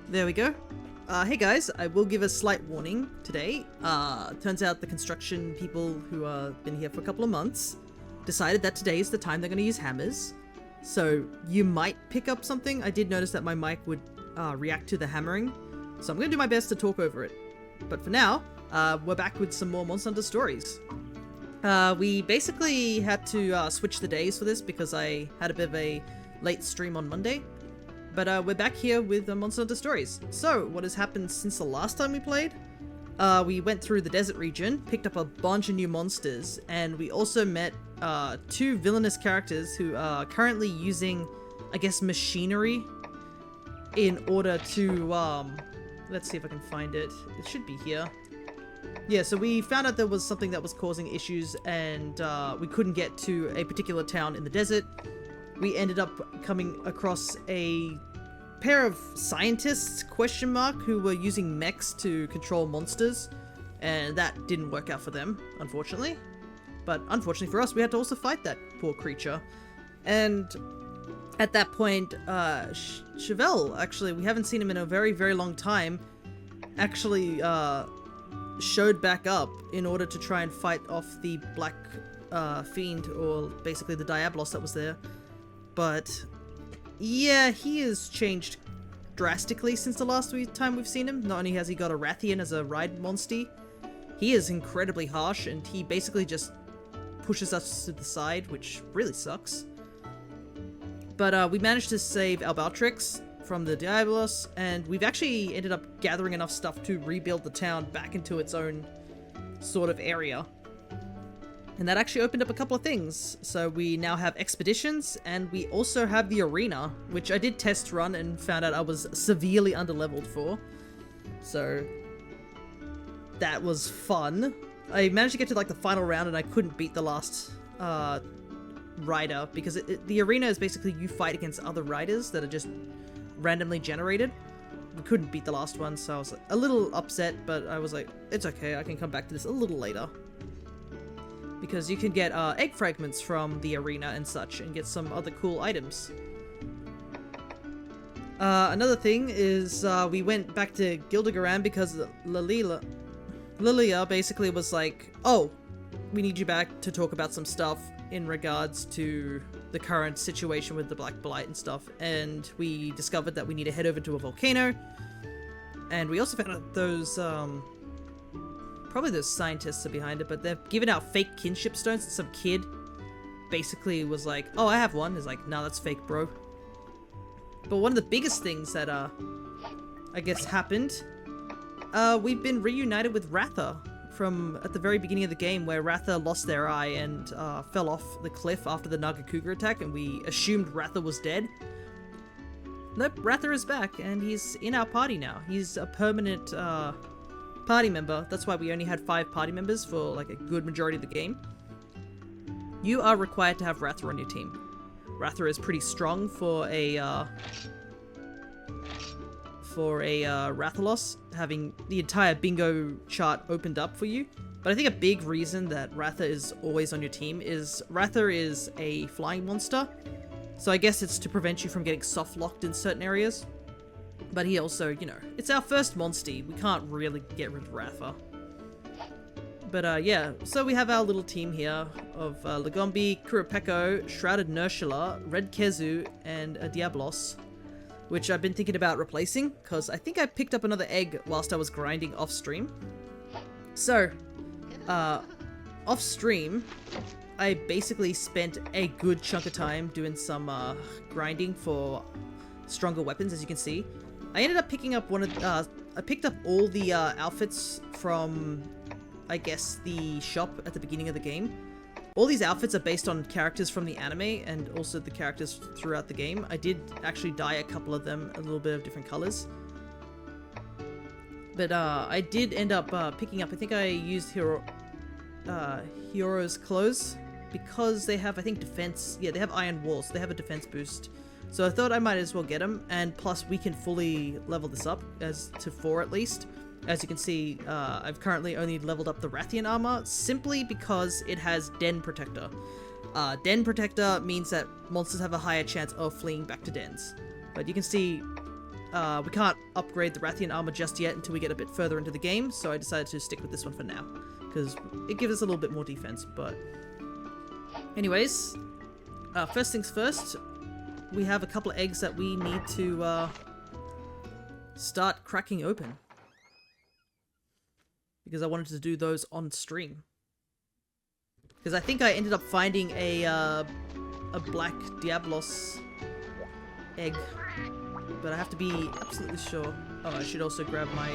There we go. Hey guys, I will give a slight warning today. Turns out the construction people who have been here for a couple of months decided that today is the time they're going to use hammers. So you might pick up something. I did notice that my mic would react to the hammering. So I'm going to do my best to talk over it. But for now, we're back with some more Monster Hunter stories. We basically had to switch the days for this because I had a bit of a late stream on Monday. But we're back here with Monster Hunter Stories. So, what has happened since the last time we played? We went through the desert region, picked up a bunch of new monsters, and we also met two villainous characters who are currently using, I guess, machinery in order to, let's see if I can find it. It should be here. Yeah, so we found out there was something that was causing issues, and we couldn't get to a particular town in the desert. We ended up coming across a pair of scientists, who were using mechs to control monsters, and that didn't work out for them, unfortunately. But unfortunately for us, we had to also fight that poor creature. And at that point, Chevelle, actually, we haven't seen him in a very, very long time, actually showed back up in order to try and fight off the Black Fiend, or basically the Diablos that was there. But yeah, he has changed drastically since the last time we've seen him. Not only has he got a Rathian as a ride Monstie, he is incredibly harsh, and he basically just pushes us to the side, which really sucks. But we managed to save Albatrix from the Diablos, and we've actually ended up gathering enough stuff to rebuild the town back into its own sort of area. And that actually opened up a couple of things. So we now have expeditions, and we also have the arena, which I did test run and found out I was severely underleveled for. So that was fun. I managed to get to like the final round, and I couldn't beat the last rider, because the arena is basically you fight against other riders that are just randomly generated. We couldn't beat the last one, so I was a little upset, but I was like, it's okay, I can come back to this a little later. Because you can get egg fragments from the arena and such, and get some other cool items. Another thing is we went back to Gildigaran because Lilia basically was like, oh, we need you back to talk about some stuff in regards to the current situation with the Black Blight and stuff. And we discovered that we need to head over to a volcano. And we also found out those probably those scientists are behind it, but they're giving out fake kinship stones, and some kid basically was like, oh, I have one. He's like, no, that's fake, bro. But one of the biggest things that, I guess happened, we've been reunited with Ratha from at the very beginning of the game, where Ratha lost their eye and fell off the cliff after the Nagakuga attack, and we assumed Ratha was dead. Nope, Ratha is back, and he's in our party now. He's a permanent, party member. That's why we only had 5 party members for like a good majority of the game. You are required to have Ratha on your team. Ratha is pretty strong for a Rathalos, having the entire bingo chart opened up for you. But I think a big reason that Ratha is always on your team is Ratha is a flying monster. So I guess it's to prevent you from getting soft locked in certain areas. But he also, you know, it's our first Monstie. We can't really get rid of Ratha. But yeah, so we have our little team here of Lagombi, Kurapeko, Shrouded Nursula, Red Kezu, and a Diablos, which I've been thinking about replacing, because I think I picked up another egg whilst I was grinding off stream. So, off stream, I basically spent a good chunk of time doing some grinding for stronger weapons, as you can see. I ended up picking up I picked up all the outfits from, I guess, the shop at the beginning of the game. All these outfits are based on characters from the anime and also the characters throughout the game. I did actually dye a couple of them a little bit of different colors. But I did end up picking up, I think I used Hyora's clothes because they have, I think, defense. Yeah, they have iron walls, so they have a defense boost. So I thought I might as well get them, and plus we can fully level this up as to 4 at least. As you can see, I've currently only leveled up the Rathian armor simply because it has Den Protector. Den Protector means that monsters have a higher chance of fleeing back to dens. But you can see we can't upgrade the Rathian armor just yet until we get a bit further into the game, so I decided to stick with this one for now, because it gives us a little bit more defense, but... Anyways, first things first, we have a couple of eggs that we need to start cracking open. Because I wanted to do those on stream. Because I think I ended up finding a black Diablos egg. But I have to be absolutely sure. Oh, I should also grab my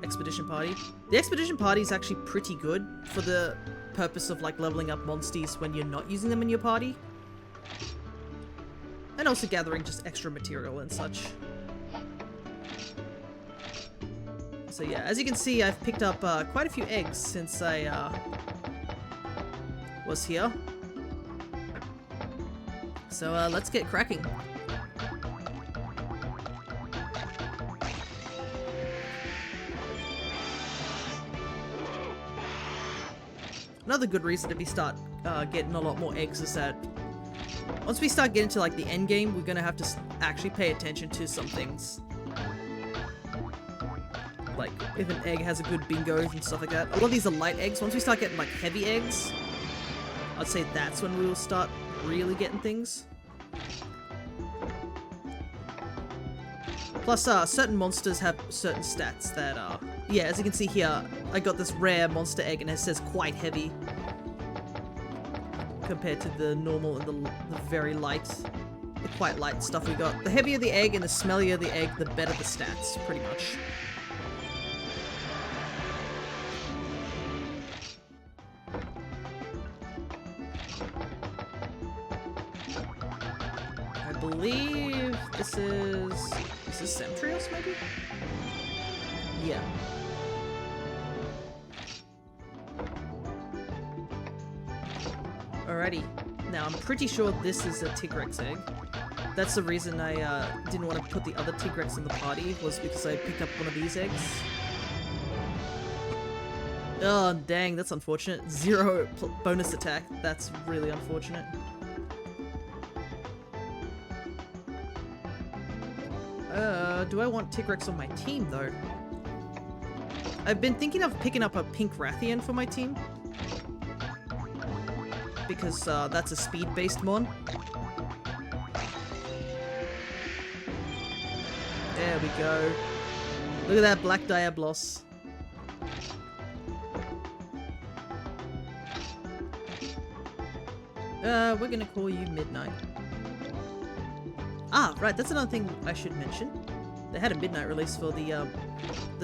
expedition party. The expedition party is actually pretty good for the purpose of like leveling up Monsties when you're not using them in your party. And also gathering just extra material and such. So yeah, as you can see, I've picked up quite a few eggs since I was here. So let's get cracking. Another good reason to start getting a lot more eggs is that once we start getting to like the end game, we're gonna have to actually pay attention to some things. Like if an egg has a good bingo and stuff like that. A lot of these are light eggs. Once we start getting like heavy eggs, I'd say that's when we will start really getting things. Plus, certain monsters have certain stats that, yeah, as you can see here, I got this rare monster egg and it says quite heavy compared to the normal and the very light, the quite light stuff we got. The heavier the egg and the smellier the egg, the better the stats, pretty much. I believe this is Semtrios, maybe? Yeah. Alrighty. Now, I'm pretty sure this is a Tigrex egg. That's the reason I didn't want to put the other Tigrex in the party, was because I picked up one of these eggs. Oh, dang, that's unfortunate. 0 bonus attack. That's really unfortunate. Do I want Tigrex on my team, though? I've been thinking of picking up a pink Rathian for my team. Because, that's a speed-based mon. There we go. Look at that black Diablos. We're gonna call you Midnight. Ah, right, that's another thing I should mention. They had a midnight release for the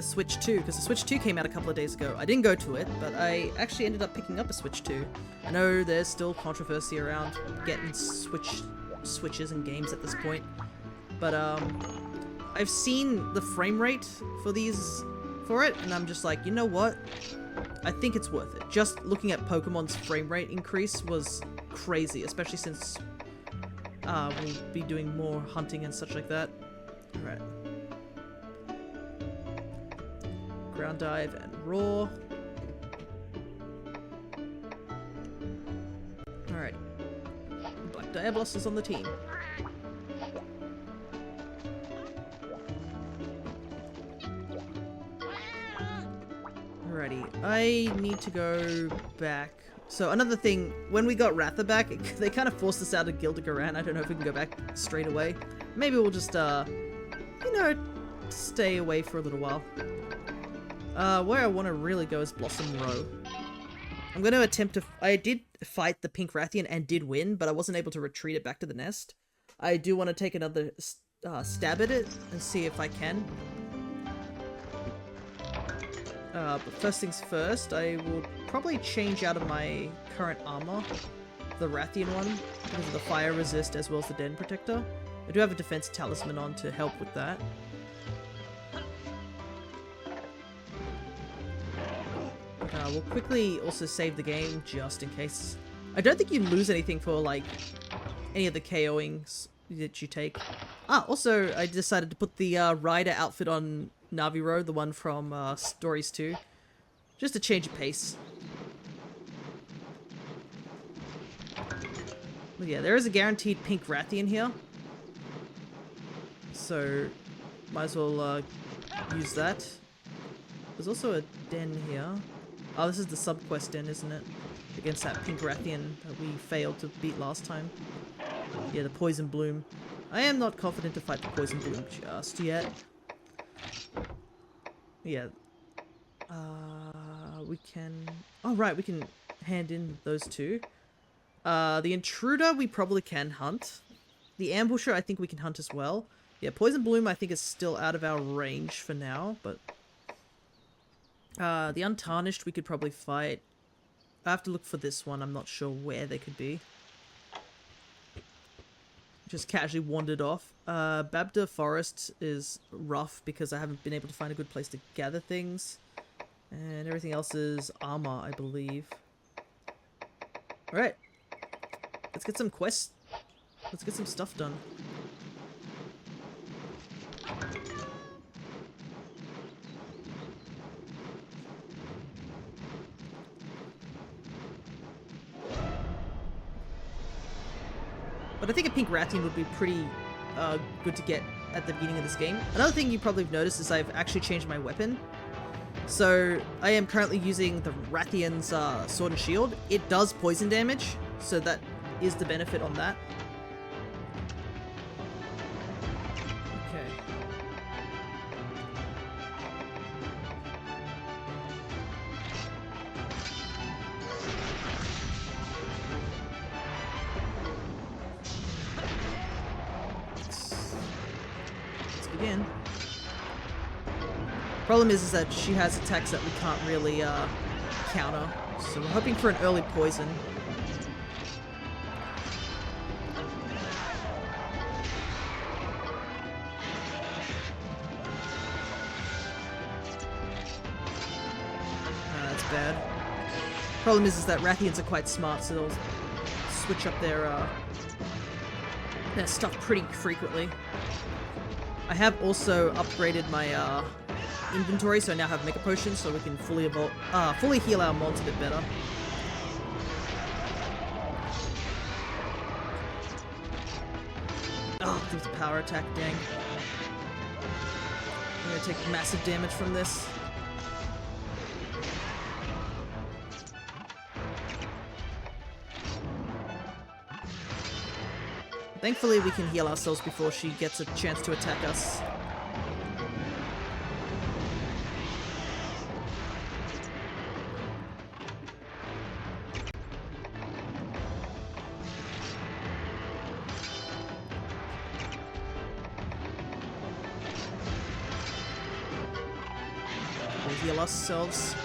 Switch 2, because the Switch 2 came out a couple of days ago. I didn't go to it, but I actually ended up picking up a Switch 2. I know there's still controversy around getting Switches and games at this point, but I've seen the frame rate for it, and I'm just like, you know what? I think it's worth it. Just looking at Pokemon's frame rate increase was crazy, especially since we'll be doing more hunting and such like that. Alright. Ground dive and roar. Alright. Black Diablos is on the team. Alrighty. I need to go back. So another thing, when we got Ratha back, they kind of forced us out of Gildigaran. I don't know if we can go back straight away. Maybe we'll just, you know, stay away for a little while. Where I want to really go is Blossom Row. I'm going to attempt to... I did fight the pink Rathian and did win, but I wasn't able to retreat it back to the nest. I do want to take another stab at it and see if I can. But first things first, I will probably change out of my current armor, the Rathian one, because of the fire resist as well as the Den Protector. I do have a defense talisman on to help with that. We'll quickly also save the game just in case. I don't think you lose anything for like any of the KOings that you take. Ah, also I decided to put the Rider outfit on Naviro, the one from Stories 2, just to change of pace. But yeah, there is a guaranteed pink Rathian here. So, might as well use that. There's also a den here. Oh, this is the subquest den, isn't it? Against that pink Rathian that we failed to beat last time. Yeah, the Poison Bloom. I am not confident to fight the Poison Bloom just yet. Yeah. We can... Oh, right, we can hand in those two. The Intruder we probably can hunt. The Ambusher I think we can hunt as well. Yeah, Poison Bloom I think is still out of our range for now, but... the Untarnished we could probably fight. I have to look for this one, I'm not sure where they could be. Just casually wandered off. Babda Forest is rough because I haven't been able to find a good place to gather things. And everything else is armor, I believe. Alright. Let's get some quests. Let's get some stuff done. But I think a pink Rathian would be pretty good to get at the beginning of this game. Another thing you probably have noticed is I've actually changed my weapon. So I am currently using the Rathian's Sword and Shield. It does poison damage, so that is the benefit on that. Okay. Let's begin. Problem is that she has attacks that we can't really counter, so we're hoping for an early poison. That's bad. Problem is that Rathians are quite smart, so they'll switch up their stuff pretty frequently. I have also upgraded my inventory, so I now have Mega Potions, so we can fully heal our mods a bit better. Oh, there's a power attack, dang. I'm gonna take massive damage from this. Thankfully, we can heal ourselves before she gets a chance to attack us. We'll heal ourselves.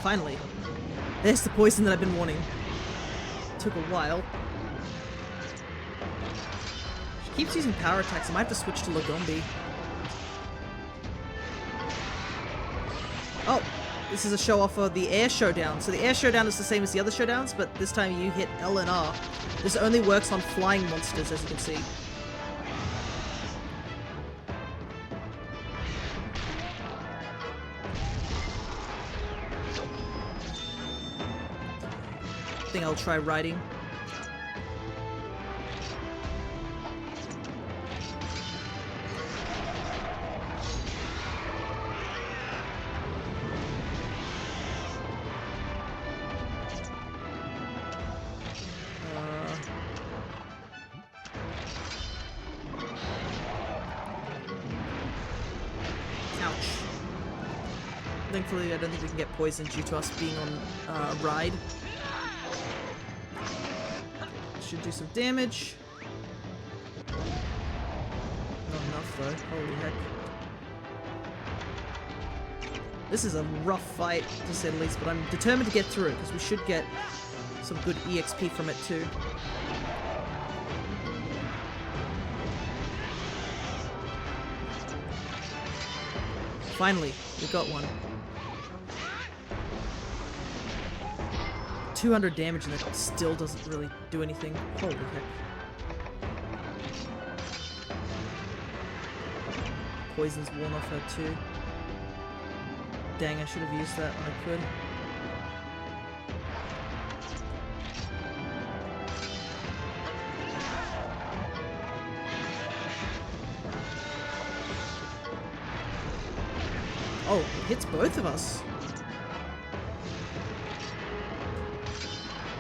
Finally. There's the poison that I've been wanting. It took a while. She keeps using power attacks. I might have to switch to Lagombi. Oh, this is a show off of the Air Showdown. So the Air Showdown is the same as the other showdowns, but this time you hit L and R. This only works on flying monsters, as you can see. I think I'll try riding. Ouch. Thankfully, I don't think we can get poisoned due to us being on a ride. Should do some damage. Not enough though, holy heck. This is a rough fight, to say the least, but I'm determined to get through it, because we should get some good EXP from it too. Finally, we got one. 200 damage and it still doesn't really do anything. Holy heck. poison's worn off her too. Dang, I should have used that when I could. Oh, it hits both of us.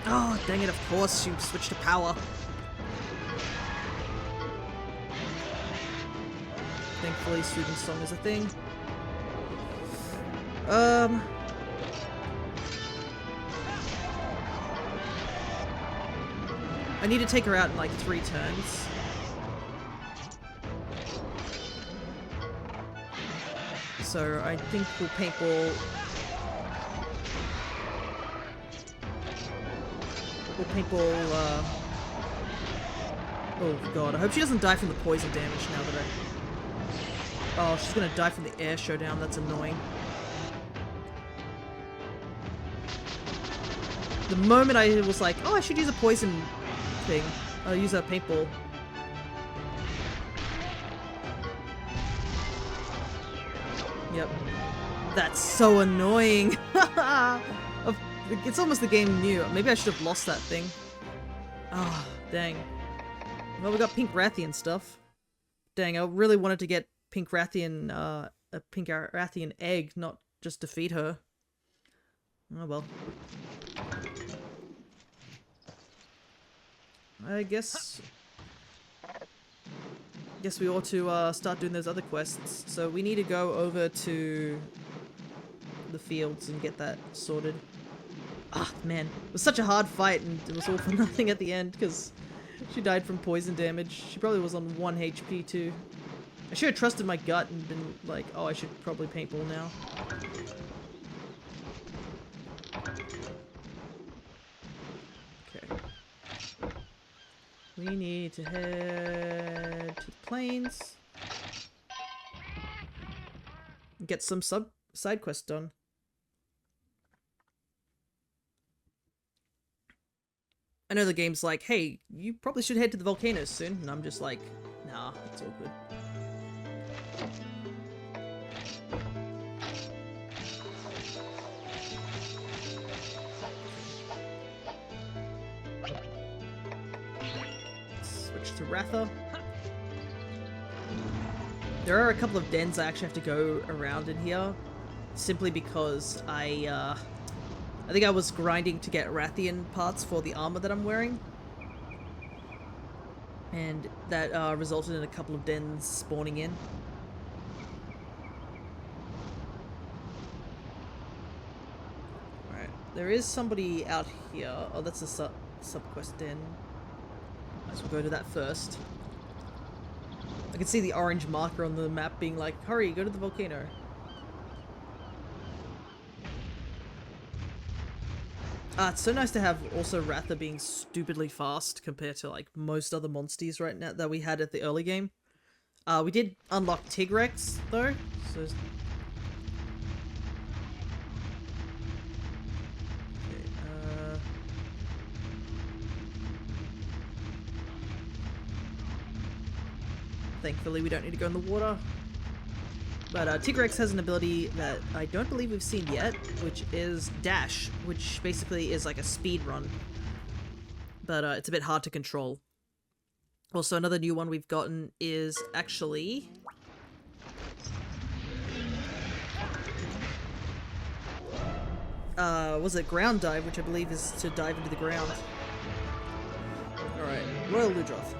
Oh, dang it, of course you switched to power. Thankfully, Soothing Song is a thing. I need to take her out in like 3 turns. So I think we'll paintball. We'll paintball, oh god, I hope she doesn't die from the poison damage now that I... Oh, she's gonna die from the air showdown, that's annoying. The moment I was like, oh, I should use a poison thing, I'll use a paintball. Yep. That's so annoying! It's almost the game new. Maybe I should have lost that thing. Oh, dang. Well, we got pink Rathian stuff. Dang, I really wanted to get pink Rathian, a pink Rathian egg, not just defeat her. Oh well. I guess we ought to start doing those other quests. So we need to go over to the fields and get that sorted. Ah, man. It was such a hard fight and it was all for nothing at the end because she died from poison damage. She probably was on 1 HP too. I should have trusted my gut and been like, oh, I should probably paintball now. Okay. We need to head to the plains. And get some side quests done. I know the game's like, hey, you probably should head to the volcanoes soon, and I'm just like, nah, it's all good. Switch to Ratha. There are a couple of dens I actually have to go around in here, simply because I think I was grinding to get Rathian parts for the armor that I'm wearing. And that resulted in a couple of dens spawning in. Alright, there is somebody out here. Oh, that's a sub-quest den. Might as well go to that first. I can see the orange marker on the map being like, hurry, go to the volcano. It's so nice to have also Ratha being stupidly fast compared to like most other Monsties right now that we had at the early game. We did unlock Tigrex though, so... Okay, thankfully we don't need to go in the water. But Tigrex has an ability that I don't believe we've seen yet, which is Dash, which basically is like a speed run. But it's a bit hard to control. Also, another new one we've gotten is actually... was it Ground Dive, which I believe is to dive into the ground. Alright, Royal Ludroth.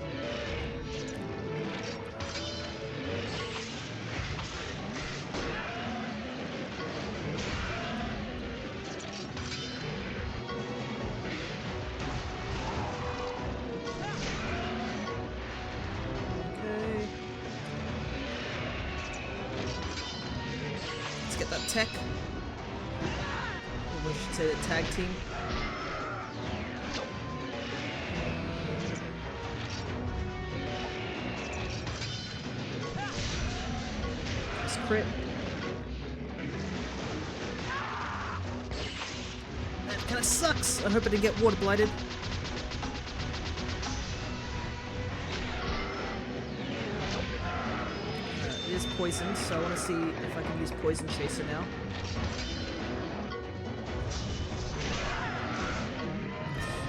Tech. Or we should say the tag team. Nice crit. That kind of sucks. I hope I didn't get water blighted. It is poisoned, so I want to see if I can use Poison Chaser now.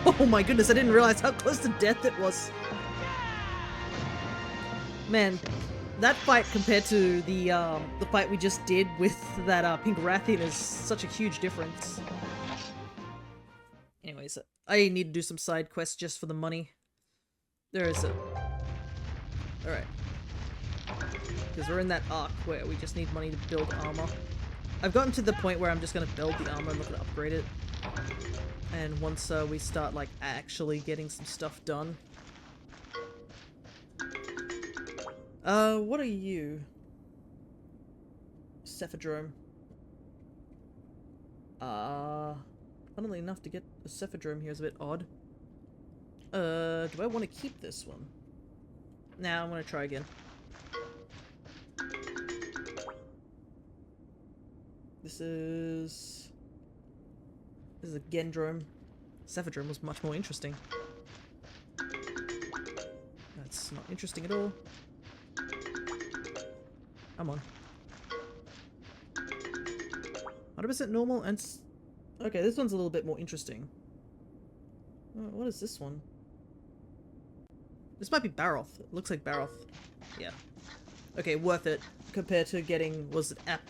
Oh my goodness, I didn't realize how close to death it was. Man, that fight compared to the fight we just did with that Pink Rathian is such a huge difference. Anyways, I need to do some side quests just for the money. There is a... Alright. Because we're in that arc where we just need money to build armor. I've gotten to the point where I'm just going to build the armor and look to upgrade it. And once we start, like, actually getting some stuff done. What are you? Cephadrome. Funnily enough, to get a Cephadrome here is a bit odd. Do I want to keep this one? Nah, I'm gonna try again. This is a Gendrome. Cephadrome was much more interesting. That's not interesting at all. Come on. 100% normal and... Okay, this one's a little bit more interesting. What is this one? This might be Baroth. It looks like Baroth. Yeah. Okay, worth it. Compared to getting... Was it App...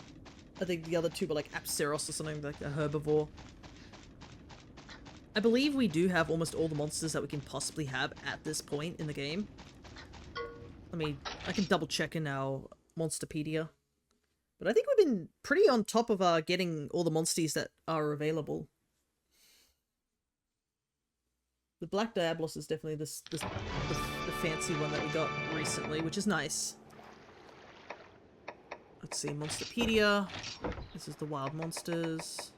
I think the other two were like Apceros or something, like a herbivore. I believe we do have almost all the monsters that we can possibly have at this point in the game. I can double check in our Monsterpedia. But I think we've been pretty on top of getting all the Monsties that are available. The Black Diablos is definitely the fancy one that we got recently, which is nice. Let's see, Monsterpedia. This is the Wild Monsters.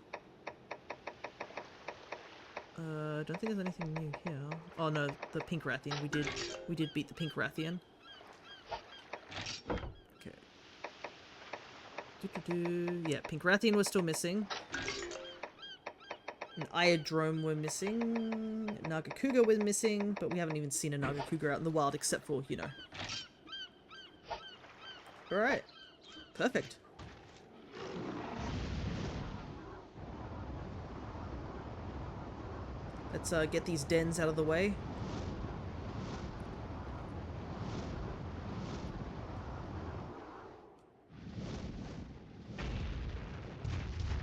Don't think there's anything new here. Oh no, the Pink Rathian. We did beat the Pink Rathian. Okay. Yeah, Pink Rathian was still missing. An Iodrome we're missing. Nagakuga we're missing, but we haven't even seen a Nagakuga out in the wild except for, you know. Alright. Perfect. Let's get these dens out of the way.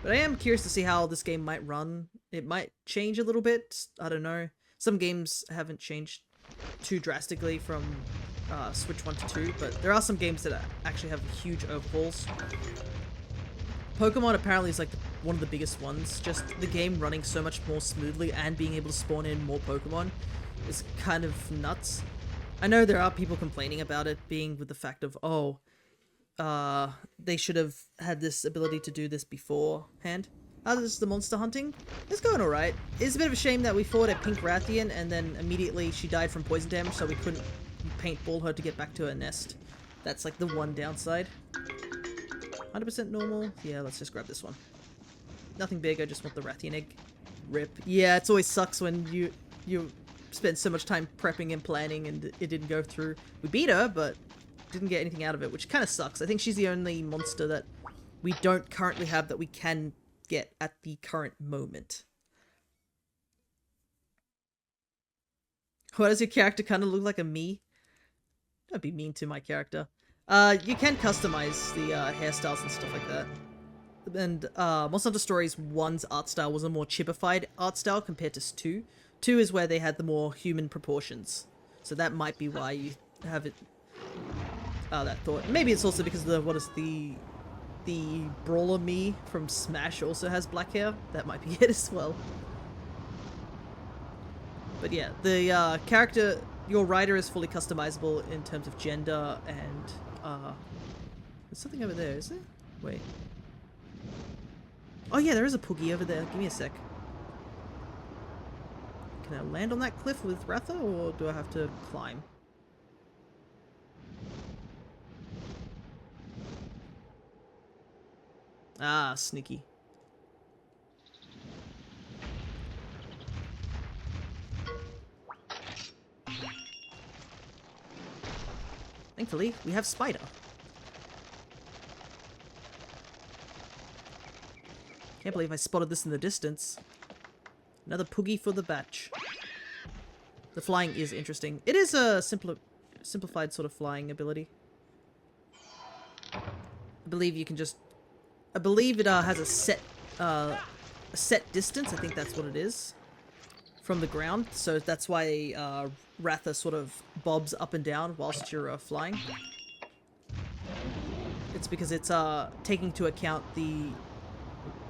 But I am curious to see how this game might run. It might change a little bit. I don't know. Some games haven't changed too drastically from Switch 1 to 2, but there are some games that actually have huge overhauls. Pokemon apparently is like one of the biggest ones. Just the game running so much more smoothly and being able to spawn in more Pokemon is kind of nuts. I know there are people complaining about it being with the fact of, oh, they should have had this ability to do this beforehand. How is the monster hunting? It's going alright. It's a bit of a shame that we fought a Pink Rathian and then immediately she died from poison damage, so we couldn't paintball her to get back to her nest. That's like the one downside. 100% normal? Yeah, let's just grab this one. Nothing big, I just want the Rathian egg. Rip. Yeah, it always sucks when you spend so much time prepping and planning and it didn't go through. We beat her, but didn't get anything out of it, which kind of sucks. I think she's the only monster that we don't currently have that we can get at the current moment. Why does your character kind of look like a me? Don't be mean to my character. You can customize the hairstyles and stuff like that. And Monster Hunter Stories 1's art style was a more chibified art style compared to 2. 2 is where they had the more human proportions. So that might be why you have it... that thought. Maybe it's also because the Brawler me from Smash also has black hair. That might be it as well. But yeah, the character, your rider is fully customizable in terms of gender and there's something over there, is there? Wait. Oh yeah, there is a Poogie over there. Give me a sec. Can I land on that cliff with Ratha, or do I have to climb? Ah, sneaky. Thankfully, we have Spider. Can't believe I spotted this in the distance. Another Poogie for the batch. The flying is interesting. It is a simplified sort of flying ability. I believe you can just... I believe it has a set distance. I think that's what it is. From the ground. So that's why Ratha sort of bobs up and down whilst you're flying. It's because it's taking into account the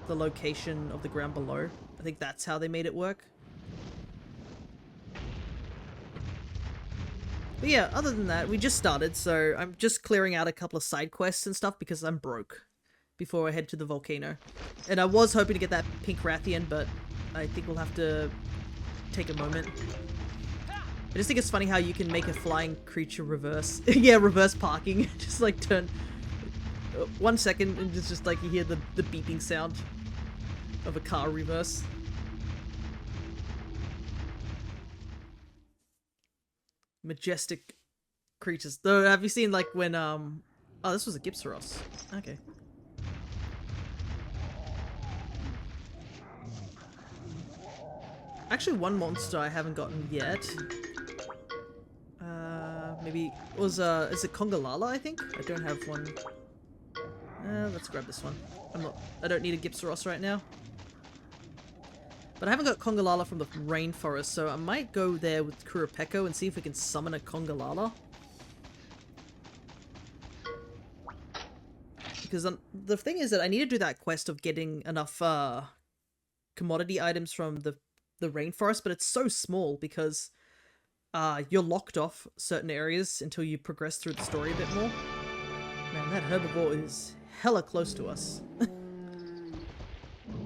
location of the ground below. I think that's how they made it work. But yeah, other than that, we just started, so I'm just clearing out a couple of side quests and stuff because I'm broke before I head to the volcano. And I was hoping to get that pink Rathian, but I think we'll have to take a moment. I just think it's funny how you can make a flying creature reverse. Yeah, reverse parking. Just like turn... 1 second and it's just like you hear the beeping sound of a car reverse. Majestic creatures. Though, have you seen like when oh, this was a Gypsaros. Okay. Actually, one monster I haven't gotten yet. Maybe it was is it Congalala? I think I don't have one. Let's grab this one. I don't need a Gypsaros right now. But I haven't got Congalala from the rainforest, so I might go there with Kurapeko and see if we can summon a Congalala. Because the thing is that I need to do that quest of getting enough commodity items from the rainforest, but it's so small because you're locked off certain areas until you progress through the story a bit more. Man, that herbivore is hella close to us.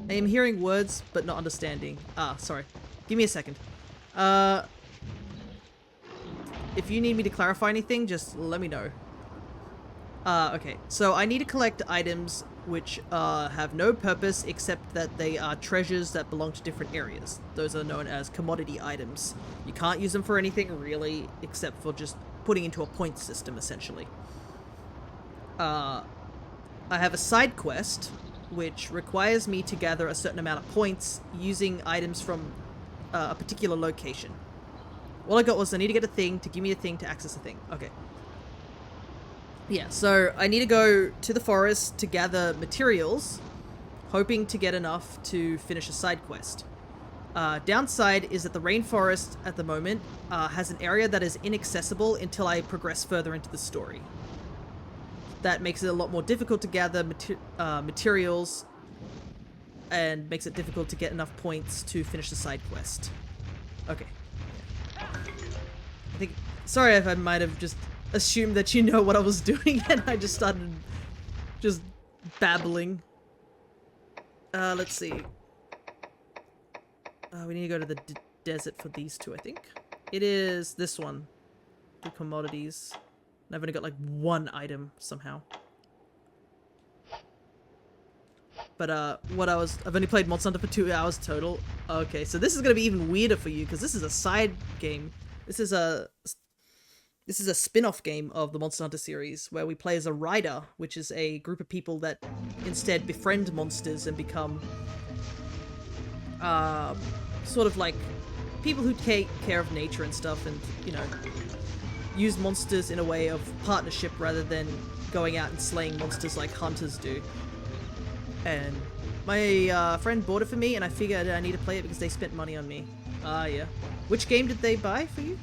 I am hearing words, but not understanding. Ah, sorry. Give me a second. If you need me to clarify anything, just let me know. Okay. So I need to collect items which have no purpose except that they are treasures that belong to different areas. Those are known as commodity items. You can't use them for anything, really, except for just putting into a point system, essentially. I have a side quest which requires me to gather a certain amount of points using items from a particular location. All I got was I need to get a thing to give me a thing to access a thing. Okay. Yeah, so I need to go to the forest to gather materials, hoping to get enough to finish a side quest. Downside is that the rainforest at the moment has an area that is inaccessible until I progress further into the story. That makes it a lot more difficult to gather materials and makes it difficult to get enough points to finish the side quest. Okay. I think... Sorry if I might have just assumed that you know what I was doing and I just started just babbling. Let's see. We need to go to the desert for these two, I think. It is this one. The commodities. And I've only got like one item somehow. But I've only played Monster Hunter for 2 hours total. Okay, so this is gonna be even weirder for you because this is a side game. This is a spin-off game of the Monster Hunter series where we play as a rider, which is a group of people that instead befriend monsters and become sort of like people who take care of nature and stuff, and you know, use monsters in a way of partnership rather than going out and slaying monsters like hunters do. And my friend bought it for me and I figured I need to play it because they spent money on me. Yeah. Which game did they buy for you?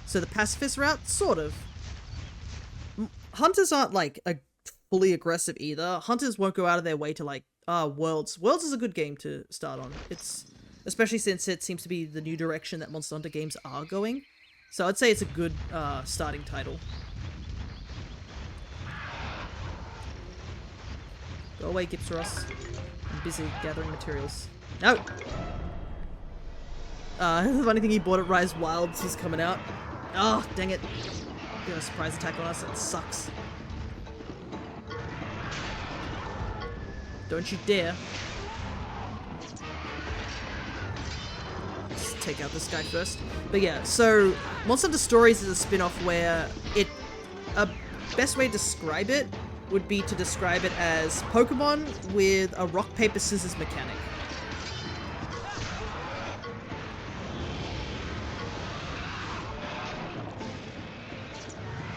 So the pacifist route? Sort of. Hunters aren't like fully aggressive either. Hunters won't go out of their way to like, Worlds. Worlds is a good game to start on. It's... Especially since it seems to be the new direction that Monster Hunter games are going. So I'd say it's a good starting title. Go away, Gypsaros. I'm busy gathering materials. No! The funny thing, he bought it Rise Wilds is coming out. Oh, dang it. Got a surprise attack on us, that sucks. Don't you dare. Take out this guy first. But yeah, so Monster Hunter Stories is a spin-off where a best way to describe it would be to describe it as Pokemon with a rock, paper, scissors mechanic.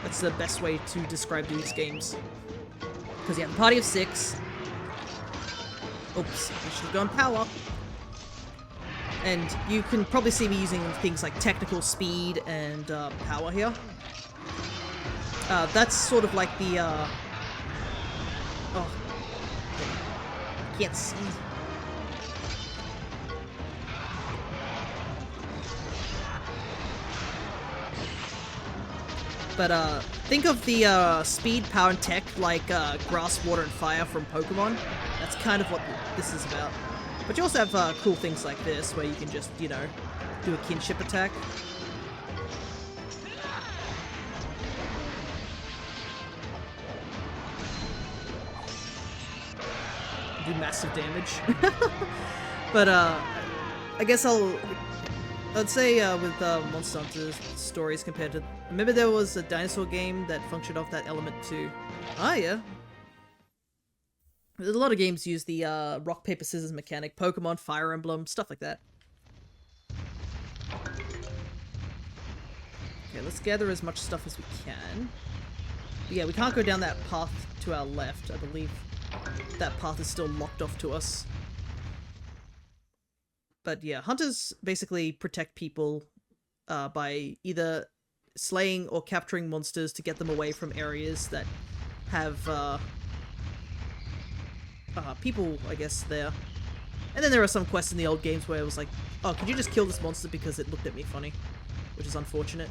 That's the best way to describe these games. Because you have a party of 6. Oops, I should have gone power. And you can probably see me using things like technical speed and power here. That's sort of like the, oh, I can't see. But think of the speed, power, and tech like grass, water, and fire from Pokemon. That's kind of what this is about. But you also have cool things like this, where you can just, you know, do a kinship attack. Do massive damage. But I guess I'd say with Monster Hunter stories compared to... Remember there was a dinosaur game that functioned off that element too? Ah, yeah. There's a lot of games use the rock, paper, scissors mechanic. Pokemon, Fire Emblem, stuff like that. Okay, let's gather as much stuff as we can. But yeah, we can't go down that path to our left. I believe that path is still locked off to us. But yeah, hunters basically protect people by either slaying or capturing monsters to get them away from areas that have people, I guess, there. And then there are some quests in the old games where it was like, oh, could you just kill this monster because it looked at me funny? Which is unfortunate.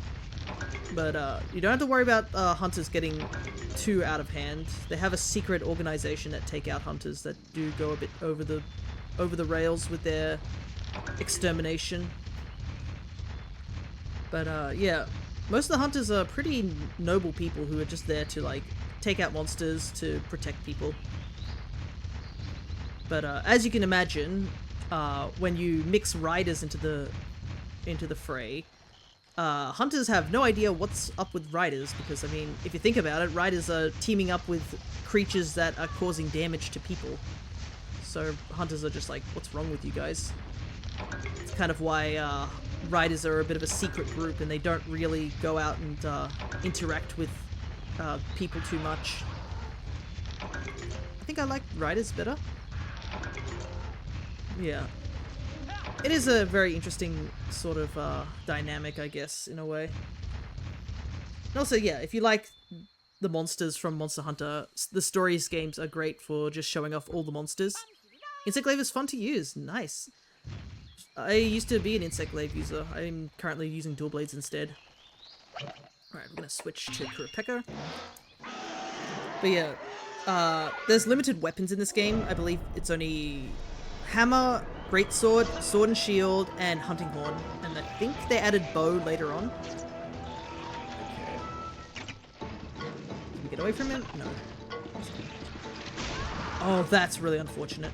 But you don't have to worry about hunters getting too out of hand. They have a secret organization that take out hunters that do go a bit over the rails with their extermination. But yeah, most of the hunters are pretty noble people who are just there to like take out monsters to protect people. But as you can imagine, when you mix riders into the fray, hunters have no idea what's up with riders, because I mean, if you think about it, riders are teaming up with creatures that are causing damage to people. So hunters are just like, what's wrong with you guys? It's kind of why riders are a bit of a secret group, and they don't really go out and interact with people too much. I think I like riders better. Yeah. It is a very interesting sort of dynamic, I guess, in a way. And also, yeah, if you like the monsters from Monster Hunter, the stories games are great for just showing off all the monsters. Insect Glaive is fun to use. Nice. I used to be an Insect Glaive user. I'm currently using Dual Blades instead. Alright, we're gonna switch to Kurapeka. But yeah, there's limited weapons in this game. I believe it's only hammer, greatsword, sword and shield, and hunting horn. And I think they added bow later on. Okay. Can we get away from him? No. Oh, that's really unfortunate.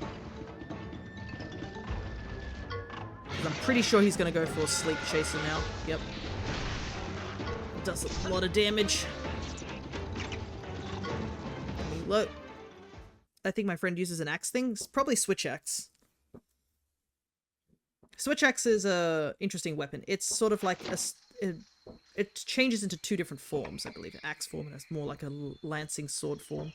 I'm pretty sure he's gonna go for a Sleep Chaser now. Yep. It does a lot of damage. Look. I think my friend uses an axe thing. It's probably Switch Axe. Switch Axe is a interesting weapon. It's sort of like it changes into two different forms, I believe. An axe form, and it's more like a lancing sword form.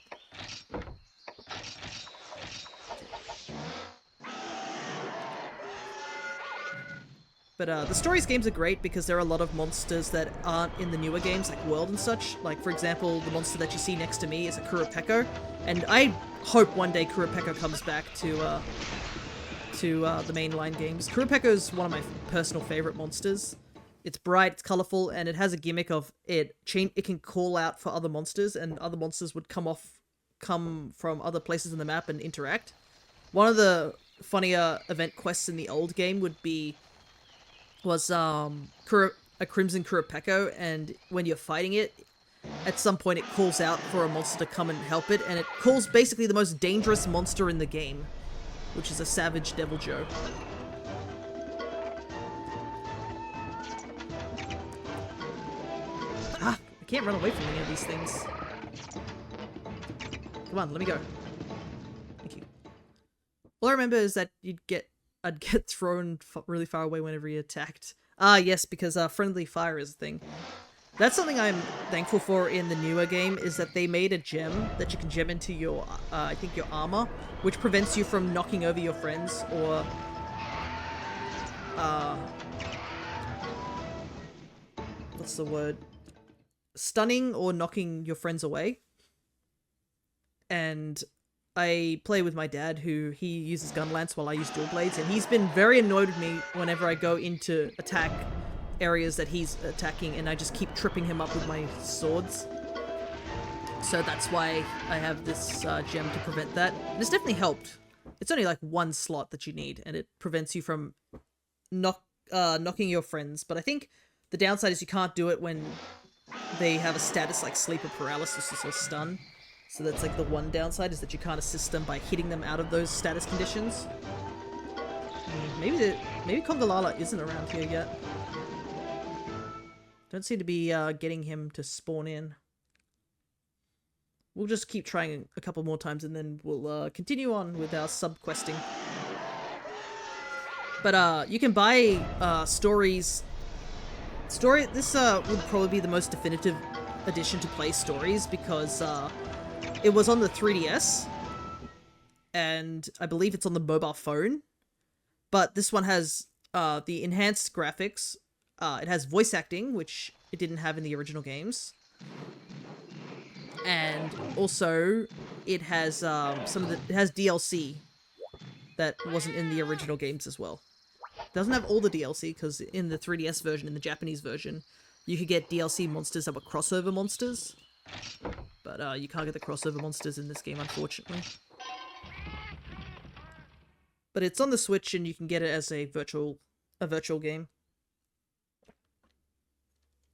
But the stories games are great because there are a lot of monsters that aren't in the newer games, like World and such. Like, for example, the monster that you see next to me is a Kurapeka, and I hope one day Kurapeka comes back to the mainline games. Kurapeka is one of my personal favorite monsters. It's bright, it's colorful, and it has a gimmick of it can call out for other monsters, and other monsters would come from other places in the map and interact. One of the funnier event quests in the old game was a Crimson Kurapeka, and when you're fighting it, at some point it calls out for a monster to come and help it, and it calls basically the most dangerous monster in the game, which is a Savage Devil Joe. Ah, I can't run away from any of these things. Come on, let me go. Thank you. All I remember is that I'd get thrown really far away whenever he attacked. Ah, yes, because friendly fire is a thing. That's something I'm thankful for in the newer game, is that they made a gem that you can gem into your, I think your armor, which prevents you from knocking over your friends, or, what's the word? Stunning or knocking your friends away. And I play with my dad, who he uses gun lance while I use dual blades, and he's been very annoyed with me whenever I go into attack areas that he's attacking, and I just keep tripping him up with my swords. So that's why I have this gem to prevent that. And it's definitely helped. It's only like one slot that you need, and it prevents you from knocking your friends. But I think the downside is you can't do it when they have a status like sleep or paralysis or stun. So that's like the one downside, is that you can't assist them by hitting them out of those status conditions. Maybe Congalala isn't around here yet. Don't seem to be getting him to spawn in. We'll just keep trying a couple more times and then we'll continue on with our sub-questing. But you can buy stories. This would probably be the most definitive addition to play stories, because it was on the 3DS, and I believe it's on the mobile phone. But this one has the enhanced graphics. It has voice acting, which it didn't have in the original games. And also, it has it has DLC that wasn't in the original games as well. It doesn't have all the DLC, because in the 3DS version, in the Japanese version, you could get DLC monsters that were crossover monsters. But you can't get the crossover monsters in this game, unfortunately. But it's on the Switch, and you can get it as a virtual game.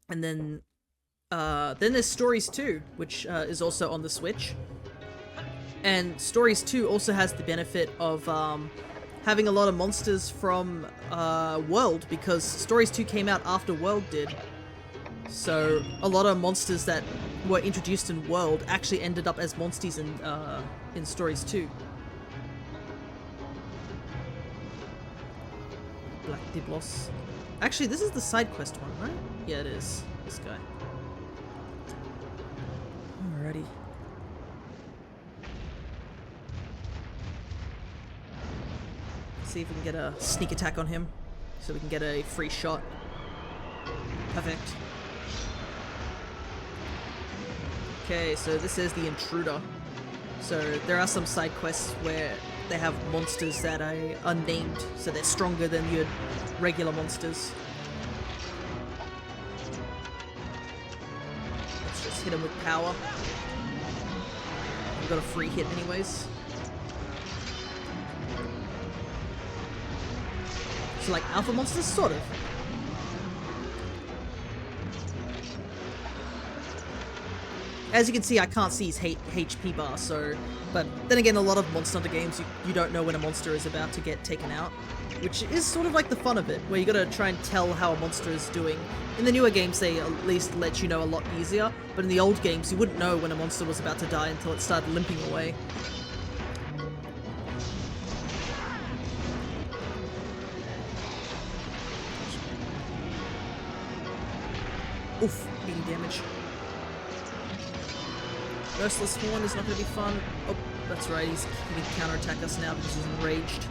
And then there's Stories 2, which is also on the Switch. And Stories 2 also has the benefit of having a lot of monsters from World, because Stories 2 came out after World did. So a lot of monsters that were introduced in World actually ended up as Monsties in Stories 2. Black Diblos. Actually, this is the side quest one, right? Yeah, it is. This guy. Alrighty. Let's see if we can get a sneak attack on him, so we can get a free shot. Perfect. Okay, so this is the Intruder. So there are some side quests where they have monsters that are unnamed, so they're stronger than your regular monsters. Let's just hit them with power. We've got a free hit anyways. So like alpha monsters, sort of. As you can see, I can't see his HP bar, so... But then again, a lot of Monster Hunter games, you don't know when a monster is about to get taken out. Which is sort of like the fun of it, where you gotta try and tell how a monster is doing. In the newer games, they at least let you know a lot easier, but in the old games, you wouldn't know when a monster was about to die until it started limping away. Oof, 80 damage. Merciless Horn is not going to be fun. Oh, that's right, he can counterattack us now because he's enraged.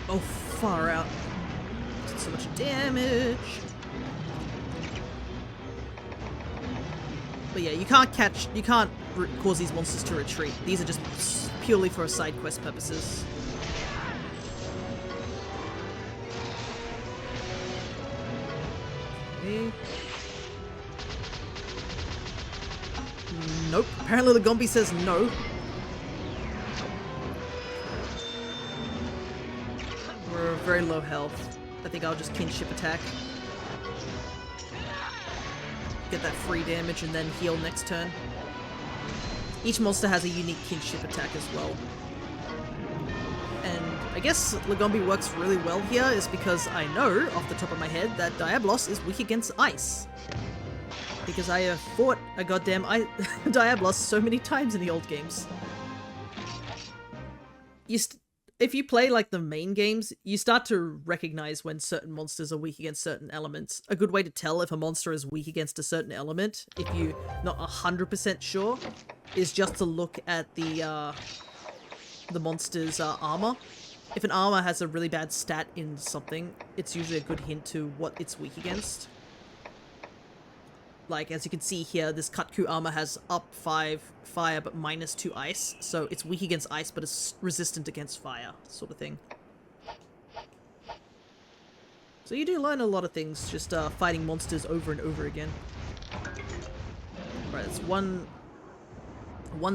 Oh, far out. Did so much damage. But yeah, you can't cause these monsters to retreat. These are just purely for side quest purposes. Okay. Nope. Apparently the Gombi says no. We're very low health. I think I'll just kinship attack. Get that free damage and then heal next turn. Each monster has a unique kinship attack as well. And I guess Lagombi works really well here is because I know, off the top of my head, that Diablos is weak against ice. because I have fought a goddamn Diablos so many times in the old games. If you play like the main games, you start to recognize when certain monsters are weak against certain elements. A good way to tell if a monster is weak against a certain element, if you're not 100% sure, is just to look at the monster's armor. If an armor has a really bad stat in something, it's usually a good hint to what it's weak against. Like, as you can see here, this Kutku armor has up 5 fire but -2 ice, so it's weak against ice but it's resistant against fire, sort of thing. So you do learn a lot of things just fighting monsters over and over again. Right, it's one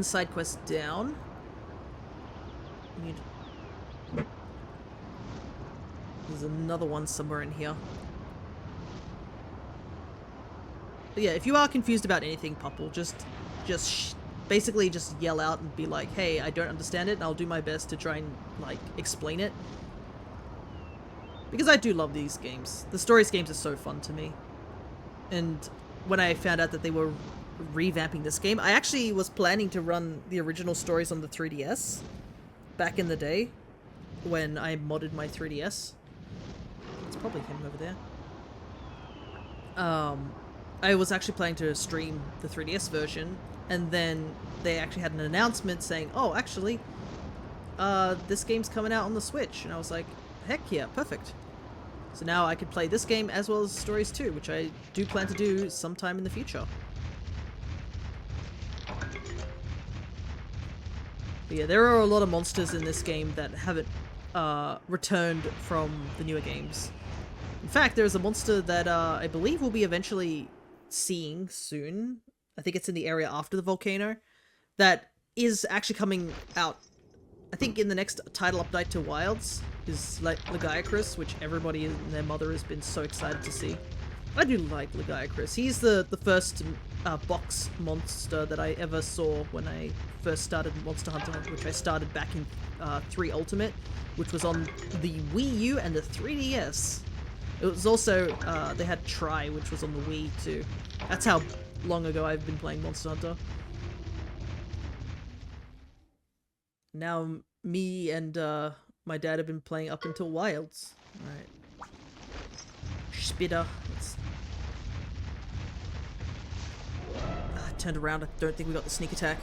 side quest down. There's another one somewhere in here. But yeah, if you are confused about anything, Pupple, basically just yell out and be like, hey, I don't understand it, and I'll do my best to try and, like, explain it. Because I do love these games. The Stories games are so fun to me. And when I found out that they were revamping this game, I actually was planning to run the original Stories on the 3DS back in the day when I modded my 3DS. It's probably him over there. I was actually planning to stream the 3DS version, and then they actually had an announcement saying, oh, actually, this game's coming out on the Switch. And I was like, heck yeah, perfect. So now I could play this game as well as Stories 2, which I do plan to do sometime in the future. But yeah, there are a lot of monsters in this game that haven't returned from the newer games. In fact, there's a monster that I believe we'll be eventually seeing soon. I think it's in the area after the volcano. That is actually coming out, I think, in the next title update to Wilds, is like Lagiacrus, which everybody and their mother has been so excited to see. I do like Lagiacrus. He's the first box monster that I ever saw when I first started Monster Hunter, which I started back in 3 Ultimate, which was on the Wii U and the 3DS. It was also, they had Try, which was on the Wii too. That's how long ago I've been playing Monster Hunter. Now, me and my dad have been playing up until Wilds. Alright. Spitter. Turned around, I don't think we got the sneak attack.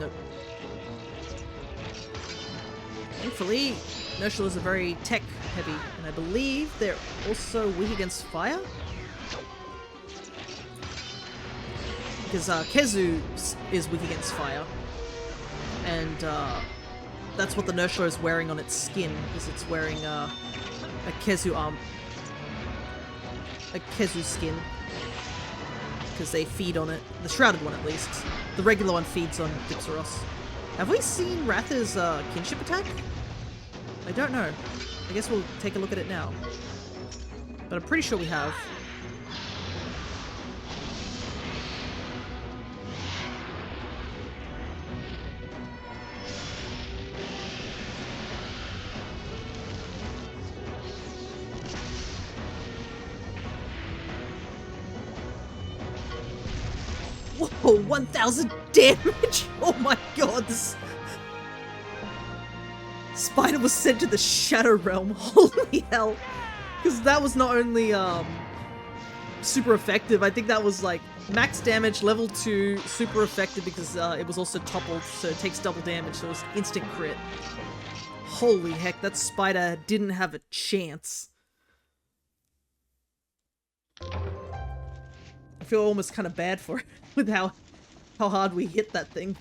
Nope. Thankfully, Nershulers are very tech heavy, and I believe they're also weak against fire? Because Kezu is weak against fire, and that's what the Nershular is wearing on its skin, is it's wearing a Kezu skin, because they feed on it. The shrouded one, at least. The regular one feeds on Dipsaros. Have we seen Ratha's kinship attack? I don't know. I guess we'll take a look at it now. But I'm pretty sure we have. Whoa, 1000 damage! Oh my god, this spider was sent to the Shadow Realm. Holy hell. Because that was not only super effective, I think that was like max damage, level 2, super effective because it was also toppled, so it takes double damage, so it was instant crit. Holy heck, that spider didn't have a chance. I feel almost kind of bad for it with how hard we hit that thing.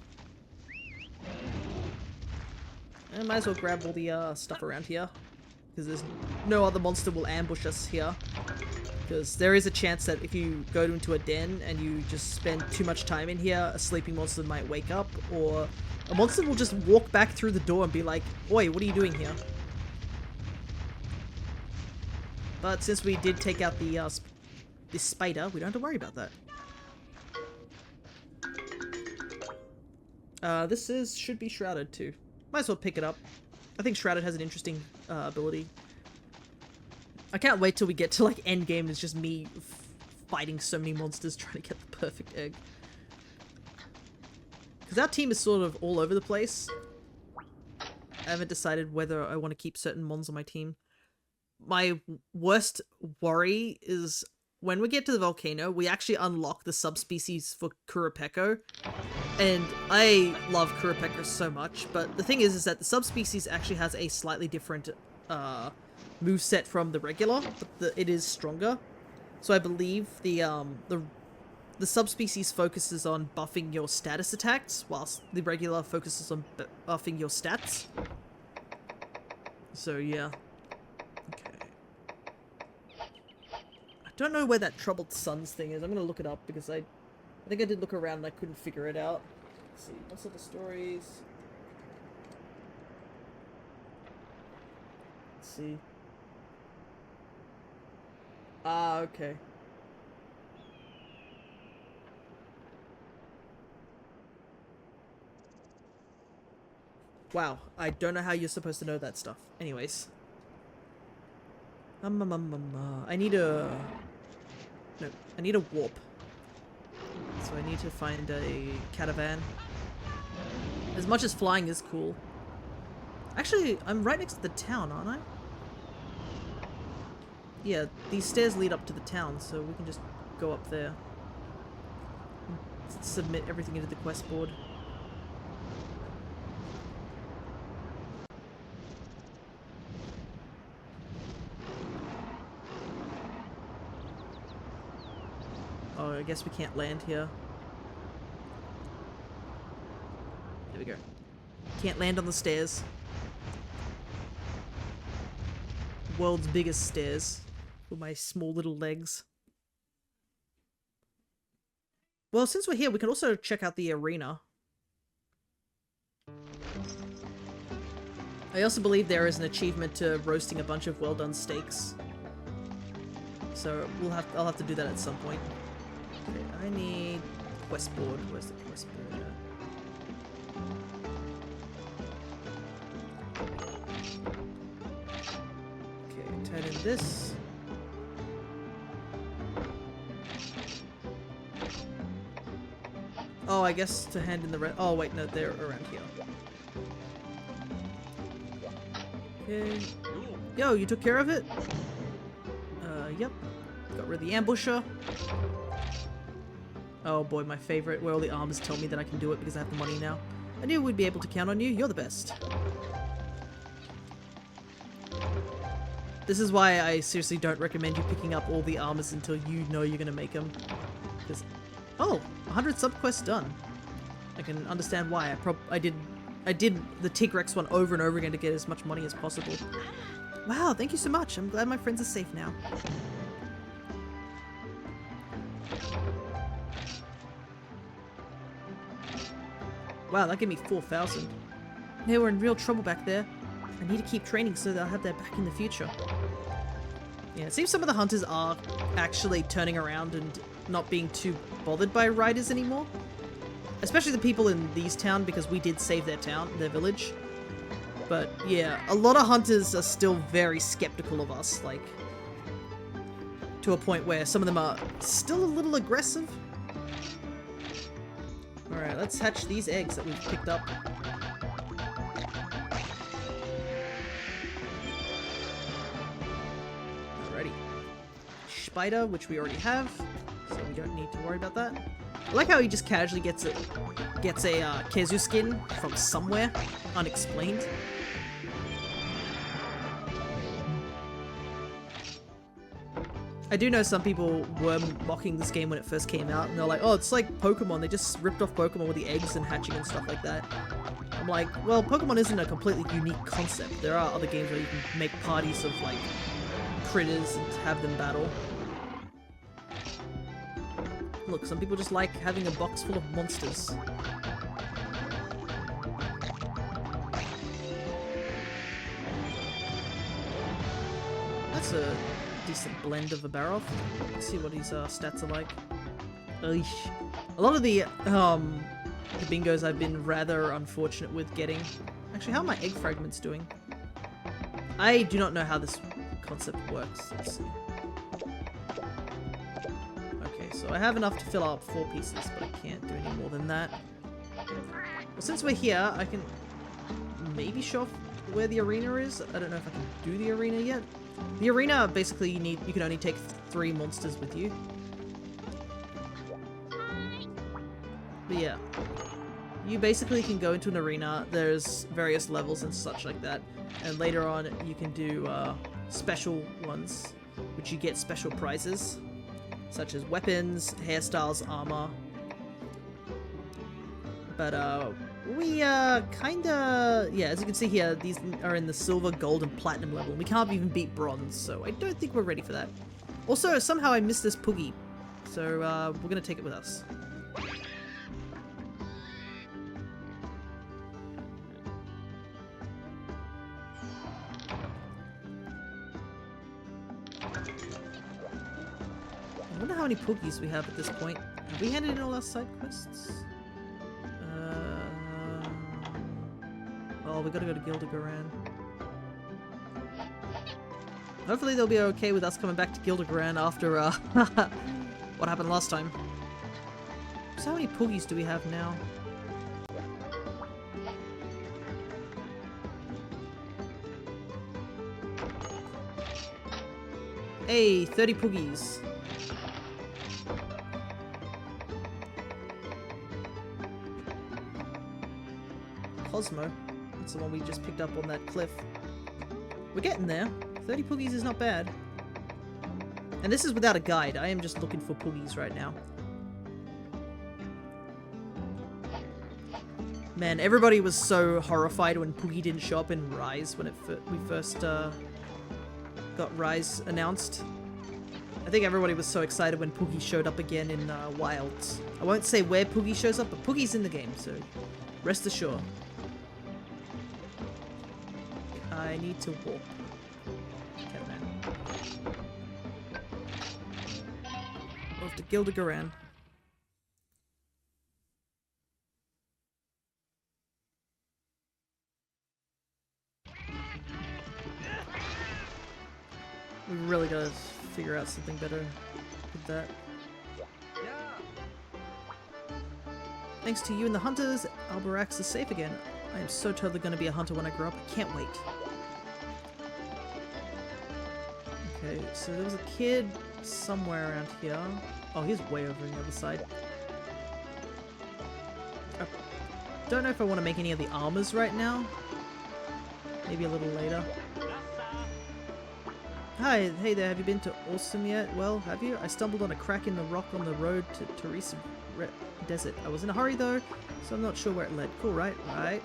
I might as well grab all the stuff around here, because there's no other monster will ambush us here. Because there is a chance that if you go into a den and you just spend too much time in here, a sleeping monster might wake up, or a monster will just walk back through the door and be like, "Oi, what are you doing here?" But since we did take out the this spider, we don't have to worry about that. This should be Shrouded too. Might as well pick it up. I think Shrouded has an interesting ability. I can't wait till we get to like end game. It's just me fighting so many monsters trying to get the perfect egg. Because our team is sort of all over the place. I haven't decided whether I want to keep certain mons on my team. My worst worry is when we get to the volcano, we actually unlock the subspecies for Kurapeko. And I love Kurapeko so much, but the thing is that the subspecies actually has a slightly different moveset from the regular, but it is stronger. So I believe the subspecies focuses on buffing your status attacks, whilst the regular focuses on buffing your stats. So yeah. Okay. I don't know where that Troubled Suns thing is. I'm gonna look it up because I think I did look around and I couldn't figure it out. Let's see, what's the stories? Let's see. Ah, okay. Wow, I don't know how you're supposed to know that stuff. Anyways. I need a... No, I need a warp. So I need to find a caravan. As much as flying is cool. Actually, I'm right next to the town, aren't I? Yeah, these stairs lead up to the town, so we can just go up there. Submit everything into the quest board. Oh, I guess we can't land here. There we go. Can't land on the stairs. World's biggest stairs. With my small little legs. Well, since we're here, we can also check out the arena. I also believe there is an achievement to roasting a bunch of well-done steaks. So I'll have to do that at some point. Okay, I need quest board. Where's the quest board at? Okay, turn in this. Oh, I guess to hand in the oh wait, no, they're around here. Okay. Yo, you took care of it? Yep. Got rid of the ambusher. Oh boy, my favorite, where all the armors tell me that I can do it because I have the money now. I knew we'd be able to count on you. You're the best. This is why I seriously don't recommend you picking up all the armors until you know you're gonna make them. Because, oh, 100 subquests done. I can understand why. I did the Tigrex one over and over again to get as much money as possible. Wow, thank you so much. I'm glad my friends are safe now. Wow, that gave me 4,000. They were in real trouble back there. I need to keep training so that I'll have their back in the future. Yeah, it seems some of the hunters are actually turning around and not being too bothered by riders anymore. Especially the people in these towns, because we did save their town, their village. But yeah, a lot of hunters are still very skeptical of us, like, to a point where some of them are still a little aggressive. Alright, let's hatch these eggs that we've picked up. Alrighty. Spider, which we already have, so we don't need to worry about that. I like how he just casually gets a Kezu skin from somewhere, unexplained. I do know some people were mocking this game when it first came out, and they're like, oh, it's like Pokemon, they just ripped off Pokemon with the eggs and hatching and stuff like that. I'm like, well, Pokemon isn't a completely unique concept. There are other games where you can make parties of, like, critters and have them battle. Look, some people just like having a box full of monsters. That's a decent blend of a Barroth. Let's see what his stats are like. Eesh. A lot of the bingos I've been rather unfortunate with getting. Actually, how are my egg fragments doing? I do not know how this concept works. Let's see. Okay, so I have enough to fill up 4 pieces, but I can't do any more than that. Well, since we're here, I can maybe show off where the arena is. I don't know if I can do the arena yet. The arena, basically, you can only take 3 monsters with you. But yeah, you basically can go into an arena. There's various levels and such like that, and later on you can do special ones, which you get special prizes, such as weapons, hairstyles, armor. But we kinda, yeah, as you can see here, these are in the silver, gold, and platinum level. We can't even beat bronze, so I don't think we're ready for that. Also, somehow I missed this Poogie, so we're gonna take it with us. I wonder how many Poogies we have at this point. Have we handed in all our side quests? Oh, we gotta go to Gildigoran. Hopefully they'll be okay with us coming back to Gildigoran after what happened last time. So how many Poogies do we have now? Hey, 30 Poogies. Cosmo. That's the one we just picked up on that cliff. We're getting there. 30 Poogies is not bad. And this is without a guide. I am just looking for Poogies right now. Man, everybody was so horrified when Poogie didn't show up in Rise when we first got Rise announced. I think everybody was so excited when Poogie showed up again in Wilds. I won't say where Poogie shows up, but Poogie's in the game, so rest assured. I need to walk. Okay, man. Off to Gildigoran. We really gotta figure out something better with that. Thanks to you and the hunters, Albarax is safe again. I am so totally gonna be a hunter when I grow up. I can't wait. Okay, so there was a kid somewhere around here. Oh, he's way over on the other side. I don't know if I want to make any of the armors right now. Maybe a little later. Hi, hey there, have you been to Awesome yet? Well, have you? I stumbled on a crack in the rock on the road to Teresa Desert. I was in a hurry though, so I'm not sure where it led. Cool, right? Right.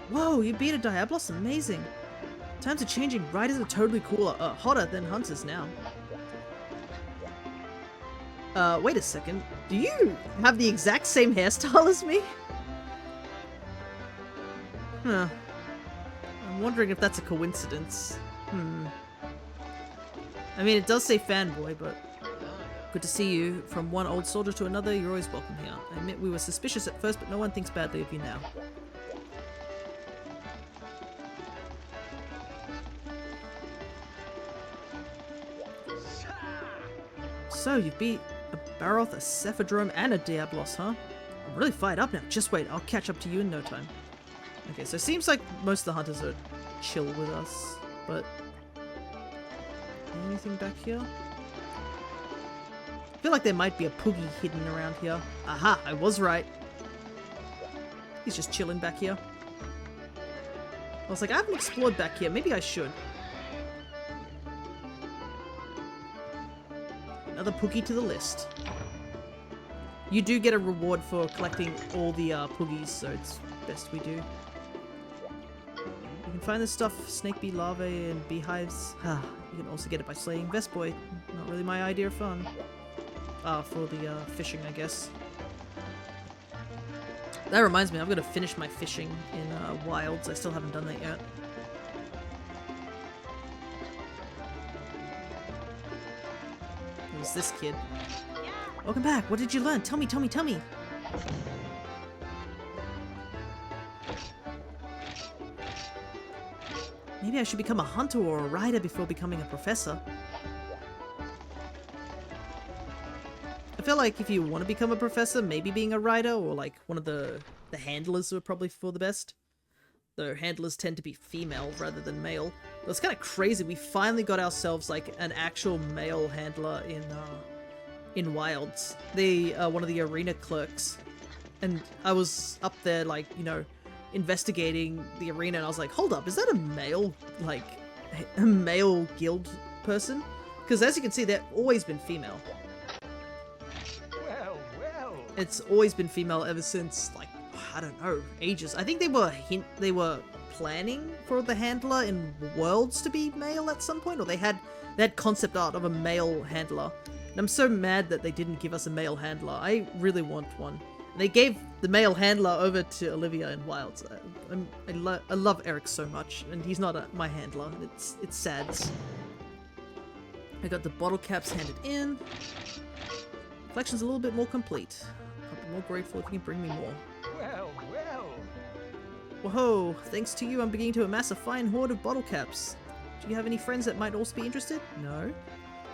Whoa, you beat a Diablos? Amazing! Times are changing. Riders are totally cooler, hotter than hunters now. Wait a second. Do you have the exact same hairstyle as me? Huh. I'm wondering if that's a coincidence. I mean, it does say fanboy, but good to see you. From one old soldier to another, you're always welcome here. I admit we were suspicious at first, but no one thinks badly of you now. So, you've beat a Baroth, a Cephadrome, and a Diablos, huh? I'm really fired up now. Just wait, I'll catch up to you in no time. Okay, so it seems like most of the hunters are chill with us, but... anything back here? I feel like there might be a Poogie hidden around here. Aha, I was right. He's just chilling back here. I was like, I haven't explored back here. Maybe I should. Another Poogie to the list. You do get a reward for collecting all the Poogies, so it's best we do. You can find this stuff, snake bee larvae and beehives. You can also get it by slaying Vestboy. Not really my idea of fun. For the fishing, I guess. That reminds me, I'm gonna finish my fishing in Wilds. I still haven't done that yet. It was this kid. Welcome back. What did you learn? Tell me, tell me, tell me. Maybe I should become a hunter or a rider before becoming a professor. I feel like if you want to become a professor, maybe being a rider or like one of the handlers are probably for the best. Though handlers tend to be female rather than male. But it's kind of crazy. We finally got ourselves like an actual male handler in Wilds. They one of the arena clerks, and I was up there like, you know, investigating the arena, and I was like, hold up, is that a male, like a male guild person? Because as you can see, they've always been female. It's always been female ever since, like, I don't know, ages. I think they were planning for the handler in Worlds to be male at some point, or they had concept art of a male handler. And I'm so mad that they didn't give us a male handler. I really want one. They gave the male handler over to Olivia in Wilds. I love Eric so much, and he's not my handler. It's sad. I got the bottle caps handed in. Collection's a little bit more complete. I'll be more grateful if you can bring me more. Whoa, thanks to you I'm beginning to amass a fine hoard of bottle caps. Do you have any friends that might also be interested? No?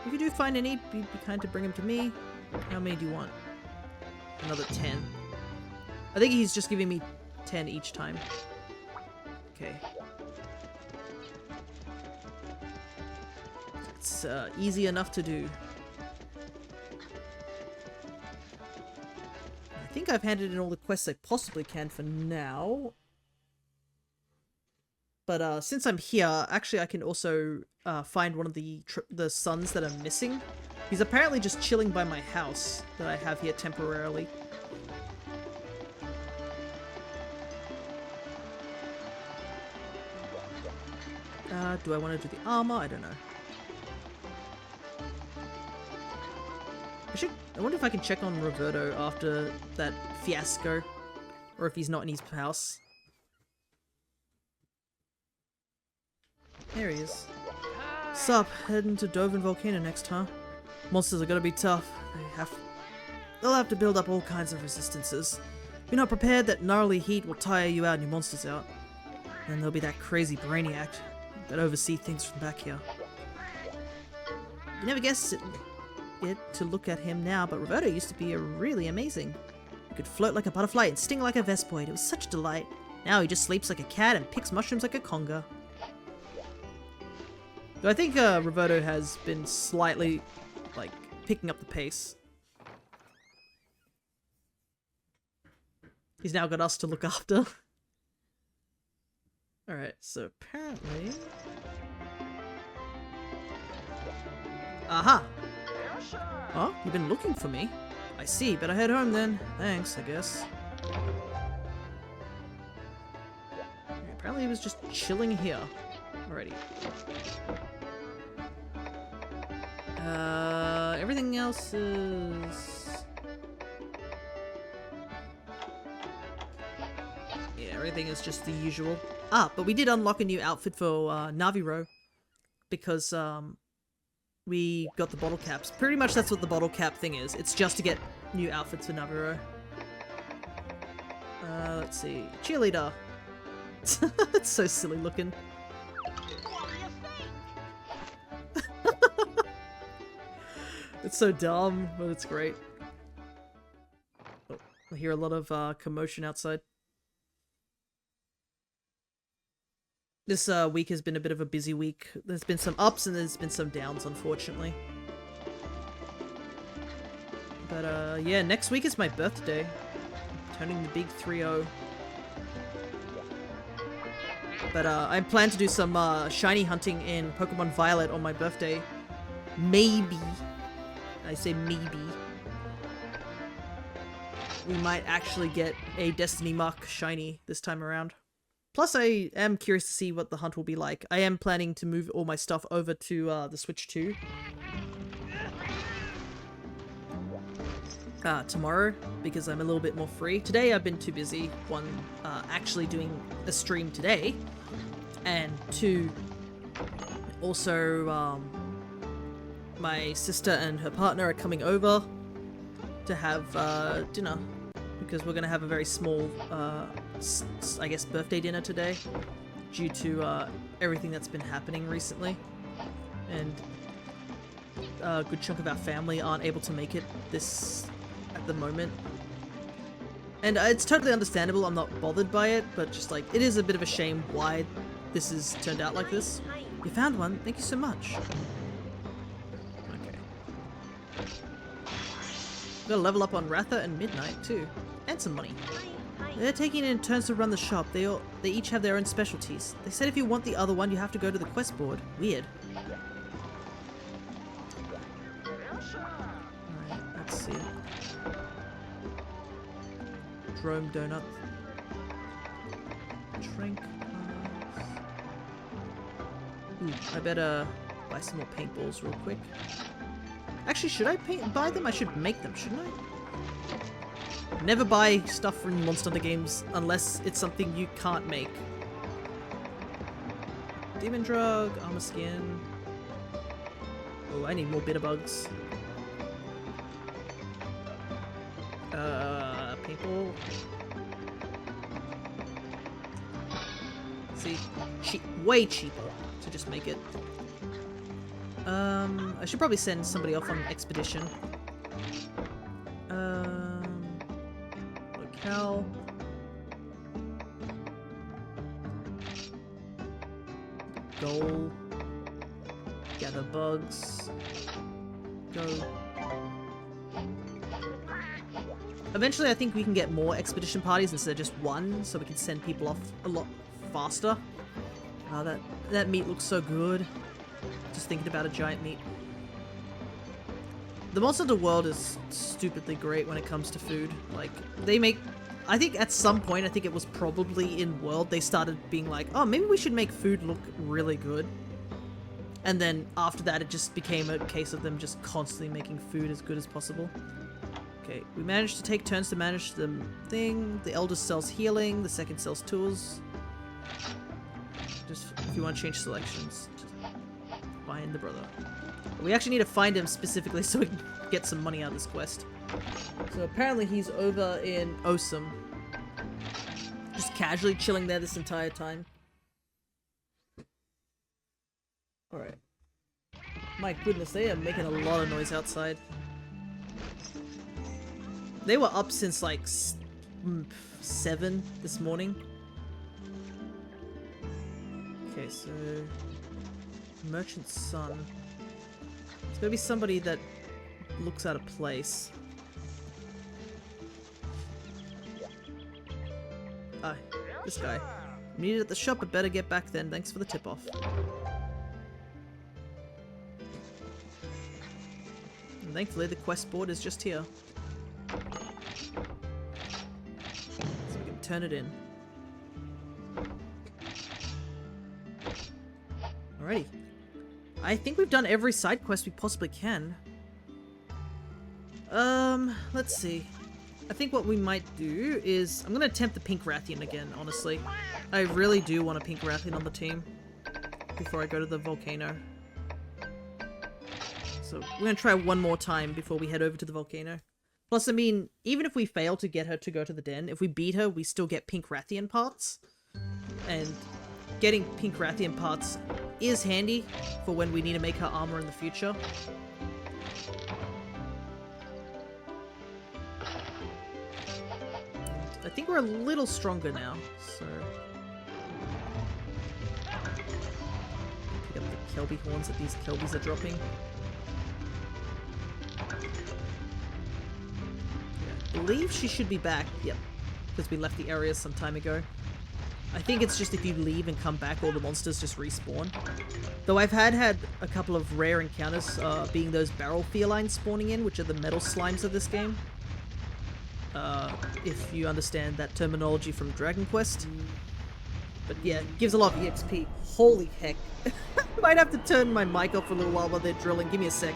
If you do find any, be kind to bring them to me. How many do you want? Another 10. I think he's just giving me 10 each time. Okay. It's easy enough to do. I think I've handed in all the quests I possibly can for now. But since I'm here, actually I can also find one of the sons that are missing. He's apparently just chilling by my house that I have here temporarily. Do I want to do the armor? I don't know. I wonder if I can check on Roberto after that fiasco, or if he's not in his house. There he is. Sup, heading to Doven Volcano next, huh? Monsters are gonna be tough. They'll have to build up all kinds of resistances. If you're not prepared, that gnarly heat will tire you out and your monsters out. And there'll be that crazy brainiac that oversees things from back here. You never guessed it to look at him now, but Roberto used to be really amazing. He could float like a butterfly and sting like a vespoid. It was such a delight. Now he just sleeps like a cat and picks mushrooms like a conga. Though I think Roberto has been slightly, like, picking up the pace. He's now got us to look after. Alright, so apparently... Aha! Oh, you've been looking for me? I see, better head home then. Thanks, I guess. Apparently he was just chilling here already. Everything else is... Yeah, everything is just the usual. Ah, but we did unlock a new outfit for Naviro. Because, we got the bottle caps. Pretty much that's what the bottle cap thing is. It's just to get new outfits for Naviro. Let's see. Cheerleader. It's so silly looking. It's so dumb, but it's great. Oh, I hear a lot of commotion outside. This week has been a bit of a busy week. There's been some ups and there's been some downs, unfortunately. But yeah, next week is my birthday. I'm turning the big 3-0. But I plan to do some shiny hunting in Pokemon Violet on my birthday. Maybe. I say maybe. We might actually get a Destiny Mark shiny this time around. Plus, I am curious to see what the hunt will be like. I am planning to move all my stuff over to the Switch 2. Tomorrow, because I'm a little bit more free. Today I've been too busy, one, actually doing a stream today, and two, also, my sister and her partner are coming over to have dinner, because we're going to have a very small, I guess, birthday dinner today. due to everything that's been happening recently, and a good chunk of our family aren't able to make it this at the moment. And it's totally understandable, I'm not bothered by it, but just like, it is a bit of a shame why this has turned out like this. You found one, thank you so much. Okay. Gotta level up on Ratha and Midnight too, and some money. They're taking it in turns to run the shop. They each have their own specialties. They said if you want the other one, you have to go to the quest board. Weird. Alright, let's see. Drome Donut. Trank. Ooh, I better buy some more paintballs real quick. Actually, should I buy them? I should make them, shouldn't I? Never buy stuff from Monster Hunter games unless it's something you can't make. Demon Drug, Armor Skin. Oh, I need more bitter bugs. Paintball. See, way cheaper to just make it. I should probably send somebody off on an expedition. Locale. Goal. Gather bugs. Go. Eventually I think we can get more expedition parties instead of just one, so we can send people off a lot faster. That meat looks so good. Just thinking about a giant meat. The Monster Hunter world is stupidly great when it comes to food. Like, they make... I think at some point, I think it was probably in World, they started being like, oh, maybe we should make food look really good. And then after that, it just became a case of them just constantly making food as good as possible. Okay, we managed to take turns to manage the thing. The eldest sells healing, the second sells tools. Just, if you want to change selections, just find the brother. We actually need to find him specifically so we can get some money out of this quest. So apparently he's over in Osum. Just casually chilling there this entire time. Alright. My goodness, they are making a lot of noise outside. They were up since like 7 this morning. Okay, so... Merchant's son. It's gonna be somebody that looks out of place. Ah, this guy. Needed at the shop, but better get back then. Thanks for the tip-off. And thankfully, the quest board is just here. So we can turn it in. Alrighty. I think we've done every side quest we possibly can. Let's see. I think what we might do is... I'm gonna attempt the Pink Rathian again, honestly. I really do want a Pink Rathian on the team before I go to the volcano. So we're gonna try one more time before we head over to the volcano. Plus, I mean, even if we fail to get her to go to the den, if we beat her, we still get Pink Rathian parts. And getting Pink Rathian parts is handy for when we need to make her armor in the future. I think we're a little stronger now, so... Pick up the Kelby horns that these Kelbys are dropping. Yeah, I believe she should be back. Yep, because we left the area some time ago. I think it's just if you leave and come back, all the monsters just respawn. Though I've had a couple of rare encounters, being those barrel felines spawning in, which are the metal slimes of this game. If you understand that terminology from Dragon Quest. But yeah, it gives a lot of EXP. Holy heck. Might have to turn my mic off for a little while they're drilling. Give me a sec.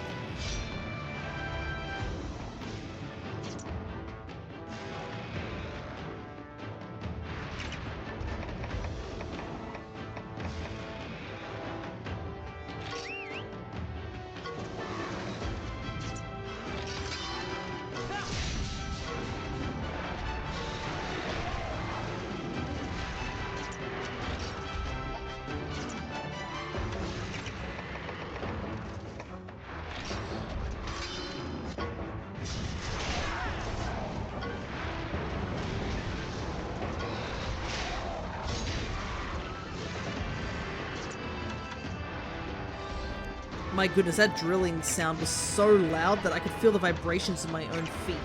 My goodness, that drilling sound was so loud that I could feel the vibrations of my own feet.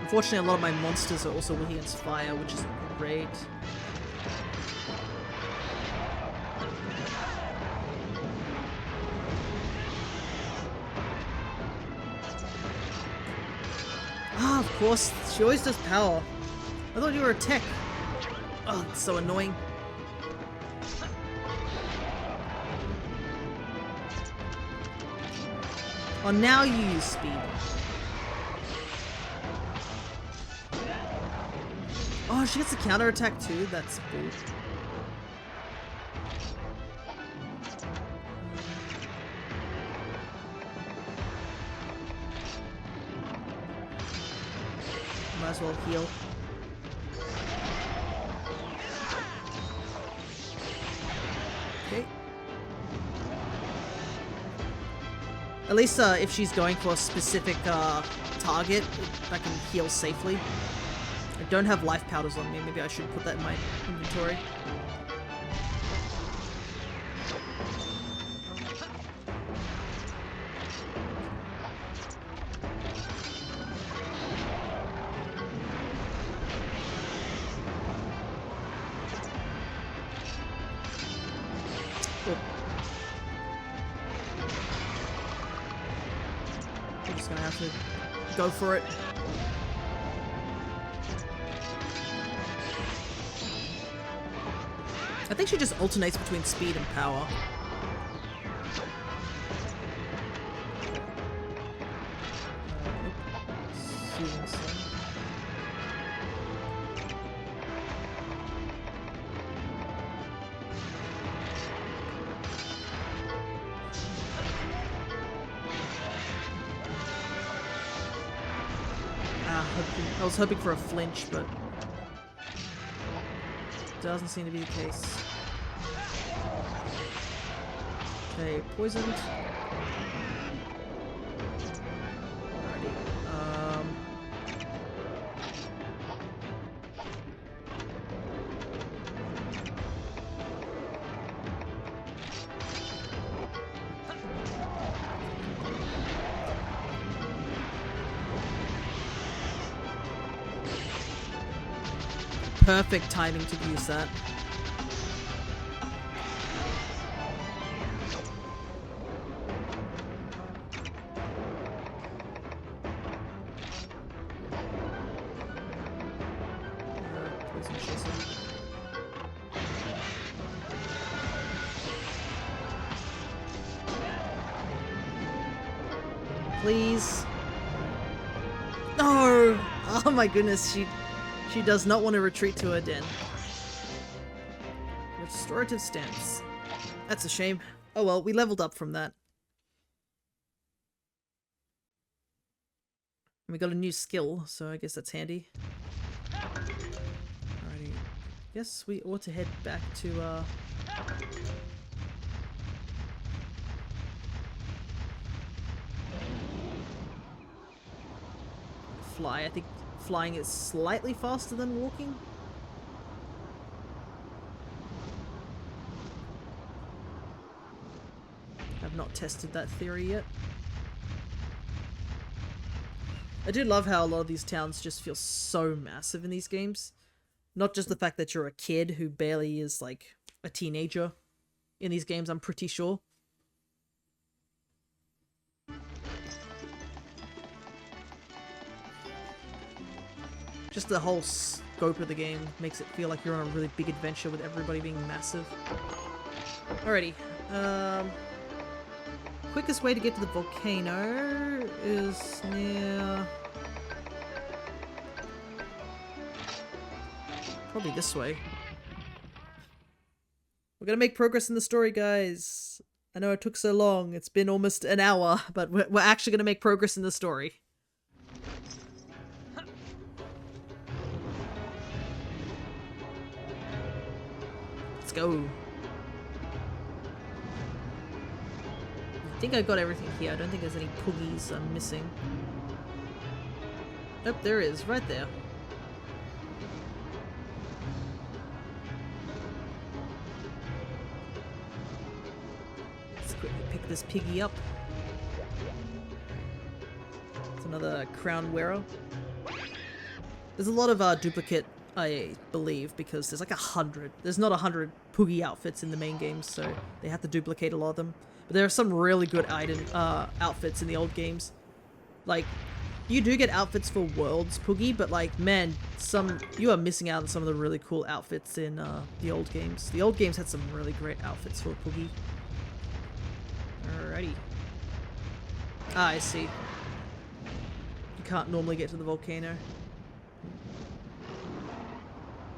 Unfortunately, a lot of my monsters are also weak against fire, which is great. Ah, of course. She always does power. I thought you were a tech. Oh, it's so annoying. Oh, now you use speed. Oh, she gets a counterattack too? That's cool. Might as well heal. Okay. At least if she's going for a specific target, I can heal safely. I don't have life powders on me. Maybe I should put that in my inventory. Oh. I'm just gonna have to go for it. I think she just alternates between speed and power. I was hoping for a flinch, but doesn't seem to be the case. Okay, poisoned. Alrighty. Perfect timing to use that. Please. No! Oh my goodness, she does not want to retreat to her den. Restorative stance. That's a shame. Oh well, we leveled up from that. And we got a new skill, so I guess that's handy. Alrighty. Guess we ought to head back to fly. I think flying is slightly faster than walking. I've not tested that theory yet. I do love how a lot of these towns just feel so massive in these games. Not just the fact that you're a kid who barely is like a teenager in these games, I'm pretty sure. Just the whole scope of the game makes it feel like you're on a really big adventure with everybody being massive. Alrighty. Quickest way to get to the volcano is near... probably this way. We're gonna make progress in the story, guys. I know it took so long. It's been almost an hour, but we're actually gonna make progress in the story. Let's go. I think I got everything here. I don't think there's any poogies I'm missing. Nope, there is. Right there. this piggy up. It's another crown wearer. There's a lot of duplicate, I believe, because there's like 100. There's not 100 Poogie outfits in the main games, so they have to duplicate a lot of them. But there are some really good outfits in the old games. Like, you do get outfits for Worlds Poogie, but like, man, you are missing out on some of the really cool outfits in the old games. The old games had some really great outfits for Poogie. Alrighty. Ah, I see. You can't normally get to the volcano.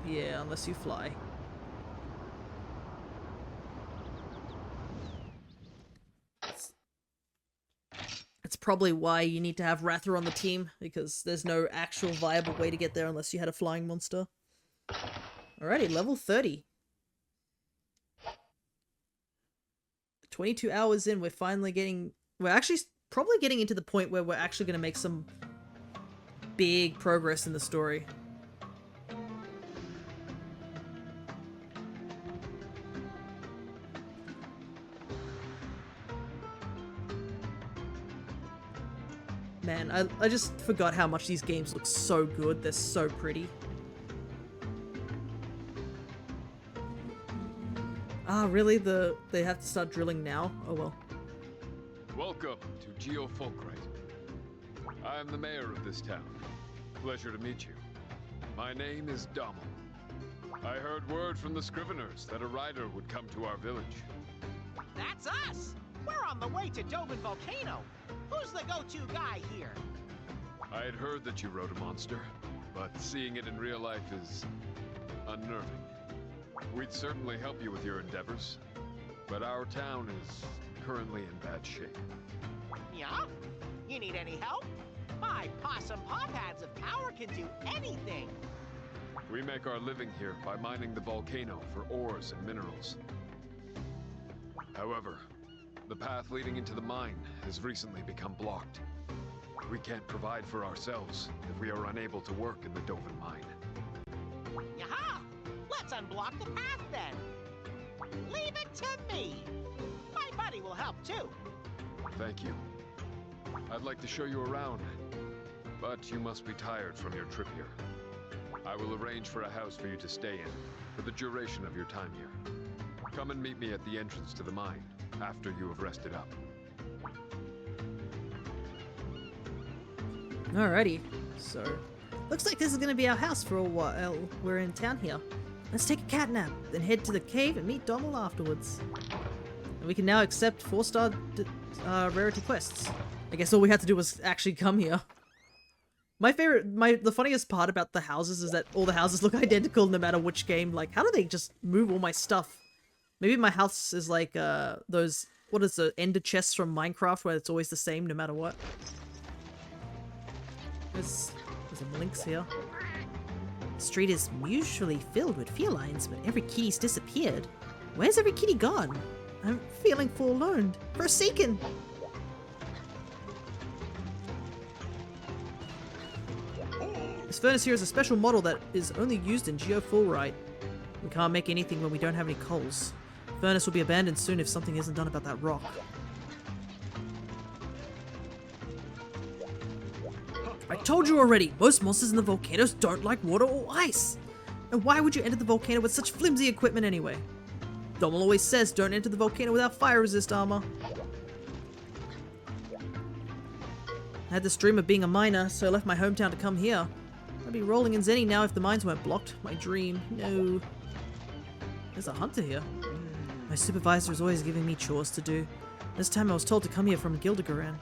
Yeah, unless you fly. That's probably why you need to have Rather on the team, because there's no actual viable way to get there unless you had a flying monster. Alrighty, level 30. 22 hours in, we're actually probably getting into the point where we're actually going to make some big progress in the story. Man, I just forgot how much these games look so good. They're so pretty. Ah, really? They have to start drilling now? Oh well. Welcome to Geofolkrite. I am the mayor of this town. Pleasure to meet you. My name is Dommel. I heard word from the Scriveners that a rider would come to our village. That's us! We're on the way to Dovin Volcano. Who's the go-to guy here? I had heard that you rode a monster, but seeing it in real life is unnerving. We'd certainly help you with your endeavors, but our town is currently in bad shape. Yeah? You need any help? My possum pop-pads of power can do anything. We make our living here by mining the volcano for ores and minerals. However, the path leading into the mine has recently become blocked. We can't provide for ourselves if we are unable to work in the Dovin mine. Yaha! Let's unblock the path then. Leave it to me. My buddy will help too. Thank you. I'd like to show you around, but you must be tired from your trip here. I will arrange for a house for you to stay in for the duration of your time here. Come and meet me at the entrance to the mine after you have rested up. Alrighty, so looks like this is gonna be our house for a while. We're in town here. Let's take a cat nap, then head to the cave and meet Dommel afterwards. And we can now accept 4-star rarity quests. I guess all we had to do was actually come here. The funniest part about the houses is that all the houses look identical no matter which game. Like, how do they just move all my stuff? Maybe my house is like those, what is the ender chests from Minecraft where it's always the same no matter what. There's some links here. The street is usually filled with felines, but every kitty's disappeared. Where's every kitty gone? I'm feeling forlorn, forsaken. This furnace here is a special model that is only used in Geofolkrite. We can't make anything when we don't have any coals. The furnace will be abandoned soon if something isn't done about that rock. I told you already, most monsters in the volcanoes don't like water or ice. And why would you enter the volcano with such flimsy equipment anyway? Dommel always says don't enter the volcano without fire resist armor. I had this dream of being a miner, so I left my hometown to come here. I'd be rolling in Zenny now if the mines weren't blocked. My dream. No. There's a hunter here. My supervisor is always giving me chores to do. This time I was told to come here from Gildegaran.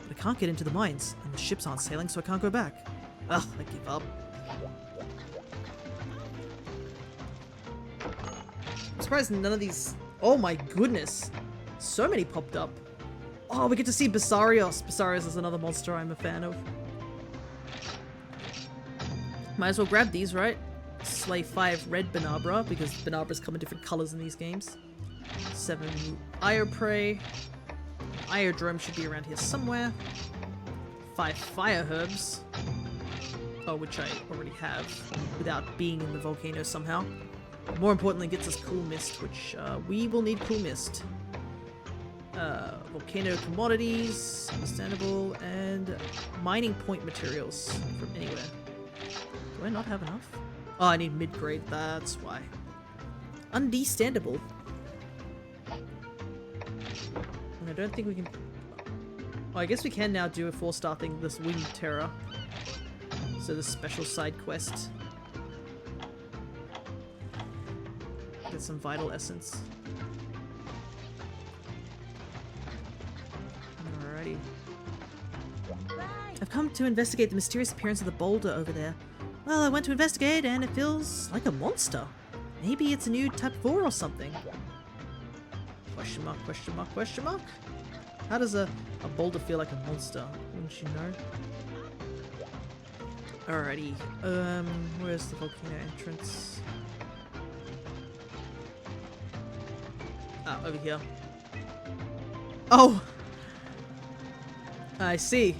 But I can't get into the mines, and the ships aren't sailing, so I can't go back. Ugh, I give up. I'm surprised none of these... Oh my goodness. So many popped up. Oh, we get to see Basarios. Basarios is another monster I'm a fan of. Might as well grab these, right? Slay 5 red Banabra, because Banabras come in different colors in these games. 7 Ire Prey. Irodrome should be around here somewhere. 5 fire herbs. Oh, which I already have, without being in the volcano somehow. More importantly, gets us Cool Mist, which we will need Cool Mist. Volcano commodities, understandable, and mining point materials from anywhere. Do I not have enough? Oh, I need mid-grade, that's why. Understandable. And I don't think we can... Oh, I guess we can now do it before starting this Winged Terror. So the special side quest. Get some vital essence. Alrighty. I've come to investigate the mysterious appearance of the boulder over there. Well, I went to investigate and it feels like a monster. Maybe it's a new type 4 or something. Question mark, question mark, question mark? How does a boulder feel like a monster? Wouldn't you know? Alrighty. Where's the volcano entrance? Ah, over here. Oh! I see.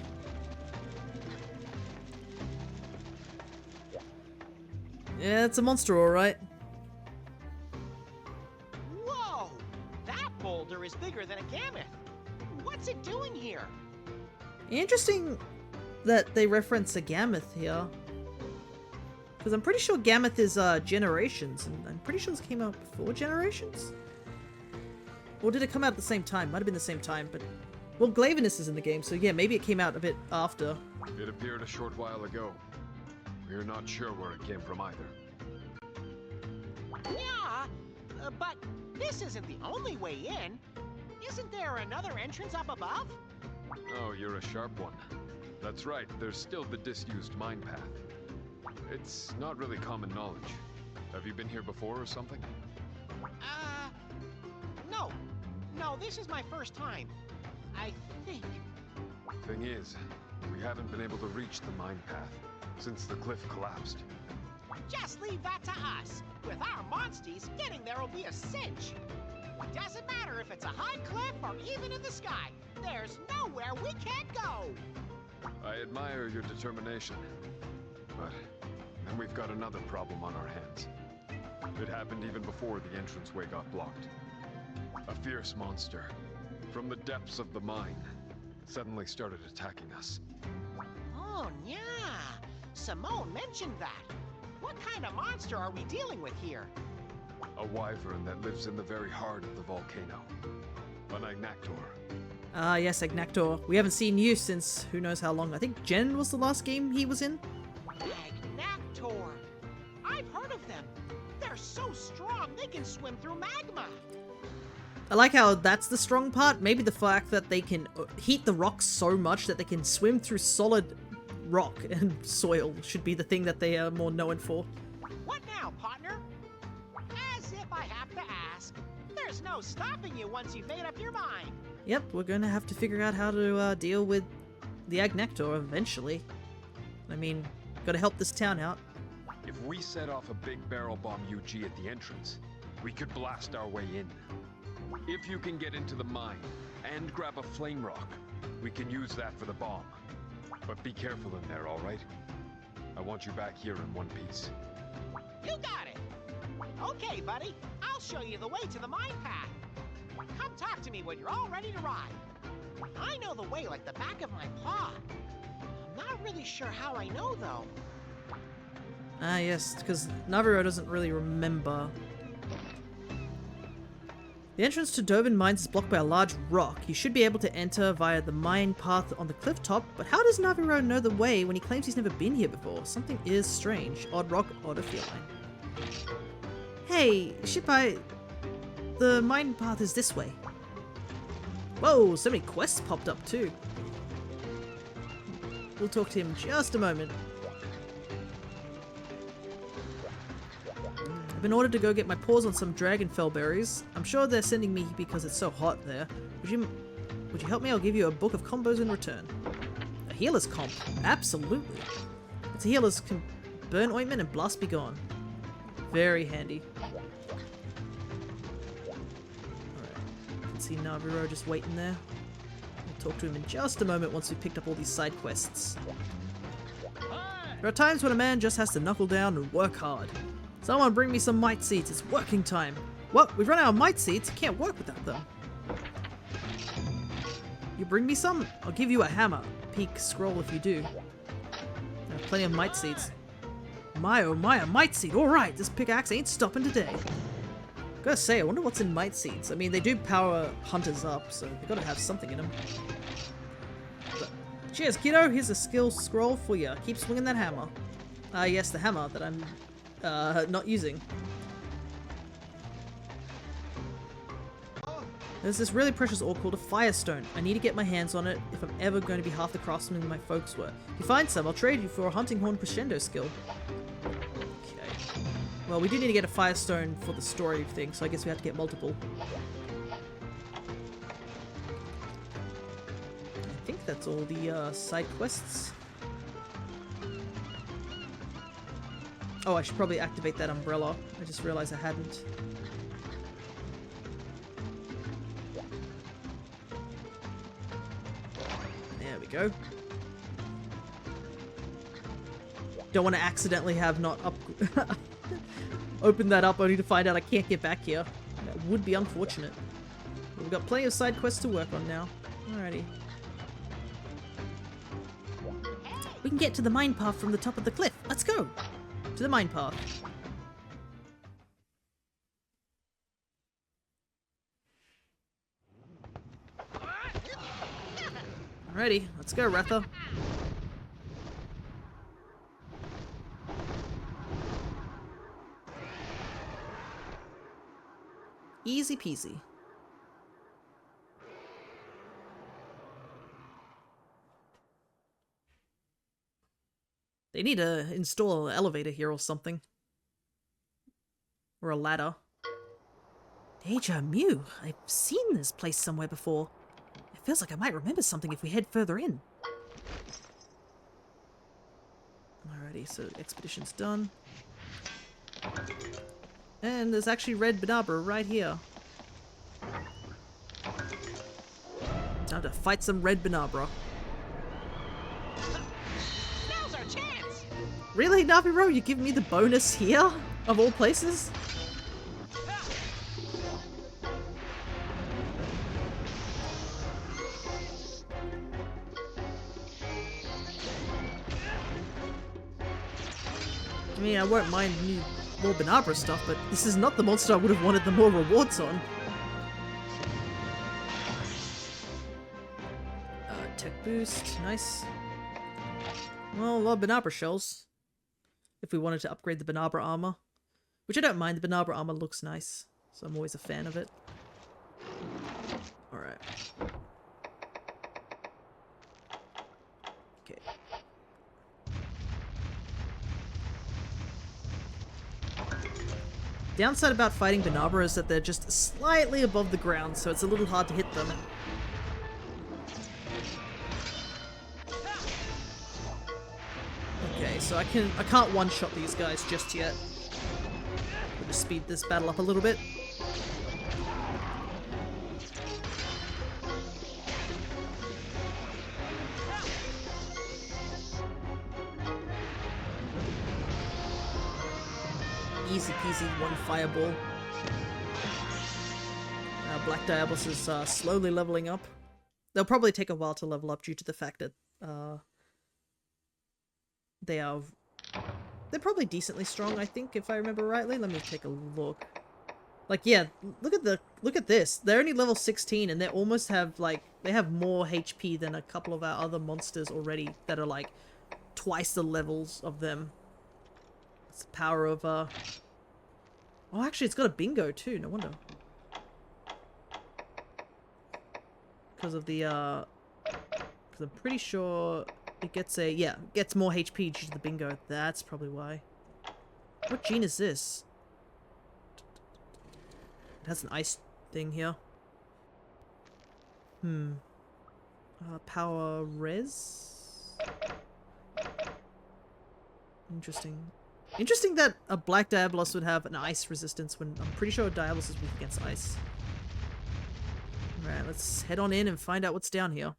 Yeah, it's a monster, alright. Whoa! That boulder is bigger than a gammoth. What's it doing here? Interesting that they reference a gammoth here. Because I'm pretty sure gammoth is Generations, and I'm pretty sure this came out before Generations? Or did it come out at the same time? Might have been the same time, but... Well, Glavenus is in the game, so yeah, maybe it came out a bit after. It appeared a short while ago. We're not sure where it came from either. Yeah, but this isn't the only way in. Isn't there another entrance up above? Oh, you're a sharp one. That's right, there's still the disused mine path. It's not really common knowledge. Have you been here before or something? No. No, this is my first time. I think. Thing is, we haven't been able to reach the mine path since the cliff collapsed. Just leave that to us. With our Monsties, getting there will be a cinch. Doesn't matter if it's a high cliff or even in the sky. There's nowhere we can't go. I admire your determination, but then we've got another problem on our hands. It happened even before the entranceway got blocked. A fierce monster, from the depths of the mine, suddenly started attacking us. Oh, yeah. Simone mentioned that. What kind of monster are we dealing with here? A wyvern that lives in the very heart of the volcano. An Agnactor. Ah, yes, Agnactor. We haven't seen you since who knows how long. I think Gen was the last game he was in. Agnactor. I've heard of them. They're so strong they can swim through magma. I like how that's the strong part. Maybe the fact that they can heat the rocks so much that they can swim through solid rock and soil should be the thing that they are more known for. What now, partner? As if I have to ask. There's no stopping you once you've made up your mind. Yep, we're going to have to figure out how to deal with the Agnactor eventually. I mean, gotta help this town out. If we set off a big barrel bomb UG at the entrance, we could blast our way in. If you can get into the mine and grab a flame rock, we can use that for the bomb. But be careful in there, alright? I want you back here in one piece. You got it. Okay, buddy. I'll show you the way to the mine path. Come talk to me when you're all ready to ride. I know the way like the back of my paw. I'm not really sure how I know, though. Ah, yes, because Navarro doesn't really remember. The entrance to Dovin Mines is blocked by a large rock. You should be able to enter via the mine path on the cliff top, but how does Navarro know the way when he claims he's never been here before? Something is strange. Odd rock, odd feline. Hey, Shipai, the mine path is this way. Whoa, so many quests popped up too. We'll talk to him in just a moment. I've been ordered to go get my paws on some dragonfell berries. I'm sure they're sending me because it's so hot there. Would you help me? I'll give you a book of combos in return. A healer's comp? Absolutely. It's a healer's burn ointment and blast be gone. Very handy. Alright. You can see Navarro just waiting there. We'll talk to him in just a moment once we've picked up all these side quests. There are times when a man just has to knuckle down and work hard. Someone bring me some might seeds, it's working time. What? We've run out of might seeds? Can't work without them. You bring me some? I'll give you a hammer. Peak scroll if you do. I have plenty of might seeds. My oh my, a might seed. Alright, this pickaxe ain't stopping today. Gotta say, I wonder what's in might seeds. I mean, they do power hunters up, so they gotta have something in them. But, cheers, kiddo. Here's a skill scroll for you. Keep swinging that hammer. Yes, the hammer that I'm not using. There's this really precious ore called a firestone. I need to get my hands on it if I'm ever going to be half the craftsman my folks were. If you find some, I'll trade you for a hunting horn crescendo skill. Okay. Well, we do need to get a firestone for the story thing, so I guess we have to get multiple. I think that's all the side quests. Oh, I should probably activate that umbrella. I just realized I hadn't. There we go. Don't want to accidentally have not up open that up only to find out I can't get back here. That would be unfortunate. But we've got plenty of side quests to work on now. Alrighty. We can get to the mine path from the top of the cliff. Let's go! To the mine path. Alrighty, let's go, Ratha. Easy peasy. They need to install an elevator here or something. Or a ladder. Deja Mew. I've seen this place somewhere before. It feels like I might remember something if we head further in. Alrighty, so expedition's done. And there's actually Red Banabra right here. Time to fight some Red Banabra. Now's our chance. Really, Naviro? You give me the bonus here? Of all places? I mean, I won't mind more Banabra stuff, but this is not the monster I would have wanted the more rewards on. Tech boost, nice. Well, a lot of Banabra shells. If we wanted to upgrade the Banabra armor. Which I don't mind, the Banabra armor looks nice. So I'm always a fan of it. Alright. Okay. Downside about fighting Banabra is that they're just slightly above the ground, so it's a little hard to hit them. Okay, so I can't one-shot these guys just yet. We'll just speed this battle up a little bit. Easy peasy, one fireball. Black Diabolos is slowly leveling up. They'll probably take a while to level up due to the fact that they're probably decently strong, I think, if I remember rightly. Let me take a look. Like, yeah, look at this. They're only level 16 and they almost have like they have more HP than a couple of our other monsters already that are like twice the levels of them. It's the power of oh, actually it's got a bingo too, no wonder. Because of the because I'm pretty sure it gets a gets more HP due to the bingo. That's probably why. What gene is this? It has an ice thing here. Power res? Interesting. Interesting that a Black Diabolos would have an ice resistance when I'm pretty sure Diabolos is weak against ice. Alright, let's head on in and find out what's down here.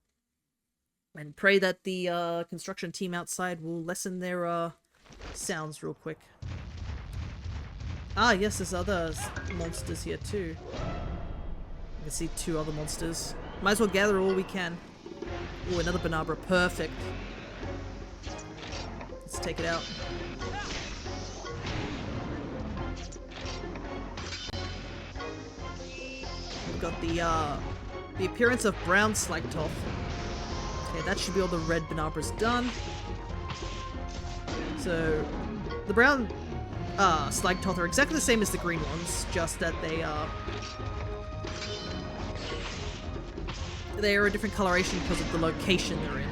And pray that the construction team outside will lessen their sounds real quick. Ah, yes, there's other monsters here too. I can see two other monsters. Might as well gather all we can. Oh, another Banabra. Perfect. Let's take it out. We've got the appearance of brown Slagtoth. Okay, that should be all the red Banabras done. So, the brown Slagtoth are exactly the same as the green ones, just that they are a different coloration because of the location they're in.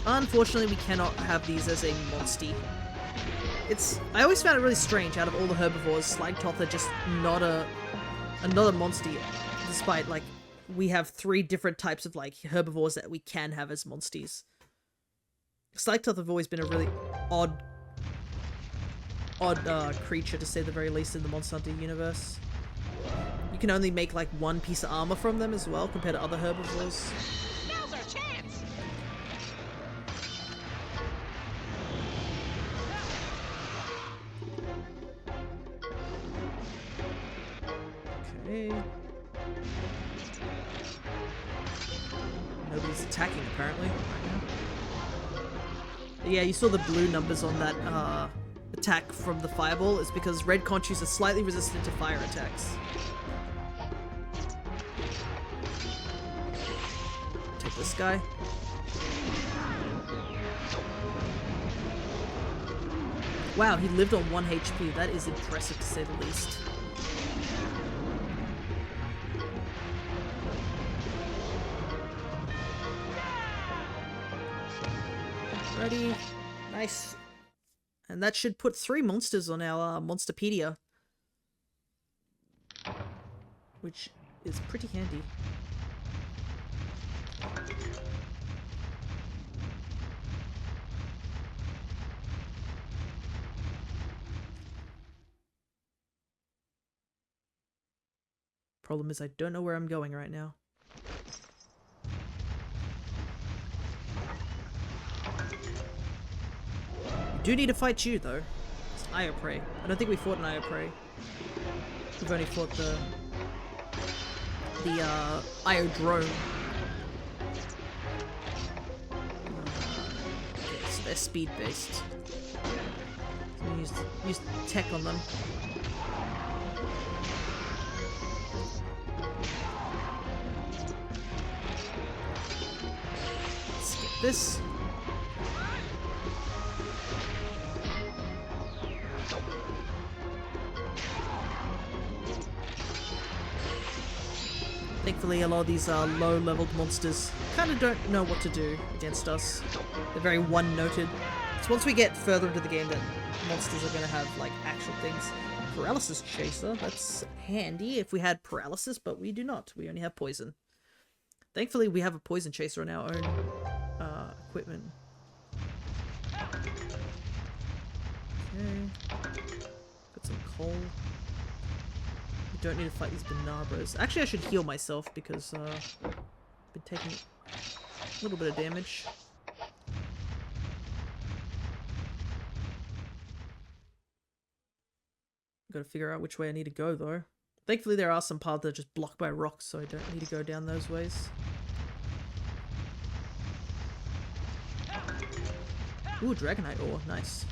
Unfortunately, we cannot have these as a Monstie. I always found it really strange, out of all the herbivores, Slagtoth are just not another Monstie, despite, like, we have 3 different types of, like, herbivores that we can have as Monsties. Slagtoth have always been a really odd creature, to say the very least, in the Monster Hunter universe. You can only make, like, 1 piece of armor from them as well, compared to other herbivores. Now's our chance. Okay. Nobody's attacking, apparently, right now. But yeah, you saw the blue numbers on that attack from the fireball. It's because red conchus are slightly resistant to fire attacks. Take this guy. Wow, he lived on 1 HP. That is impressive, to say the least. Ready. Nice. And that should put 3 monsters on our Monsterpedia. Which is pretty handy. Problem is, I don't know where I'm going right now. We do need to fight you, though. It's Iroprey. I don't think we fought an Iroprey. We've only fought the Iodrome. Okay, so they're speed-based. So use tech on them. Let's get this. Thankfully, a lot of these low-leveled monsters kind of don't know what to do against us. They're very one-noted. So once we get further into the game, that monsters are going to have, like, actual things. Paralysis Chaser, that's handy if we had paralysis, but we do not. We only have poison. Thankfully, we have a poison chaser on our own equipment. Okay. Got some coal. We don't need to fight these Banabras. Actually, I should heal myself because I've been taking a little bit of damage. Gotta figure out which way I need to go, though. Thankfully, there are some paths that are just blocked by rocks, so I don't need to go down those ways. Ooh, Dragonite ore. Nice.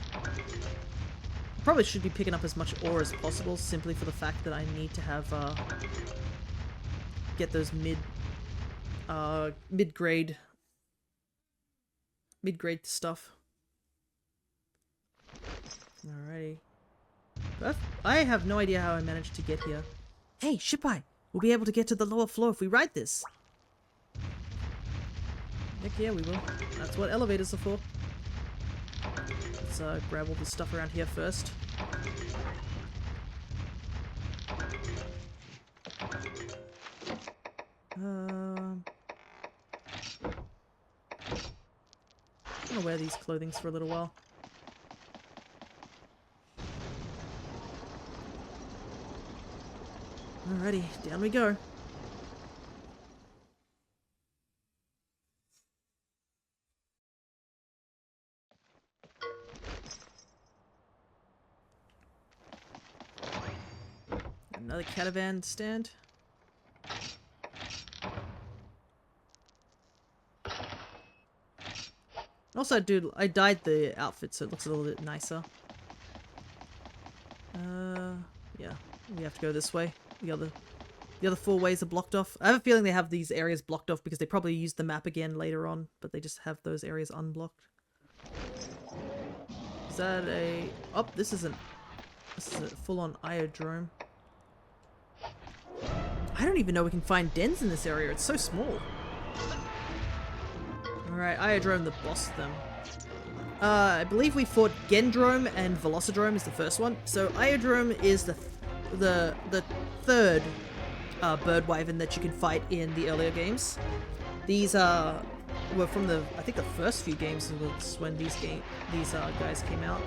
Probably should be picking up as much ore as possible, simply for the fact that I need to have, get those mid-grade stuff. Alrighty. But I have no idea how I managed to get here. Hey, Shipeye! We'll be able to get to the lower floor if we ride this! Heck yeah, we will. That's what elevators are for. Let's grab all this stuff around here first. I'm gonna wear these clothings for a little while. Alrighty, down we go. another caravan stand. Also, dude, I dyed the outfit so it looks a little bit nicer. Yeah, we have to go this way. The other 4 ways are blocked off. I have a feeling they have these areas blocked off because they probably use the map again later on, but they just have those areas unblocked. Is that a... Oh, this is a full-on Iodrome. I don't even know we can find dens in this area. It's so small. Alright, Iodrome, the boss of them. I believe we fought Gendrome and Velocidrome is the first one. So Iodrome is the third bird wyvern that you can fight in the earlier games. These were from I think the first few games was when these guys came out.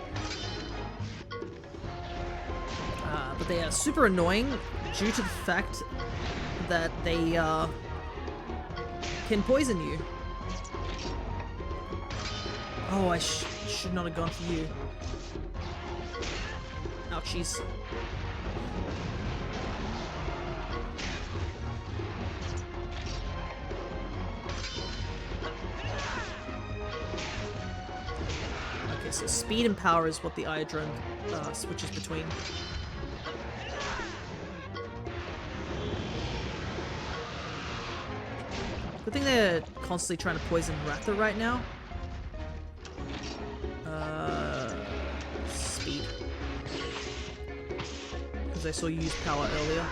But they are super annoying due to the fact that they can poison you. Oh, I should not have gone for you. Ouchies. Okay, so speed and power is what the Iodrome switches between. Good thing they're constantly trying to poison Ratha right now. Speed. Because I saw you use power earlier.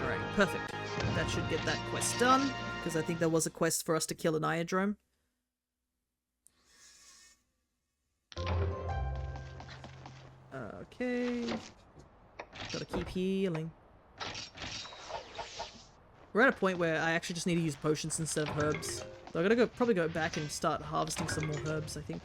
Alright, perfect. That should get that quest done, because I think there was a quest for us to kill an Iodrome. Okay. Gotta keep healing. We're at a point where I actually just need to use potions instead of herbs. So I gotta probably go back and start harvesting some more herbs, I think.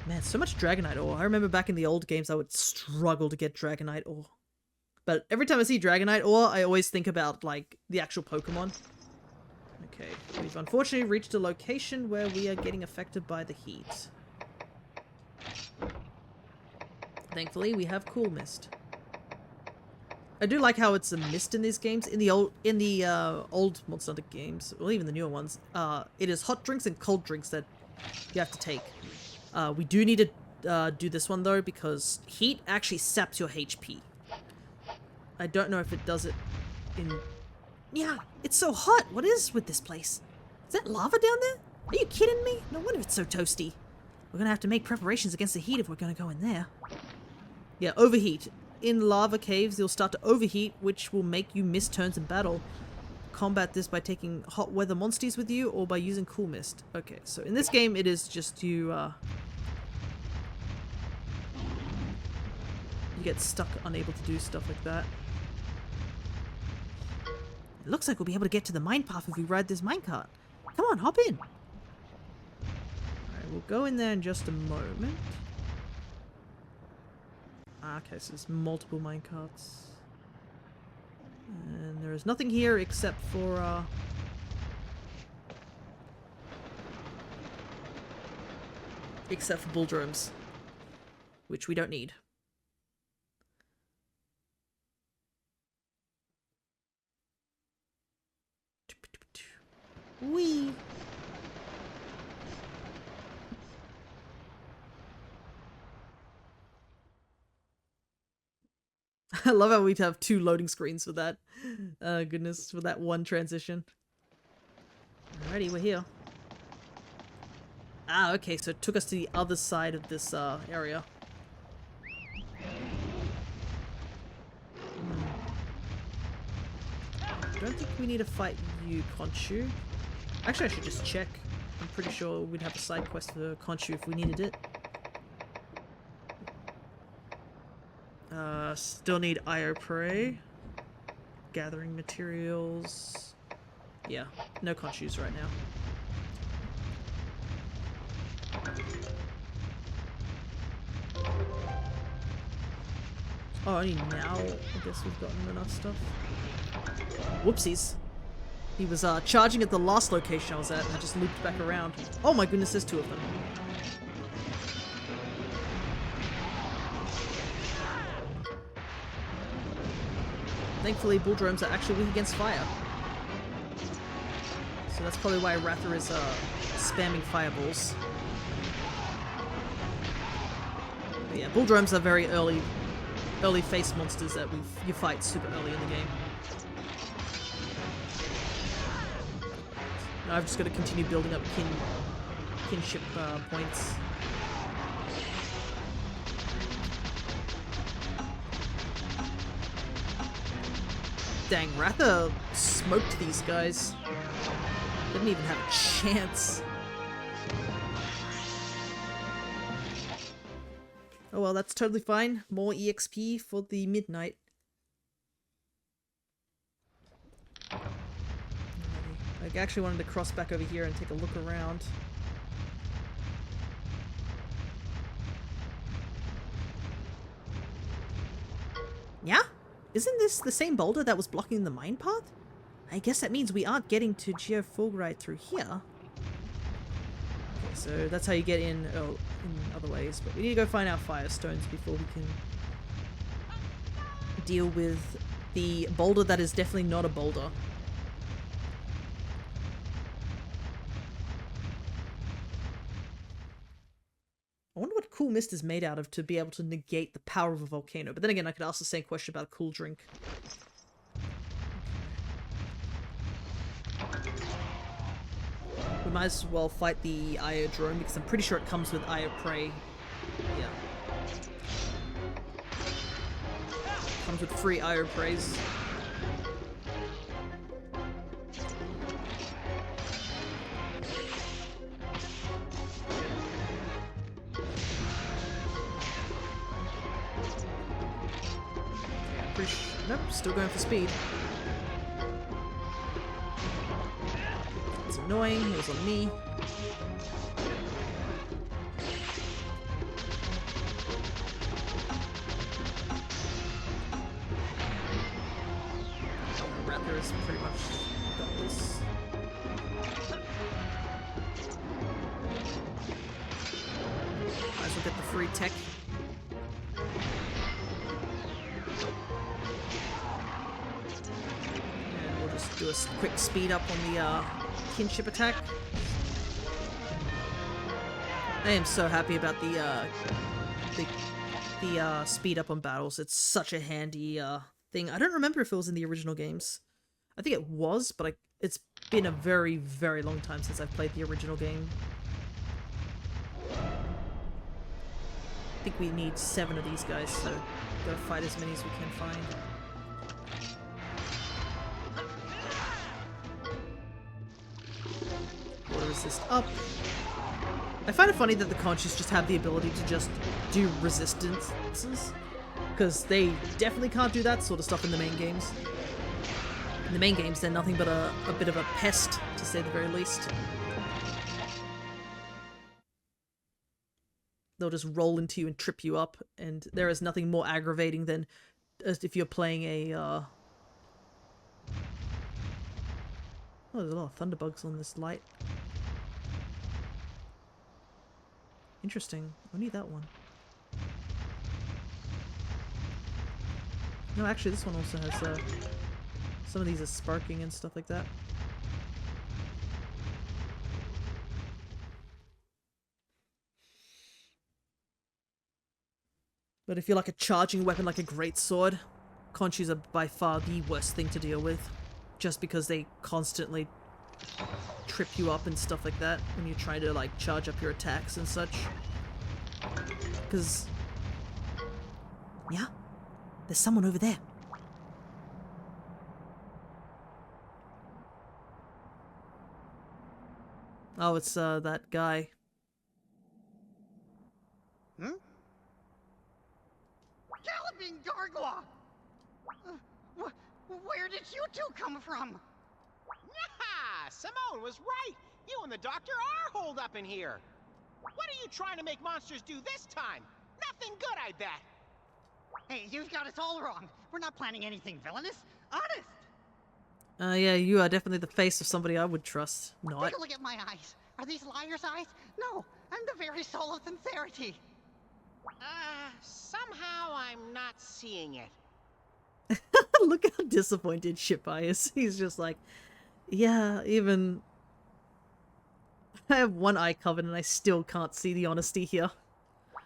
Man, so much Dragonite ore. I remember back in the old games I would struggle to get Dragonite ore. But every time I see Dragonite ore, I always think about, like, the actual Pokemon. Okay, we've unfortunately reached a location where we are getting affected by the heat. Thankfully, we have Cool Mist. I do like how it's a mist in these games. In the old Monster Hunter games, or even the newer ones, it is hot drinks and cold drinks that you have to take. We do need to do this one though, because heat actually saps your HP. I don't know if it does it in... Yeah, it's so hot. What is with this place? Is that lava down there? Are you kidding me? No wonder it's so toasty. We're gonna have to make preparations against the heat if we're gonna go in there. Yeah, overheat. In lava caves, you'll start to overheat, which will make you miss turns in battle. Combat this by taking hot weather Monsties with you, or by using Cool Mist. Okay, so in this game, it is just you get stuck, unable to do stuff like that. It looks like we'll be able to get to the mine path if we ride this minecart. Come on, hop in. Alright, we'll go in there in just a moment. Okay, so there's multiple minecarts. And there is nothing here except for, bull drones. Which we don't need. Whee! I love how we'd have 2 loading screens for that. Goodness, for that one transition. Alrighty, we're here. Ah, okay, so it took us to the other side of this area. I don't think we need to fight you, Khonshu. Actually, I should just check. I'm pretty sure we'd have a side quest for Khonshu if we needed it. Still need Io Prey. Gathering materials. Yeah, no Khonshus right now. Oh, only now I guess we've gotten enough stuff. Whoopsies. He was charging at the last location I was at and I just looped back around. Oh my goodness, there's two of them. Thankfully, bull drones are actually weak against fire. So that's probably why Rather is spamming fireballs. But yeah, bull drones are very early face monsters that you fight super early in the game. Now I've just got to continue building up kinship points. Dang, Ratha smoked these guys. Didn't even have a chance. Oh well, that's totally fine. More EXP for the midnight. I actually wanted to cross back over here and take a look around. Yeah? Isn't this the same boulder that was blocking the mine path? I guess that means we aren't getting to Geofulgurite through here. Okay, so that's how you get in other ways, but we need to go find our firestones before we can deal with the boulder that is definitely not a boulder. I wonder what cool mist is made out of to be able to negate the power of a volcano. But then again, I could ask the same question about a cool drink. We might as well fight the Io drone because I'm pretty sure it comes with Io Prey. Yeah. Comes with free Io Preys. Nope, still going for speed. It's annoying, it was on me. Raptor is pretty much got this. Might as well get the free tech. Do a quick speed up on the kinship attack. I am so happy about the speed up on battles. It's such a handy thing. I don't remember if it was in the original games. I think it was, but it's been a very, very long time since I've played the original game. I think we need 7 of these guys, so gotta fight as many as we can find. Resist up. I find it funny that the Conchus just have the ability to just do resistances, because they definitely can't do that sort of stuff in the main games. In the main games, they're nothing but a bit of a pest, to say the very least. They'll just roll into you and trip you up, and there is nothing more aggravating than if you're playing a oh, there's a lot of thunderbugs on this light. Interesting. I need that one. No, actually, this one also has some of these are sparking and stuff like that. But if you're like a charging weapon, like a greatsword, Conchus are by far the worst thing to deal with, just because they constantly trip you up and stuff like that when you're trying to like charge up your attacks and such. Because yeah, there's someone over there. Oh, it's that guy. Hmm? Galloping Gargoyle! Where did you two come from? Nah, Simone was right. You and the doctor are holed up in here. What are you trying to make monsters do this time? Nothing good, I bet. Hey, you've got us all wrong. We're not planning anything villainous. Honest. Yeah, you are definitely the face of somebody I would trust. Not. Take a look at my eyes. Are these liar's eyes? No, I'm the very soul of sincerity. Somehow I'm not seeing it. Look how disappointed Shipeye is. He's just like, yeah, even... I have one eye covered and I still can't see the honesty here.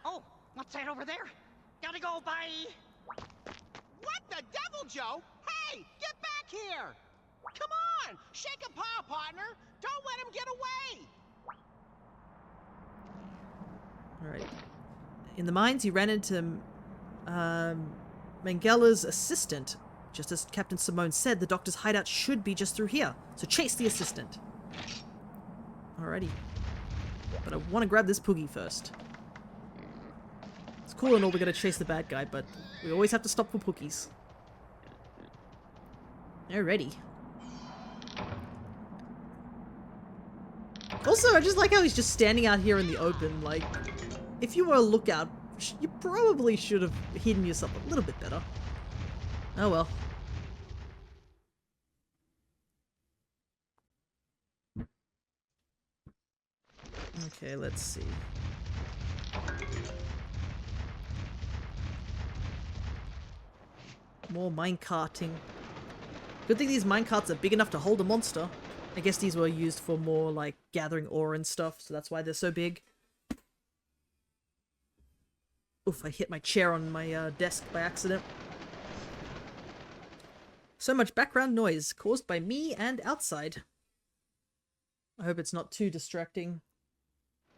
Oh, what's that over there? Gotta go, bye. What the devil, Joe? Hey, get back here! Come on, shake a paw, partner. Don't let him get away. Alright. In the mines, you ran into Mangela's assistant. Just as Captain Simone said, the doctor's hideout should be just through here. So chase the assistant. Alrighty. But I want to grab this Poogie first. It's cool and all we're going to chase the bad guy, but we always have to stop for Pookies. Alrighty. Also, I just like how he's just standing out here in the open. Like, if you were a lookout, you probably should have hidden yourself a little bit better. Oh well. Okay, let's see. More minecarting. Good thing these minecarts are big enough to hold a monster. I guess these were used for more, like, gathering ore and stuff, so that's why they're so big. Oof, I hit my chair on my desk by accident. So much background noise caused by me and outside. I hope it's not too distracting.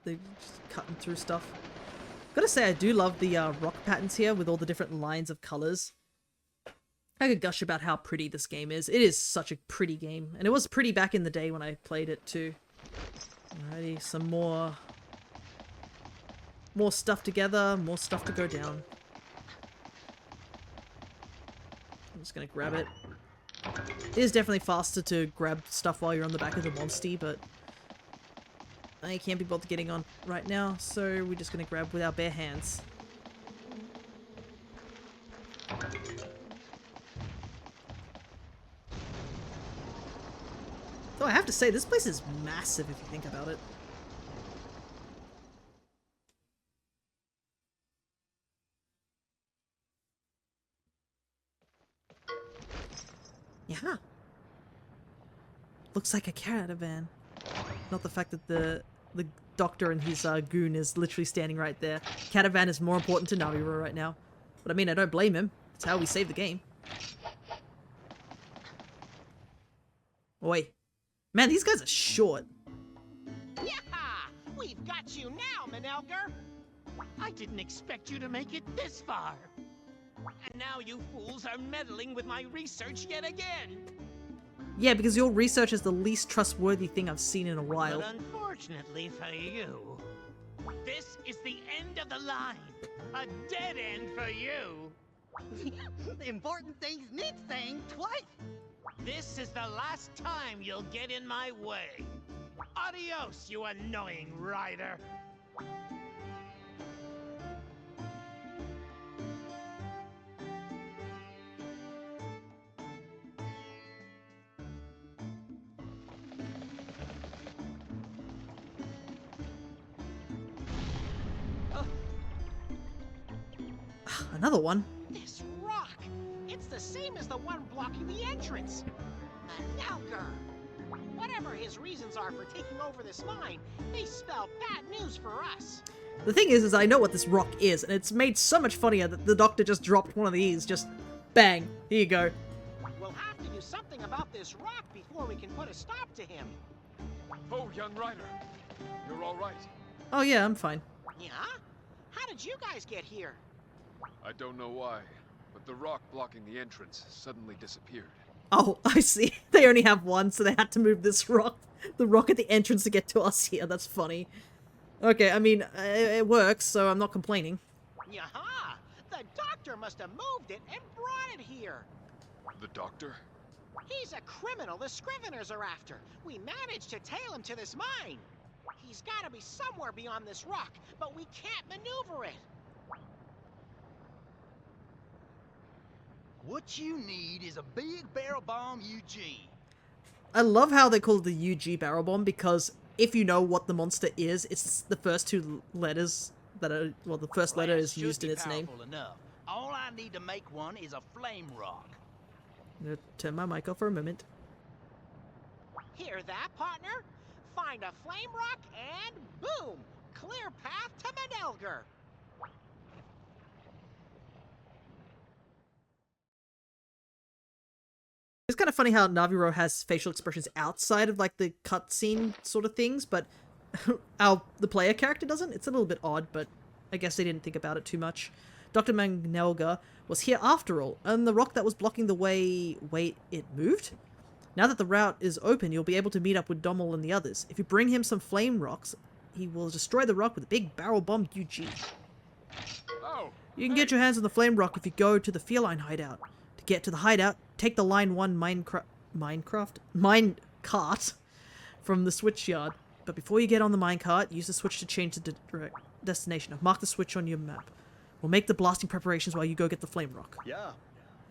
They're just cutting through stuff. Gotta say, I do love the rock patterns here with all the different lines of colors. I could gush about how pretty this game is. It is such a pretty game. And it was pretty back in the day when I played it too. Alrighty, some more stuff together, more stuff to go down. I'm just gonna grab it. It is definitely faster to grab stuff while you're on the back of the Monstie, but I can't be bothered getting on right now, so we're just gonna grab with our bare hands. Though I have to say, this place is massive if you think about it. Yeah. Looks like a caravan. Not the fact that the doctor and his goon is literally standing right there. Caravan is more important to Nariro right now. But I mean, I don't blame him. It's how we save the game. Oi. Man, these guys are short. Yeah, we've got you now, Manelger. I didn't expect you to make it this far. And now you fools are meddling with my research yet again. Yeah, because your research is the least trustworthy thing I've seen in a while. But unfortunately for you, this is the end of the line. A dead end for you. Important things need saying twice. This is the last time you'll get in my way. Adios, you annoying rider. Another one. This rock! It's the same as the one blocking the entrance. Manelger! Whatever his reasons are for taking over this mine, they spell bad news for us. The thing is I know what this rock is, and it's made so much funnier that the doctor just dropped one of these. Just bang. Here you go. We'll have to do something about this rock before we can put a stop to him. Oh, young rider. You're all right. Oh yeah, I'm fine. Yeah? How did you guys get here? I don't know why, but the rock blocking the entrance suddenly disappeared. Oh, I see. They only have one, so they had to move this rock. The rock at the entrance to get to us here. That's funny. Okay, I mean, it works, so I'm not complaining. Yaha! The doctor must have moved it and brought it here. The doctor? He's a criminal the Scriveners are after. We managed to tail him to this mine. He's gotta be somewhere beyond this rock, but we can't maneuver it. What you need is a big barrel bomb UG. I love how they call it the UG barrel bomb because if you know what the monster is, it's the first two letters that are, well, the first letter is used in its name. Enough. All I need to make one is a flame rock. I'm gonna turn my mic off for a moment. Hear that, partner? Find a flame rock and boom! Clear path to Medelger. It's kind of funny how Naviro has facial expressions outside of like the cutscene sort of things, but the player character doesn't. It's a little bit odd, but I guess they didn't think about it too much. Dr. Mangnelga was here after all, and the rock that was blocking the way... Wait, it moved? Now that the route is open, you'll be able to meet up with Dommel and the others. If you bring him some flame rocks, he will destroy the rock with a big barrel bomb UG. Oh, You can get your hands on the flame rock if you go to the feline hideout. To get to the hideout, take the Line 1 minecart from the switch yard. But before you get on the minecart, use the switch to change the direct destination. I've marked the switch on your map. We'll make the blasting preparations while you go get the flame rock. Yeah.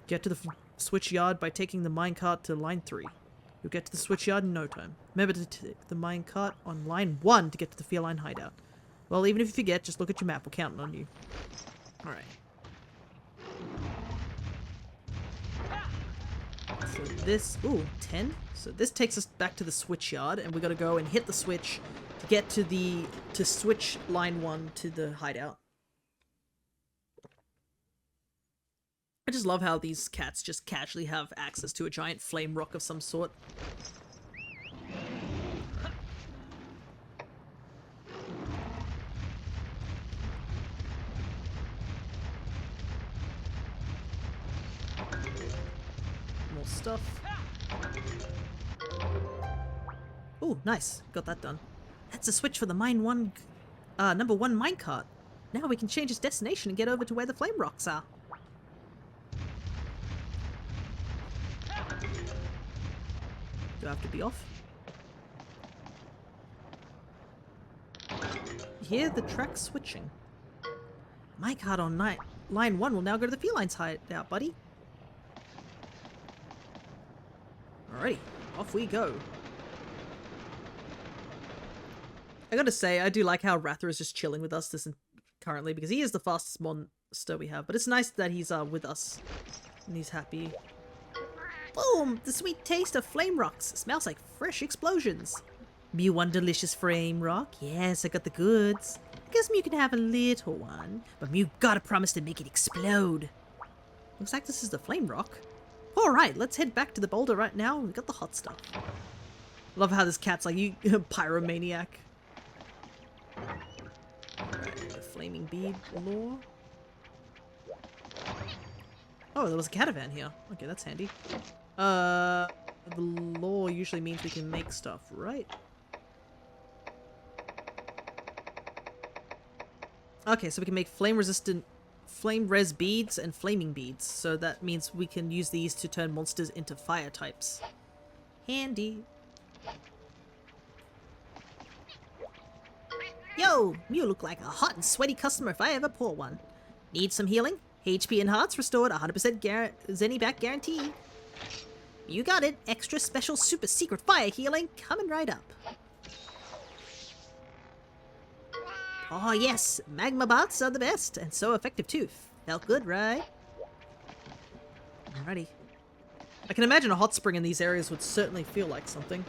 Get to the switch yard by taking the minecart to line 3. You'll get to the switch yard in no time. Remember to take the minecart on line 1 to get to the feline hideout. Well, even if you forget, just look at your map. We're counting on you. Alright. So this... Ooh, 10? So this takes us back to the switch yard, and we gotta go and hit the switch to get to the... to switch line 1 to the hideout. I just love how these cats just casually have access to a giant flame rock of some sort. More stuff. Oh, nice. Got that done. That's a switch for the number 1 minecart. Now we can change its destination and get over to where the flame rocks are. Do I have to be off? You hear the track switching. My card on line 1 will now go to the feline's hideout, buddy. Alrighty, off we go. I gotta say, I do like how Rather is just chilling with us currently, because he is the fastest monster we have, but it's nice that he's with us and he's happy. Boom! The sweet taste of flame rocks. It smells like fresh explosions. You want delicious flame rock? Yes, I got the goods. I guess you can have a little one, but you gotta promise to make it explode. Looks like this is the flame rock. Alright, let's head back to the boulder right now. We got the hot stuff. Love how this cat's like, you pyromaniac. Alright, the flaming bead lore. Oh, there was a caravan here. Okay, that's handy. The lore usually means we can make stuff, right? Okay, so we can make flame-resistant flame-res beads and flaming beads. So that means we can use these to turn monsters into fire types. Handy. Yo, you look like a hot and sweaty customer if I ever pour one. Need some healing? HP and hearts restored, 100% Zenny back guarantee. You got it. Extra special super secret fire healing coming right up. Oh yes, magma baths are the best and so effective too. Felt good, right? Alrighty. I can imagine a hot spring in these areas would certainly feel like something.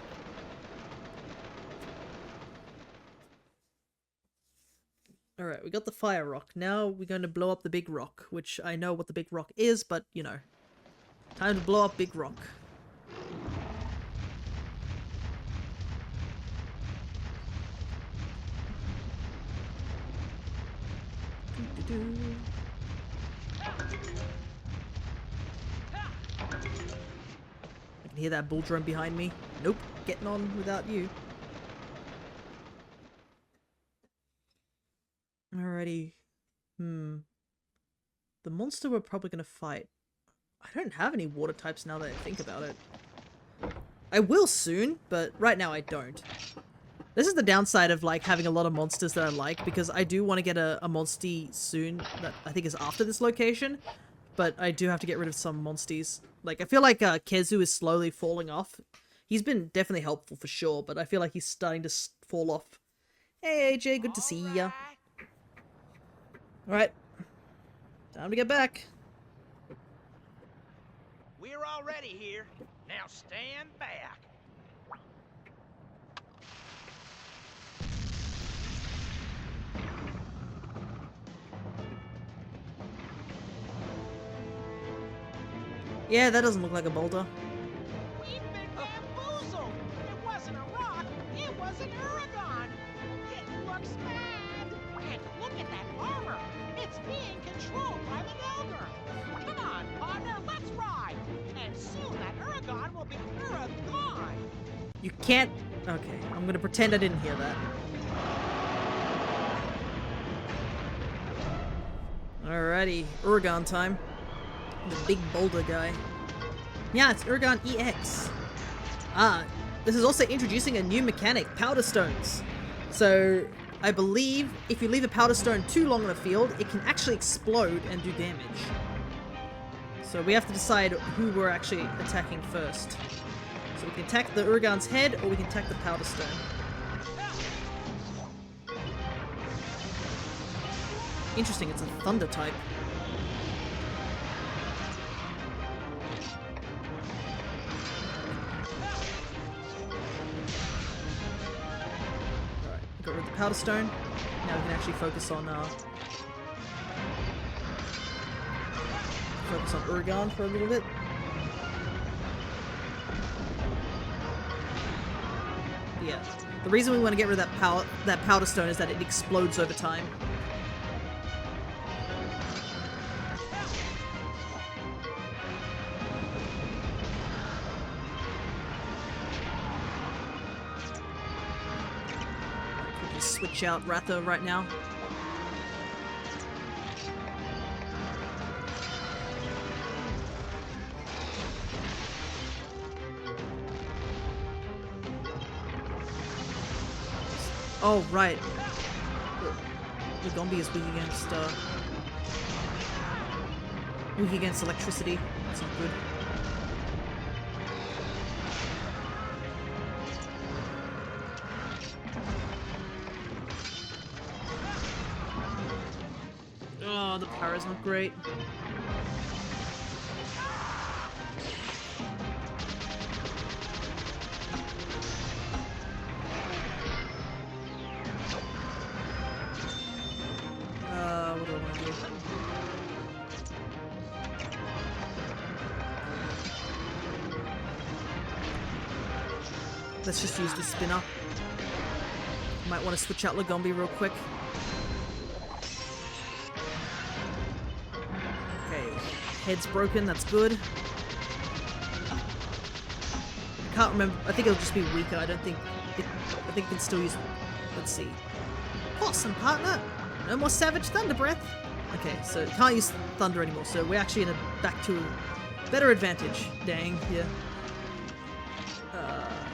Alright, we got the fire rock. Now we're going to blow up the big rock, which I know what the big rock is, but, you know. Time to blow up big rock. I can hear that bull drum behind me. Nope, getting on without you. Alrighty. The monster we're probably gonna fight. I don't have any water types now that I think about it. I will soon, but right now I don't. This is the downside of like having a lot of monsters that I like, because I do want to get a Monstie soon that I think is after this location. but I do have to get rid of some monsties. Like, I feel like Kezu is slowly falling off. He's been definitely helpful for sure, but I feel like he's starting to fall off. Hey AJ, good to see ya. Alright. Time to get back. We're already here. Now stand back. Yeah, that doesn't look like a boulder. We've been bamboozled. It wasn't a rock. It was an Uragon. It looks bad. And look at that armor. It's being controlled by the Elder. Come on, partner, let's ride. And soon that Uragon will be Uragon. You can't... Okay, I'm gonna pretend I didn't hear that. Alrighty, Uragon time. The big boulder guy. Yeah, it's Uragon EX. This is also introducing a new mechanic, powder stones. So, I believe if you leave a powder stone too long on a field, it can actually explode and do damage. So we have to decide who we're actually attacking first. So we can attack the Uragon's head, or we can attack the powder stone. Interesting, it's a thunder type. Got rid of the powder stone. Now we can actually focus on Uragon for a little bit. Yeah. The reason we want to get rid of that powder stone is that it explodes over time. Switch out Ratha right now. Oh, right. The Gombi is weak against electricity. That's not good. Oh, the power is not great. What do I want to do? Let's just use the spinner. Might want to switch out Lagombi real quick. Head's broken, that's good. I can't remember. I think it'll just be weaker. I think it can still use... Let's see. Awesome, partner! No more Savage Thunder Breath! Okay, so it can't use Thunder anymore, so we're actually back to a better advantage. Dang, yeah.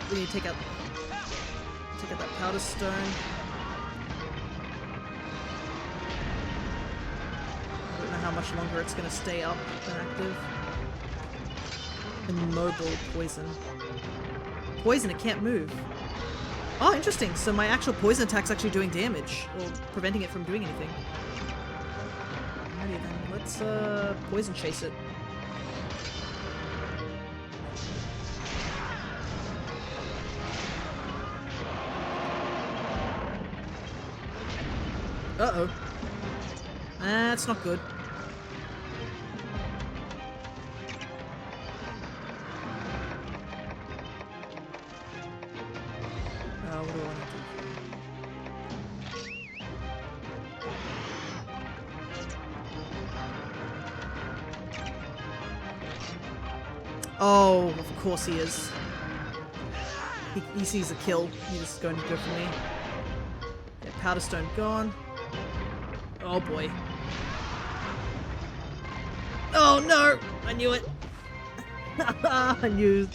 We need to take out that Powder Stone. How much longer it's going to stay up and active. Immobile poison. Poison, it can't move. Oh, interesting. So my actual poison attack's actually doing damage, or preventing it from doing anything. Alrighty then, let's poison chase it. Uh-oh. That's not good. What do I want to do? Oh, of course he is. He sees a kill. He's just going to go for me. Yeah, Powder Stone gone. Oh boy. Oh no! I knew it! I knew.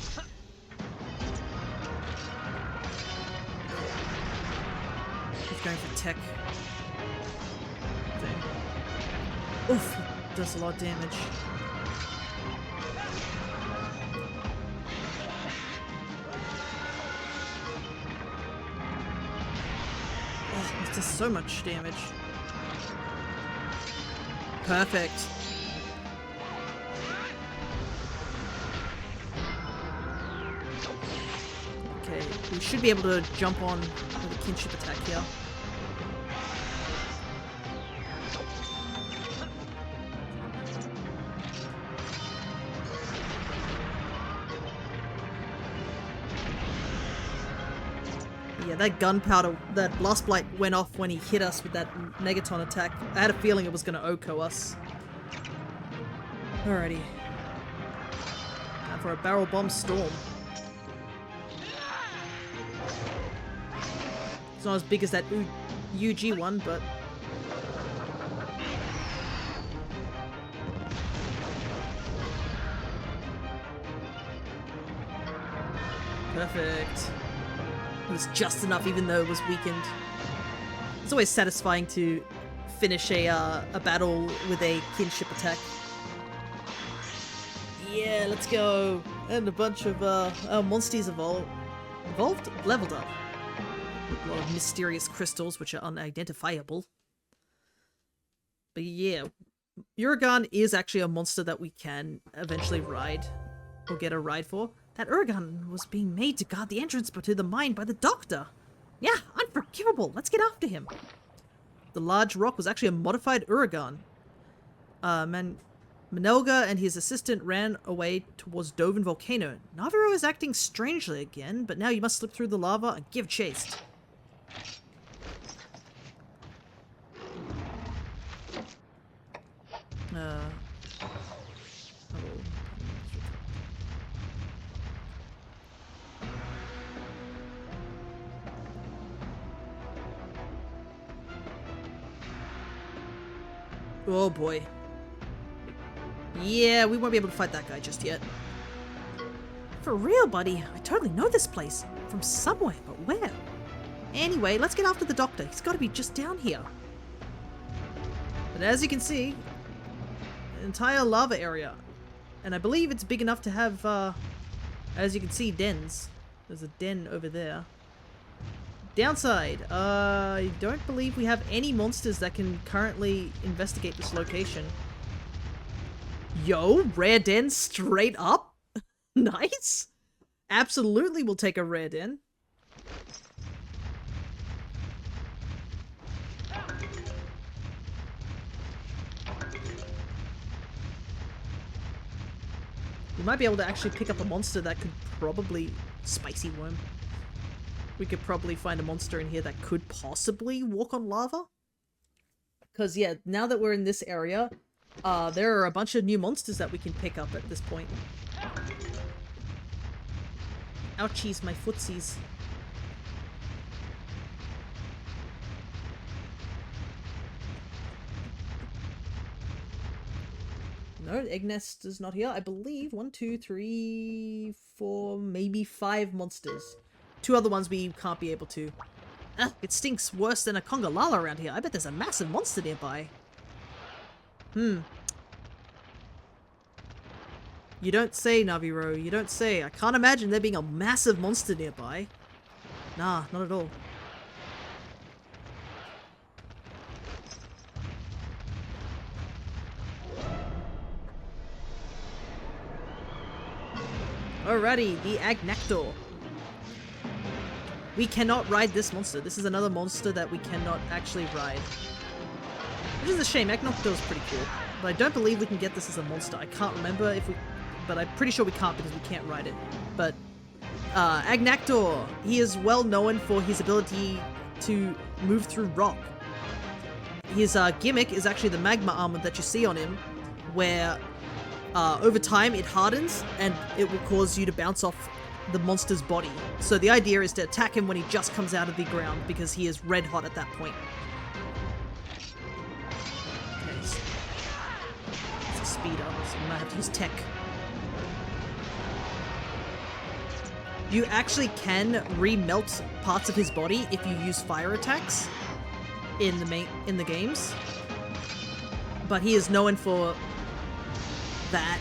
He's going for tech. Dang. Oof, does a lot of damage. does so much damage. Perfect. Okay, we should be able to jump on with a kinship attack here. Yeah, that gunpowder, that blast blight went off when he hit us with that Megaton attack. I had a feeling it was going to OHKO us. Alrighty. Now for a barrel bomb storm. It's not as big as that UG one, but... Perfect. It was just enough even though it was weakened. It's always satisfying to finish a battle with a kinship attack. Yeah, let's go. And a bunch of our Monsties evolved? Leveled up. A lot of mysterious crystals which are unidentifiable. But yeah, Uragan is actually a monster that we can eventually ride. Or get a ride for. That Uragan was being made to guard the entrance to the mine by the doctor. Yeah, unforgivable. Let's get after him. The large rock was actually a modified Uragan. Manelga and his assistant ran away towards Doven Volcano. Naviero is acting strangely again, but now you must slip through the lava and give chase. Oh boy. Yeah, we won't be able to fight that guy just yet. For real, buddy. I totally know this place. From somewhere, but where? Anyway, let's get after the doctor. He's got to be just down here. But as you can see, an entire lava area. And I believe it's big enough to have, as you can see, dens. There's a den over there. Downside, I don't believe we have any monsters that can currently investigate this location. Yo, rare den straight up? Nice! Absolutely we'll take a rare den. We might be able to actually pick up a monster that could probably... Spicy worm. We could probably find a monster in here that could possibly walk on lava. Because, yeah, now that we're in this area, there are a bunch of new monsters that we can pick up at this point. Ouchies, my footsies. No, egg nest is not here. I believe 1, 2, 3, 4, maybe 5 monsters. 2 other ones we can't be able to. Ugh, it stinks worse than a Congalala around here. I bet there's a massive monster nearby. You don't say, Naviero. You don't say. I can't imagine there being a massive monster nearby. Nah, not at all. Alrighty, the Agnactor. We cannot ride this monster. This is another monster that we cannot actually ride. Which is a shame. Agnactor is pretty cool. But I don't believe we can get this as a monster. I can't remember if we... But I'm pretty sure we can't because we can't ride it. But Agnactor, he is well known for his ability to move through rock. His gimmick is actually the magma armor that you see on him, where over time it hardens and it will cause you to bounce off the monster's body. So the idea is to attack him when he just comes out of the ground because he is red hot at that point. Okay, so it's a speeder, so we might have to use tech. You actually can remelt parts of his body if you use fire attacks in the games, but he is known for that.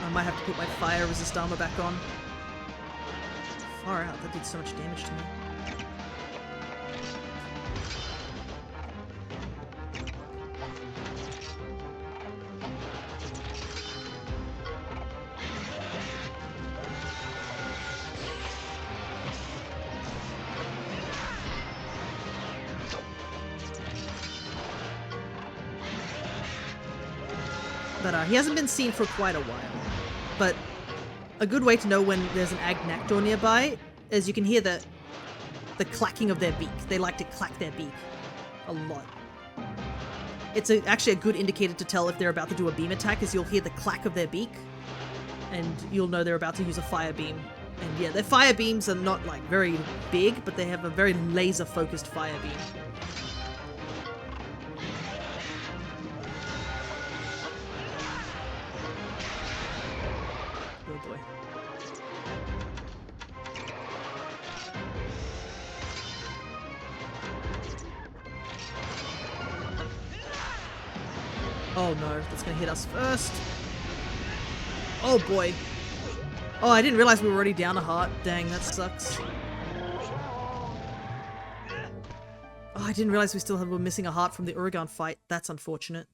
I might have to put my fire resist armor back on. Far out, that did so much damage to me. But he hasn't been seen for quite a while. But a good way to know when there's an Agnactor nearby is you can hear the clacking of their beak. They like to clack their beak a lot. It's actually a good indicator to tell if they're about to do a beam attack, is you'll hear the clack of their beak, and you'll know they're about to use a fire beam. And yeah, their fire beams are not like very big, but they have a very laser-focused fire beam. Oh boy. Oh no, that's gonna hit us first. Oh boy. Oh, I didn't realize we were already down a heart. Dang, that sucks. Oh, I didn't realize were missing a heart from the Uragan fight. That's unfortunate.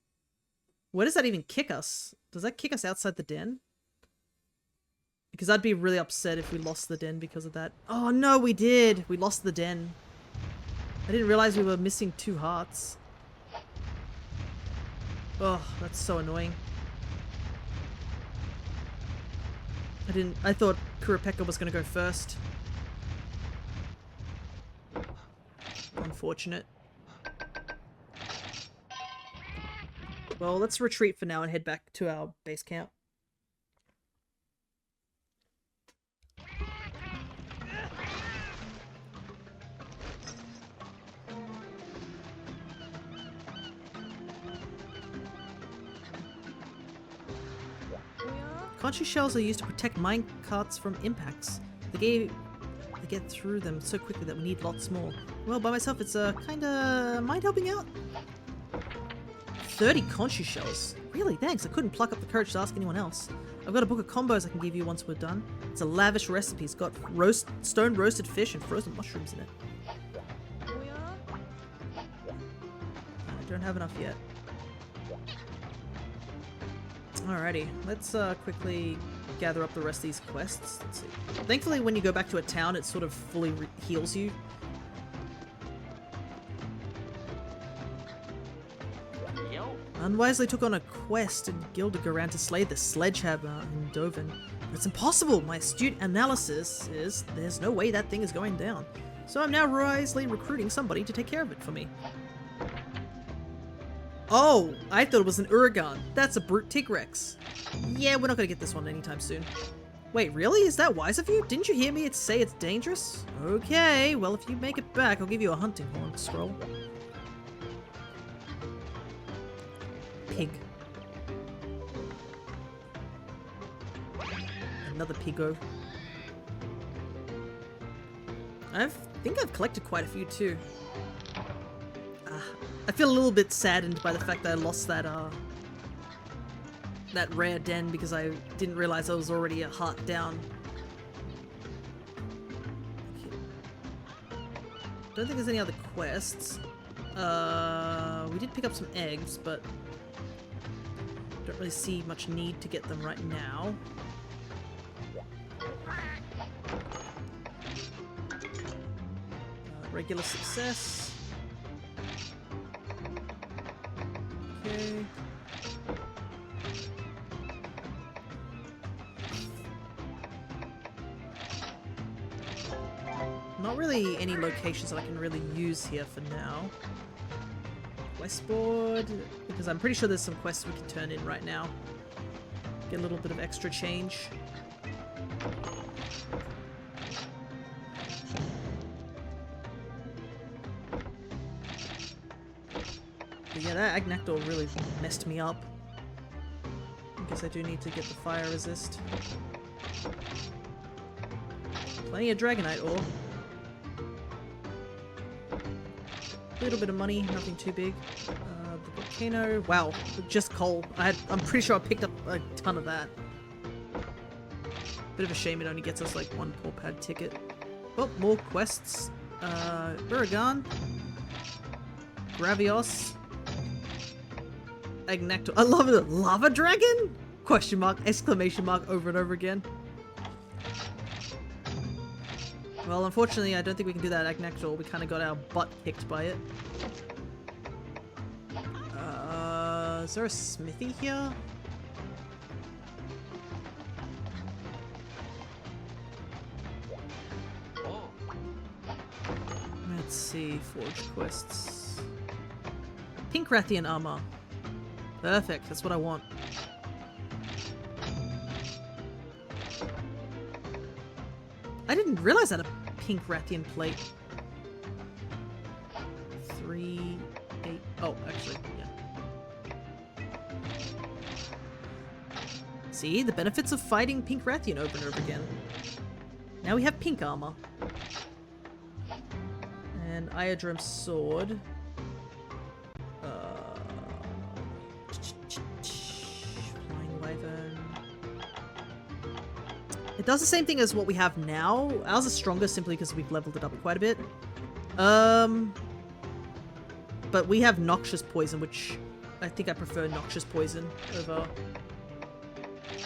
Where does that even kick us? Does that kick us outside the den? Because I'd be really upset if we lost the den because of that. Oh no, we did! We lost the den. I didn't realize we were missing 2 hearts. Oh, that's so annoying. I thought Kurapeka was gonna go first. Unfortunate. Well, let's retreat for now and head back to our base camp. Conchu shells are used to protect mine carts from impacts. They get through them so quickly that we need lots more. Well, by myself, it's kinda mind helping out. 30 Conchu shells. Really? Thanks. I couldn't pluck up the courage to ask anyone else. I've got a book of combos I can give you once we're done. It's a lavish recipe. It's got stone roasted fish and frozen mushrooms in it. I don't have enough yet. Alrighty, let's quickly gather up the rest of these quests. Let's see. Thankfully, when you go back to a town, it sort of fully heals you. Unwisely took on a quest in Gildegaran to slay the Sledgehammer in Doven. It's impossible! My astute analysis is there's no way that thing is going down. So I'm now wisely recruiting somebody to take care of it for me. Oh, I thought it was an Uragan. That's a brute Tigrex. Yeah, we're not gonna get this one anytime soon. Wait, really? Is that wise of you? Didn't you hear me say it's dangerous? Okay, well if you make it back, I'll give you a hunting horn scroll. Pig. Another Pigo. I think I've collected quite a few too. I feel a little bit saddened by the fact that I lost that that rare den because I didn't realize I was already a heart down. Okay. Don't think there's any other quests. We did pick up some eggs, but don't really see much need to get them right now. Regular success. Okay. Not really any locations that I can really use here for now. Quest board, because I'm pretty sure there's some quests we can turn in right now. Get a little bit of extra change. But yeah, that Agnactor really messed me up. I guess I do need to get the fire resist. Plenty of Dragonite ore. A little bit of money, nothing too big. The volcano, wow, just coal. I'm pretty sure I picked up a ton of that. Bit of a shame it only gets us like 1 poor pad ticket. Oh, more quests. Uragan. Gravios. Agnactor. I love it. Lava dragon? Question mark, exclamation mark over and over again. Well, unfortunately, I don't think we can do that Agnactor. We kind of got our butt kicked by it. Is there a smithy here? Let's see, forge quests. Pink Rathian armor. Perfect, that's what I want. I didn't realize I had a pink Rathian plate. 3, 8. Oh, actually, yeah. See, the benefits of fighting pink Rathian over and over again. Now we have pink armor. And Iodrome sword. Flying wyvern. It does the same thing as what we have now. Ours is stronger simply because we've leveled it up quite a bit. But we have noxious poison, which I think I prefer noxious poison over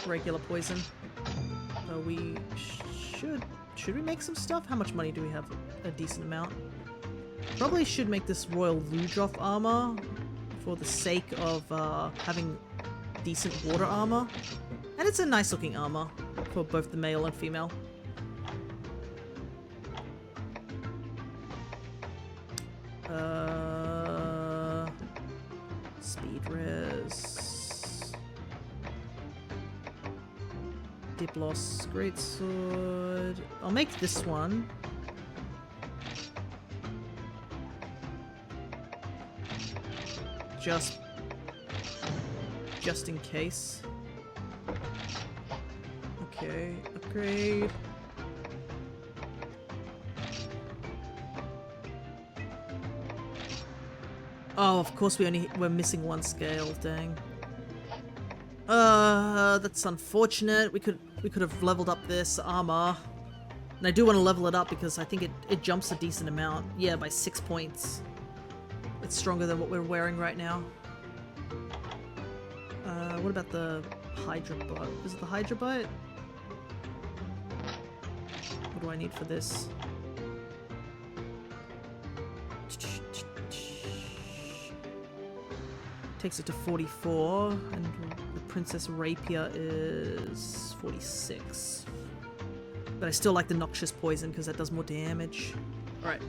regular poison. So we should we make some stuff? How much money do we have? A decent amount. Probably should make this Royal Ludroth armor for the sake of having decent water armor. And it's a nice looking armor for both the male and female. Speed res. Diplos greatsword. I'll make this one. Just in case. Okay, upgrade. Oh, of course we're missing one scale, dang. That's unfortunate. We could have leveled up this armor. And I do want to level it up because I think it jumps a decent amount. Yeah, by 6 points. It's stronger than what we're wearing right now. What about the Hydra Bite? Is it the Hydra Bite? What do I need for this? Takes it to 44, and the Princess Rapier is 46. But I still like the Noxious Poison because that does more damage. Alright.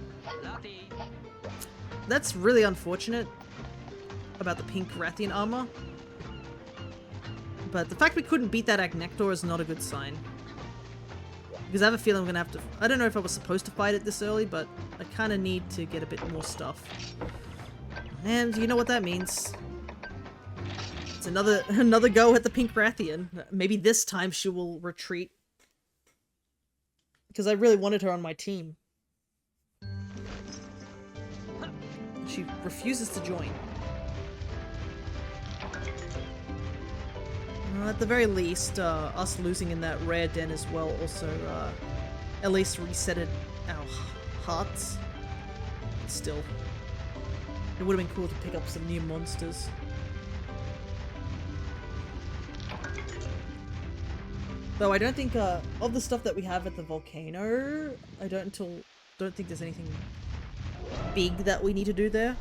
That's really unfortunate about the pink Rathian armor. But the fact we couldn't beat that Agnector is not a good sign. Because I have a feeling I'm gonna have to... I don't know if I was supposed to fight it this early, but I kind of need to get a bit more stuff. And you know what that means. It's another go at the pink Rathian. Maybe this time she will retreat. Because I really wanted her on my team. She refuses to join. At the very least, us losing in that rare den as well also at least resetted our hearts. But still, it would have been cool to pick up some new monsters. Though I don't think of the stuff that we have at the volcano, I don't think there's anything big that we need to do there,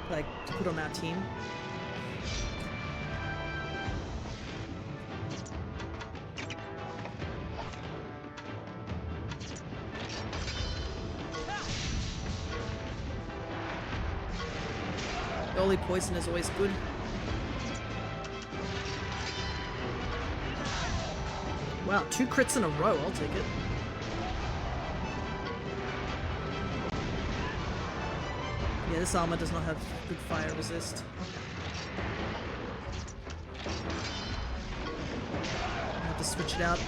like to put on our team. Early poison is always good. Wow, 2 crits in a row, I'll take it. Yeah, this armor does not have good fire resist. I have to switch it out.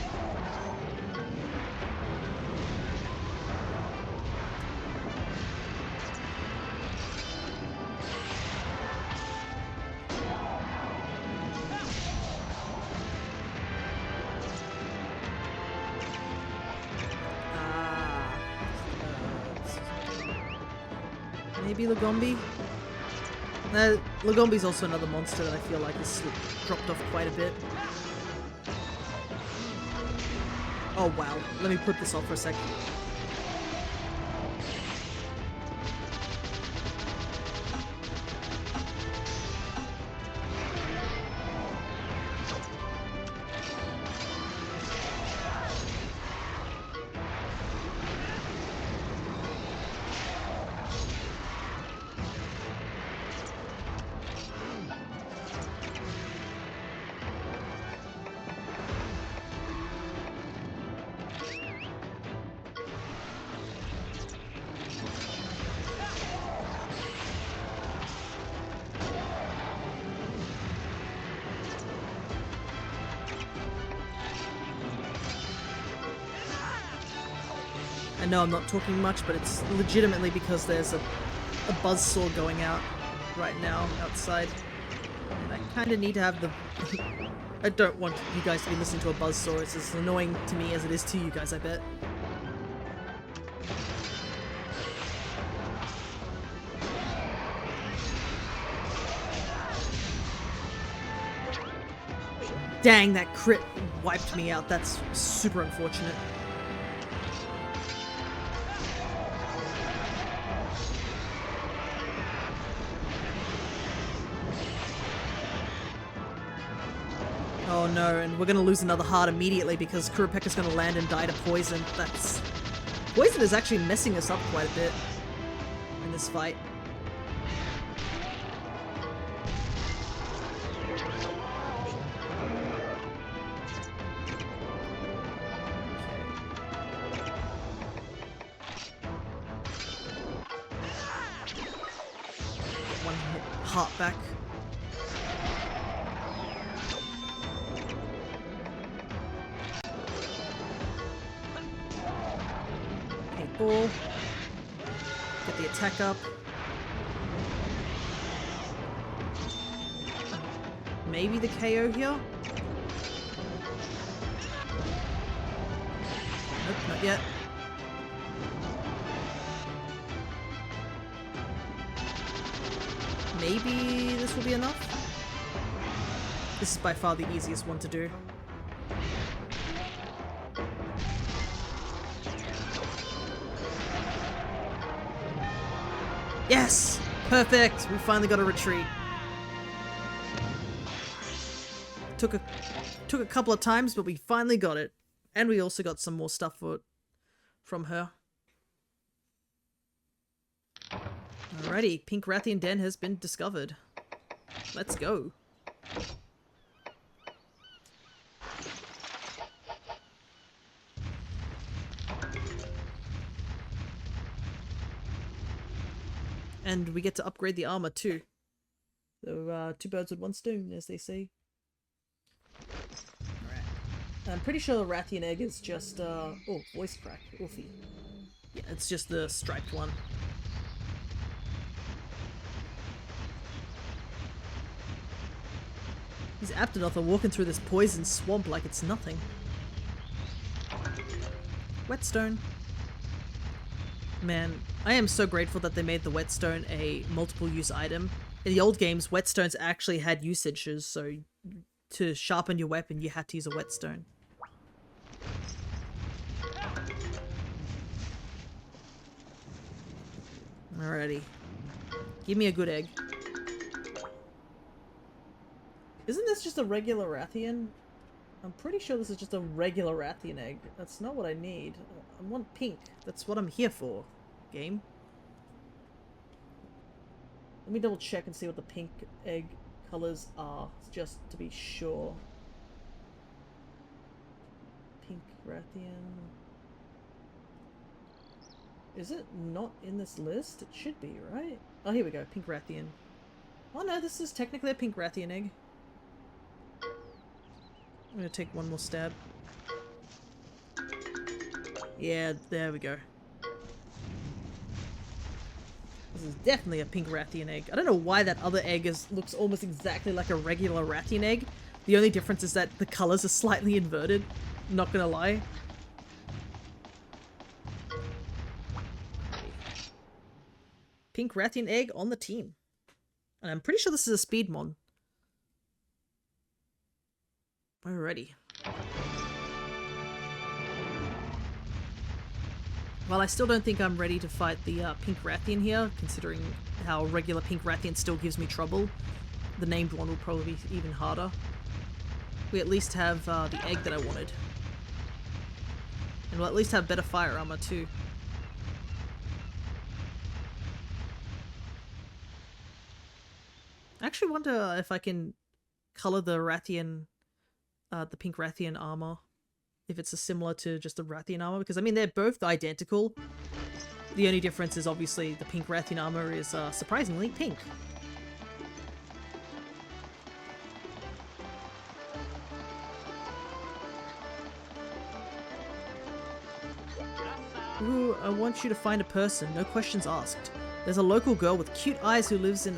Maybe Lagombi? Lagombi's also another monster that I feel like has dropped off quite a bit. Oh wow, let me put this off for a second. I know I'm not talking much, but it's legitimately because there's a buzzsaw going out right now outside. And I kind of need to have the... I don't want you guys to be listening to a buzzsaw. It's as annoying to me as it is to you guys, I bet. Dang, that crit wiped me out. That's super unfortunate. Oh no, and we're gonna lose another heart immediately because Kurapeka's gonna land and die to poison. That's... Poison is actually messing us up quite a bit in this fight. One hit heart back. Ball. Get the attack up. Maybe the KO here? Nope, not yet. Maybe this will be enough? This is by far the easiest one to do. Yes! Perfect! We finally got a retreat. Took a couple of times, but we finally got it. And we also got some more stuff from her. Alrighty, Pink Rathian Den has been discovered. Let's go. And we get to upgrade the armor too. So, two birds with one stone, as they say. Alright. I'm pretty sure the Rathian egg is just, oh, voice crack. Oofy. Yeah, it's just the striped one. These Aptonoth are walking through this poison swamp like it's nothing. Whetstone. Man, I am so grateful that they made the whetstone a multiple-use item. In the old games, whetstones actually had usages, so to sharpen your weapon, you had to use a whetstone. Alrighty. Give me a good egg. Isn't this just a regular Rathian? I'm pretty sure this is just a regular Rathian egg. That's not what I need. I want pink. That's what I'm here for, game. Let me double check and see what the pink egg colors are, just to be sure. Pink Rathian. Is it not in this list? It should be, right? Oh, here we go. Pink Rathian. Oh no, this is technically a pink Rathian egg. I'm gonna take one more stab. Yeah, there we go. This is definitely a pink Rathian egg. I don't know why that other egg looks almost exactly like a regular Rathian egg. The only difference is that the colors are slightly inverted. Not gonna lie. Pink Rathian egg on the team. And I'm pretty sure this is a speed mod. Alrighty. Well, I still don't think I'm ready to fight the Pink Rathian here, considering how regular Pink Rathian still gives me trouble. The named one will probably be even harder. We at least have the egg that I wanted. And we'll at least have better fire armor too. I actually wonder if I can color the Rathian, the Pink Rathian armor, if it's similar to just the Rathian armor, because I mean they're both identical. The only difference is obviously the Pink Rathian armor is surprisingly pink. Ooh, I want you to find a person, no questions asked. There's a local girl with cute eyes who lives in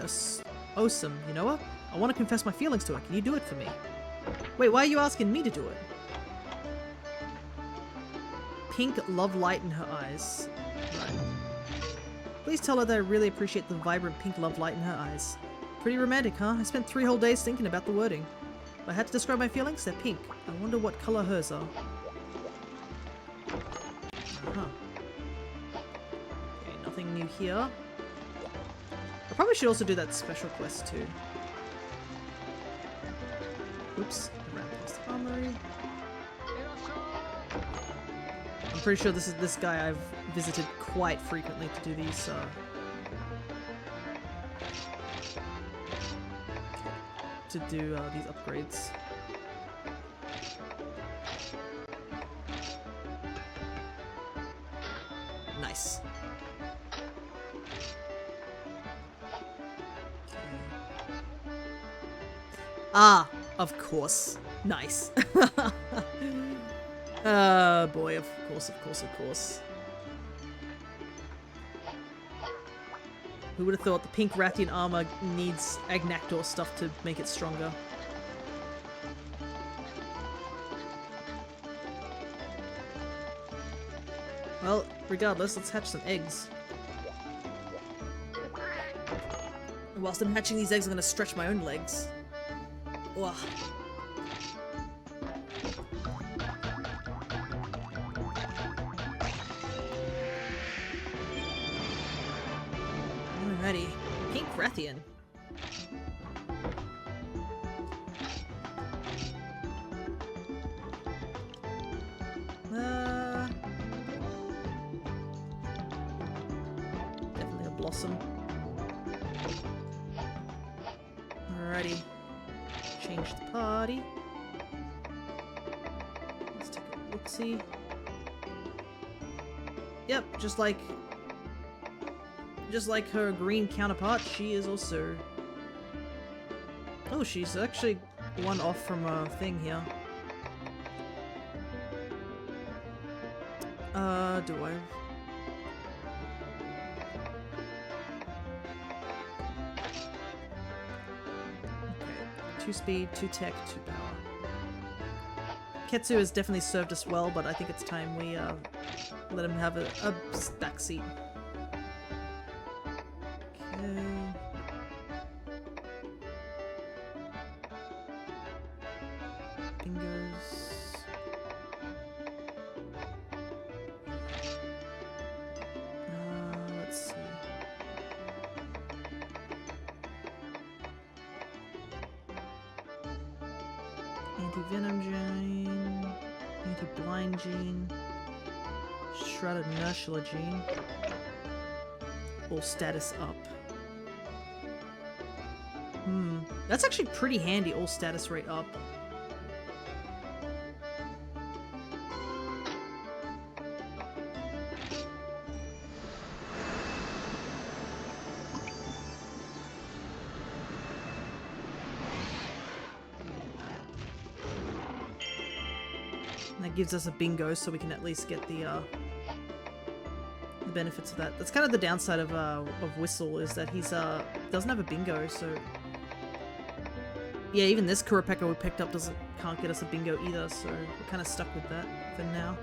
Osum. You know her? I want to confess my feelings to her. Can you do it for me? Wait, why are you asking me to do it? Pink love light in her eyes. Right. Please tell her that I really appreciate the vibrant pink love light in her eyes. Pretty romantic, huh? I spent 3 whole days thinking about the wording. If I had to describe my feelings, they're pink. I wonder what color hers are. Uh-huh. Okay, nothing new here. I probably should also do that special quest too. Oops, I ran past the armory. I'm pretty sure this is this guy I've visited quite frequently to do these, these upgrades. Nice. Okay. Ah, of course. Nice. Boy, of course. Who would have thought the pink Rathian armor needs Agnactor stuff to make it stronger? Well, regardless, let's hatch some eggs. And whilst I'm hatching these eggs, I'm gonna stretch my own legs. Wah. Alrighty. Pink Rathian. Definitely a blossom. Alrighty. Change the party. Let's take a look-see. Yep, just like her green counterpart, she is also... Oh, she's actually one off from a thing here. Do I... Okay, 2 speed, 2 tech, 2 power. Ketsu has definitely served us well, but I think it's time we let him have a backseat. Anti-venom gene, anti-blind gene, shrouded inertia gene, all status up. That's actually pretty handy, all status rate up. That gives us a bingo, so we can at least get the benefits of that. That's kind of the downside of Whistle, is that he's doesn't have a bingo, so yeah, even this Kurapeka we picked up can't get us a bingo either, so we're kind of stuck with that for now.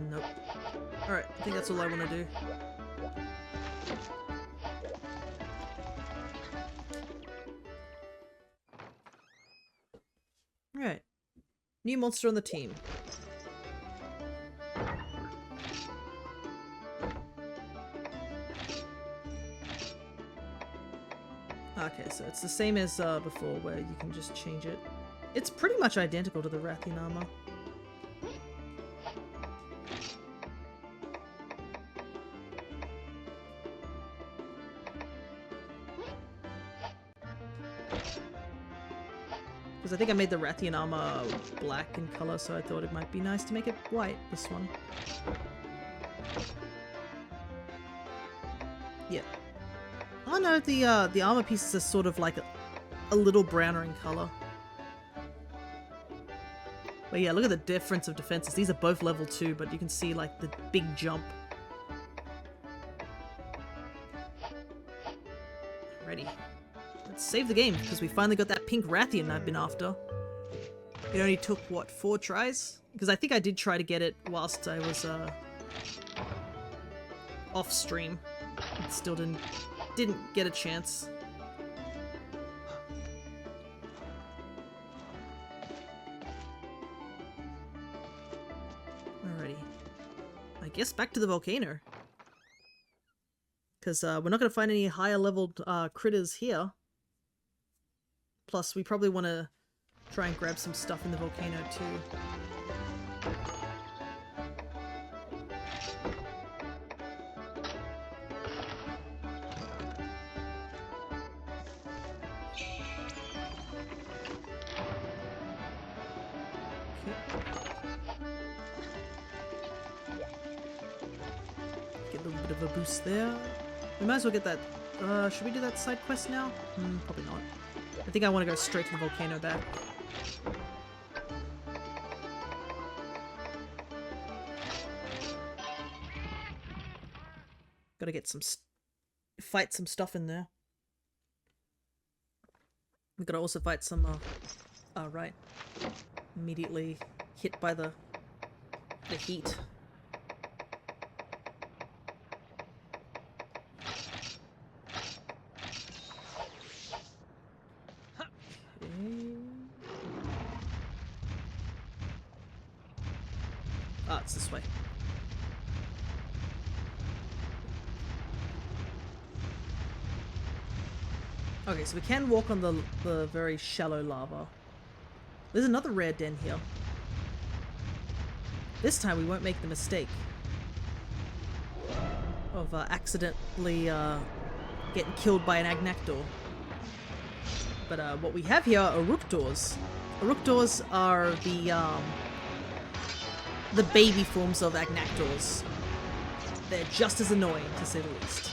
Nope. Alright, I think that's all I want to do. Alright. New monster on the team. Okay, so it's the same as before, where you can just change it. It's pretty much identical to the Rathian armor. Because I think I made the Rathian armor black in color, so I thought it might be nice to make it white, this one. Yeah. Oh no, the armor pieces are sort of like a little browner in color. But yeah, look at the difference of defenses. These are both level 2, but you can see like the big jump. Ready. Let's save the game, because we finally got that pink Rathian I've been after. It only took, what, 4 tries? Because I think I did try to get it whilst I was off stream. It still didn't get a chance. Alrighty. I guess back to the volcano. Because we're not going to find any higher leveled critters here. Plus, we probably want to try and grab some stuff in the volcano too. Get a little bit of a boost there. We might as well get that. Should we do that side quest now? Probably not. I think I want to go straight to the volcano back. Gotta get some fight some stuff in there. We gotta also fight some right. Immediately hit by the heat. Ah, it's this way. Okay, so we can walk on the very shallow lava. There's another rare den here. This time we won't make the mistake of accidentally getting killed by an Agnactor. But what we have here are Uruk-dors. Uruk-dors are the baby forms of Agnactors. They're just as annoying, to say the least.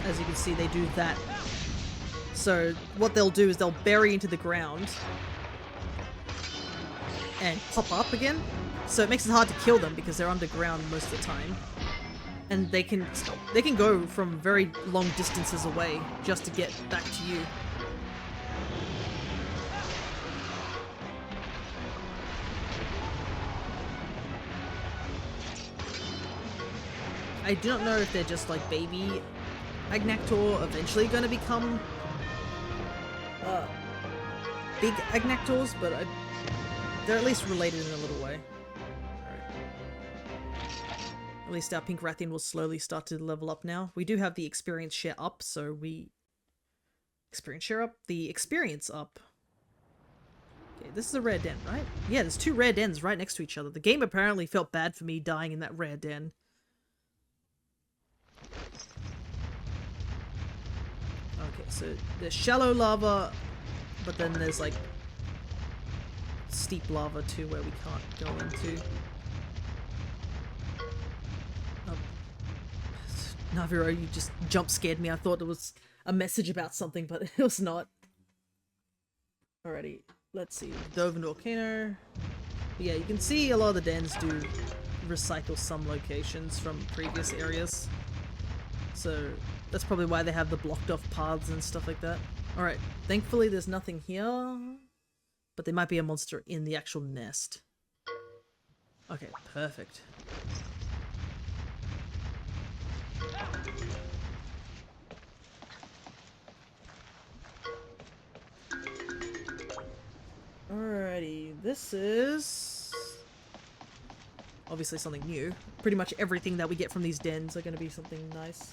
As you can see, they do that. So what they'll do is they'll bury into the ground and pop up again. So it makes it hard to kill them because they're underground most of the time. And they can go from very long distances away just to get back to you. I do not know if they're just like baby Agnactor eventually going to become big Agnactors, but they're at least related in a little way. At least our pink Rathian will slowly start to level up now. We do have the experience share up, so the experience up. Okay, this is a rare den, right? Yeah, there's 2 rare dens right next to each other. The game apparently felt bad for me dying in that rare den. Okay, so there's shallow lava, but then there's like steep lava too where we can't go into. Naviro, you just jump scared me. I thought it was a message about something, but it was not. Alrighty, let's see. Dove and Volcano. But yeah, you can see a lot of the dens do recycle some locations from previous areas. So that's probably why they have the blocked off paths and stuff like that. Alright, thankfully there's nothing here. But there might be a monster in the actual nest. Okay, perfect. Alrighty, this is obviously something new. Pretty much everything that we get from these dens are going to be something nice.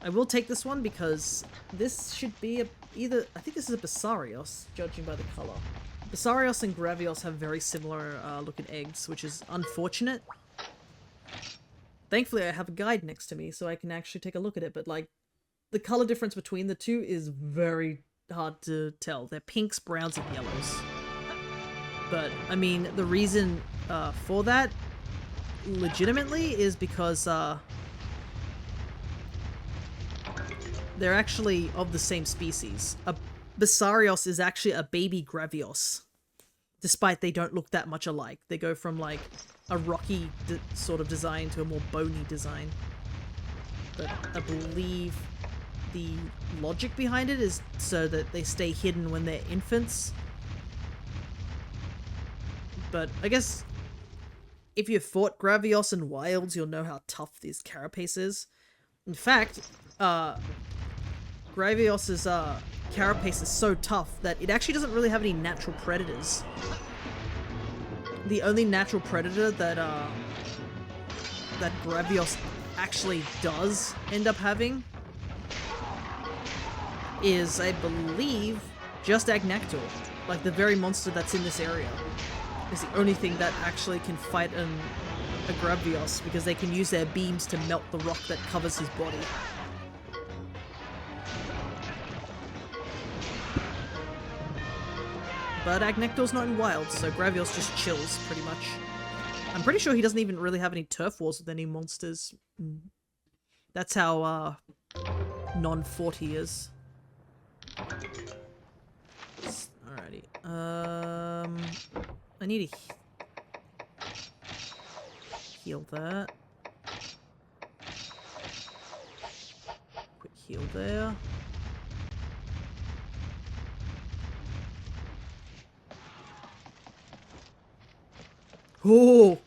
I will take this one because this should be I think this is a Basarios, judging by the color. Basarios and Gravios have very similar looking eggs, which is unfortunate. Thankfully I have a guide next to me so I can actually take a look at it, but like the color difference between the two is very hard to tell. They're pinks, browns, and yellows. But I mean, the reason for that legitimately is because they're actually of the same species. A Basarios is actually a baby Gravios, despite they don't look that much alike. They go from like a rocky sort of design to a more bony design. But I believe the logic behind it is so that they stay hidden when they're infants. But I guess if you've fought Gravios in Wilds, you'll know how tough this carapace is. In fact, Gravios's carapace is so tough that it actually doesn't really have any natural predators. The only natural predator that that Gravios actually does end up having is, I believe, just Agnactor. Like, the very monster that's in this area is the only thing that actually can fight a Gravios, because they can use their beams to melt the rock that covers his body. But Agnactor's not in Wilds, so Gravios just chills, pretty much. I'm pretty sure he doesn't even really have any turf wars with any monsters. That's how, non-fought he is. Alrighty. I need to heal that. Quick heal there. Oh!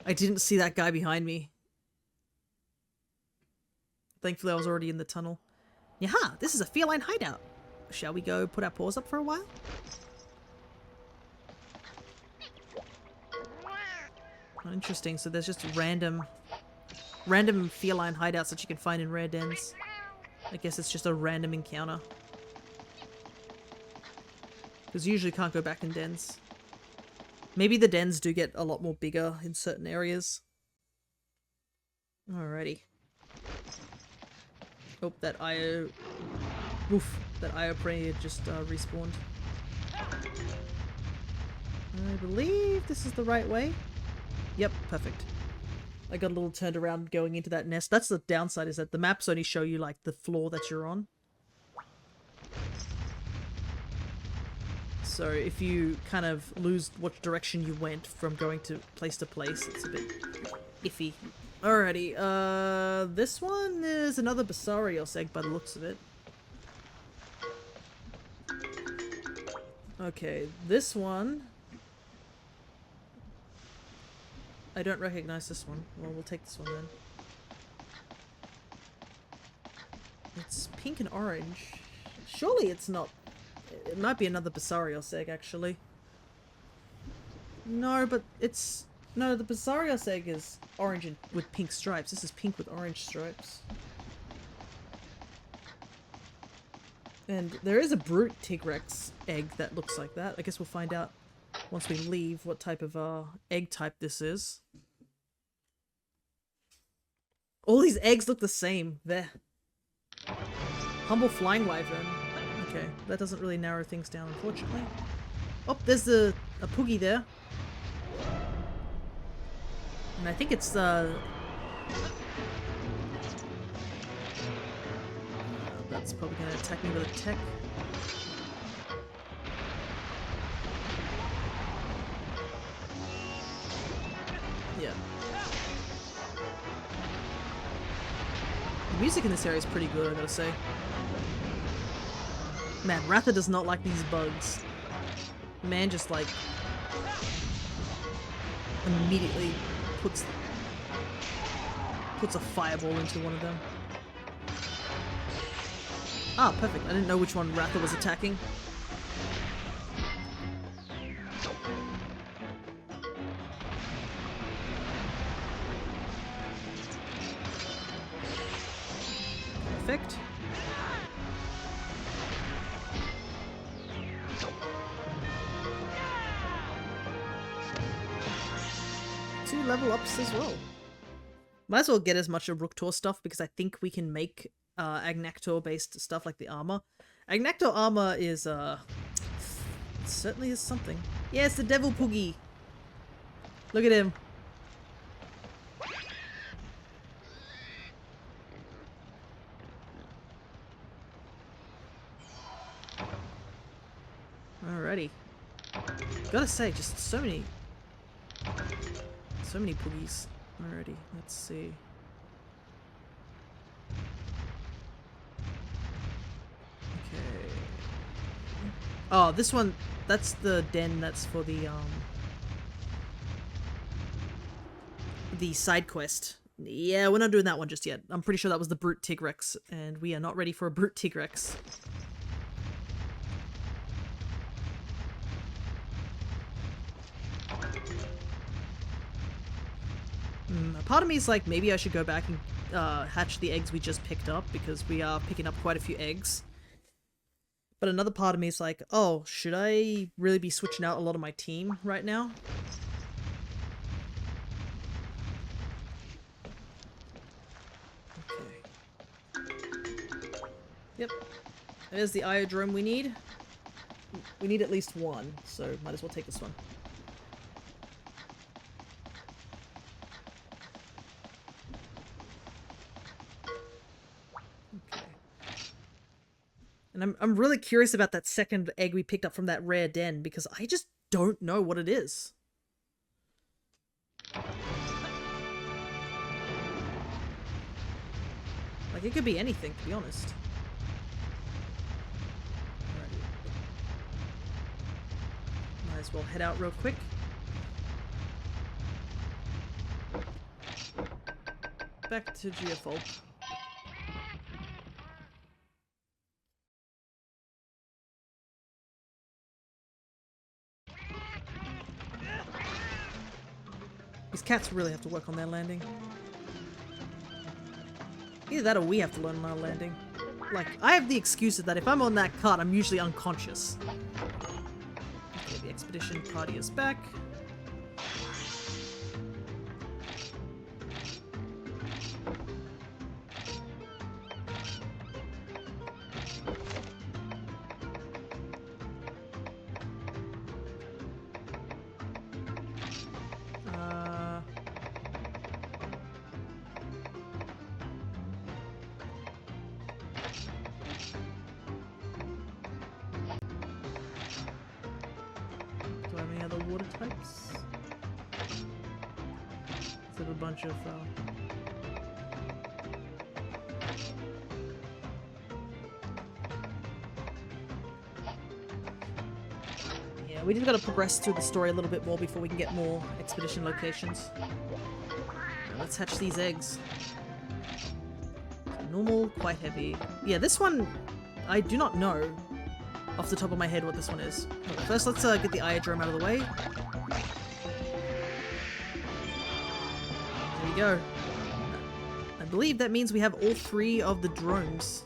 I didn't see that guy behind me. Thankfully I was already in the tunnel. Yaha! This is a feline hideout! Shall we go put our paws up for a while? Oh, interesting, so there's just random feline hideouts that you can find in rare dens. I guess it's just a random encounter. Because you usually can't go back in dens. Maybe the dens do get a lot more bigger in certain areas. Alrighty. Oh, that IO... Oof, that IO prey just respawned. I believe this is the right way. Yep, perfect. I got a little turned around going into that nest. That's the downside, is that the maps only show you, like, the floor that you're on. So if you kind of lose what direction you went from going to place, it's a bit iffy. Alrighty, this one is another Basarios egg by the looks of it. Okay, this one... I don't recognize this one. Well, we'll take this one then. It's pink and orange. Surely it's not... It might be another Basarios egg, actually. No, but it's... No, the Basarios egg is orange and with pink stripes. This is pink with orange stripes. And there is a Brute Tigrex egg that looks like that. I guess we'll find out once we leave what type of egg type this is. All these eggs look the same. There. Humble Flying Wyvern. Okay, that doesn't really narrow things down, unfortunately. Oh, there's a Poogie there. And I think it's that's probably gonna attack me with a tech. Yeah. The music in this area is pretty good, I gotta say. Man, Ratha does not like these bugs. Man just, like, immediately puts a fireball into one of them. Ah, perfect. I didn't know which one Ratha was attacking. Perfect. 2 level ups as well. Might as well get as much of Rooktor stuff because I think we can make Agnactor based stuff like the armor. Agnactor armor is it certainly is something. Yeah, it's the Devil Poogie. Look at him. Gotta say, just so many poogies already. Let's see. Okay. Oh, this one, that's the den that's for the side quest. Yeah, we're not doing that one just yet. I'm pretty sure that was the Brute Tigrex, and we are not ready for a Brute Tigrex. A part of me is like, maybe I should go back and hatch the eggs we just picked up, because we are picking up quite a few eggs. But another part of me is like, oh, should I really be switching out a lot of my team right now? Okay. Yep. There's the Iodrome we need. We need at least one, so might as well take this one. Okay. And I'm really curious about that second egg we picked up from that rare den, because I just don't know what it is. Like, it could be anything, to be honest. Alrighty. Might as well head out real quick. Back to Geofolk. These cats really have to work on their landing. Either that or we have to learn our landing. Like, I have the excuse that if I'm on that cart, I'm usually unconscious. Okay, the expedition party is back. Do I have any other water types? Is it a bunch of yeah, we just gotta progress through the story a little bit more before we can get more expedition locations. Now let's hatch these eggs. So normal, quite heavy. Yeah, this one, I do not know off the top of my head what this one is. But first, let's get the Iodrome out of the way. There we go. I believe that means we have all 3 of the drones.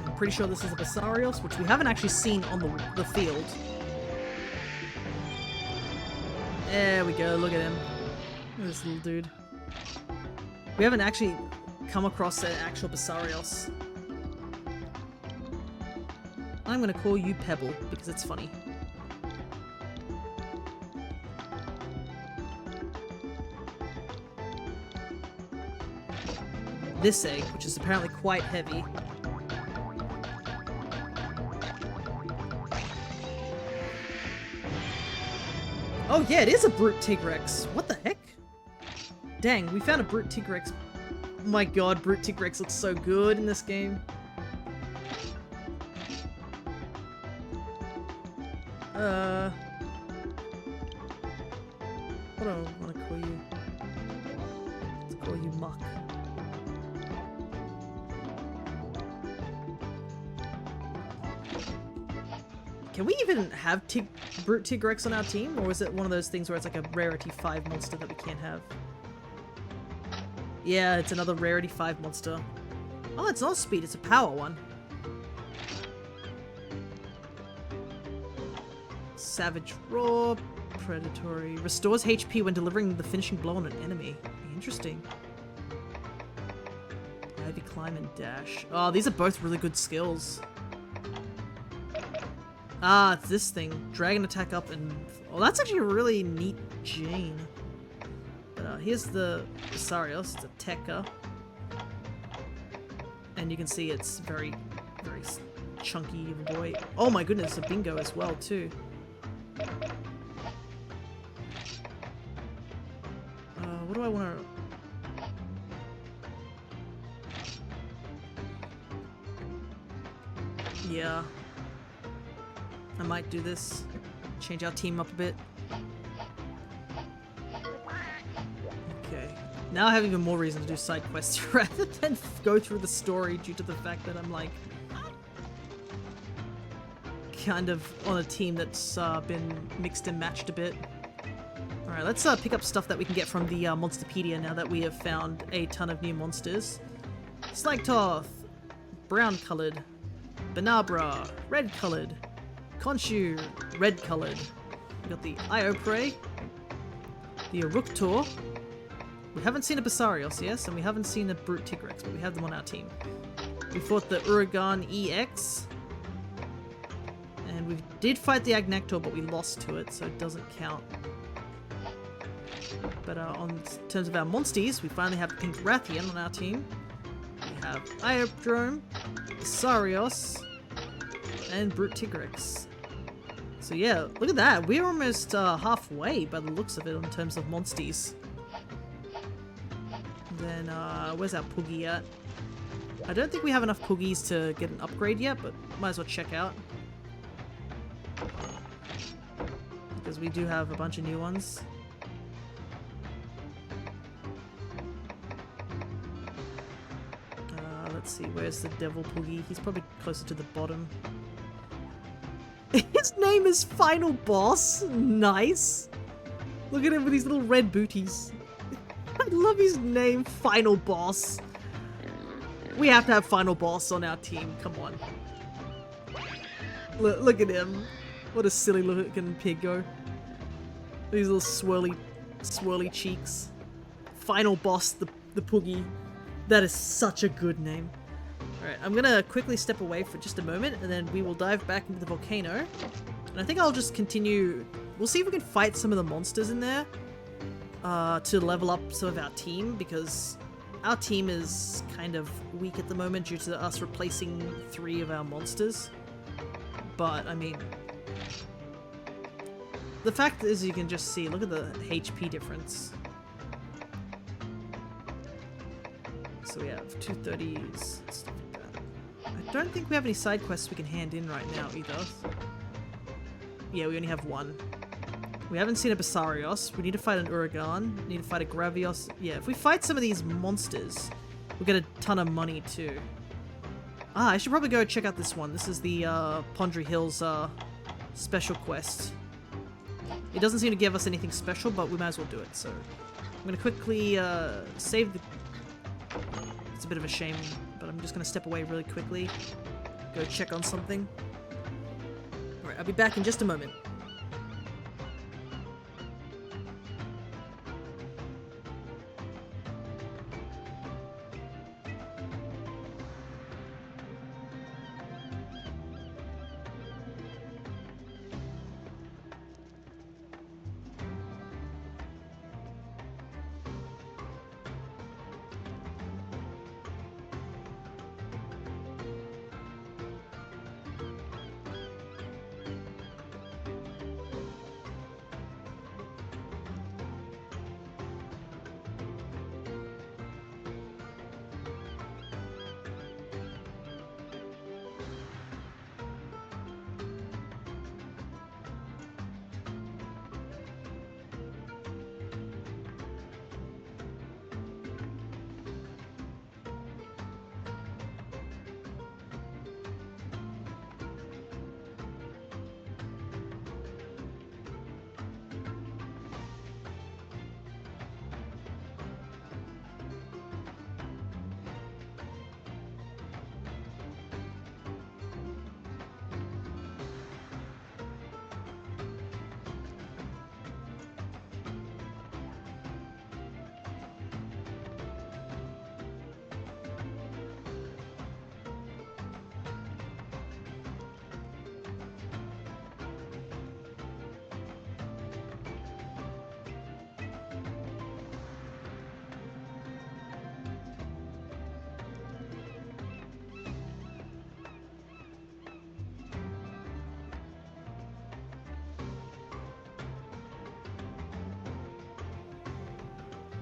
I'm pretty sure this is a Basarios, which we haven't actually seen on the field. There we go, look at him. Look at this little dude. We haven't actually come across an actual Basarios. I'm gonna call you Pebble, because it's funny. This egg, which is apparently quite heavy. Oh yeah, it is a Brute Tigrex! What the heck? Dang, we found a Brute Tigrex. Oh my god, Brute Tigrex looks so good in this game. What do I want to call you? Let's call you Muck. Can we even have Brute Tigrex on our team? Or is it one of those things where it's like a Rarity 5 monster that we can't have? Yeah, it's another Rarity 5 monster. Oh, it's not speed, it's a power one. Savage Roar, Predatory, restores HP when delivering the finishing blow on an enemy. Interesting. Ivy Climb and Dash. Oh, these are both really good skills. Ah, it's this thing. Dragon Attack up and... Oh, that's actually a really neat Jane. But here's the Basarios. It's a Tekka. And you can see it's very, very chunky of a boy. Oh my goodness, a bingo as well too. What do I want to... Yeah. I might do this. Change our team up a bit. Okay. Now I have even more reason to do side quests rather than go through the story due to the fact that I'm like kind of on a team that's been mixed and matched a bit. Alright, let's pick up stuff that we can get from the Monsterpedia now that we have found a ton of new monsters. Slagtoth, brown coloured. Banabra, red coloured. Khonshu, red coloured. We got the Iopray, the Uruktor. We haven't seen a Basarios, yes, and we haven't seen a Brute Tigrex, but we have them on our team. We fought the Uragan EX, and we did fight the Agnactor, but we lost to it, so it doesn't count. But on terms of our Monsties, we finally have Pink Rathian on our team. We have Iopdrome, Basarios, and Brute Tigrex. So yeah, look at that. We're almost halfway by the looks of it in terms of Monsties. Then, where's our Poogie at? I don't think we have enough Poogies to get an upgrade yet, but might as well check out. Because we do have a bunch of new ones. Let's see, where's the Devil Poogie? He's probably closer to the bottom. His name is Final Boss. Nice. Look at him with these little red booties. I love his name, Final Boss. We have to have Final Boss on our team. Come on. Look at him. What a silly looking piggo. These little swirly cheeks. Final Boss, the Poogie. That is such a good name. Alright, I'm gonna quickly step away for just a moment, and then we will dive back into the volcano. And I think I'll just continue... We'll see if we can fight some of the monsters in there to level up some of our team, because our team is kind of weak at the moment due to us replacing 3 of our monsters. But, I mean... The fact is, you can just see, look at the HP difference. So we have 230s, stuff like that. I don't think we have any side quests we can hand in right now either. Yeah, we only have 1. We haven't seen a Basarios. We need to fight an Uragan. We need to fight a Gravios. Yeah, if we fight some of these monsters, we'll get a ton of money too. Ah, I should probably go check out this one. This is the Pondry Hills special quest. It doesn't seem to give us anything special, but we might as well do it. So I'm going to quickly save the... It's a bit of a shame, but I'm just going to step away really quickly. Go check on something. Alright, I'll be back in just a moment.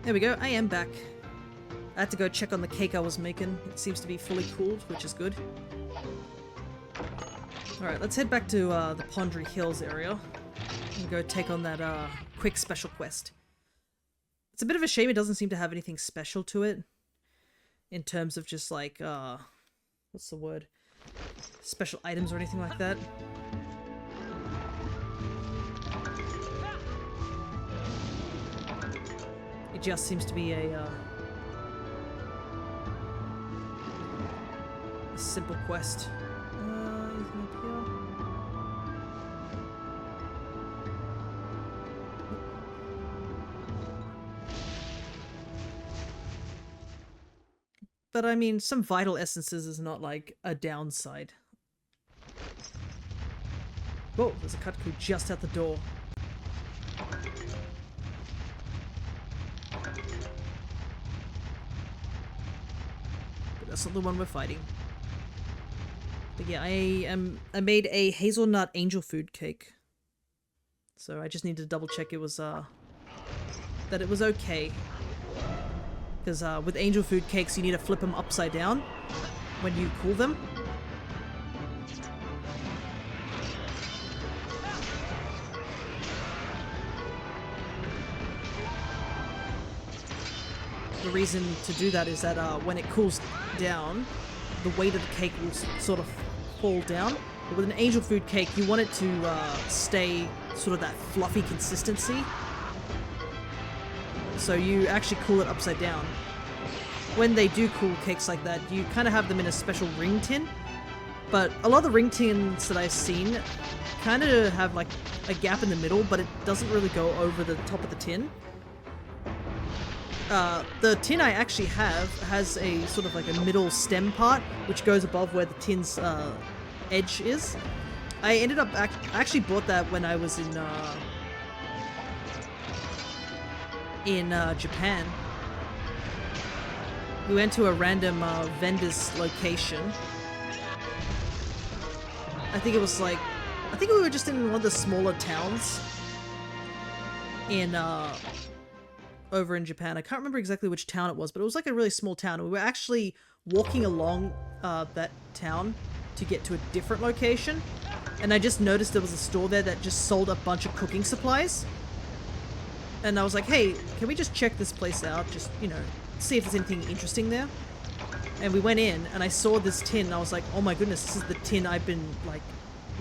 There we go, I am back. I had to go check on the cake I was making. It seems to be fully cooled, which is good. Alright, let's head back to the Pondry Hills area and go take on that quick special quest. It's a bit of a shame it doesn't seem to have anything special to it in terms of just like, what's the word? Special items or anything like that. It just seems to be a simple quest. Anything up here? But I mean, some vital essences is not like a downside. Whoa, there's a Kutku just at the door. But that's not the one we're fighting. But yeah, I made a hazelnut angel food cake. So I just need to double check it was that it was okay. Because with angel food cakes you need to flip them upside down when you cool them. The reason to do that is that when it cools down, the weight of the cake will sort of fall down. But with an angel food cake, you want it to stay sort of that fluffy consistency. So you actually cool it upside down. When they do cool cakes like that, you kind of have them in a special ring tin. But a lot of the ring tins that I've seen kind of have like a gap in the middle, but it doesn't really go over the top of the tin. The tin I actually have has a sort of like a middle stem part, which goes above where the tin's edge is. I ended up I actually bought that when I was in Japan. We went to a random vendor's location. I think we were just in one of the smaller towns in over in Japan. I can't remember exactly which town it was, but it was like a really small town. We were actually walking along that town to get to a different location, and I just noticed there was a store there that just sold a bunch of cooking supplies. And I was like, hey, can we just check this place out? Just, you know, see if there's anything interesting there. And we went in, and I saw this tin, and I was like, oh my goodness, this is the tin I've been, like,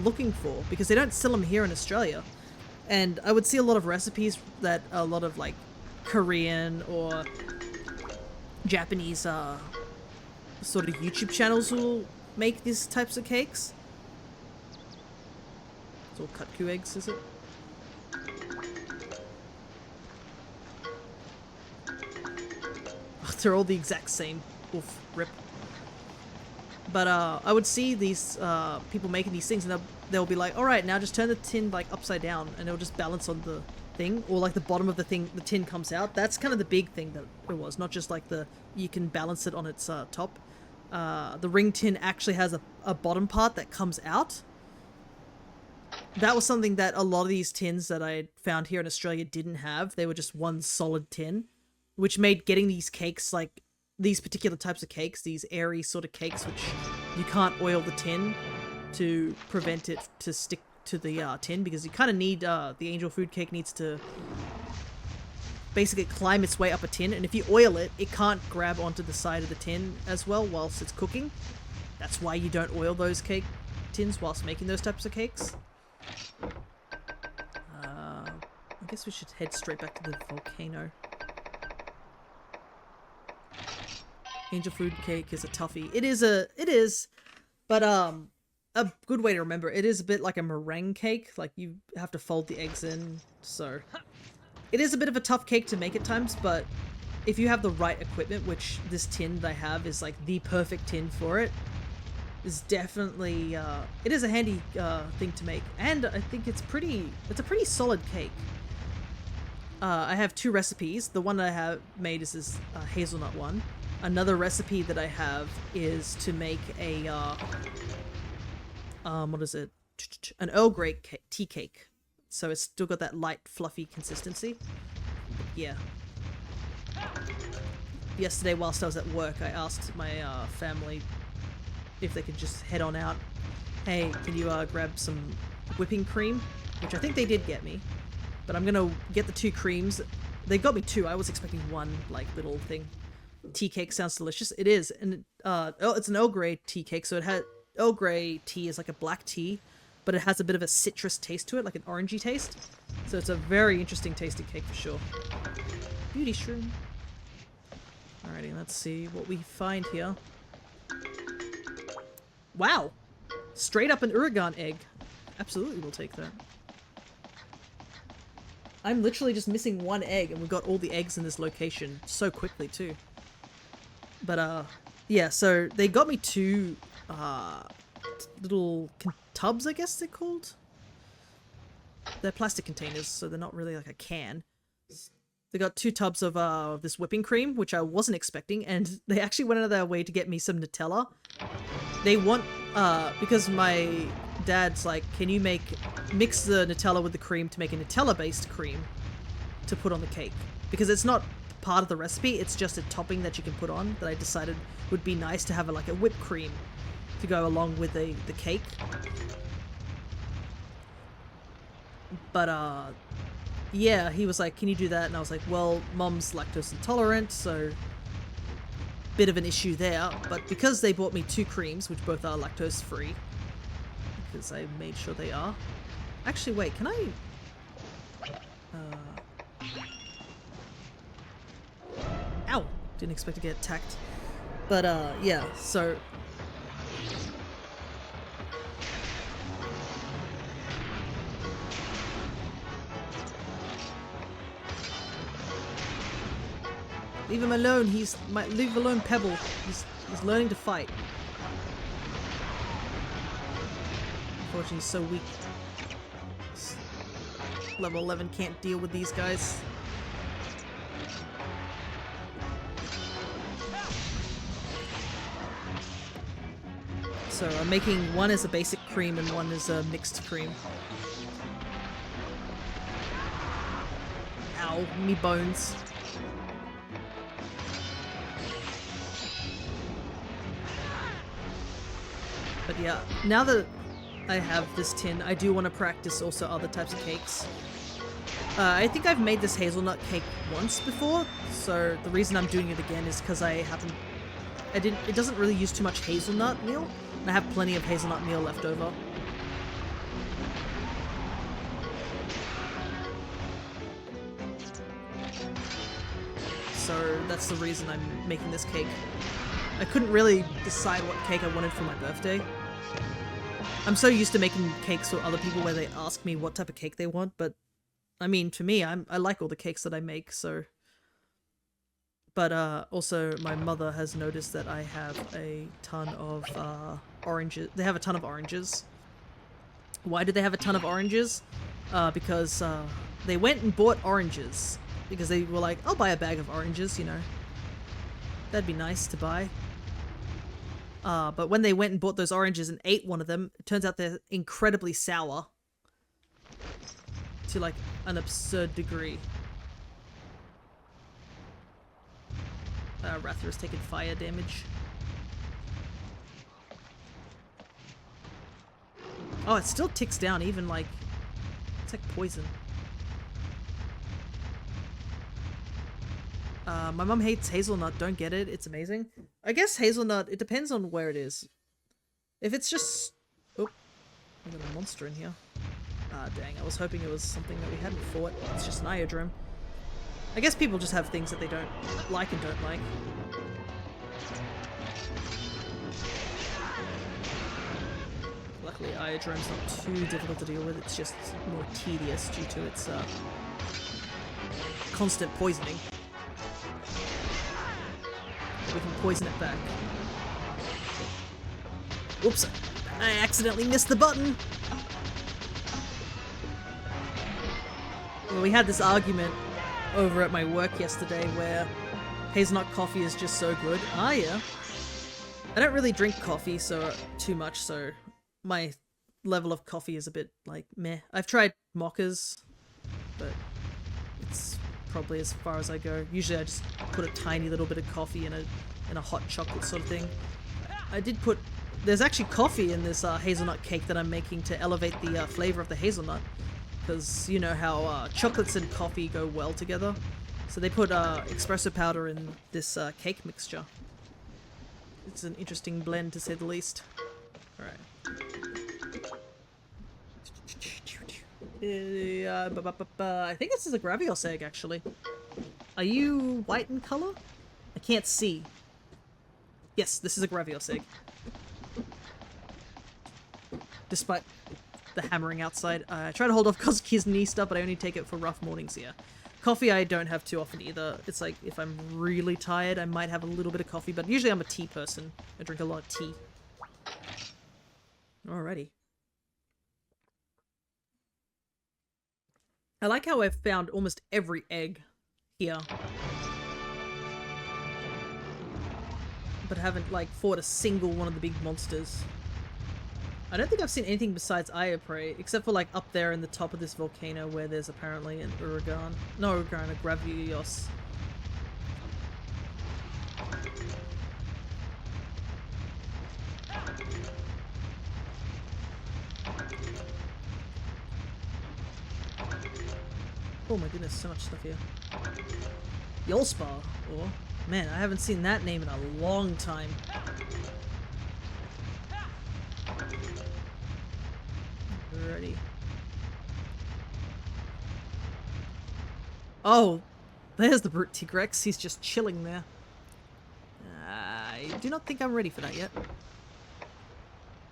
looking for. Because they don't sell them here in Australia. And I would see a lot of recipes that a lot of, like, Korean or Japanese sort of YouTube channels will make these types of cakes. It's all Kutku eggs, is it? They're all the exact same. Oof, rip. But I would see these people making these things, and they'll be like, all right, now just turn the tin like upside down, and it'll just balance on the thing, or like the bottom of the tin comes out. That's kind of the big thing that it was, not just like you can balance it on its top. The ring tin actually has a bottom part that comes out. That was something that a lot of these tins that I found here in Australia didn't have. They were just one solid tin, which made getting these cakes, like these particular types of cakes, these airy sort of cakes, which you can't oil the tin to prevent it to stick to the tin, because you kind of need, the angel food cake needs to basically climb its way up a tin, and if you oil it, it can't grab onto the side of the tin as well whilst it's cooking. That's why you don't oil those cake tins whilst making those types of cakes. I guess we should head straight back to the volcano. Angel food cake is a toughie. It is, but a good way to remember it is a bit like a meringue cake. Like you have to fold the eggs in, so it is a bit of a tough cake to make at times. But if you have the right equipment, which this tin that I have is like the perfect tin for it, is definitely it is a handy thing to make, and I think it's a pretty solid cake. I have two recipes. The one that I have made is this hazelnut one. Another recipe that I have is to make a what is it? An Earl Grey tea cake. So it's still got that light, fluffy consistency. Yeah. yesterday whilst I was at work, I asked my family if they could just head on out. Hey, can you grab some whipping cream? Which I think they did get me. But I'm gonna get the 2 creams. They got me 2. I was expecting 1, like, little thing. Tea cake sounds delicious. It is. And it's an Earl Grey tea cake, so it had... Earl Grey tea is like a black tea, but it has a bit of a citrus taste to it, like an orangey taste. So it's a very interesting tasting cake for sure. Beauty shroom. Alrighty, let's see what we find here. Wow! Straight up an Uragan egg. Absolutely, we'll take that. I'm literally just missing 1 egg, and we've got all the eggs in this location so quickly, too. But, yeah, so they got me 2, little tubs, I guess they're called? They're plastic containers, so they're not really like a can. They got 2 tubs of this whipping cream, which I wasn't expecting, and they actually went out of their way to get me some Nutella. They want, because my dad's like, can you mix the Nutella with the cream to make a Nutella-based cream to put on the cake? Because it's not part of the recipe, it's just a topping that you can put on that I decided would be nice to have like a whipped cream to go along with the cake. But, yeah, he was like, can you do that? And I was like, well, Mom's lactose intolerant, so bit of an issue there. But because they bought me 2 creams, which both are lactose free, because I made sure they are. Actually, wait, can I... Ow! Didn't expect to get attacked. But, yeah, so... Leave him alone, leave alone Pebble. He's learning to fight. Unfortunately, he's so weak. Level 11 can't deal with these guys. So I'm making one as a basic cream and one as a mixed cream. Ow, me bones. But yeah, now that I have this tin, I do want to practice also other types of cakes. I think I've made this hazelnut cake once before, so the reason I'm doing it again is because it doesn't really use too much hazelnut meal, and I have plenty of hazelnut meal left over. So that's the reason I'm making this cake. I couldn't really decide what cake I wanted for my birthday. I'm so used to making cakes for other people where they ask me what type of cake they want, but I mean, to me, I like all the cakes that I make, so... But, also, my mother has noticed that I have a ton of, oranges. They have a ton of oranges. Why do they have a ton of oranges? Because, they went and bought oranges. Because they were like, I'll buy a bag of oranges, you know. That'd be nice to buy. But when they went and bought those oranges and ate one of them, it turns out they're incredibly sour. To, like, an absurd degree. Rather has taken fire damage. Oh, it still ticks down, even, like... It's like poison. My mum hates hazelnut, don't get it, it's amazing. I guess hazelnut, it depends on where it is. If it's just... Oh, I got a monster in here. Ah, dang, I was hoping it was something that we hadn't fought. It's just an iodrome. I guess people just have things that they don't like and don't like. Luckily, iodrome's not too difficult to deal with, it's just more tedious due to its, constant poisoning. We can poison it back. Whoops! I accidentally missed the button! Well, we had this argument over at my work yesterday where hazelnut coffee is just so good. Ah, yeah. I don't really drink coffee too much, so my level of coffee is a bit, like, meh. I've tried mochas, but it's probably as far as I go. Usually I just put a tiny little bit of coffee in a hot chocolate sort of thing. I did put... There's actually coffee in this hazelnut cake that I'm making to elevate the flavor of the hazelnut. Because you know how chocolates and coffee go well together. So they put espresso powder in this cake mixture. It's an interesting blend to say the least. Alright. I think this is a Gravios egg, actually. Are you white in color? I can't see. Yes, this is a Gravios egg. Despite the hammering outside. I try to hold off Kozuki's knee stuff, but I only take it for rough mornings here. Coffee I don't have too often either. It's like, if I'm really tired, I might have a little bit of coffee, but usually I'm a tea person. I drink a lot of tea. Alrighty. I like how I've found almost every egg here. But haven't, like, fought a single one of the big monsters. I don't think I've seen anything besides Aya Prey, except for, like, up there in the top of this volcano where there's apparently an Uragan. No, Uragan, a Gravios. Oh my goodness, so much stuff here. Yolspar, or... Man, I haven't seen that name in a long time. Alrighty. Oh! There's the Brute Tigrex. He's just chilling there. I do not think I'm ready for that yet.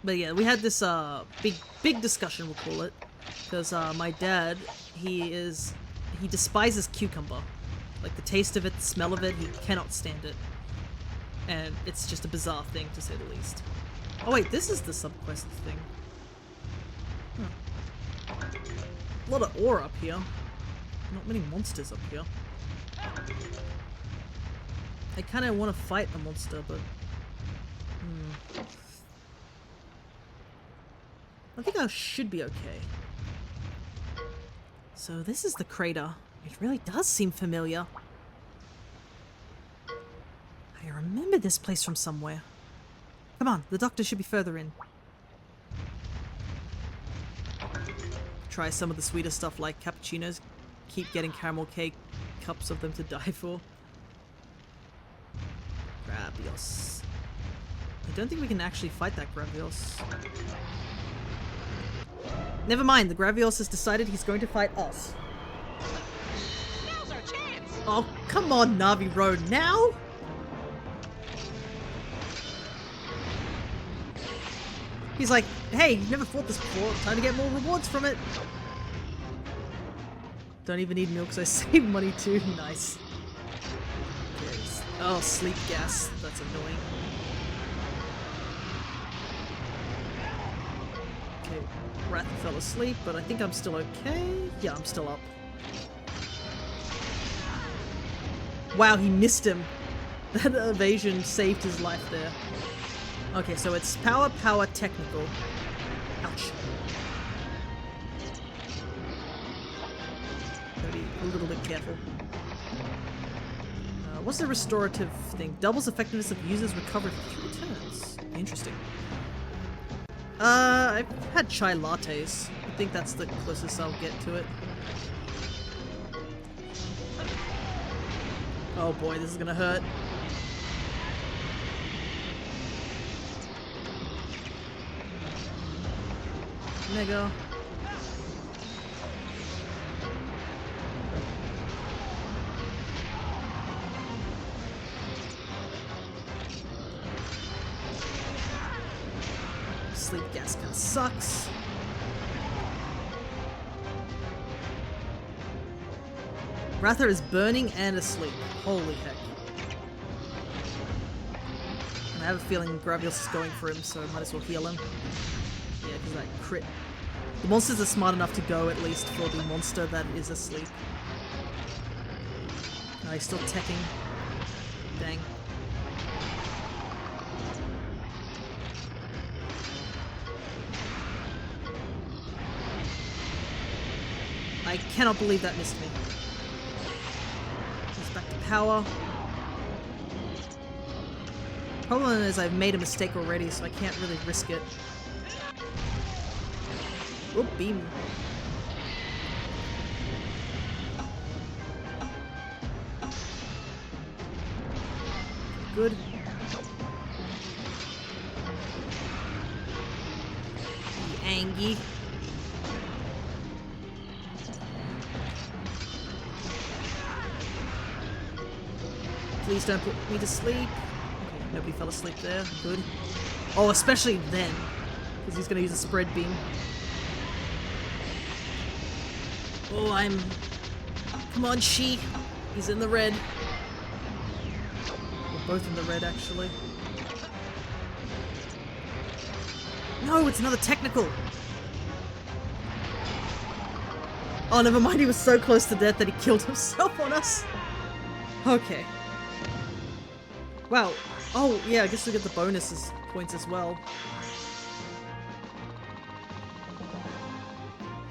But yeah, we had this big discussion, we'll call it. Because my dad, he despises cucumber. Like, the taste of it, the smell of it, he cannot stand it. And it's just a bizarre thing, to say the least. Oh wait, this is the subquest thing. Huh. A lot of ore up here. Not many monsters up here. I kind of want to fight a monster, but... I think I should be okay. So this is the crater. It really does seem familiar. I remember this place from somewhere. Come on, the doctor should be further in. Try some of the sweeter stuff like cappuccinos. Keep getting caramel cake, cups of them to die for. Gravios. I don't think we can actually fight that Gravios. Never mind, the Gravios has decided he's going to fight us. Now's our chance. Oh, come on, Navi Road, now? He's like, hey, you've never fought this before, time to get more rewards from it. Don't even need milk, so I save money too. Nice. Yes. Oh, sleep gas. That's annoying. Okay, Wrath fell asleep, but I think I'm still okay. Yeah, I'm still up. Wow, he missed him. That evasion saved his life there. Okay, so it's power, technical. Ouch. Gotta be a little bit careful. What's the restorative thing? Doubles effectiveness of users recovered returns. Interesting. I've had chai lattes. I think that's the closest I'll get to it. Oh boy, this is gonna hurt. Mega. Sleep gas kinda sucks. Rather is burning and asleep. Holy heck. And I have a feeling Gravios is going for him, so I might as well heal him. Yeah, because that crit. The monsters are smart enough to go, at least, for the monster that is asleep. No, he's still teching. Dang. I cannot believe that missed me. power. Problem is I've made a mistake already, so I can't really risk it. Oh, beam. Good. Angie. Please don't put me to sleep. Okay, nobody fell asleep there. Good. Oh, especially then. Because he's going to use a spread beam. Oh, I'm... Come on, she. He's in the red. We're both in the red, actually. No, it's another technical! Oh, never mind, he was so close to death that he killed himself on us! Okay. Wow. Oh, yeah, I guess we get the bonuses points as well.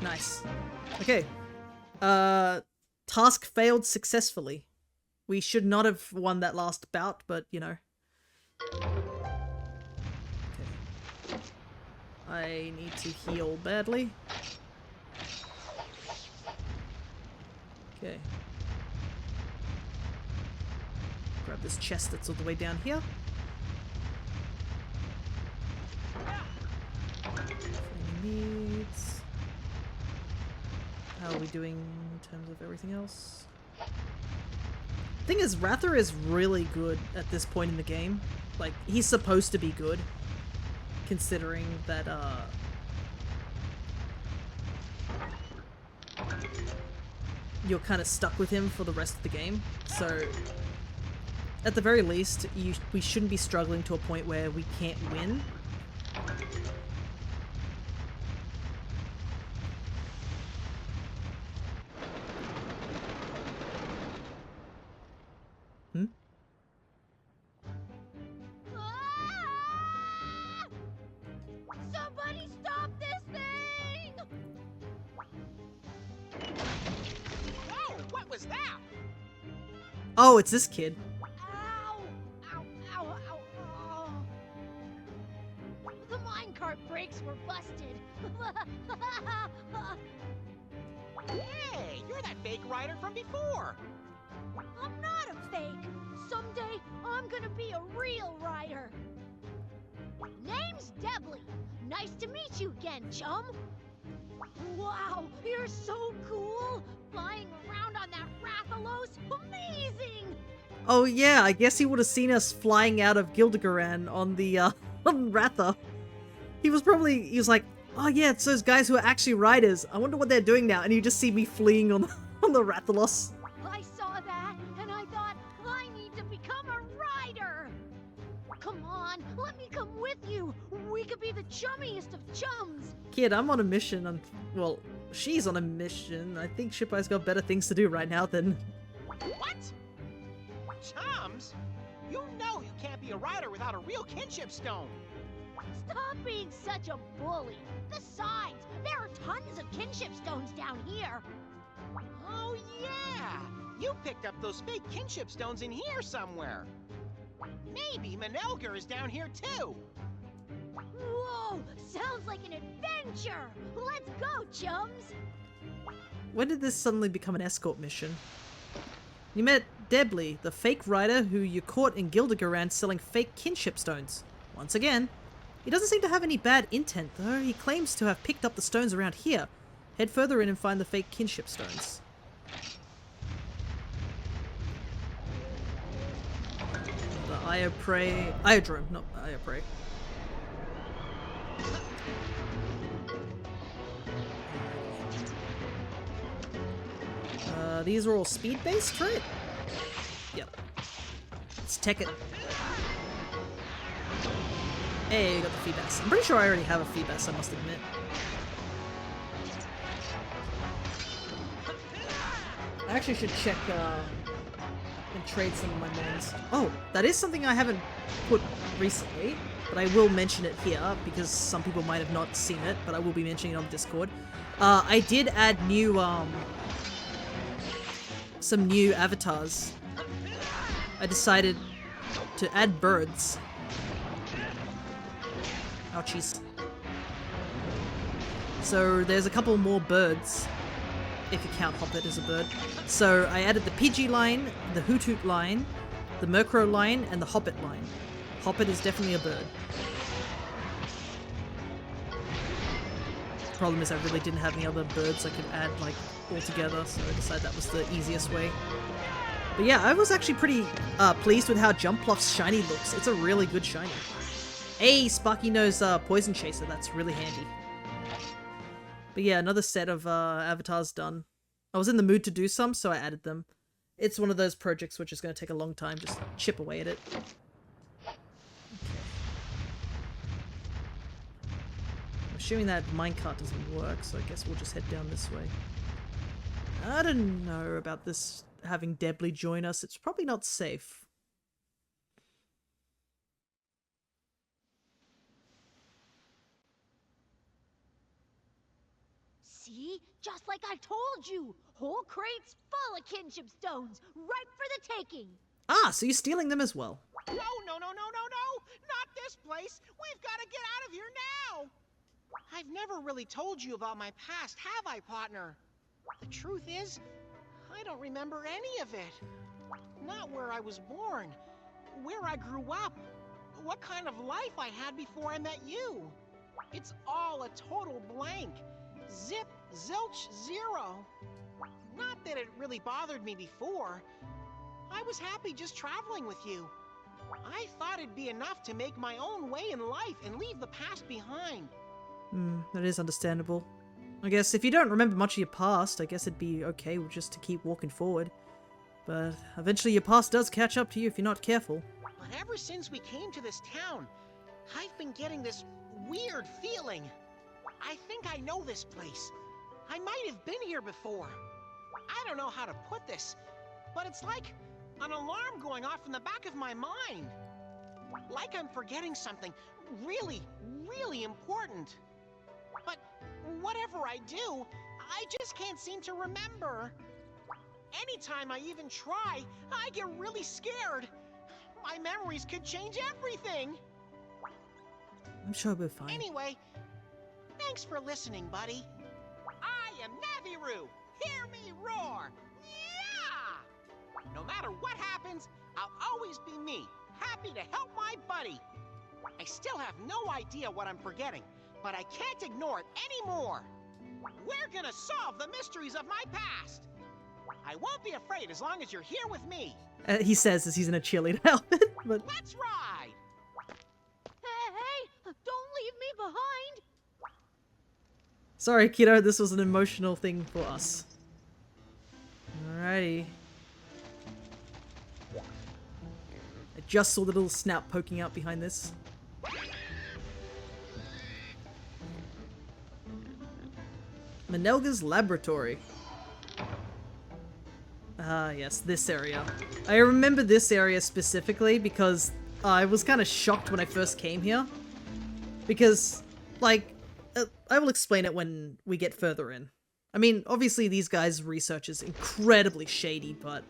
Nice. Okay. Task failed successfully. We should not have won that last bout, but, you know. Okay. I need to heal badly. Okay. Grab this chest that's all the way down here. Needs. How are we doing in terms of everything else? Thing is, Rather is really good at this point in the game. Like, he's supposed to be good. Considering that, you're kind of stuck with him for the rest of the game. So, at the very least, we shouldn't be struggling to a point where we can't win. Hmm? Somebody stop this thing! Whoa, what was that? Oh, it's this kid. Ow! Ow, ow, ow, ow. The minecart brakes were busted. Hey, you're that fake rider from before. I'm not a fake. Someday, I'm gonna be a real rider. Name's Debley. Nice to meet you again, chum. Wow, you're so cool. Flying around on that Rathalos. Amazing! Oh yeah, I guess he would have seen us flying out of Gildigaran on the, on Ratha. He was like, oh yeah, it's those guys who are actually riders. I wonder what they're doing now. And you just see me fleeing on, on the Rathalos. I saw that, and I thought, I need to become a rider! Come on, let me come with you! We could be the chummiest of chums! Kid, I'm on a mission. Well, she's on a mission. I think Shippai's got better things to do right now than... What? Chums? You know you can't be a rider without a real kinship stone. Stop being such a bully! Besides, there are tons of kinship stones down here! Oh yeah! You picked up those fake kinship stones in here somewhere. Maybe Manelger is down here too. Whoa! Sounds like an adventure! Let's go, chums! When did this suddenly become an escort mission? You met Debley, the fake rider who you caught in Gildigaran selling fake kinship stones. Once again, he doesn't seem to have any bad intent though. He claims to have picked up the stones around here. Head further in and find the fake kinship stones. The Iodrome, not Ioprey. These are all speed-based, right? Yep. Let's tech it. Hey, you got the Feebas. I'm pretty sure I already have a Feebas, I must admit. I actually should check, and trade some of my mons. Oh, that is something I haven't put recently, but I will mention it here, because some people might have not seen it, but I will be mentioning it on Discord. I did add new, some new avatars I decided to add birds. Ouchies. So there's a couple more birds, if you count Hoppet as a bird. So I added the Pidgey line, the Hoot Hoot line, the Murkrow line, and the Hoppet line. Hoppet is definitely a bird. The problem is I really didn't have any other birds I could add like all together, so I decided that was the easiest way. But yeah, I was actually pretty pleased with how Jumpluff's shiny looks. It's a really good shiny. Hey, Sparky knows Poison Chaser, that's really handy. But yeah, another set of avatars done. I was in the mood to do some, so I added them. It's one of those projects which is going to take a long time, just chip away at it. I'm assuming that minecart doesn't work, so I guess we'll just head down this way. I don't know about this having Debly join us. It's probably not safe. See? Just like I told you! Whole crates full of kinship stones, ripe for the taking! Ah, so you're stealing them as well. No, no, no, no, no, no! Not this place! We've got to get out of here now! I've never really told you about my past, have I, partner? The truth is, I don't remember any of it. Not where I was born, where I grew up, what kind of life I had before I met you. It's all a total blank. Zip, zilch, zero. Not that it really bothered me before. I was happy just traveling with you. I thought it'd be enough to make my own way in life and leave the past behind. That is understandable. I guess if you don't remember much of your past, I guess it'd be okay just to keep walking forward. But eventually your past does catch up to you if you're not careful. But ever since we came to this town, I've been getting this weird feeling. I think I know this place. I might have been here before. I don't know how to put this, but it's like an alarm going off in the back of my mind. Like I'm forgetting something really, really important. But whatever I do, I just can't seem to remember. Anytime I even try, I get really scared. My memories could change everything. I'm sure we'll be fine. Anyway, thanks for listening, buddy. I am Naviru. Hear me roar. Yeah! No matter what happens, I'll always be me, happy to help my buddy. I still have no idea what I'm forgetting, but I can't ignore it anymore. We're gonna solve the mysteries of my past. I won't be afraid as long as you're here with me. He says as he's in a cheerleader outfit, but... Let's ride! Hey, don't leave me behind! Sorry, kiddo, this was an emotional thing for us. Alrighty. I just saw the little snout poking out behind this. Manelga's laboratory. Ah, yes, this area. I remember this area specifically because I was kind of shocked when I first came here. Because, like, I will explain it when we get further in. I mean, obviously these guys' research is incredibly shady, but...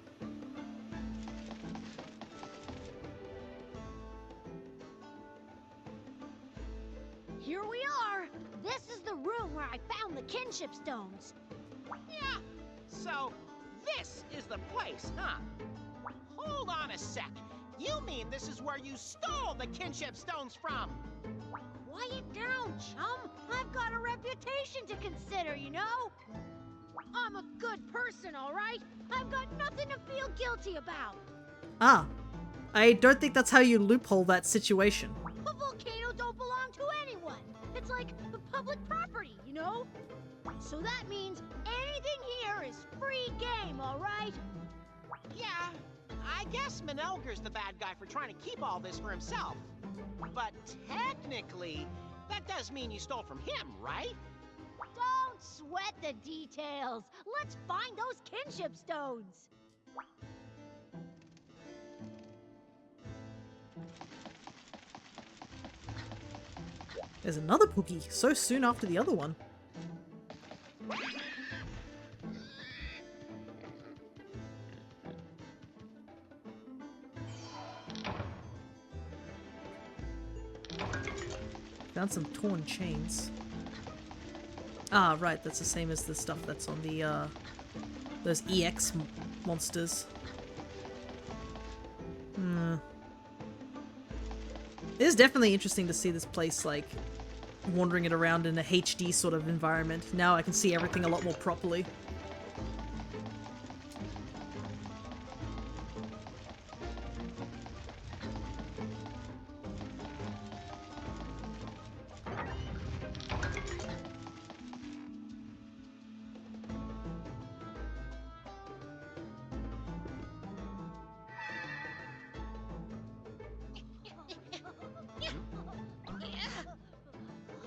Here we are! This is the room where I found the kinship stones. Yeah, so this is the place, huh? Hold on a sec. You mean this is where you stole the kinship stones from? Quiet down, chum. I've got a reputation to consider, you know? I'm a good person, all right? I've got nothing to feel guilty about. Ah, I don't think that's how you loophole that situation. A volcano don't belong to anyone. It's like public property, you know? So that means anything here is free game, all right? Yeah, I guess Manelger's the bad guy for trying to keep all this for himself. But technically, that does mean you stole from him, right? Don't sweat the details. Let's find those kinship stones. There's another Pookie, so soon after the other one. Found some torn chains. Ah, right, that's the same as the stuff that's on the, those EX monsters. It is definitely interesting to see this place, like, wandering it around in a HD sort of environment. Now I can see everything a lot more properly.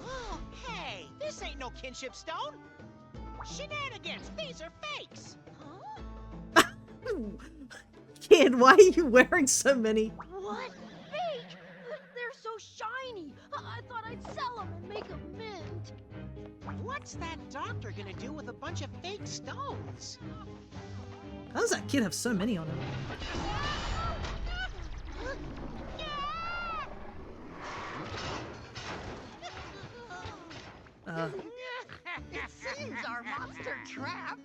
Oh, hey, this ain't no kinship stone. Shenanigans, these are fakes. Kid, why are you wearing so many? What? Fake? They're so shiny. I thought I'd sell them and make a mint. What's that doctor gonna do with a bunch of fake stones? How does that kid have so many on him? It seems our monster trap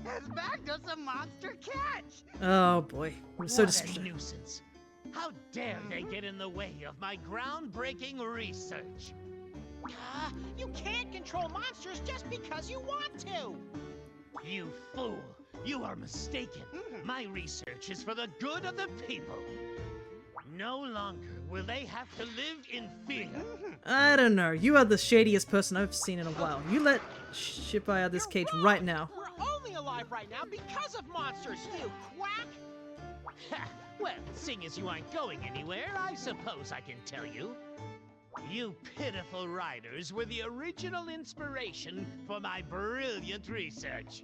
has bagged us a monster catch. Oh boy, I'm so What a distracted. nuisance. How dare they get in the way of my groundbreaking research? You can't control monsters just because you want to. You fool! You are mistaken. My research is for the good of the people. No longer will they have to live in fear. I don't know. You are the shadiest person I've seen in a while. You let Shippai out of this cage right now. We're only alive right now because of monsters, you quack. Ha! Well, seeing as you aren't going anywhere, I suppose I can tell you. You pitiful riders were the original inspiration for my brilliant research.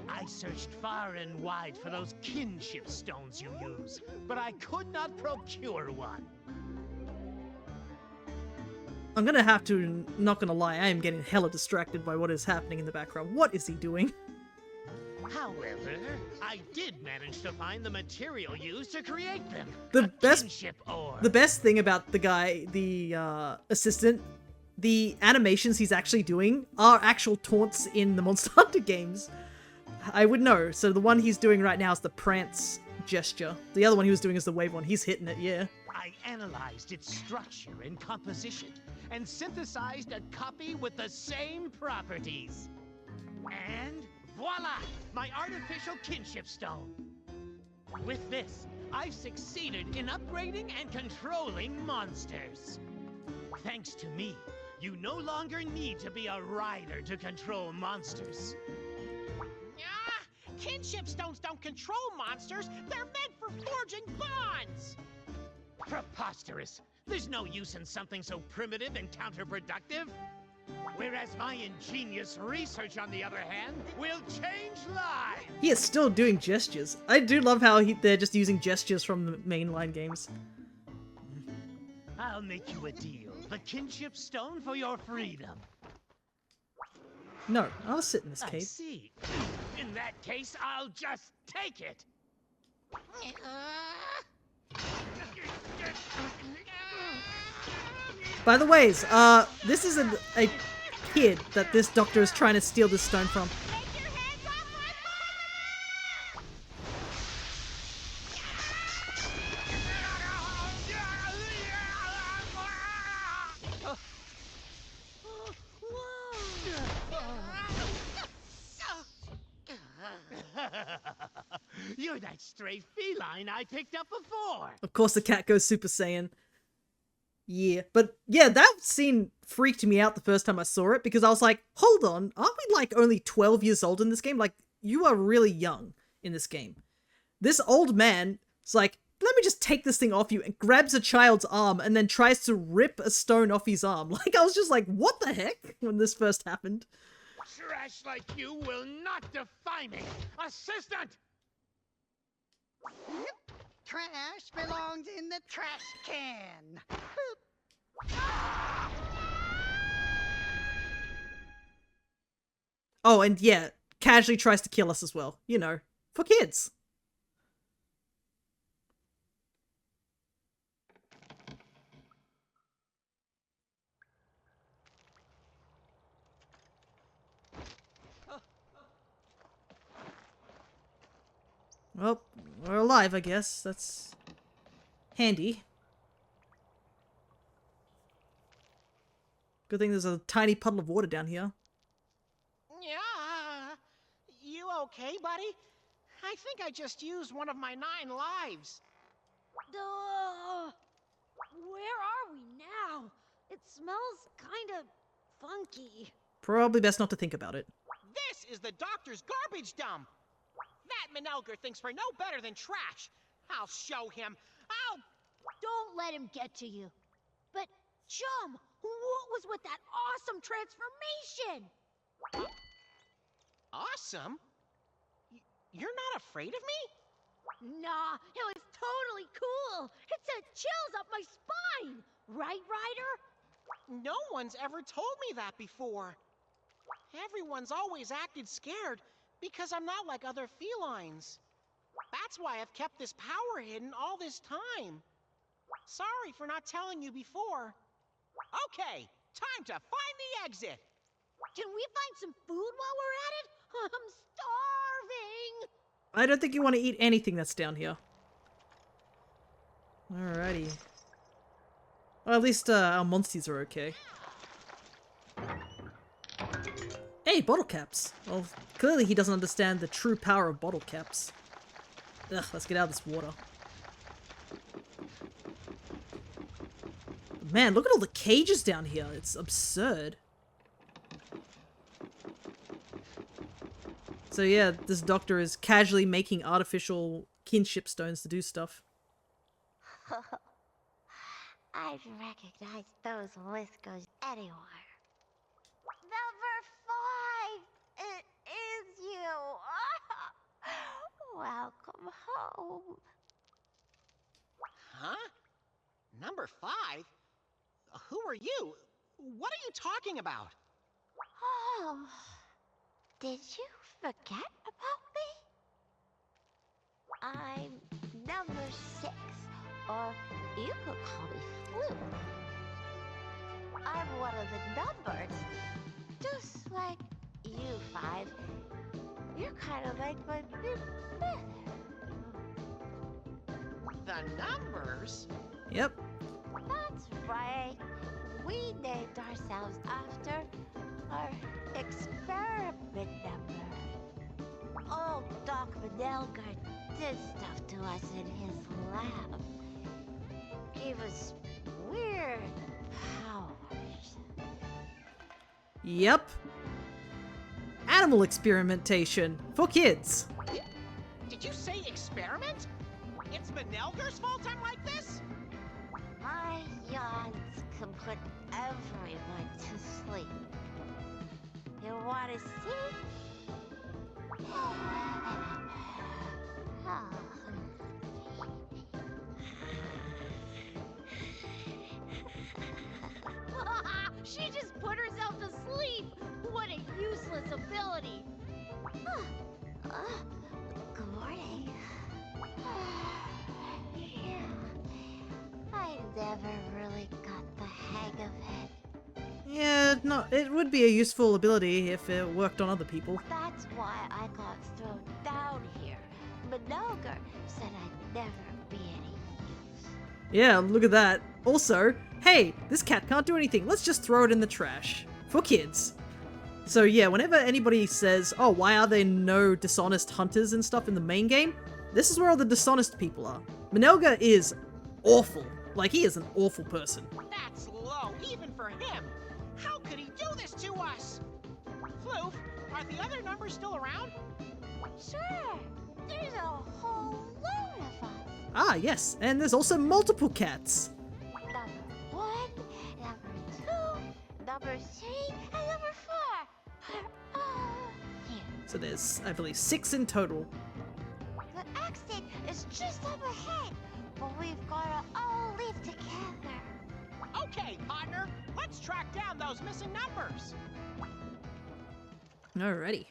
I searched far and wide for those kinship stones you use, but I could not procure one. I'm gonna have to, not gonna lie, I am getting hella distracted by what is happening in the background. What is he doing? However, I did manage to find the material used to create them. The a best- kinship ore. The best thing about the guy, the assistant, the animations he's actually doing are actual taunts in the Monster Hunter games. I would know. So the one he's doing right now is the prance gesture. The other one he was doing is the wave one. He's hitting it, yeah. I analyzed its structure and composition and synthesized a copy with the same properties. And voila! My artificial kinship stone. With this, I've succeeded in upgrading and controlling monsters. Thanks to me, you no longer need to be a rider to control monsters. Kinship stones don't control monsters. They're meant for forging bonds. Preposterous! There's no use in something so primitive and counterproductive. Whereas my ingenious research, on the other hand, will change lives! He is still doing gestures. I do love how they're just using gestures from the mainline games. I'll make you a deal. The kinship stone for your freedom. No, I'll sit in this I cave. see. In that case, I'll just take it. By the ways, this is a kid that this doctor is trying to steal this stone from. Take your hands off my You're that stray feline I picked up before. Of course the cat goes Super Saiyan. Yeah, but yeah, that scene freaked me out the first time I saw it because I was like, hold on, aren't we like only 12 years old in this game? Like, you are really young in this game. This old man is like, let me just take this thing off you, and grabs a child's arm and then tries to rip a stone off his arm. Like, I was just like, what the heck when this first happened? Trash like you will not defy me. Assistant! Trash belongs in the trash can. Oh, and yeah, casually tries to kill us as well. You know, for kids. Well, we're alive, I guess. That's handy. Good thing there's a tiny puddle of water down here. Yeah. You okay, buddy? I think I just used one of my 9 lives. Where are we now? It smells kind of funky. Probably best not to think about it. This is the doctor's garbage dump. That Manelger thinks we're no better than trash. I'll show him. Don't let him get to you. But, Chum, what was with that awesome transformation? Awesome? You're not afraid of me? Nah, it was totally cool. It sent chills up my spine. Right, Ryder? No one's ever told me that before. Everyone's always acted scared because I'm not like other felines. That's why I've kept this power hidden all this time. Sorry for not telling you before. Okay, time to find the exit. Can we find some food while we're at it? I'm starving. I don't think you want to eat anything that's down here. Alrighty. Well, at least our Monsties are okay. Hey, bottle caps! Well, clearly he doesn't understand the true power of bottle caps. Ugh, let's get out of this water. Man, look at all the cages down here. It's absurd. So yeah, this doctor is casually making artificial kinship stones to do stuff. I'd recognize those whiskers anywhere. Number 5! It is you! Welcome home. Huh? Number 5? Who are you? What are you talking about? Oh, did you forget about me? I'm number 6, or you could call me Flu. I'm one of the numbers, just like you 5. You're kind of like my big brother. The numbers? Yep. That's right. We named ourselves after our experiment number. Old Doc Manelger did stuff to us in his lab. Gave us weird powers. Yep. Animal experimentation for kids. Did you say experiment? It's Manelger's fault I'm like this? My yawns can put everyone to sleep. You want to see? She just put herself to sleep. What a useless ability. Good morning. I never really got the hang of it. Yeah, no, it would be a useful ability if it worked on other people. That's why I got thrown down here. Manelger said I'd never be any use. Yeah, look at that. Also, hey, this cat can't do anything. Let's just throw it in the trash. For kids. So yeah, whenever anybody says, oh, why are there no dishonest hunters and stuff in the main game? This is where all the dishonest people are. Manelger is awful. Like, he is an awful person. That's low, even for him. How could he do this to us? Floof, are the other numbers still around? Sure, there's a whole load of us. Ah, yes, and there's also multiple cats. Number 1, number 2, number 3, and number 4. Here. So there's, I believe, 6 in total. The exit is just up ahead, but we've gotta all live together. Okay, partner, let's track down those missing numbers. Alrighty.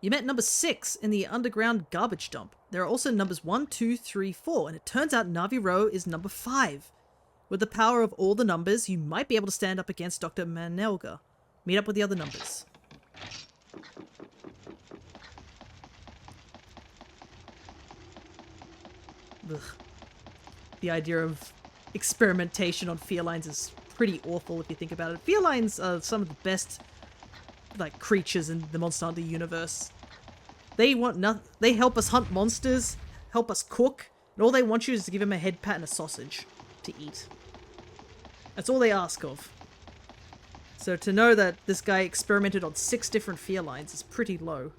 You met number 6 in the underground garbage dump. There are also numbers 1, 2, 3, 4, and it turns out Navi Row is number 5. With the power of all the numbers, you might be able to stand up against Dr. Manelger. Meet up with the other numbers. ugh. The idea of experimentation on felines is pretty awful if you think about it. Felines are some of the best, like, creatures in the Monster Hunter universe. They want nothing. They help us hunt monsters, help us cook, and all they want you is to give them a head pat and a sausage to eat. That's all they ask of. So to know that this guy experimented on 6 different felines is pretty low.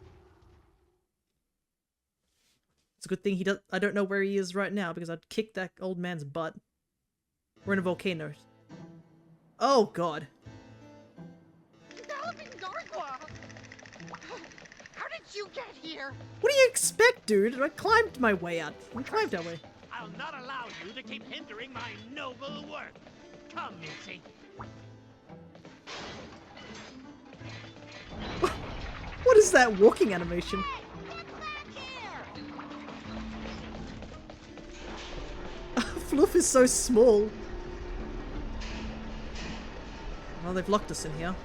It's a good thing I don't know where he is right now because I'd kick that old man's butt. We're in a volcano. Oh god. Galloping Gargoyle! How did you get here? What do you expect, dude? I climbed my way out. We climbed our way. I'll not allow you to keep hindering my noble work. Come, Mitzi. What is that walking animation? Fluff is so small. Well, they've locked us in here.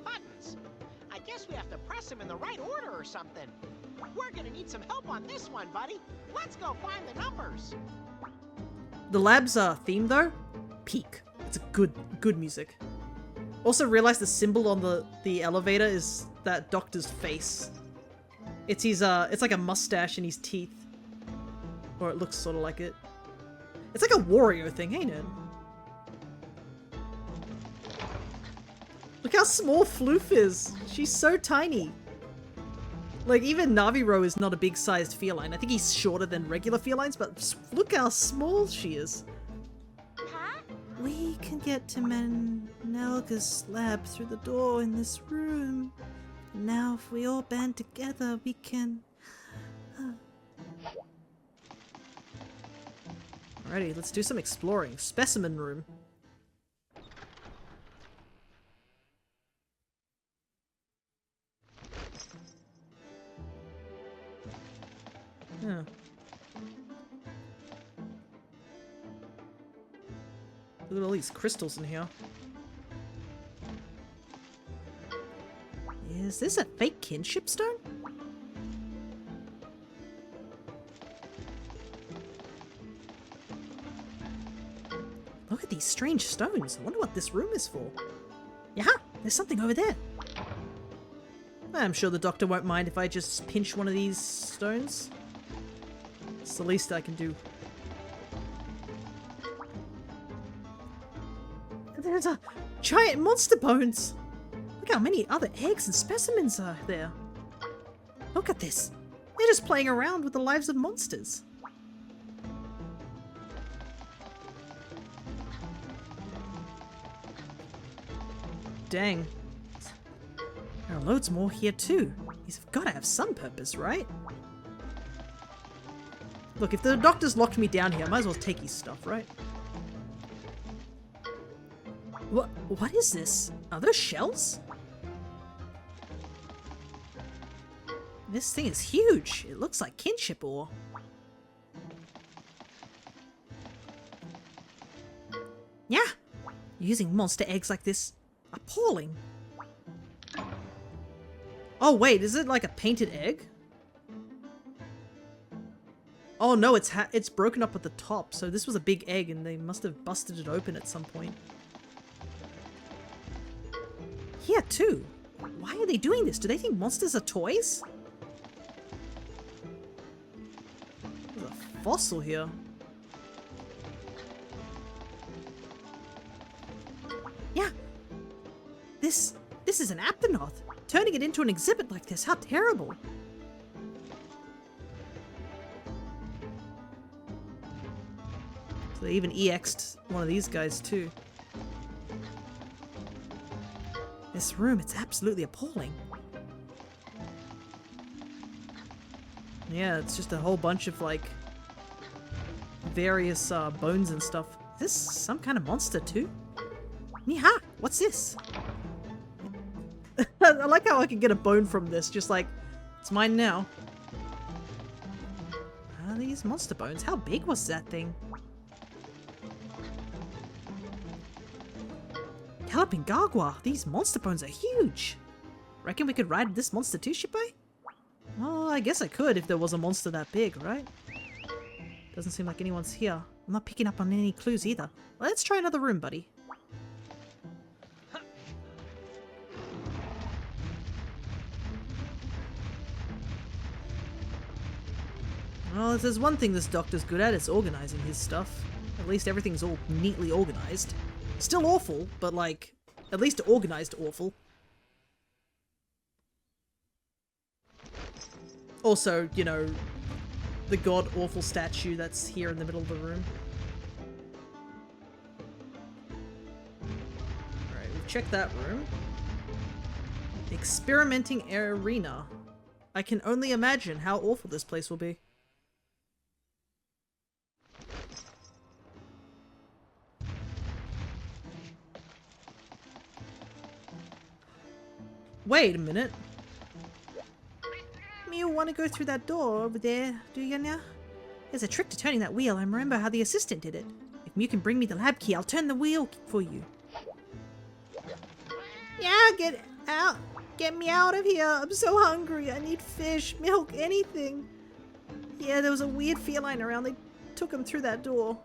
Buttons. I guess we have to press them in the right order or something. We're gonna need some help on this one, buddy. Let's go find the numbers. The lab's theme though, peak. It's a good music. Also realize the symbol on the elevator is that doctor's face. It's his it's like a mustache and his teeth. Or it looks sort of like it. It's like a Wario thing, ain't it? Look how small Floof is. She's so tiny. Like, even Naviro is not a big-sized feline. I think he's shorter than regular felines, but look how small she is. Huh? We can get to Manelga's lab through the door in this room. Now, if we all band together, we can... Alrighty, let's do some exploring. Specimen room. Yeah. Look at all these crystals in here. Is this a fake kinship stone? Look at these strange stones. I wonder what this room is for. Yeah, there's something over there. I'm sure the doctor won't mind if I just pinch one of these stones. It's the least I can do. There's a giant monster bones! Look how many other eggs and specimens are there. Look at this. They're just playing around with the lives of monsters. Dang. There are loads more here too. These have got to have some purpose, right? Look, if the doctor's locked me down here, I might as well take his stuff, right? What is this? Are those shells? This thing is huge. It looks like kinship ore. Yeah! Using monster eggs like this. Appalling. Oh wait, is it like a painted egg? Oh no, it's broken up at the top, so this was a big egg and they must have busted it open at some point. Here too. Why are they doing this? Do they think monsters are toys? There's a fossil here. Yeah. This is an Aptonoth. Turning it into an exhibit like this, how terrible. So they even EX'd one of these guys too. This room, it's absolutely appalling. Yeah, it's just a whole bunch of like various bones and stuff. Is this some kind of monster too? Niha! What's this? I like how I can get a bone from this, just like, it's mine now. Are these monster bones? How big was that thing? Galloping Gargoyle, these monster bones are huge. Reckon we could ride this monster too, Shippo? Oh, I guess I could if there was a monster that big, right? Doesn't seem like anyone's here. I'm not picking up on any clues either. Let's try another room, buddy. Well, if there's one thing this doctor's good at, it's organizing his stuff. At least everything's all neatly organized. Still awful, but like, at least organized awful. Also, you know, the god-awful statue that's here in the middle of the room. Alright, we've checked that room. Experimenting arena. I can only imagine how awful this place will be. Wait a minute. You want to go through that door over there, do you now? There's a trick to turning that wheel. I remember how the assistant did it. If Mew can bring me the lab key, I'll turn the wheel for you. Yeah, get out. Get me out of here. I'm so hungry. I need fish, milk, anything. Yeah, there was a weird feline around. They took him through that door.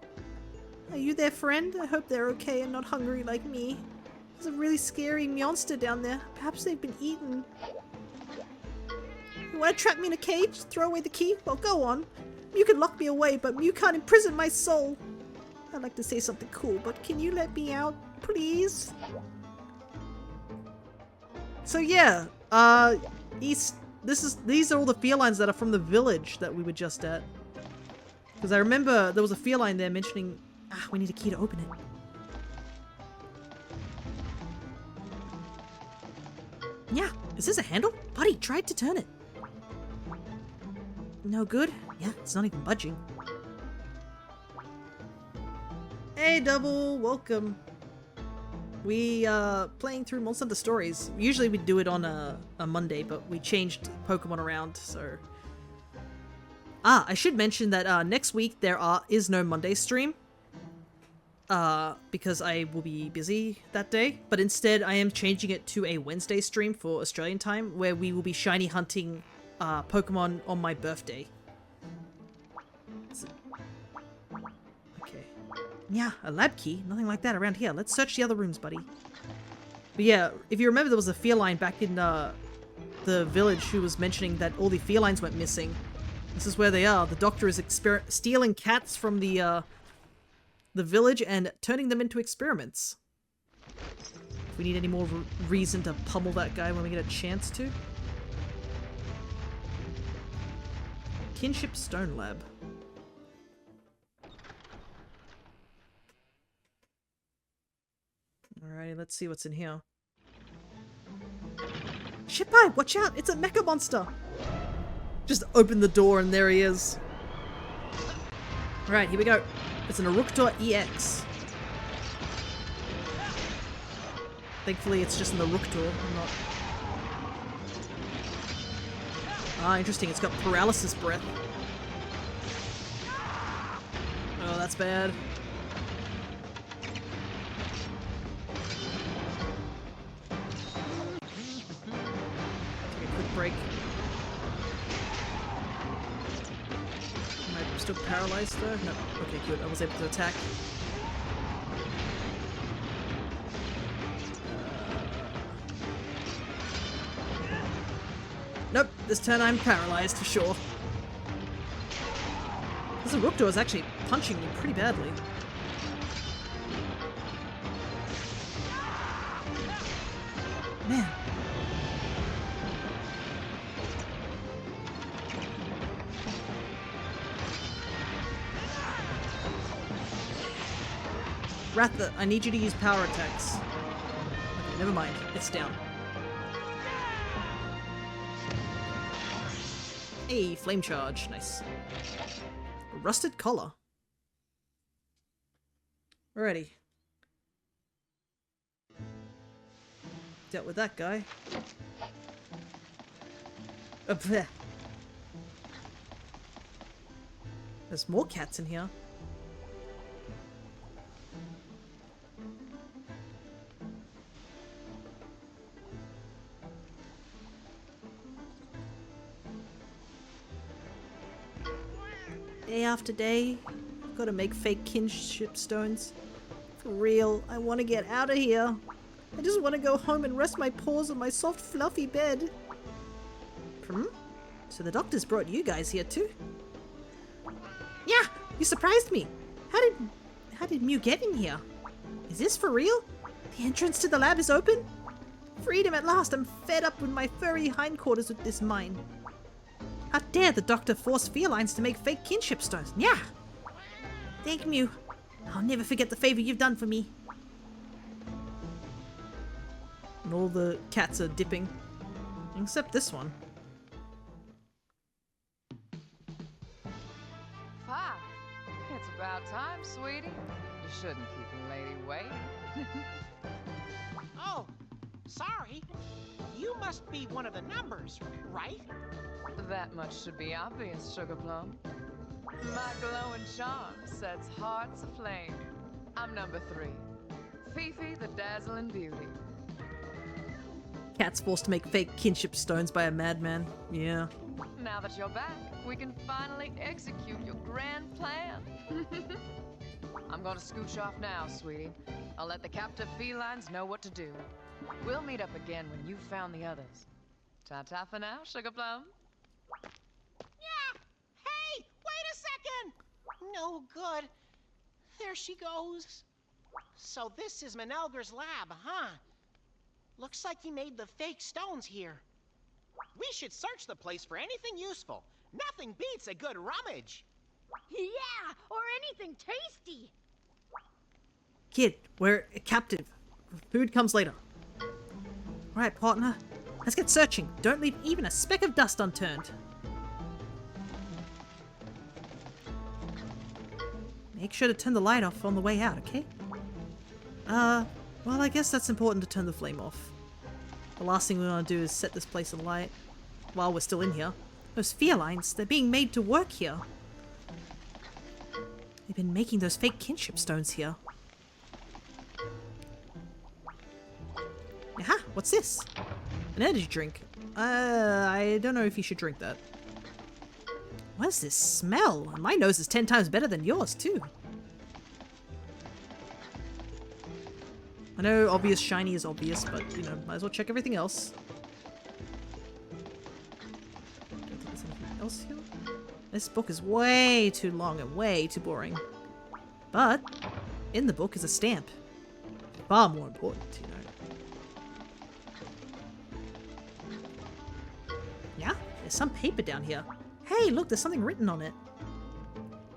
Are you their friend? I hope they're okay and not hungry like me. There's a really scary monster down there. Perhaps they've been eaten. You want to trap me in a cage? Throw away the key? Well, go on. You can lock me away, but you can't imprison my soul. I'd like to say something cool, but can you let me out, please? So yeah, these are all the felines that are from the village that we were just at. Because I remember there was a feline there mentioning, we need a key to open it. Yeah, is this a handle? Buddy, try to turn it. No good? Yeah, it's not even budging. Hey, Double, welcome. We, playing through Monster Hunter Stories. Usually we do it on a Monday, but we changed Pokemon around, so... I should mention that, next week there is no Monday stream. Because I will be busy that day. But instead, I am changing it to a Wednesday stream for Australian time, where we will be shiny hunting Pokemon on my birthday. Okay. Yeah, a lab key? Nothing like that around here. Let's search the other rooms, buddy. But yeah, if you remember, there was a feline back in the village who was mentioning that all the felines went missing. This is where they are. The doctor is stealing cats from the village and turning them into experiments. If we need any more reason to pummel that guy when we get a chance to. Kinship Stone Lab. Alrighty, let's see what's in here. Shitbite, watch out! It's a mecha monster! Just open the door and there he is. Alright, here we go. It's an Uruktor EX. Thankfully, it's just an Uruktor. I'm not... interesting. It's got paralysis breath. Oh, that's bad. Take a quick break. Am I still paralyzed though? No. Okay, good. I was able to attack. Nope, this turn I'm paralyzed for sure. This Uruktor is actually punching me pretty badly. Man. Ratha, I need you to use power attacks. Okay, never mind. It's down. Hey, flame charge. Nice. A rusted collar. Alrighty. Dealt with that guy. Bleh. There's more cats in here. Day after day, I've got to make fake kinship stones. For real, I want to get out of here. I just want to go home and rest my paws on my soft, fluffy bed. So the doctors brought you guys here too? Yeah, you surprised me. How did Mew get in here? Is this for real? The entrance to the lab is open? Freedom at last. I'm fed up with my furry hindquarters with this mine. How dare the doctor force felines to make fake kinship stones? Yeah! Thank Mew. I'll never forget the favor you've done for me. And all the cats are dipping. Except this one. Pop, it's about time, sweetie. You shouldn't keep a lady waiting. Oh, sorry. You must be one of the numbers, right? That much should be obvious, Sugar Plum. My glowing charm sets hearts aflame. I'm number 3. Fifi, the dazzling beauty. Cat's forced to make fake kinship stones by a madman. Yeah. Now that you're back, we can finally execute your grand plan. I'm gonna scooch off now, sweetie. I'll let the captive felines know what to do. We'll meet up again when you've found the others. Ta-ta for now, Sugar Plum. Yeah! Hey! Wait a second! No good. There she goes. So this is Manelger's lab, huh? Looks like he made the fake stones here. We should search the place for anything useful. Nothing beats a good rummage. Yeah, or anything tasty. Kid, we're captive. Food comes later. Alright, partner. Let's get searching. Don't leave even a speck of dust unturned. Make sure to turn the light off on the way out, okay? Well, I guess that's important to turn the flame off. The last thing we want to do is set this place alight while we're still in here. Those felines, they're being made to work here. They've been making those fake kinship stones here. Aha! What's this? An energy drink. I don't know if you should drink that. What is this smell? My nose is 10 times better than yours, too. I know obvious shiny is obvious, but, you know, might as well check everything else. Don't think there's anything else here. This book is way too long and way too boring. But, in the book is a stamp. Far more important, you know. Yeah, there's some paper down here. Hey, look, there's something written on it.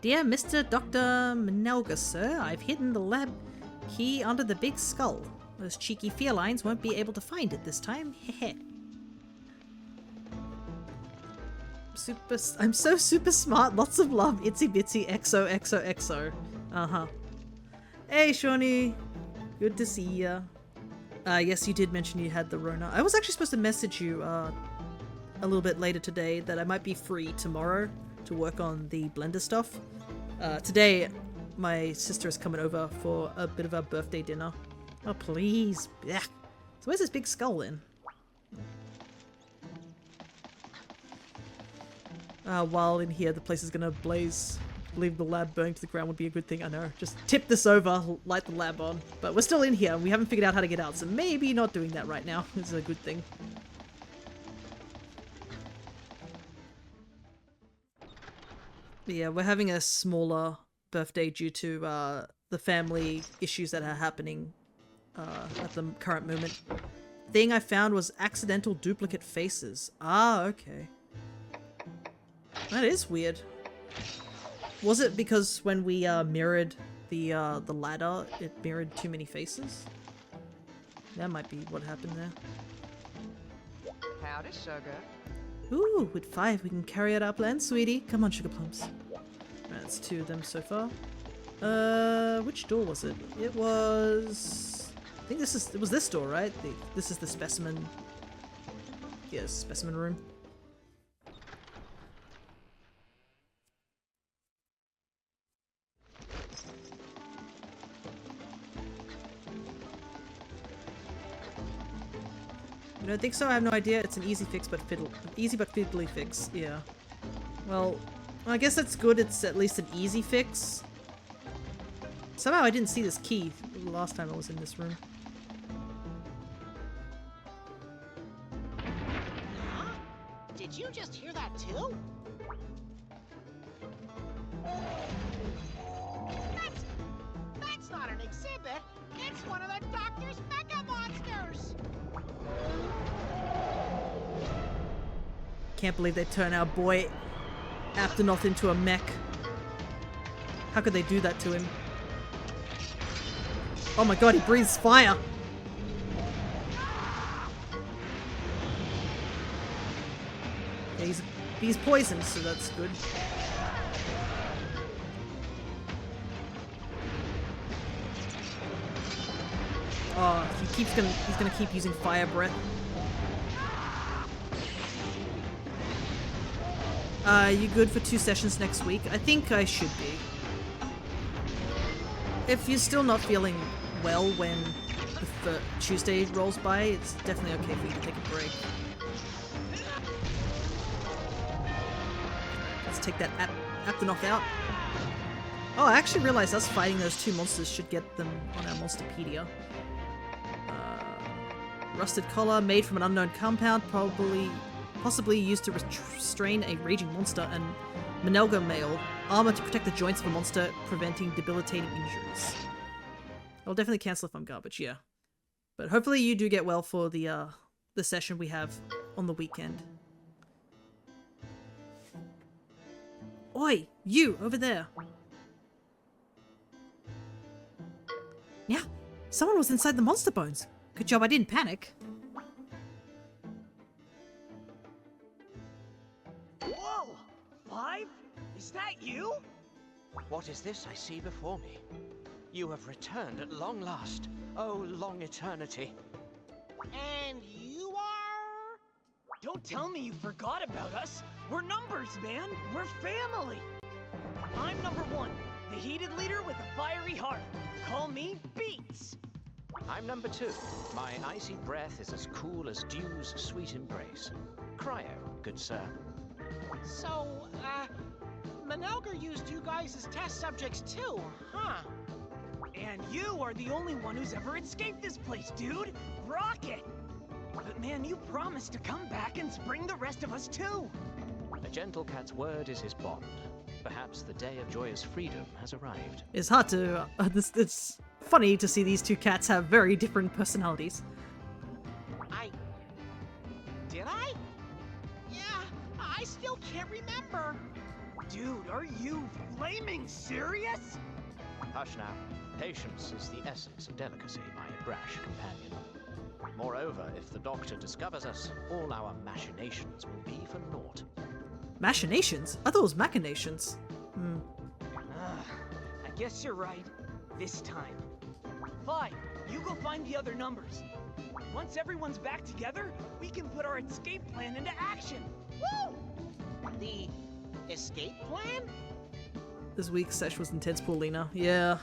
Dear Mr. Dr. Manelga, sir, I've hidden the lab key under the big skull. Those cheeky felines won't be able to find it this time. Heh. I'm so super smart. Lots of love. Itsy bitsy XOXOXO. Uh-huh. Hey, Shawnee. Good to see ya. Yes, you did mention you had the Rona. I was actually supposed to message you, a little bit later today that I might be free tomorrow to work on the blender stuff. Today, my sister is coming over for a bit of a birthday dinner. Oh, please. Blech. So where's this big skull then? While in here, the place is gonna blaze. I believe the lab burning to the ground would be a good thing. I know. Just tip this over, light the lab on. But we're still in here, and we haven't figured out how to get out, so maybe not doing that right now is a good thing. But yeah, we're having a smaller birthday due to the family issues that are happening at the current moment. Thing I found was accidental duplicate faces. Ah, okay. That is weird. Was it because when we mirrored the ladder, it mirrored too many faces? That might be what happened there. Howdy, sugar. Ooh, with 5 we can carry out our plan, sweetie. Come on, Sugar Plums. That's 2 of them so far. Which door was it? It was... I think it was this door, right? This is the specimen... Yes, specimen room. You don't think so? I have no idea. It's an easy fix, but fiddly fix. Yeah. Well, I guess that's good. It's at least an easy fix. Somehow I didn't see this key the last time I was in this room. Huh? Did you just hear that too? That's not an exhibit. It's one of the Doctor's Mecha Monsters. Can't believe they turned our boy Aptonoth into a mech. How could they do that to him? Oh my god, he breathes fire! Yeah, he's poisoned, so that's good. Oh, he's gonna keep using fire breath. You good for 2 sessions next week? I think I should be. If you're still not feeling well when the Tuesday rolls by, it's definitely okay for you to take a break. Let's take that Aptonoth out. Oh, I actually realized us fighting those 2 monsters should get them on our Monsterpedia. Rusted collar, made from an unknown compound, possibly used to restrain a raging monster, and Manelga mail, armor to protect the joints of a monster, preventing debilitating injuries. I'll definitely cancel if I'm garbage, yeah. But hopefully you do get well for the session we have on the weekend. Oi, you over there. Yeah, someone was inside the monster bones. Good job I didn't panic. Whoa! 5? Is that you? What is this I see before me? You have returned at long last. Oh, long eternity. And you are? Don't tell me you forgot about us. We're numbers, man. We're family. I'm number 1, the heated leader with a fiery heart. Call me Beats. I'm number 2. My icy breath is as cool as dew's sweet embrace. Cryo, good sir. So, Manelga used you guys as test subjects too, huh? And you are the only one who's ever escaped this place, dude. Rocket! But man, you promised to come back and bring the rest of us too. A gentle cat's word is his bond. Perhaps the day of joyous freedom has arrived. It's hard to... it's funny to see these 2 cats have very different personalities. Did I? Yeah, I still can't remember. Dude, are you flaming serious? Hush now. Patience is the essence of delicacy, my brash companion. Moreover, if the Doctor discovers us, all our machinations will be for naught. Machinations? I thought it was machinations. I guess you're right. This time. 5, you go find the other numbers. Once everyone's back together, we can put our escape plan into action. Woo! The escape plan? This week's session was intense, Paulina. Yeah.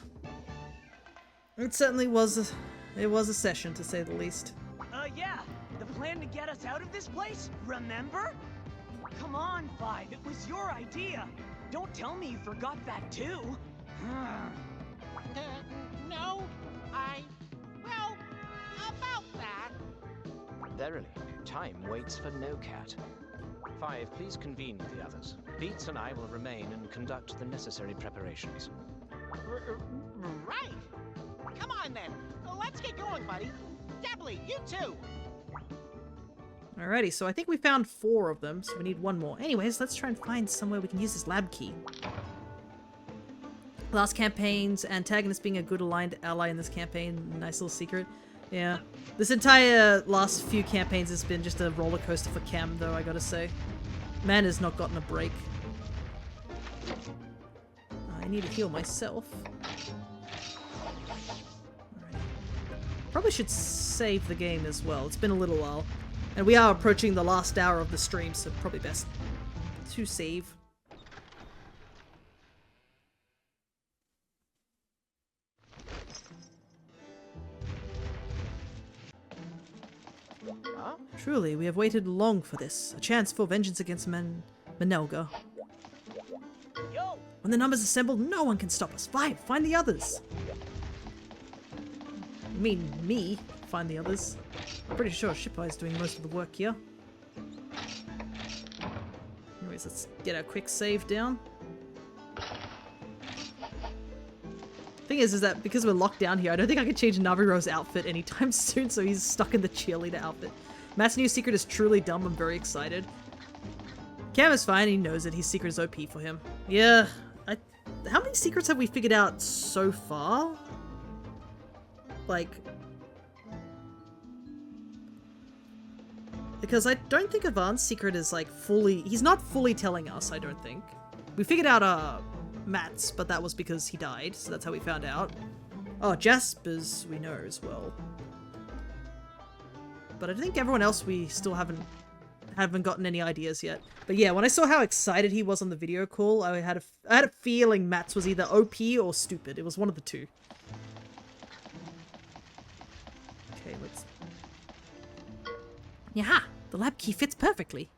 It certainly was a session, to say the least. Yeah. The plan to get us out of this place, remember? Come on, 5. It was your idea. Don't tell me you forgot that too. No, well, about that. Verily, time waits for no cat. 5, please convene with the others. Beats and I will remain and conduct the necessary preparations. Right. Come on then. Let's get going, buddy. Debbly, you too. Alrighty, so I think we found 4 of them, so we need 1 more. Anyways, let's try and find somewhere we can use this lab key. Last campaign's antagonist being a good aligned ally in this campaign. Nice little secret. Yeah. This entire last few campaigns has been just a roller coaster for Cam, though, I gotta say. Man has not gotten a break. I need to heal myself. Alright. Probably should save the game as well. It's been a little while. And we are approaching the last hour of the stream, so probably best to save. Truly, we have waited long for this. A chance for vengeance against Manelga. When the numbers assemble, no one can stop us. Find the others. You mean me? Find the others. I'm pretty sure Shipeye is doing most of the work here. Anyways, let's get our quick save down. Thing is that because we're locked down here, I don't think I can change Naviro's outfit anytime soon, so he's stuck in the cheerleader outfit. Matt's new secret is truly dumb. I'm very excited. Cam is fine. He knows it. His secret is OP for him. Yeah. How many secrets have we figured out so far? Like... Because I don't think Ivan's secret is like fully... He's not fully telling us, I don't think. We figured out Matt's, but that was because he died, so that's how we found out. Oh, Jasper's we know as well. But I think everyone else we still haven't gotten any ideas yet. But yeah, when I saw how excited he was on the video call, I had a feeling Matt's was either OP or stupid. It was one of the two. Okay, let's... Yaha! The lab key fits perfectly.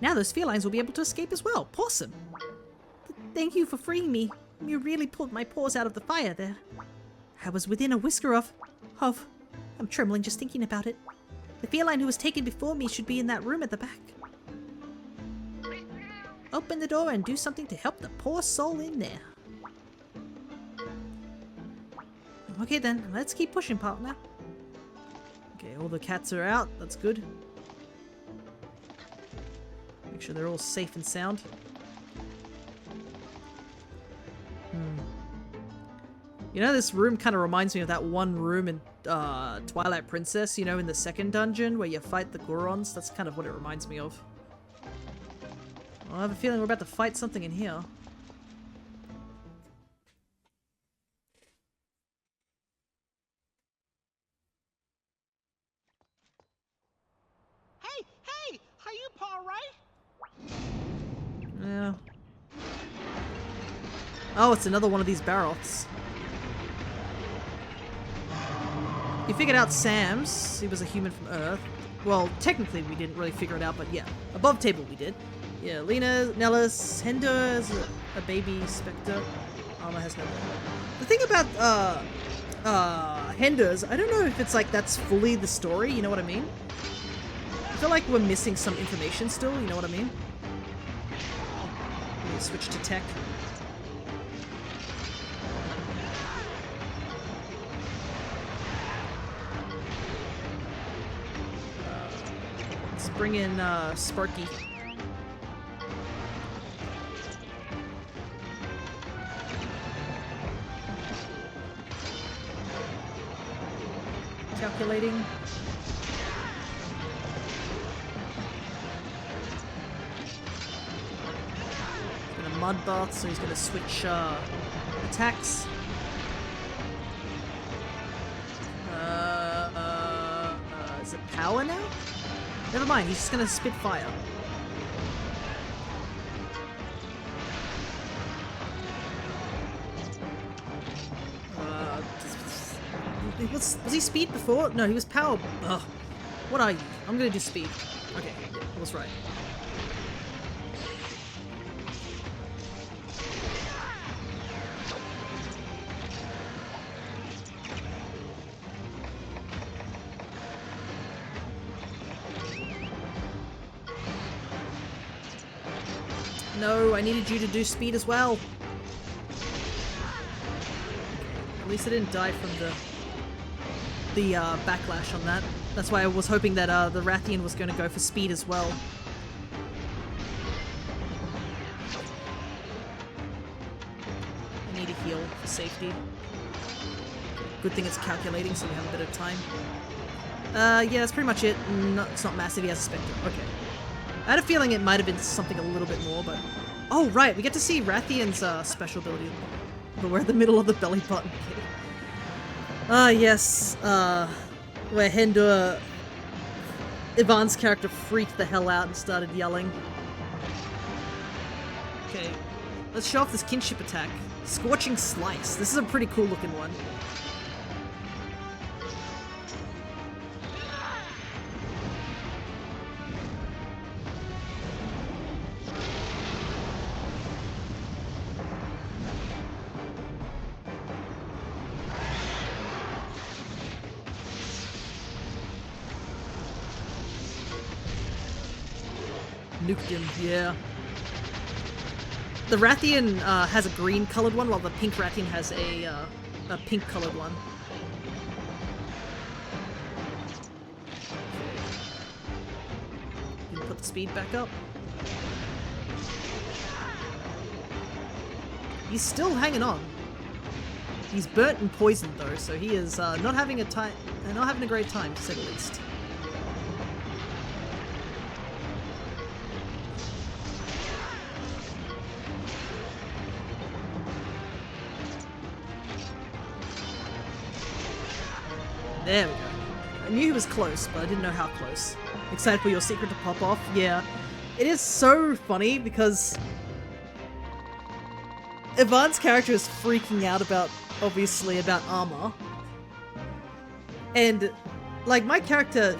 Now those felines will be able to escape as well. Awesome! Thank you for freeing me. You really pulled my paws out of the fire there. I was within a whisker of... I'm trembling just thinking about it. The feline who was taken before me should be in that room at the back. Open the door and do something to help the poor soul in there. Okay then, let's keep pushing, partner. Okay, all the cats are out. That's good. Make sure they're all safe and sound. You know, this room kind of reminds me of that one room in Twilight Princess, you know, in the second dungeon where you fight the Gorons. That's kind of what it reminds me of. Well, I have a feeling we're about to fight something in here. Hey! Are you Paul, right? Yeah. Oh, it's another one of these Baroths. You figured out Sam's. He was a human from Earth. Well, technically we didn't really figure it out, but yeah. Above table we did. Yeah, Lena, Nellis, Hender is a baby Spectre. Armor has no... The thing about, Hender's, I don't know if it's like that's fully the story, you know what I mean? I feel like we're missing some information still, you know what I mean? Let me switch to tech. Let's bring in, Sparky. Calculating. Gonna mud bath, so he's gonna switch attacks. Is it power now? Never mind, he's just gonna spit fire. Was he speed before? No, he was power. Ugh. What are you? I'm gonna do speed. Okay, yeah, I was right. No, I needed you to do speed as well. At least I didn't die from the backlash on that. That's why I was hoping that the Rathian was going to go for speed as well. I need a heal for safety. Good thing it's calculating, so we have a bit of time. Yeah, that's pretty much it. No, it's not massive, he has a Spectre. Okay. I had a feeling it might have been something a little bit more, but... Oh, right, we get to see Rathian's special ability. But we're in the middle of the belly button. Yes, where Hender... Ivan's character freaked the hell out and started yelling. Okay, let's show off this kinship attack. Scorching Slice. This is a pretty cool looking one. nuked him, yeah. The Rathian has a green colored one, while the pink Rathian has a pink colored one. You put the speed back up. He's still hanging on. He's burnt and poisoned though, so he is not having a great time, to say the least. There we go. I knew he was close, but I didn't know how close. Excited for your secret to pop off? Yeah. It is so funny because Ivan's character is freaking out about, obviously, about armor. And, like, my character,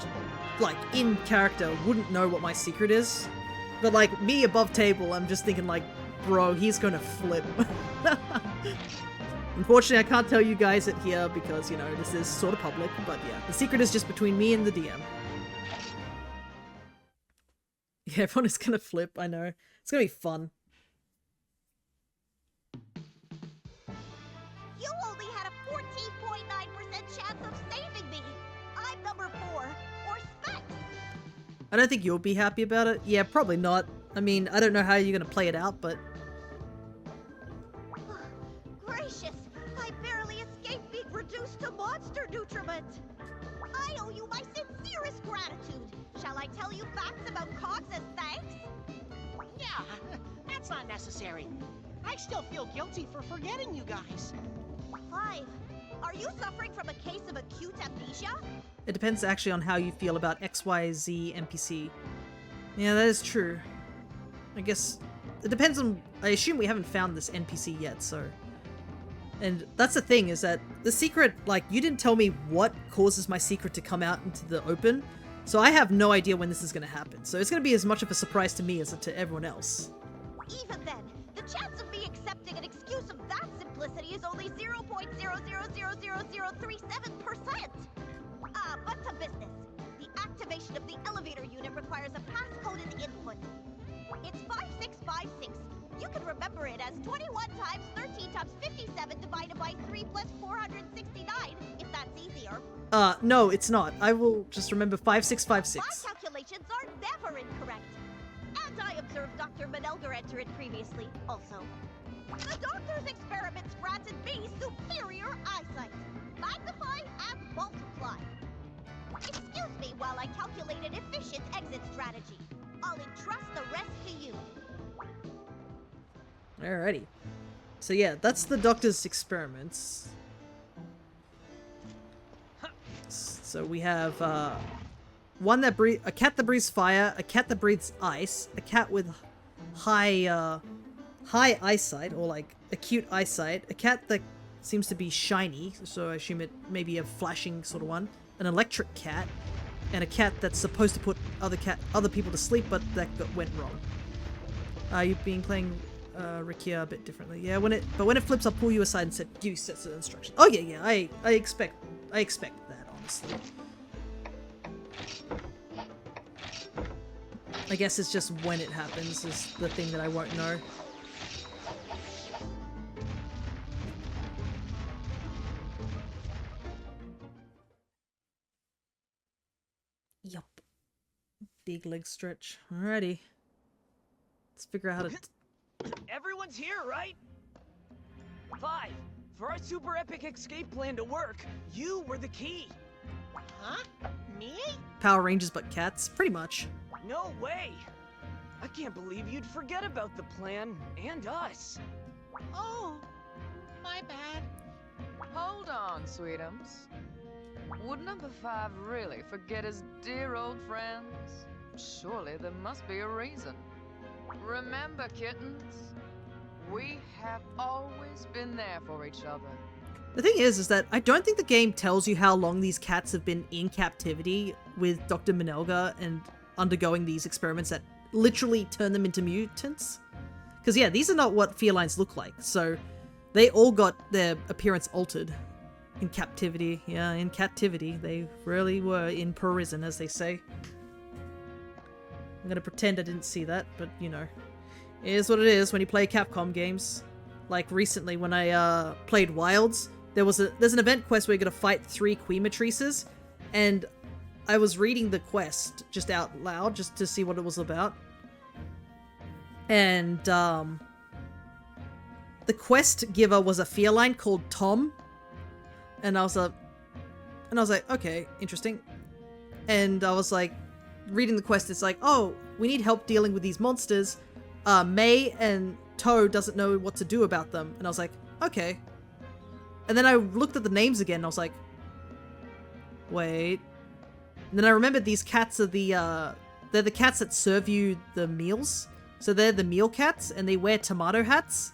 like, in character, wouldn't know what my secret is. But, like, me above table, I'm just thinking, like, bro, he's gonna flip. Unfortunately, I can't tell you guys it here because, you know, this is sort of public, but yeah, the secret is just between me and the DM. Yeah, everyone is gonna flip, I know. It's gonna be fun. You only had a 14.9% chance of saving me. I'm number 4, or Specs. I don't think you'll be happy about it. Yeah, probably not. I mean, I don't know how you're gonna play it out, but... Gracious, I barely escaped being reduced to monster nutriment. I owe you my sincerest gratitude. Shall I tell you facts about Cogs as thanks? Yeah, that's not necessary. I still feel guilty for forgetting you guys. 5. Are you suffering from a case of acute amnesia? It depends actually on how you feel about XYZ NPC. Yeah, that is true. I guess it depends on... I assume we haven't found this NPC yet, so... And that's the thing, is that the secret, like, you didn't tell me what causes my secret to come out into the open, so I have no idea when this is going to happen. So it's going to be as much of a surprise to me as to everyone else. Even then, the chance of me accepting an excuse of that simplicity is only 0.0000037%. But to business. The activation of the elevator unit requires a pass-coded input. It's 5656. You can remember it as 21 times 13 times 57 divided by 3 plus 469, if that's easier. No, it's not. I will just remember 5656. My calculations are never incorrect. And I observed Dr. Manelgar enter it previously, also. The doctor's experiments granted me superior eyesight. Magnify and multiply. Excuse me while I calculate an efficient exit strategy. I'll entrust the rest to you. Alrighty. So yeah, that's the doctor's experiments. So we have one that a cat that breathes fire, a cat that breathes ice, a cat with high eyesight, or like acute eyesight, a cat that seems to be shiny, so I assume it may be a flashing sort of one, an electric cat, and a cat that's supposed to put other people to sleep, but that went wrong. You've been playing Rikia a bit differently. Yeah, when it flips, I'll pull you aside and said, "You set the instructions." Oh yeah, I expect that, honestly. I guess it's just when it happens is the thing that I won't know. Yup. Big leg stretch. Alrighty. Let's figure out how to... Everyone's here, right? 5. For our super epic escape plan to work, you were the key. Huh? Me? Power Rangers but cats? Pretty much. No way! I can't believe you'd forget about the plan and us. Oh, my bad. Hold on, sweetums. Would number 5 really forget his dear old friends? Surely there must be a reason. Remember, kittens, we have always been there for each other. The thing is that I don't think the game tells you how long these cats have been in captivity with Dr. Manelgar and undergoing these experiments that literally turn them into mutants. Because yeah, these are not what felines look like, so they all got their appearance altered in captivity. Yeah, in captivity. They really were in prison, as they say. I'm gonna pretend I didn't see that, but you know. It is what it is when you play Capcom games. Like recently when I played Wilds, there's an event quest where you're gonna fight 3 Quematrices, and I was reading the quest just out loud just to see what it was about. And the quest giver was a feline called Tom. And I was like, okay, interesting. And I was like, reading the quest, it's like, oh, we need help dealing with these monsters. May and Toe doesn't know what to do about them. And I was like, okay. And then I looked at the names again, and I was like, wait. And then I remembered these cats are they're the cats that serve you the meals. So they're the meal cats, and they wear tomato hats.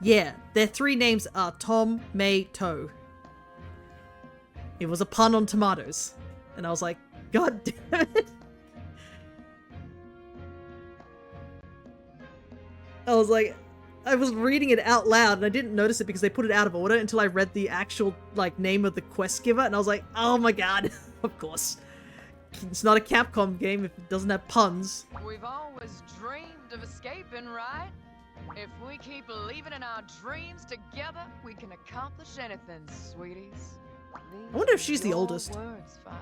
Yeah, their 3 names are Tom, May, Toe. It was a pun on tomatoes. And I was like, God damn it. I was like, I was reading it out loud and I didn't notice it because they put it out of order until I read the actual, like, name of the quest giver. And I was like, oh my god, of course. It's not a Capcom game if it doesn't have puns. We've always dreamed of escaping, right? If we keep believing in our dreams together, we can accomplish anything, sweeties. I wonder if she's the oldest. Words, Five.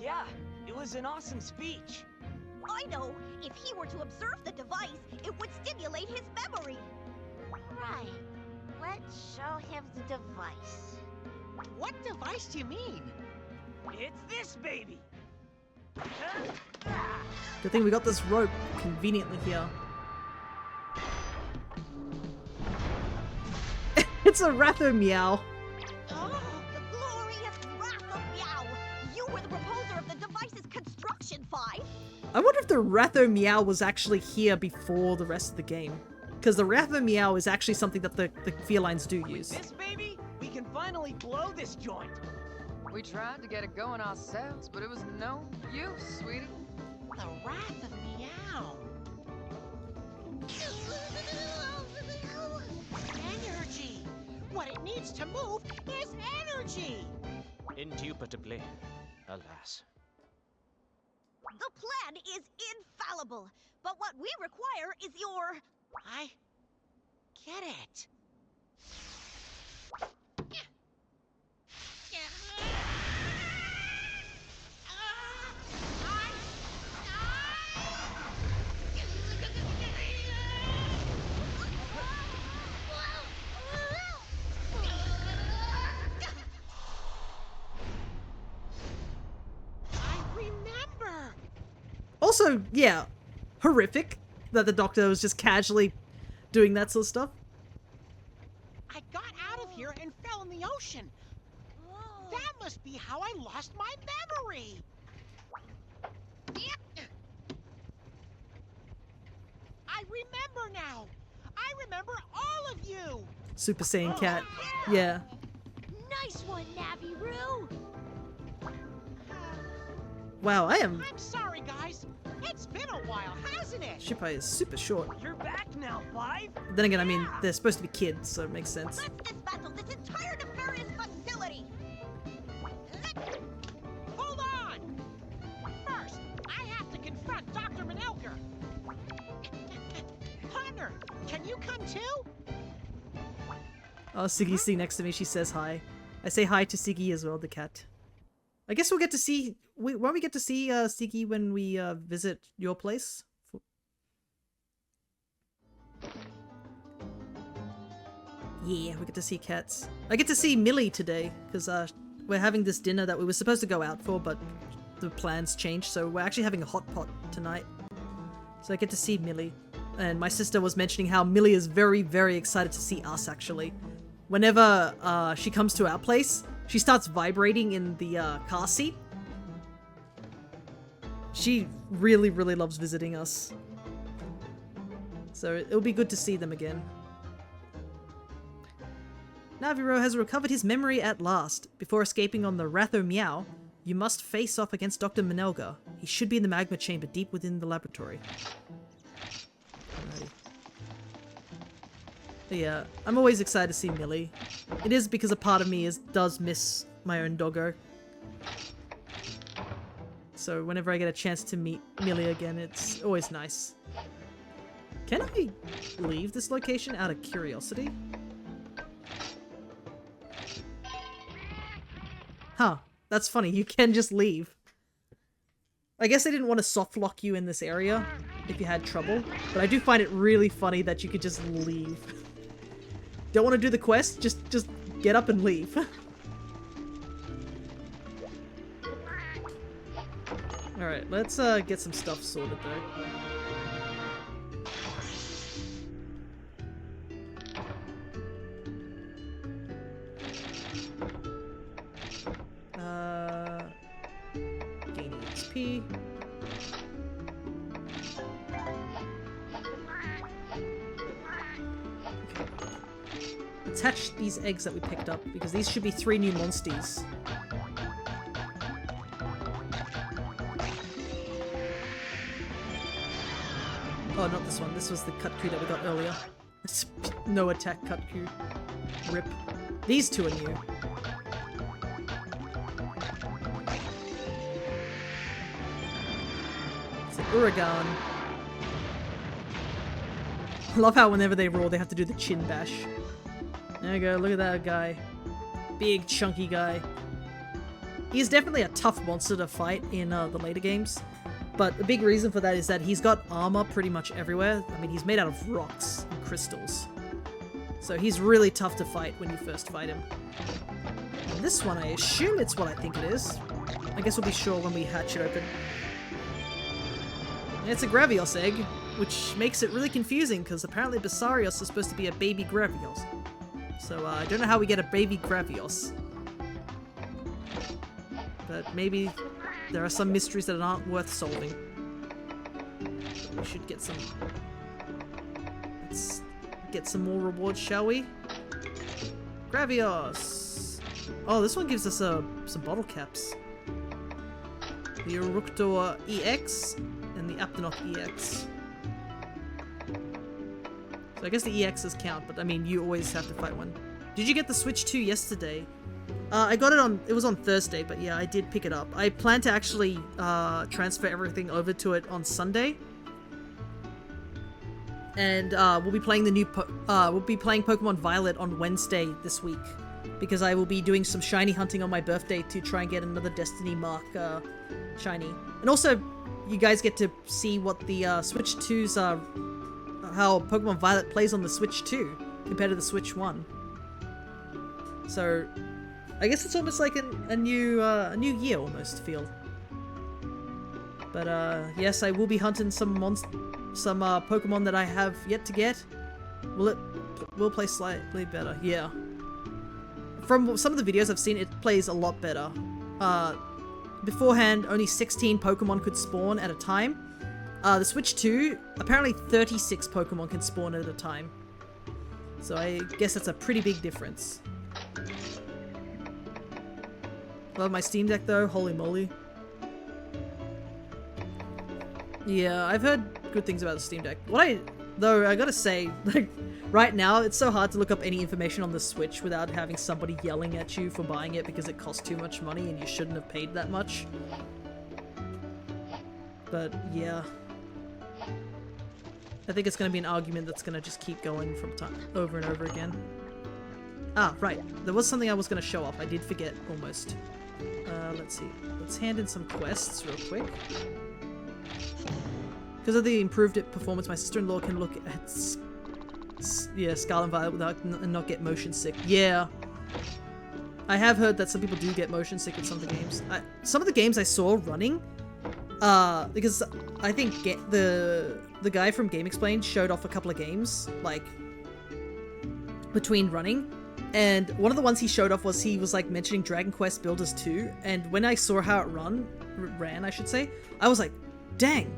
Yeah, it was an awesome speech. I know. If he were to observe the device, it would stimulate his memory. Right. Let's show him the device. What device do you mean? It's this baby. Good thing we got this rope conveniently here. It's a Ratho Meow. Oh, the glorious wrath of Meow! You were the proposer of the device's construction, Five. I wonder if the Ratho Meow was actually here before the rest of the game. Because the Ratho Meow is actually something that the felines do use. With this baby, we can finally blow this joint. We tried to get it going ourselves, but it was no use, sweetie. The wrath of Meow. Energy. What it needs to move is energy. Indubitably, alas. The plan is infallible, but what we require is your... I get it. Also, yeah, horrific that the doctor was just casually doing that sort of stuff. I got out of here and fell in the ocean. That must be how I lost my memory. I remember now. I remember all of you. Super Saiyan Cat. Yeah. Nice one, Navi-Roo. Wow, I'm sorry, guys. It's been a while, hasn't it? Shippai is super short. You're back now, Five. Then again, I mean, they're supposed to be kids, so it makes sense. Let's dismantle this entire nefarious facility. Hold on. First, I have to confront Dr. Manelker. Partner, can you come too? Oh, Siggy's sitting next to me. She says hi. I say hi to Siggy as well, the cat. I guess we'll get to see... Won't we get to see Siggy when we visit your place? Yeah, we get to see cats. I get to see Millie today, because we're having this dinner that we were supposed to go out for, but the plans changed, so we're actually having a hot pot tonight. So I get to see Millie. And my sister was mentioning how Millie is very, very excited to see us, actually. Whenever she comes to our place, she starts vibrating in the car seat. She really, really loves visiting us. So it'll be good to see them again. Navi-Roo has recovered his memory at last. Before escaping on the Ratho Meow, you must face off against Dr. Manelga. He should be in the magma chamber deep within the laboratory. Alrighty. But yeah, I'm always excited to see Millie. It is because a part of me does miss my own doggo. So whenever I get a chance to meet Millie again, it's always nice. Can I leave this location out of curiosity? Huh, that's funny. You can just leave. I guess they didn't want to soft lock you in this area if you had trouble, but I do find it really funny that you could just leave. Don't want to do the quest? Just get up and leave. Alright, let's get some stuff sorted though. Gaining XP. Attach these eggs that we picked up, because these should be 3 new Monsties. Oh, not this one. This was the Cutku that we got earlier. No attack Cutku. Rip. These 2 are new. It's an Uragan. I love how whenever they roar, they have to do the chin bash. There you go, look at that guy. Big, chunky guy. He's definitely a tough monster to fight in the later games. But a big reason for that is that he's got armor pretty much everywhere. I mean, he's made out of rocks and crystals. So he's really tough to fight when you first fight him. And this one, I assume it's what I think it is. I guess we'll be sure when we hatch it open. And it's a Gravios egg, which makes it really confusing because apparently Basarios is supposed to be a baby Gravios. So I don't know how we get a baby Gravios. But maybe there are some mysteries that aren't worth solving. We should get some... Let's get some more rewards, shall we? Gravios! Oh, this one gives us some bottle caps. The Uruktor EX and the Aptonok EX. So I guess the EXs count, but I mean, you always have to fight one. Did you get the Switch 2 yesterday? I got it it was on Thursday, but yeah, I did pick it up. I plan to actually transfer everything over to it on Sunday. And we'll be playing we'll be playing Pokemon Violet on Wednesday this week. Because I will be doing some shiny hunting on my birthday to try and get another Destiny Mark shiny. And also, you guys get to see what the Switch 2's how Pokemon Violet plays on the Switch 2 compared to the Switch 1. So I guess it's almost like a new year almost feel. But yes, I will be hunting some Pokemon that I have yet to get. Will play slightly better, yeah. From some of the videos I've seen, it plays a lot better. Beforehand, only 16 Pokemon could spawn at a time. The Switch 2, apparently 36 Pokemon can spawn at a time. So I guess that's a pretty big difference. Love my Steam Deck though, holy moly. Yeah, I've heard good things about the Steam Deck. Though I gotta say, like, right now, it's so hard to look up any information on the Switch without having somebody yelling at you for buying it because it costs too much money and you shouldn't have paid that much. But, yeah. I think it's gonna be an argument that's gonna just keep going from over and over again. Ah, right. There was something I was gonna show off. I did forget, almost. Let's see. Let's hand in some quests real quick. Because of the improved performance, my sister-in-law can look at Scarlet and Violet and not get motion sick. Yeah. I have heard that some people do get motion sick with some of the games. Some of the games I saw running, because I think the guy from Game Explained showed off a couple of games, like, between running. And one of the ones he showed off was he was like mentioning Dragon Quest Builders 2, and when I saw how it ran, I should say, I was like, dang,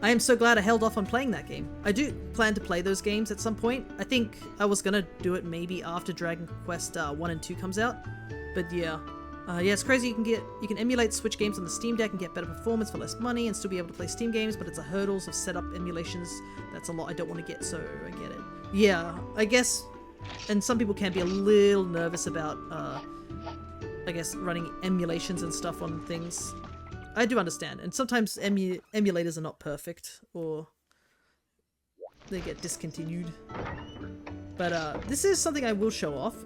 I am so glad I held off on playing that game. I do plan to play those games at some point. I think I was gonna do it maybe after Dragon Quest 1 and 2 comes out, but yeah. Yeah, it's crazy. You can emulate Switch games on the Steam Deck and get better performance for less money and still be able to play Steam games, but it's a hurdles of setup emulations. That's a lot I don't want to get, so I get it. Yeah, I guess. And some people can be a little nervous about, I guess, running emulations and stuff on things. I do understand, and sometimes emulators are not perfect, or they get discontinued. But this is something I will show off.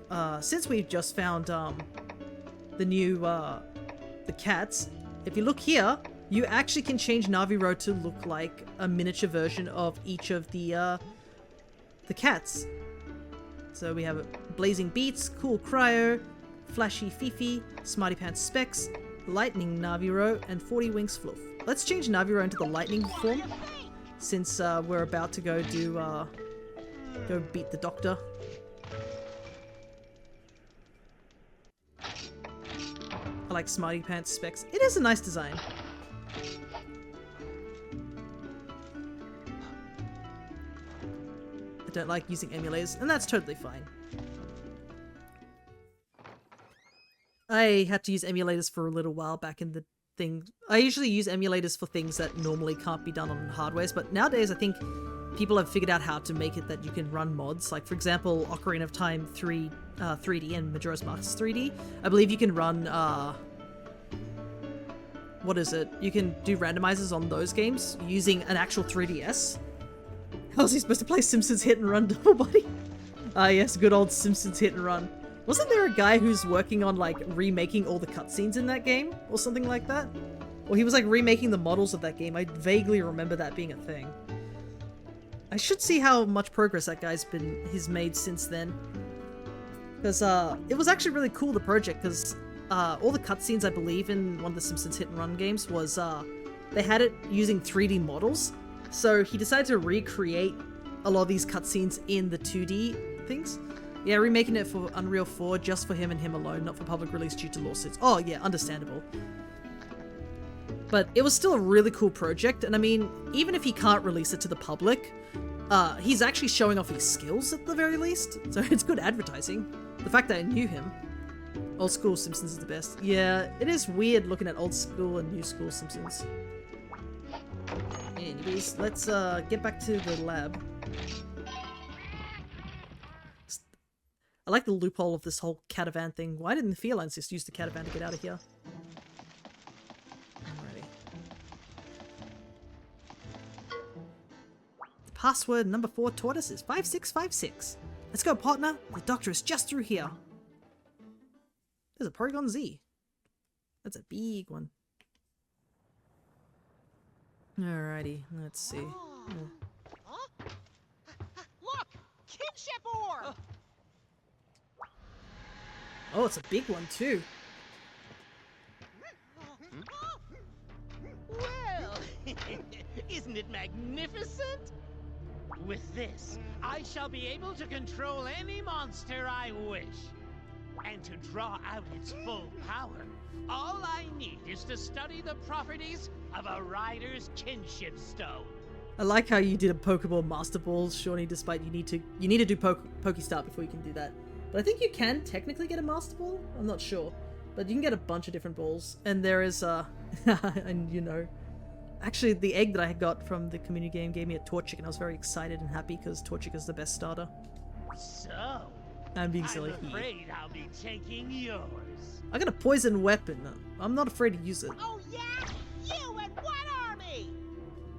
Since we've just found the new the cats, if you look here, you actually can change Navi-Ro to look like a miniature version of each of the cats. So we have Blazing Beats, Cool Cryo, Flashy Fifi, Smarty Pants Specs, Lightning Navi-Ro, and 40 Wings Fluff. Let's change Navi-Ro into the lightning form, since we're about to go do go beat the doctor. I like Smarty Pants Specs. It is a nice design. I don't like using emulators, and that's totally fine. I had to use emulators for a little while back in the thing. I usually use emulators for things that normally can't be done on hardwares, but nowadays I think people have figured out how to make it that you can run mods. Like, for example, Ocarina of Time 3D and Majora's Mask 3D. I believe you can run, what is it? You can do randomizers on those games using an actual 3DS. How's he supposed to play Simpsons Hit and Run Double Body? Ah yes, good old Simpsons Hit and Run. Wasn't there a guy who's working on, like, remaking all the cutscenes in that game? Or something like that? Or he was, like, remaking the models of that game. I vaguely remember that being a thing. I should see how much progress that guy's made since then. Because, it was actually really cool, the project, because, all the cutscenes, I believe, in one of the Simpsons Hit and Run games was, they had it using 3D models. So he decided to recreate a lot of these cutscenes in the 2D things. Yeah, remaking it for Unreal 4 just for him and him alone, not for public release due to lawsuits. Oh yeah, understandable. But it was still a really cool project, and I mean, even if he can't release it to the public, he's actually showing off his skills at the very least, so it's good advertising. The fact that I knew him. Old school Simpsons is the best. Yeah, it is weird looking at old school and new school Simpsons. Anyways, let's get back to the lab. I like the loophole of this whole catavan thing. Why didn't the felines just use the catavan to get out of here? Alrighty. Password number 4 tortoise is 5656. Let's go, partner. The doctor is just through here. There's a Porygon Z. That's a big one. Alrighty, let's see. Huh? Look! Kinship ore! Oh, it's a big one too. Well, isn't it magnificent? With this, I shall be able to control any monster I wish. And to draw out its full power, all I need is to study the properties of a rider's kinship stone. I like how you did a Pokeball Master Balls, Shawnee, despite you need to do Pokestart before you can do that. But I think you can technically get a Master Ball? I'm not sure. But you can get a bunch of different balls. And there is, and you know, actually the egg that I got from the community game gave me a Torchic, and I was very excited and happy because Torchic is the best starter. So, I'm being silly. I'm afraid I'll be taking yours. I got a poison weapon. I'm not afraid to use it. Oh yeah? You and what army?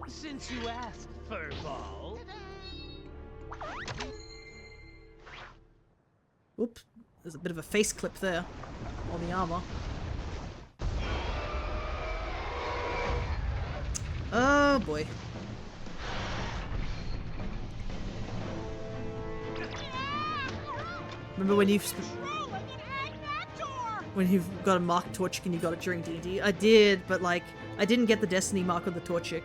Since you asked, Furball. Oops, there's a bit of a face clip there on the armor. Oh boy. Remember when you've got a Mark Torchic and you got it during D&D? I did, but like, I didn't get the Destiny mark on the Torchic,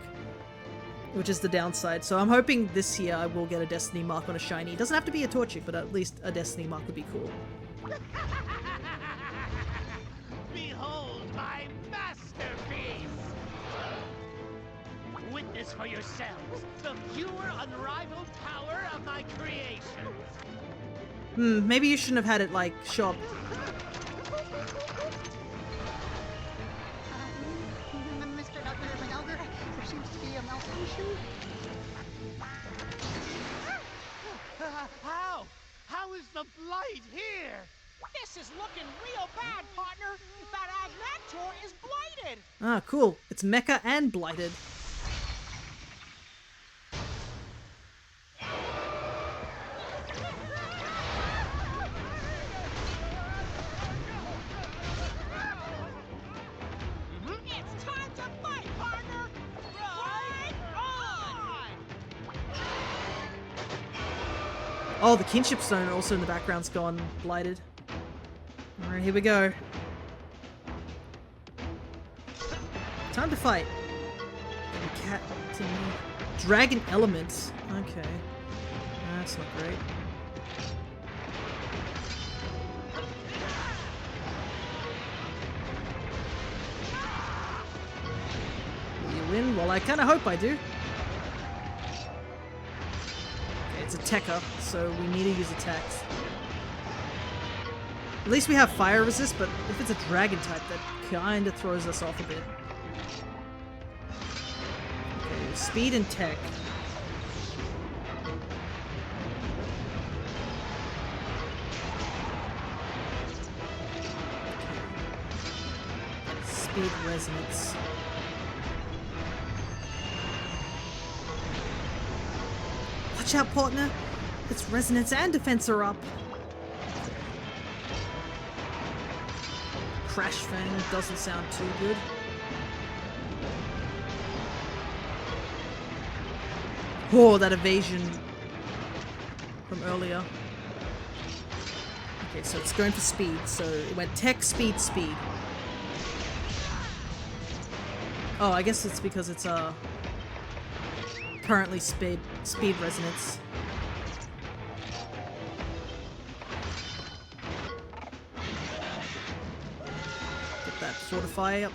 which is the downside. So I'm hoping this year I will get a Destiny mark on a shiny. It doesn't have to be a Torchic, but at least a Destiny mark would be cool. Behold my masterpiece! Witness for yourselves the pure, unrivaled power of my creations. Maybe you shouldn't have had it, like, show up. Mr. Dr. Menelder, there seems to be a malfunction. How? How is the blight here? This is looking real bad, partner. That Adventor is blighted. Ah, cool. It's mecha and blighted. It's time to fight, partner. Fight on! Oh, the kinship stone also in the background's gone blighted. Alright, here we go. Time to fight. Cat Dragon elements. Okay. That's not great. Will you win? Well, I kinda hope I do. Okay, it's a Tekka, so we need to use attacks. At least we have fire resist, but if it's a dragon type, that kinda throws us off a bit. Okay, speed and tech. Speed resonance. Watch out, partner! Its resonance and defense are up! Crash Fang doesn't sound too good. Oh, that evasion from earlier. Okay, so it's going for speed. So it went tech, speed, speed. Oh, I guess it's because it's currently speed resonance. Get that fortify up.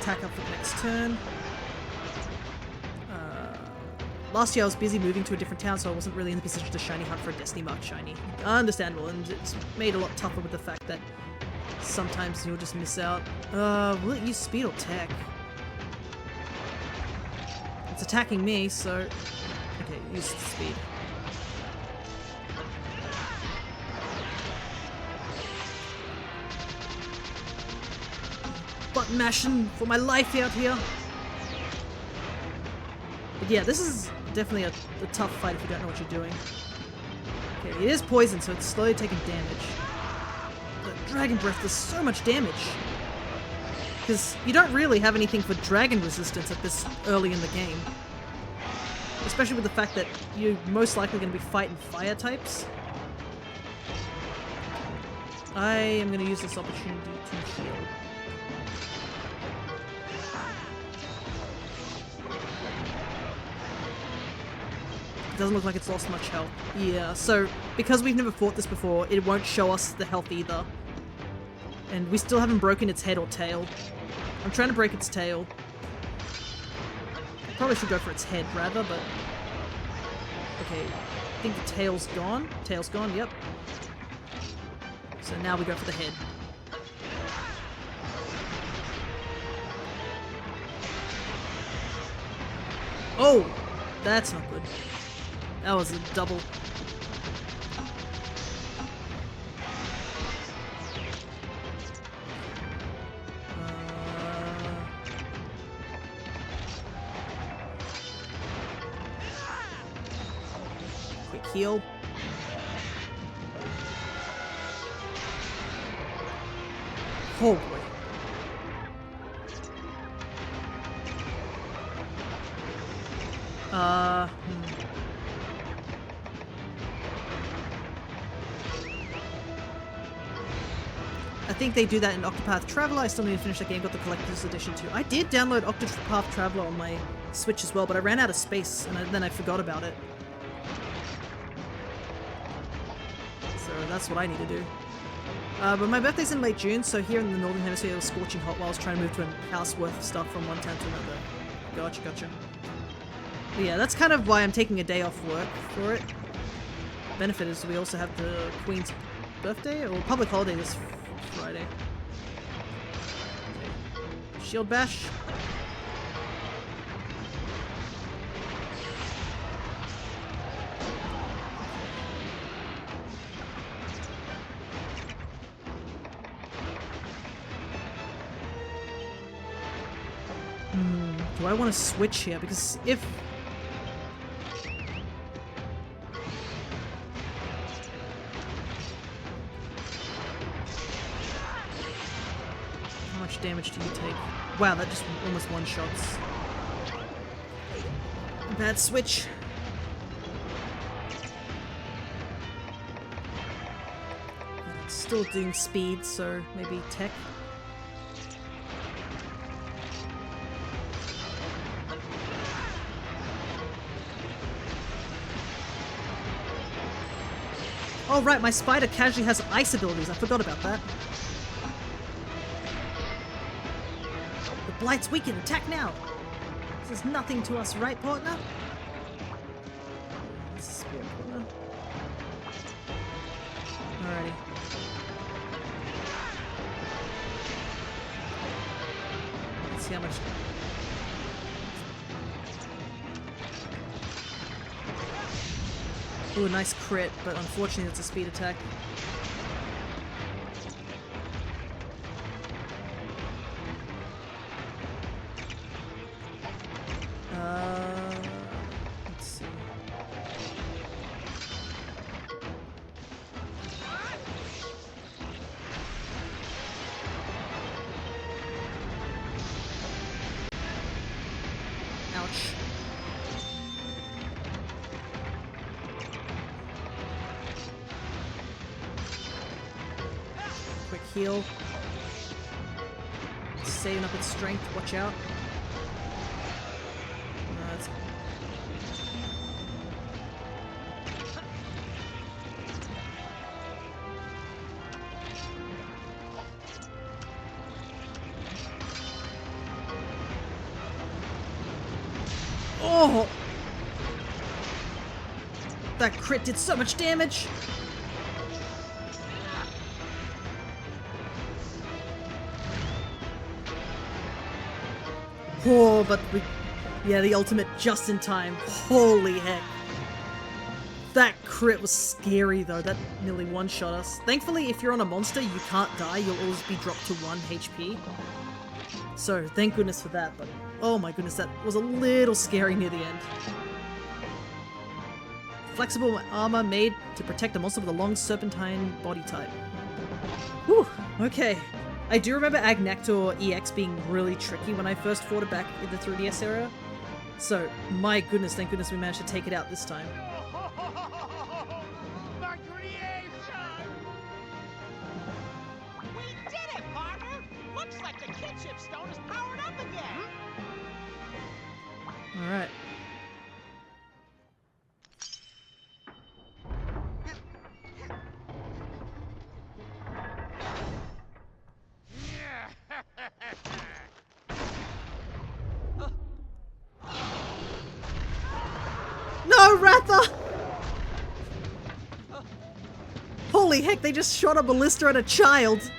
Attack up for the next turn. Last year I was busy moving to a different town, so I wasn't really in the position to shiny hunt for a Destiny Mark shiny. Understandable, and it's made a lot tougher with the fact that sometimes you'll just miss out. Will it use speed or tech? It's attacking me, so... Okay, use speed. Button mashing for my life out here. But yeah, this is definitely a tough fight if you don't know what you're doing. Okay, it is poison, so it's slowly taking damage. The Dragon Breath does so much damage. Because you don't really have anything for dragon resistance at this early in the game. Especially with the fact that you're most likely going to be fighting fire types. I am going to use this opportunity to heal. It doesn't look like it's lost much health. Yeah, so because we've never fought this before, it won't show us the health either. And we still haven't broken its head or tail. I'm trying to break its tail. Probably should go for its head rather, but... Okay, I think the tail's gone. Tail's gone, yep. So now we go for the head. Oh! That's not good. That was a double. Quick heal. Oh boy. I think they do that in Octopath Traveler. I still need to finish that game. Got the collector's edition too. I did download Octopath Traveler on my Switch as well, but I ran out of space and then I forgot about it. So that's what I need to do. But my birthday's in late June, so here in the Northern Hemisphere it was scorching hot while I was trying to move to a house worth stuff from one town to another. Gotcha, gotcha. But yeah, that's kind of why I'm taking a day off work for it. Benefit is we also have the Queen's birthday, or public holiday this Friday. Okay. Shield bash. do I want to switch here? Because if... How much damage do you take? Wow, that just almost one-shots. Bad switch. Still doing speed, so maybe tech. Oh right, my spider casually has ice abilities. I forgot about that. The Blights weaken. Attack now. This is nothing to us, right, partner? This is spear partner. Alrighty. Let's see how much. Ooh, a nice crit, but unfortunately it's a speed attack. Let's see. Ouch. Quick heal. Saving up its strength, watch out. That's... Oh! That crit did so much damage! Oh, but we... Yeah, the ultimate just in time. Holy heck. That crit was scary though, that nearly one-shot us. Thankfully, if you're on a monster, you can't die, you'll always be dropped to 1 HP. So, thank goodness for that, but oh my goodness, that was a little scary near the end. Flexible armor made to protect a monster with a long serpentine body type. Whew, okay. I do remember Agnector EX being really tricky when I first fought it back in the 3DS era. So, my goodness, thank goodness we managed to take it out this time. My creation! We did it, partner! Looks like the kinship stone is powered up again! Alright. No, Ratha! Holy heck, they just shot a ballista at a child!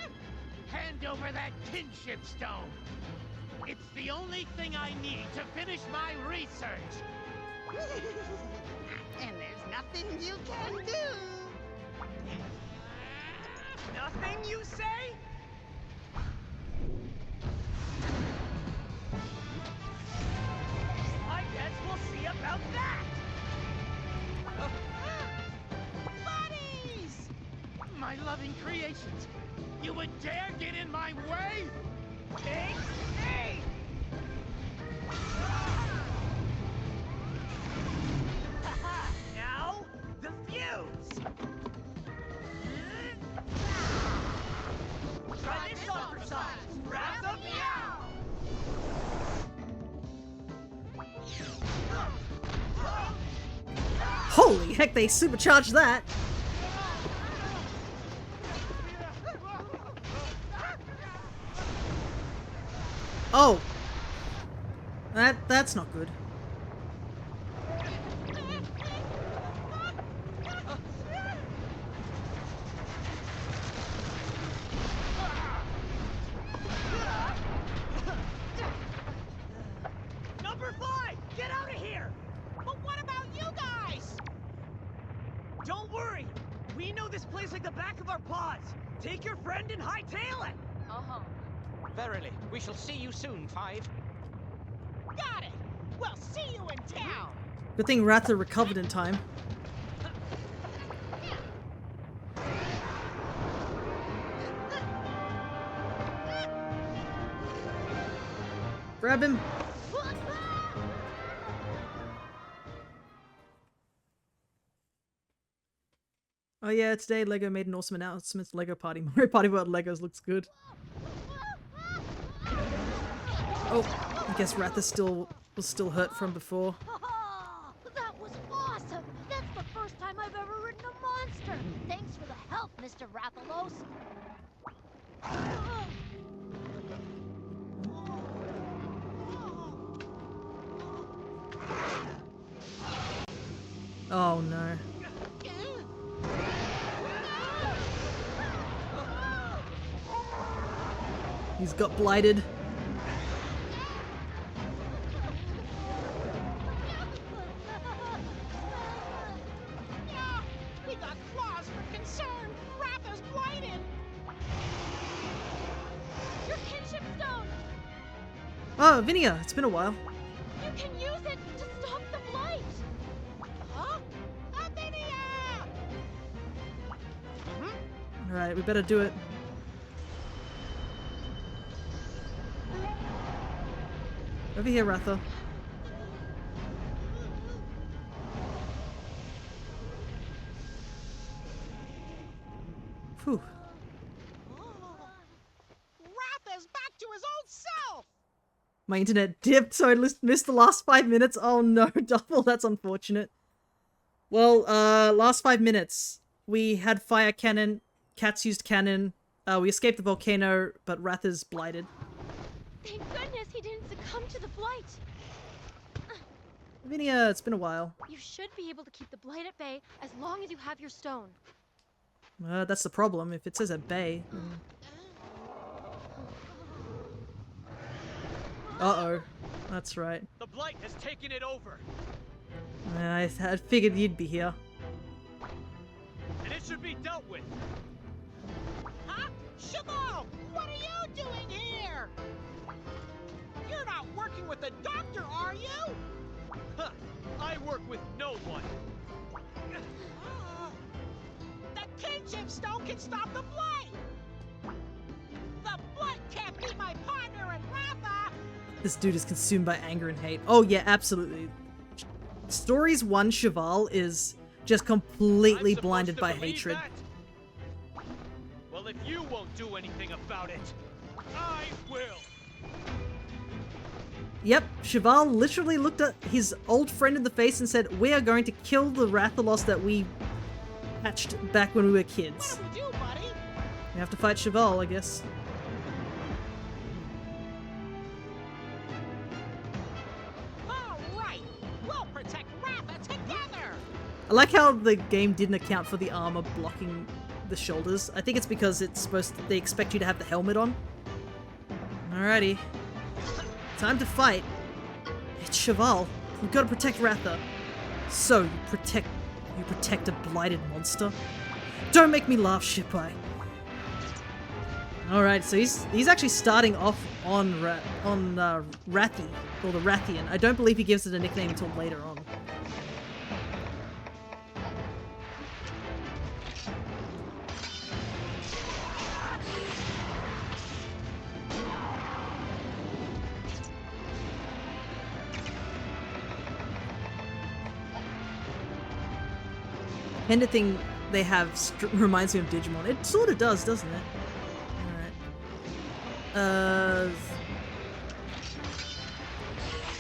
Hand over that kinship stone! It's the only thing I need to finish my research! And there's nothing you can do. Nothing, you say? I guess we'll see about that! Buddies! My loving creations! You would dare get in my way? Take aim! Now, the fuse! Try this on for size! Wrap the meow! Holy heck, they supercharged that! Oh! That's not good. Number 5! Get out of here! But what about you guys? Don't worry! We know this place like the back of our paws! Take your friend and hightail it! Uh-huh. Verily, we shall see you soon, Five. Got it! We'll see you in town! Good thing Ratha recovered in time. Grab him! Oh yeah, today LEGO made an awesome announcement. LEGO Party. Mario Party World Legos looks good. Oh, I guess Ratha was still hurt from before. That was awesome! That's the first time I've ever ridden a monster! Thanks for the help, Mr. Rathalos! Oh no. He's got blighted. Yeah, we got claws for concern! Ratha's blighted! Your kinship stone! Oh, Vinia, it's been a while. You can use it to stop the blight! Huh? Avinia! Alright, we better do it. Over here, Ratha. Whew. Ratha's back to his old self! My internet dipped, so I missed the last 5 minutes. Oh no, double, that's unfortunate. Well, last 5 minutes. We had fire cannon, cats used cannon, we escaped the volcano, but Ratha's blighted. Thank goodness he didn't succumb to the blight! Vinia, it's been a while. You should be able to keep the blight at bay as long as you have your stone. That's the problem. If it says at bay. Uh-oh. That's right. The blight has taken it over, I figured you'd be here. and it should be dealt with. Huh? Cheval, what are you doing here? You're not working with the doctor, are you? Huh. I work with no one. The kinship stone can stop the blight! The blight can't be my partner in Ratha! This dude is consumed by anger and hate. Oh yeah, absolutely. Stories 1 Cheval is just completely I'm supposed blinded to by believe hatred. that? Well, if you won't do anything about it, I will. Yep, Cheval literally looked at his old friend in the face and said, "We are going to kill the Rathalos that we hatched back when we were kids." What do we do, buddy? We have to fight Cheval, I guess. All right, we'll protect Ratha together! I like how the game didn't account for the armor blocking the shoulders. I think it's because they expect you to have the helmet on. Alrighty. Time to fight. It's Cheval. We've got to protect Ratha. So, you protect a blighted monster? Don't make me laugh, Shipway. Alright, so he's actually starting off on Rathi, or the Rathian. I don't believe he gives it a nickname until later on. Panda thing they have reminds me of Digimon. It sort of does, doesn't it? Alright.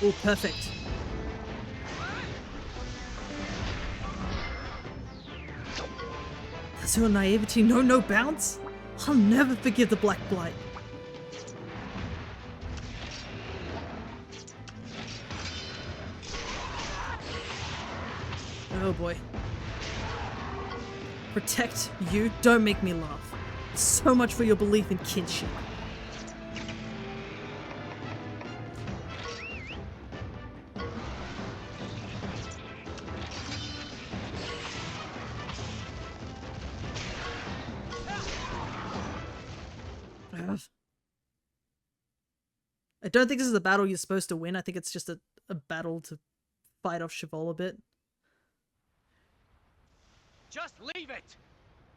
Oh, perfect. Does your naivety know no bounds? I'll never forgive the Black Blight. Oh boy. Protect you? Don't make me laugh. So much for your belief in kinship. I don't think this is a battle you're supposed to win. I think it's just a battle to fight off Cheval a bit. Just leave it!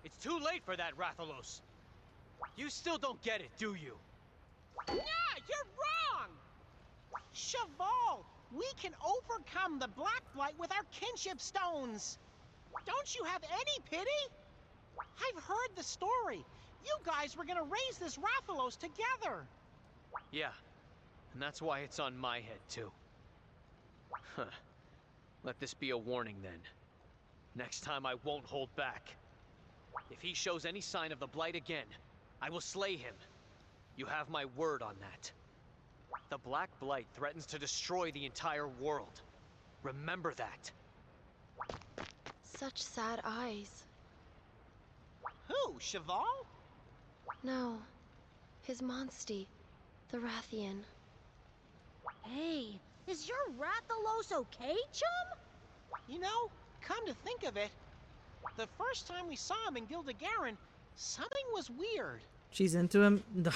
It's too late for that, Rathalos. You still don't get it, do you? Yeah, you're wrong! Cheval, we can overcome the Black Blight with our kinship stones. Don't you have any pity? I've heard the story. You guys were gonna raise this Rathalos together. Yeah, and that's why it's on my head, too. Huh. Let this be a warning, then. Next time I won't hold back. If he shows any sign of the Blight again, I will slay him. You have my word on that. The Black Blight threatens to destroy the entire world. Remember that. Such sad eyes. Who, Cheval? No. His Monstie, the Rathian. Hey, is your Rathalos okay, chum? You know, come to think of it, the first time we saw him in Gilda-Garen, something was weird. She's into him? No.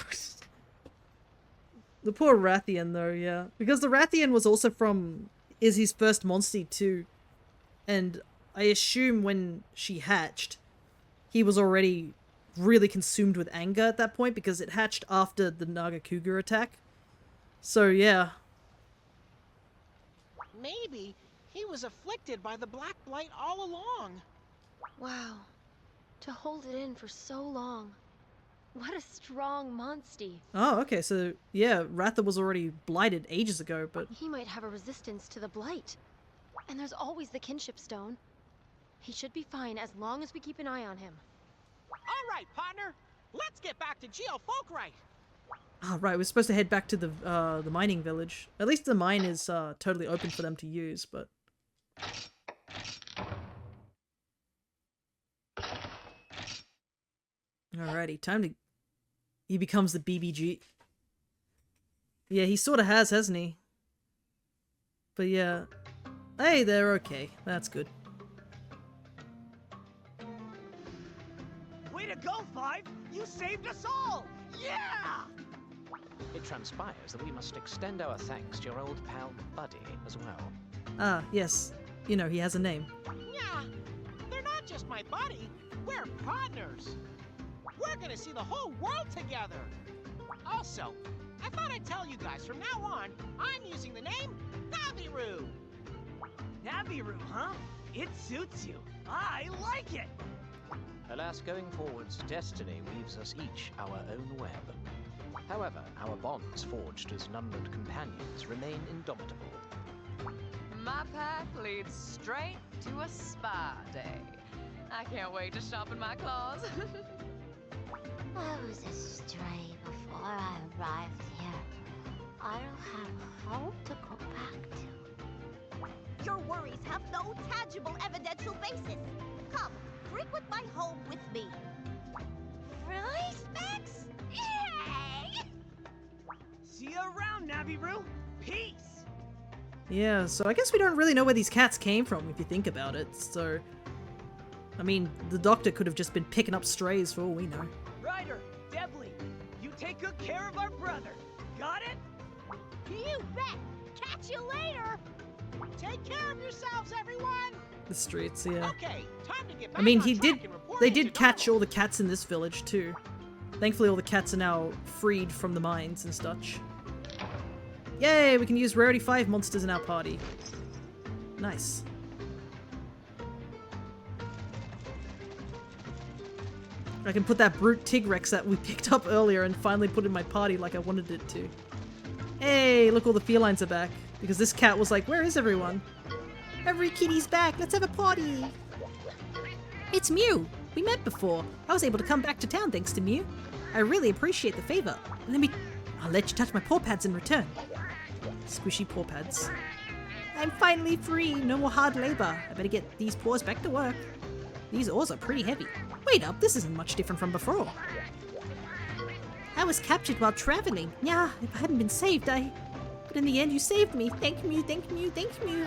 The poor Rathian, though, yeah. Because the Rathian was also from Izzy's first Monstie, too. And I assume when she hatched, he was already really consumed with anger at that point, because it hatched after the Naga Cougar attack. So, yeah. Maybe he was afflicted by the Black Blight all along. Wow. To hold it in for so long. What a strong Monstie. Oh, okay, so, yeah, Ratha was already blighted ages ago, but... He might have a resistance to the Blight. And there's always the kinship stone. He should be fine as long as we keep an eye on him. All right, partner. Let's get back to Geofolkrite. Ah, right, we're supposed to head back to the mining village. At least the mine is totally open for them to use, but... Alrighty, time to... He becomes the BBG. Yeah, he sort of has, hasn't he? But yeah... Hey, they're okay. That's good. Way to go, Five! You saved us all! Yeah! It transpires that we must extend our thanks to your old pal Buddy as well. Ah, yes. You know, he has a name. Yeah, they're not just my buddy. We're partners. We're gonna see the whole world together. Also, I thought I'd tell you guys from now on, I'm using the name Naviru. Naviru, huh? It suits you. I like it! Alas, going forwards, destiny weaves us each our own web. However, our bonds forged as numbered companions remain indomitable. My path leads straight to a spa day. I can't wait to sharpen my claws. I was a stray before I arrived here. I don't have a home to go back to. Your worries have no tangible evidential basis. Come, frequent my home with me. Really, Specs? Yay! See you around, Naviru. Peace! Yeah, so I guess we don't really know where these cats came from, if you think about it, so... I mean, the doctor could have just been picking up strays for all we know. Ryder, Debley, you take good care of our brother. Got it? You bet! Catch you later! Take care of yourselves, everyone! The streets, yeah. Okay, time to get back I mean, on he track did... and report They into did catch normal. all the cats in this village, too. Thankfully, all the cats are now freed from the mines and such. Yay! We can use Rarity 5 monsters in our party. Nice. I can put that brute Tigrex that we picked up earlier and finally put in my party like I wanted it to. Hey, look, all the felines are back. Because this cat was like, where is everyone? Every kitty's back, let's have a party! It's Mew! We met before. I was able to come back to town thanks to Mew. I really appreciate the favor. I'll let you touch my paw pads in return. Squishy paw pads. I'm finally free, no more hard labor. I better get these paws back to work. These oars are pretty heavy. Wait up, this isn't much different from before. I was captured while traveling. Yeah, if I hadn't been saved, But in the end, you saved me. Thank you, thank you, thank you.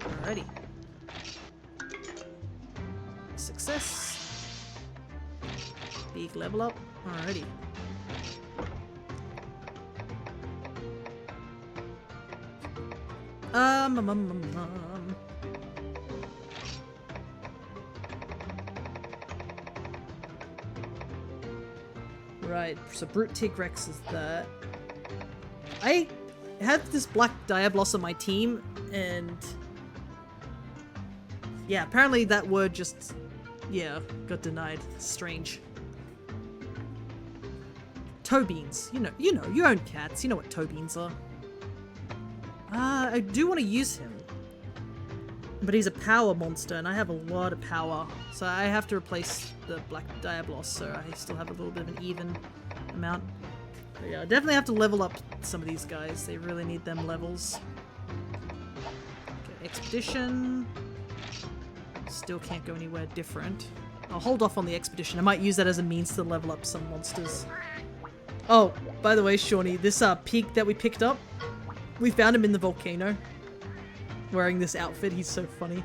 Alrighty. Success. Big level up. Alrighty. Right, so Brute Tigrex is that. I have this Black Diablos on my team, and yeah, apparently that word just, yeah, got denied. Strange. Toe beans. You own cats. You know what toe beans are. I do want to use him. But he's a power monster, and I have a lot of power. So I have to replace the Black Diablos, so I still have a little bit of an even amount. But yeah, I definitely have to level up some of these guys. They really need them levels. Okay, Expedition. Still can't go anywhere different. I'll hold off on the Expedition. I might use that as a means to level up some monsters. Oh, by the way, Shawnee, this pig that we picked up, we found him in the volcano. Wearing this outfit, he's so funny.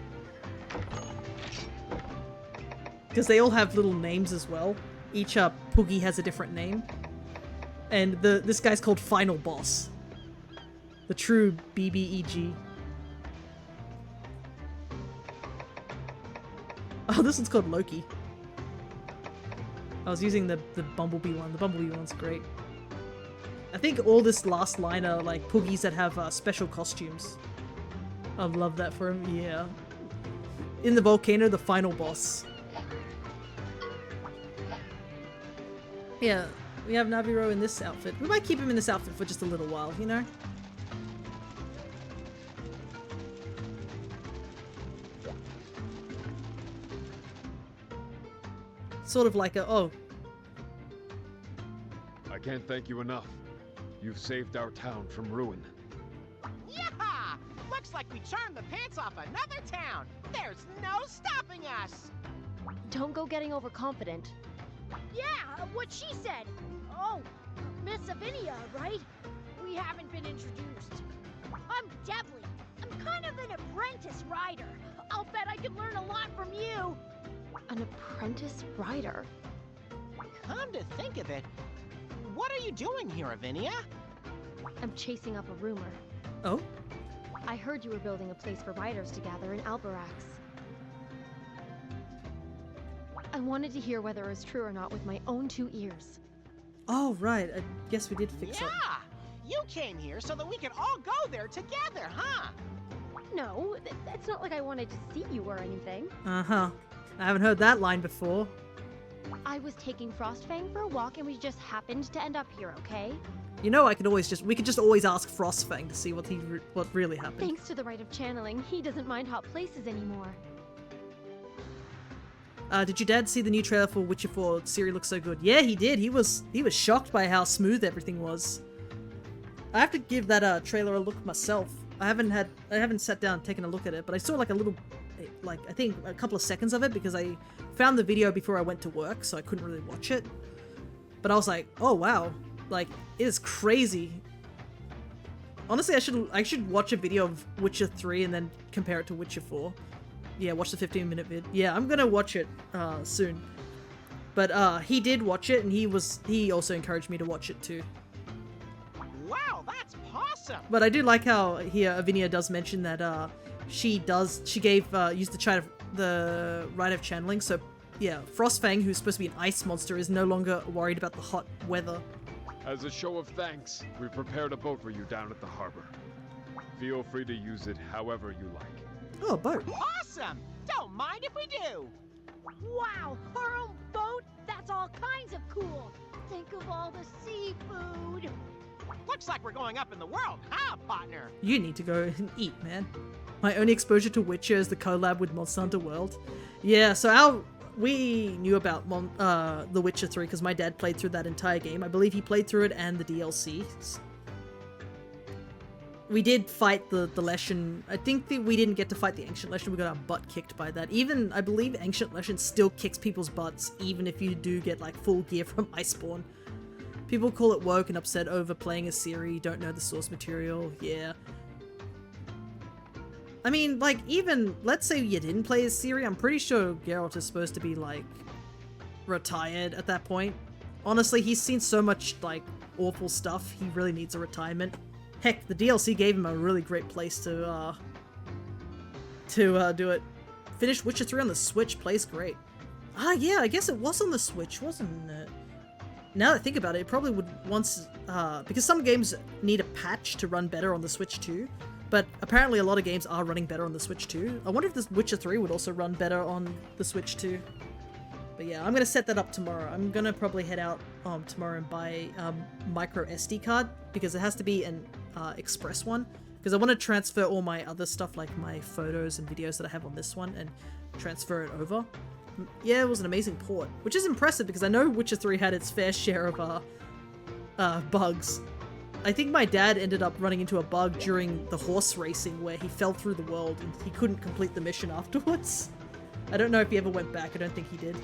Because they all have little names as well. Each Poogie has a different name. And this guy's called Final Boss. The true BBEG. Oh, this one's called Loki. I was using the Bumblebee one. The Bumblebee one's great. I think all this last line are like Poogies that have special costumes. I love that for him, yeah. In the volcano, the final boss. Yeah, we have Naviro in this outfit. We might keep him in this outfit for just a little while, you know? Sort of like a, oh. I can't thank you enough. You've saved our town from ruin. Yeah! Looks like we turned the pants off another town. There's no stopping us. Don't go getting overconfident. Yeah, what she said. Oh, Miss Avinia, right? We haven't been introduced. I'm Devlin. I'm kind of an apprentice rider. I'll bet I could learn a lot from you. An apprentice rider? Come to think of it, what are you doing here, Avinia? I'm chasing up a rumor. Oh? I heard you were building a place for riders to gather in Alberax. I wanted to hear whether it was true or not with my own 2 ears. Oh, right. I guess we did fix it. Yeah! You came here so that we could all go there together, huh? No, it's not like I wanted to see you or anything. Uh-huh. I haven't heard that line before. I was taking Frostfang for a walk and we just happened to end up here, okay? You know, we could just always ask Frostfang to see what really happened. Thanks to the rite of channeling, he doesn't mind hot places anymore. Did your dad see the new trailer for Witcher 4? Ciri looks so good. Yeah, he did. He was shocked by how smooth everything was. I have to give that trailer a look myself. I haven't sat down and taken a look at it, but I saw like a little, like I think a couple of seconds of it because I found the video before I went to work, so I couldn't really watch it. But I was like, oh wow, like it is crazy. Honestly, I should watch a video of Witcher 3 and then compare it to Witcher 4. Yeah, watch the 15-minute vid. Yeah, I'm gonna watch it soon. But he did watch it, and he also encouraged me to watch it too. Wow, that's awesome! But I do like how here Avinia does mention that she used the rite of channeling. So yeah, Frostfang, who's supposed to be an ice monster, is no longer worried about the hot weather. As a show of thanks, we've prepared a boat for you down at the harbor. Feel free to use it however you like. Oh, a boat. Awesome! Don't mind if we do! Wow, our own boat? That's all kinds of cool. Think of all the seafood. Looks like we're going up in the world, huh, partner? You need to go and eat, man. My only exposure to Witcher is the collab with Monster Hunter World. Yeah, so we knew about The Witcher 3 because my dad played through that entire game. I believe he played through it and the DLC. We did fight the Leshen. I think that we didn't get to fight the Ancient Leshen. We got our butt kicked by that. Even, I believe Ancient Leshen still kicks people's butts, even if you do get like full gear from Iceborne. People call it woke and upset over playing a Ciri, don't know the source material, yeah. I mean, like, even, let's say you didn't play as Ciri, I'm pretty sure Geralt is supposed to be, like, retired at that point. Honestly, he's seen so much, like, awful stuff, he really needs a retirement. Heck, the DLC gave him a really great place to do it. Finished Witcher 3 on the Switch, plays great. Ah, yeah, I guess it was on the Switch, wasn't it? Now that I think about it, it probably would once, because some games need a patch to run better on the Switch too, but apparently a lot of games are running better on the Switch too. I wonder if this Witcher 3 would also run better on the Switch too. But yeah, I'm gonna set that up tomorrow. I'm gonna probably head out tomorrow and buy a micro SD card, because it has to be an express one, because I want to transfer all my other stuff, like my photos and videos that I have on this one, and transfer it over. Yeah, it was an amazing port, which is impressive because I know Witcher 3 had its fair share of bugs. I think my dad ended up running into a bug during the horse racing where he fell through the world and he couldn't complete the mission afterwards. I don't know if he ever went back, I don't think he did.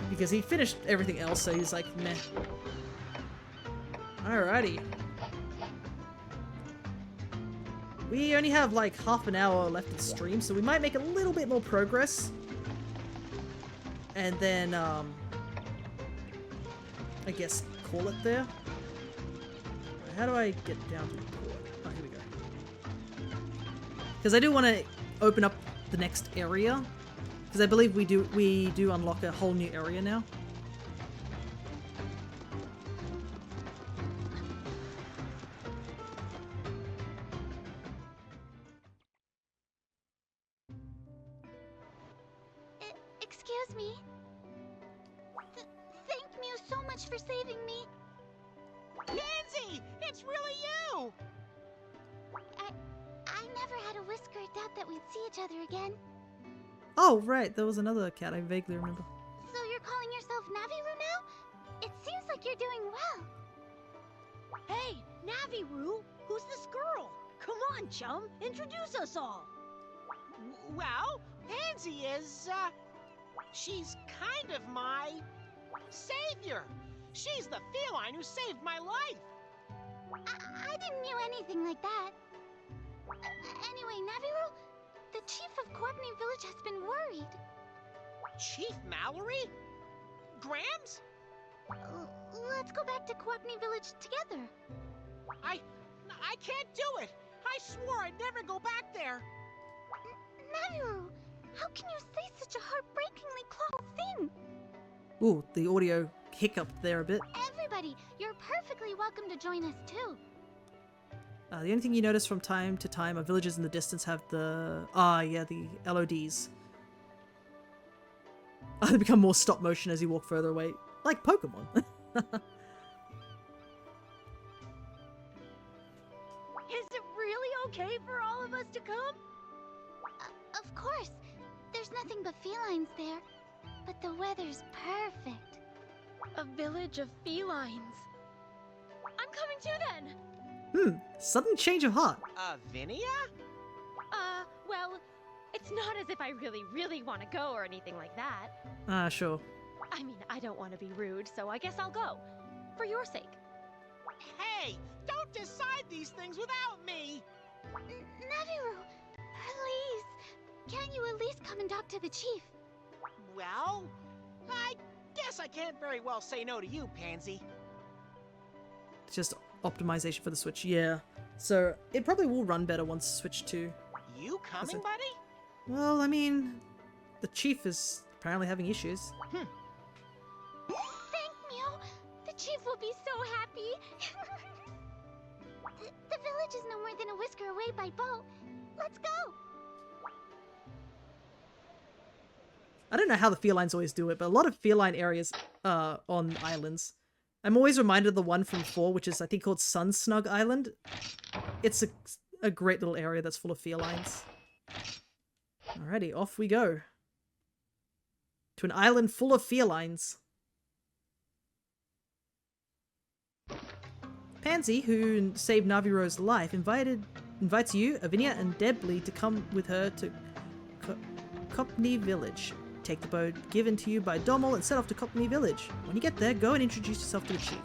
Because he finished everything else, so he's like, meh. Alrighty. We only have like half an hour left of the stream, so we might make a little bit more progress. And then, I guess, call it there. How do I get down to the port? Oh, here we go. Because I do want to open up the next area. Because I believe we do unlock a whole new area now. Excuse me. Thank you so much for saving me. Pansy! It's really you! I never had a whiskered doubt that we'd see each other again. Oh, right. There was another cat. I vaguely remember. So you're calling yourself Naviru now? It seems like you're doing well. Hey, Naviru! Who's this girl? Come on, chum. Introduce us all. Well, Pansy is, she's kind of my savior. She's the feline who saved my life. I didn't know anything like that. Anyway, Naviru, the chief of Courtney Village has been worried. Chief Mallory? Grams? Let's go back to Courtney Village together. I can't do it. I swore I'd never go back there. Naviru, how can you say such a heartbreakingly cruel thing? Ooh, the audio hiccuped there a bit. Everybody, you're perfectly welcome to join us too. The only thing you notice from time to time are villages in the distance have the... the LODs. They become more stop motion as you walk further away. Like Pokemon. Is it really okay for all of us to come? Of course. There's nothing but felines there. But the weather's perfect. A village of felines. I'm coming too then! Sudden change of heart. Vinia? Well, it's not as if I really want to go or anything like that. Sure. I mean, I don't want to be rude, so I guess I'll go. For your sake. Hey, don't decide these things without me! Naviru, please, can't you at least come and talk to the chief? Well, I guess I can't very well say no to you, Pansy. It's just optimization for the Switch, yeah. So, it probably will run better once Switch 2. You coming, buddy? Well, I mean, the chief is apparently having issues. Thank you! The chief will be so happy! The village is no more than a whisker away by boat. Let's go! I don't know how the felines always do it, but a lot of feline areas on islands. I'm always reminded of the one from 4, which is I think called Sunsnug Island. It's a great little area that's full of felines. Alrighty, off we go. To an island full of felines. Pansy, who saved Naviro's life, invites you, Avinia, and Debly to come with her to Cockney Village. Take the boat given to you by Dommel and set off to Cockney Village. When you get there, go and introduce yourself to the chief.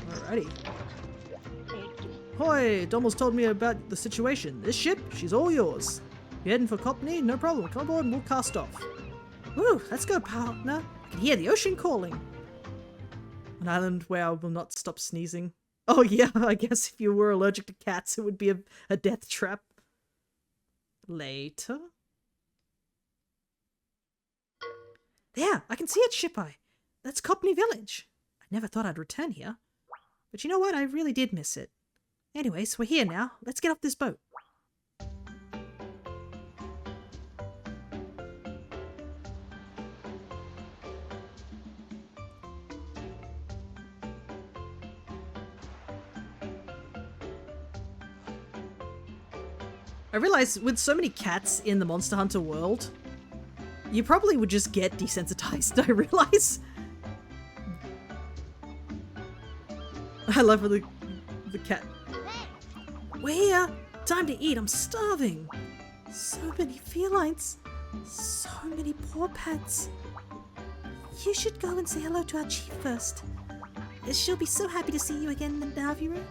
Alrighty. Hoi! Dommel's told me about the situation. This ship, she's all yours. You're heading for Cockney? No problem. Come aboard and we'll cast off. Woo, let's go, partner. I can hear the ocean calling. An island where I will not stop sneezing. Oh yeah, I guess if you were allergic to cats, it would be a death trap. Later. There, I can see it, Ship Eye. That's Cockney Village. I never thought I'd return here. But you know what? I really did miss it. Anyways, we're here now. Let's get off this boat. I realize with so many cats in the Monster Hunter world, you probably would just get desensitized, I realize. I love the cat. We're here! Time to eat, I'm starving! So many felines. So many poor pets. You should go and say hello to our chief first. She'll be so happy to see you again, Naviru.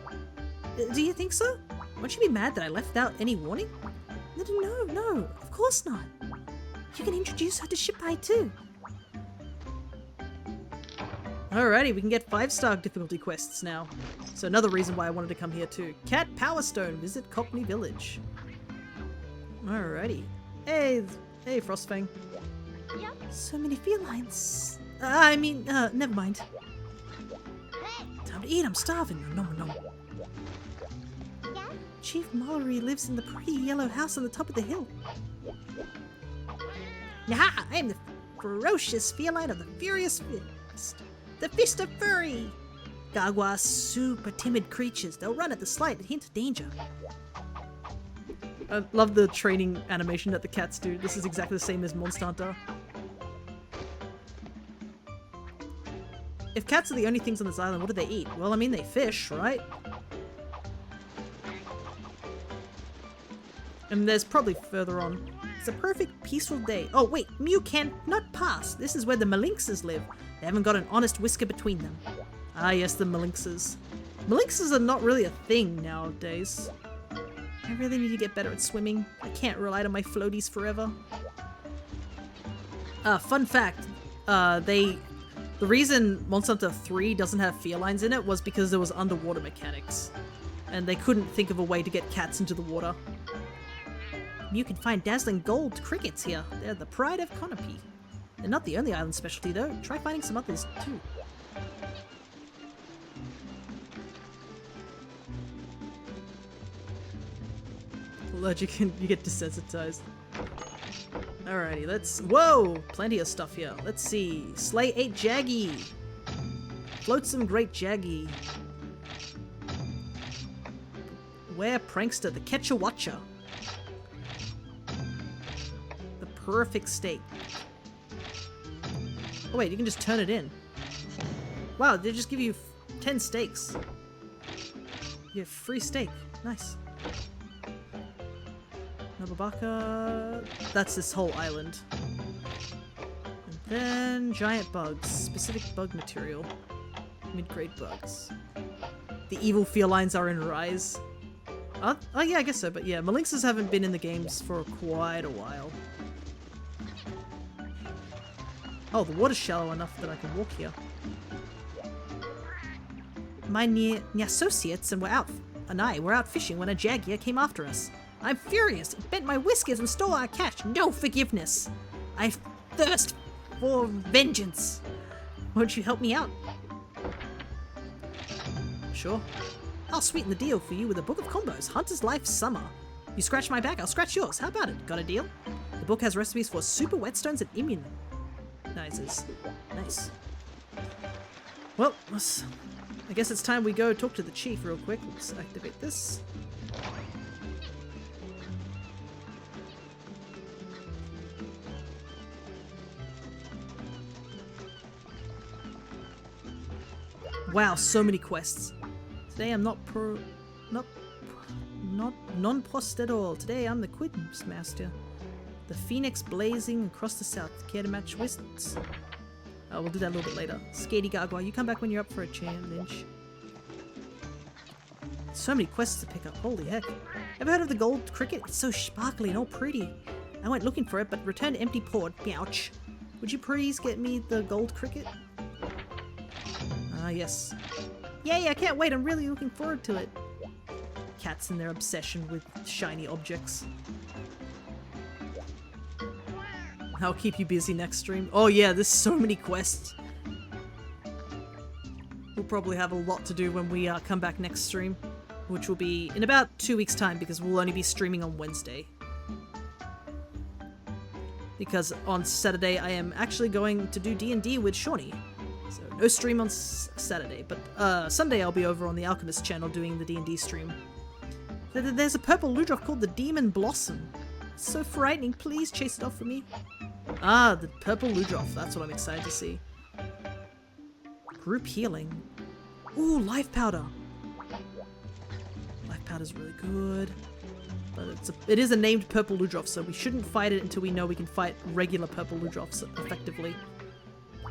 Do you think so? Won't she be mad that I left without any warning? No, of course not. You can introduce her to Ship Eye too. Alrighty, we can get 5-star difficulty quests now. So another reason why I wanted to come here too. Cat Power Stone, visit Cockney Village. Alrighty. Hey, Frostfang. Yep. So many felines. Never mind. Time to eat, I'm starving. No. Yeah? Chief Mallory lives in the pretty yellow house on the top of the hill. Yaha! I am the ferocious feline of the Furious Fist. The Fist of Fury! Gargoyles are super timid creatures. They'll run at the slightest hint of danger. I love the training animation that the cats do. This is exactly the same as Monster Hunter. If cats are the only things on this island, what do they eat? Well, I mean, they fish, right? And there's probably further on. It's a perfect, peaceful day. Oh, wait, Mew can not pass. This is where the Malinxes live. They haven't got an honest whisker between them. Ah, yes, the Malinxes. Malinxes are not really a thing nowadays. I really need to get better at swimming. I can't rely on my floaties forever. Fun fact. The reason Monster Hunter 3 doesn't have felines in it was because there was underwater mechanics. And they couldn't think of a way to get cats into the water. You can find dazzling gold crickets here. They're the pride of Konopi. They're not the only island specialty though. Try finding some others too. Allergic and you get desensitized. Alrighty, let's... Whoa! Plenty of stuff here. Let's see. Slay 8 Jaggy! Float some great Jaggy. Where Prankster the Catcher Watcher. The perfect steak. Oh wait, you can just turn it in. Wow, they just give you 10 steaks. You get free steak. Nice. Nobabaka. That's this whole island. And then giant bugs. Specific bug material. Mid-grade bugs. The evil felines are in rise. Oh yeah, I guess so, but yeah, Malinxes haven't been in the games for quite a while. Oh, the water's shallow enough that I can walk here. My associates and I were out fishing when a jaguar came after us. I'm furious. It bent my whiskers and stole our catch. No forgiveness. I thirst for vengeance. Won't you help me out? Sure. I'll sweeten the deal for you with a book of combos. Hunter's Life Summer. You scratch my back, I'll scratch yours. How about it? Got a deal? The book has recipes for super whetstones and immunizers. Nice. Well, I guess it's time we go talk to the chief real quick. Let's activate this. Wow, so many quests. Today I'm non-post at all. Today I'm the Quiz Master. The Phoenix blazing across the south. Care to match wizards? Oh, we'll do that a little bit later. Skatey Gargoyle, you come back when you're up for a challenge. So many quests to pick up. Holy heck. Ever heard of the gold cricket? It's so sparkly and all pretty. I went looking for it, but returned empty-pawed. Ouch. Would you please get me the gold cricket? Ah, yes. Yay, I can't wait. I'm really looking forward to it. Cats and their obsession with shiny objects. I'll keep you busy next stream. Oh yeah, there's so many quests. We'll probably have a lot to do when we come back next stream, which will be in about 2 weeks' time because we'll only be streaming on Wednesday. Because on Saturday I am actually going to do D&D with Shawnee. So no stream on Saturday, but Sunday I'll be over on the Alchemist channel doing the D&D stream. There's a purple Ludroth called the Demon Blossom. It's so frightening, please chase it off for me. Ah, the purple Ludroth, that's what I'm excited to see. Group healing. Ooh, life powder. Life powder's really good. But it is a named purple Ludroth, so we shouldn't fight it until we know we can fight regular purple Ludroths effectively.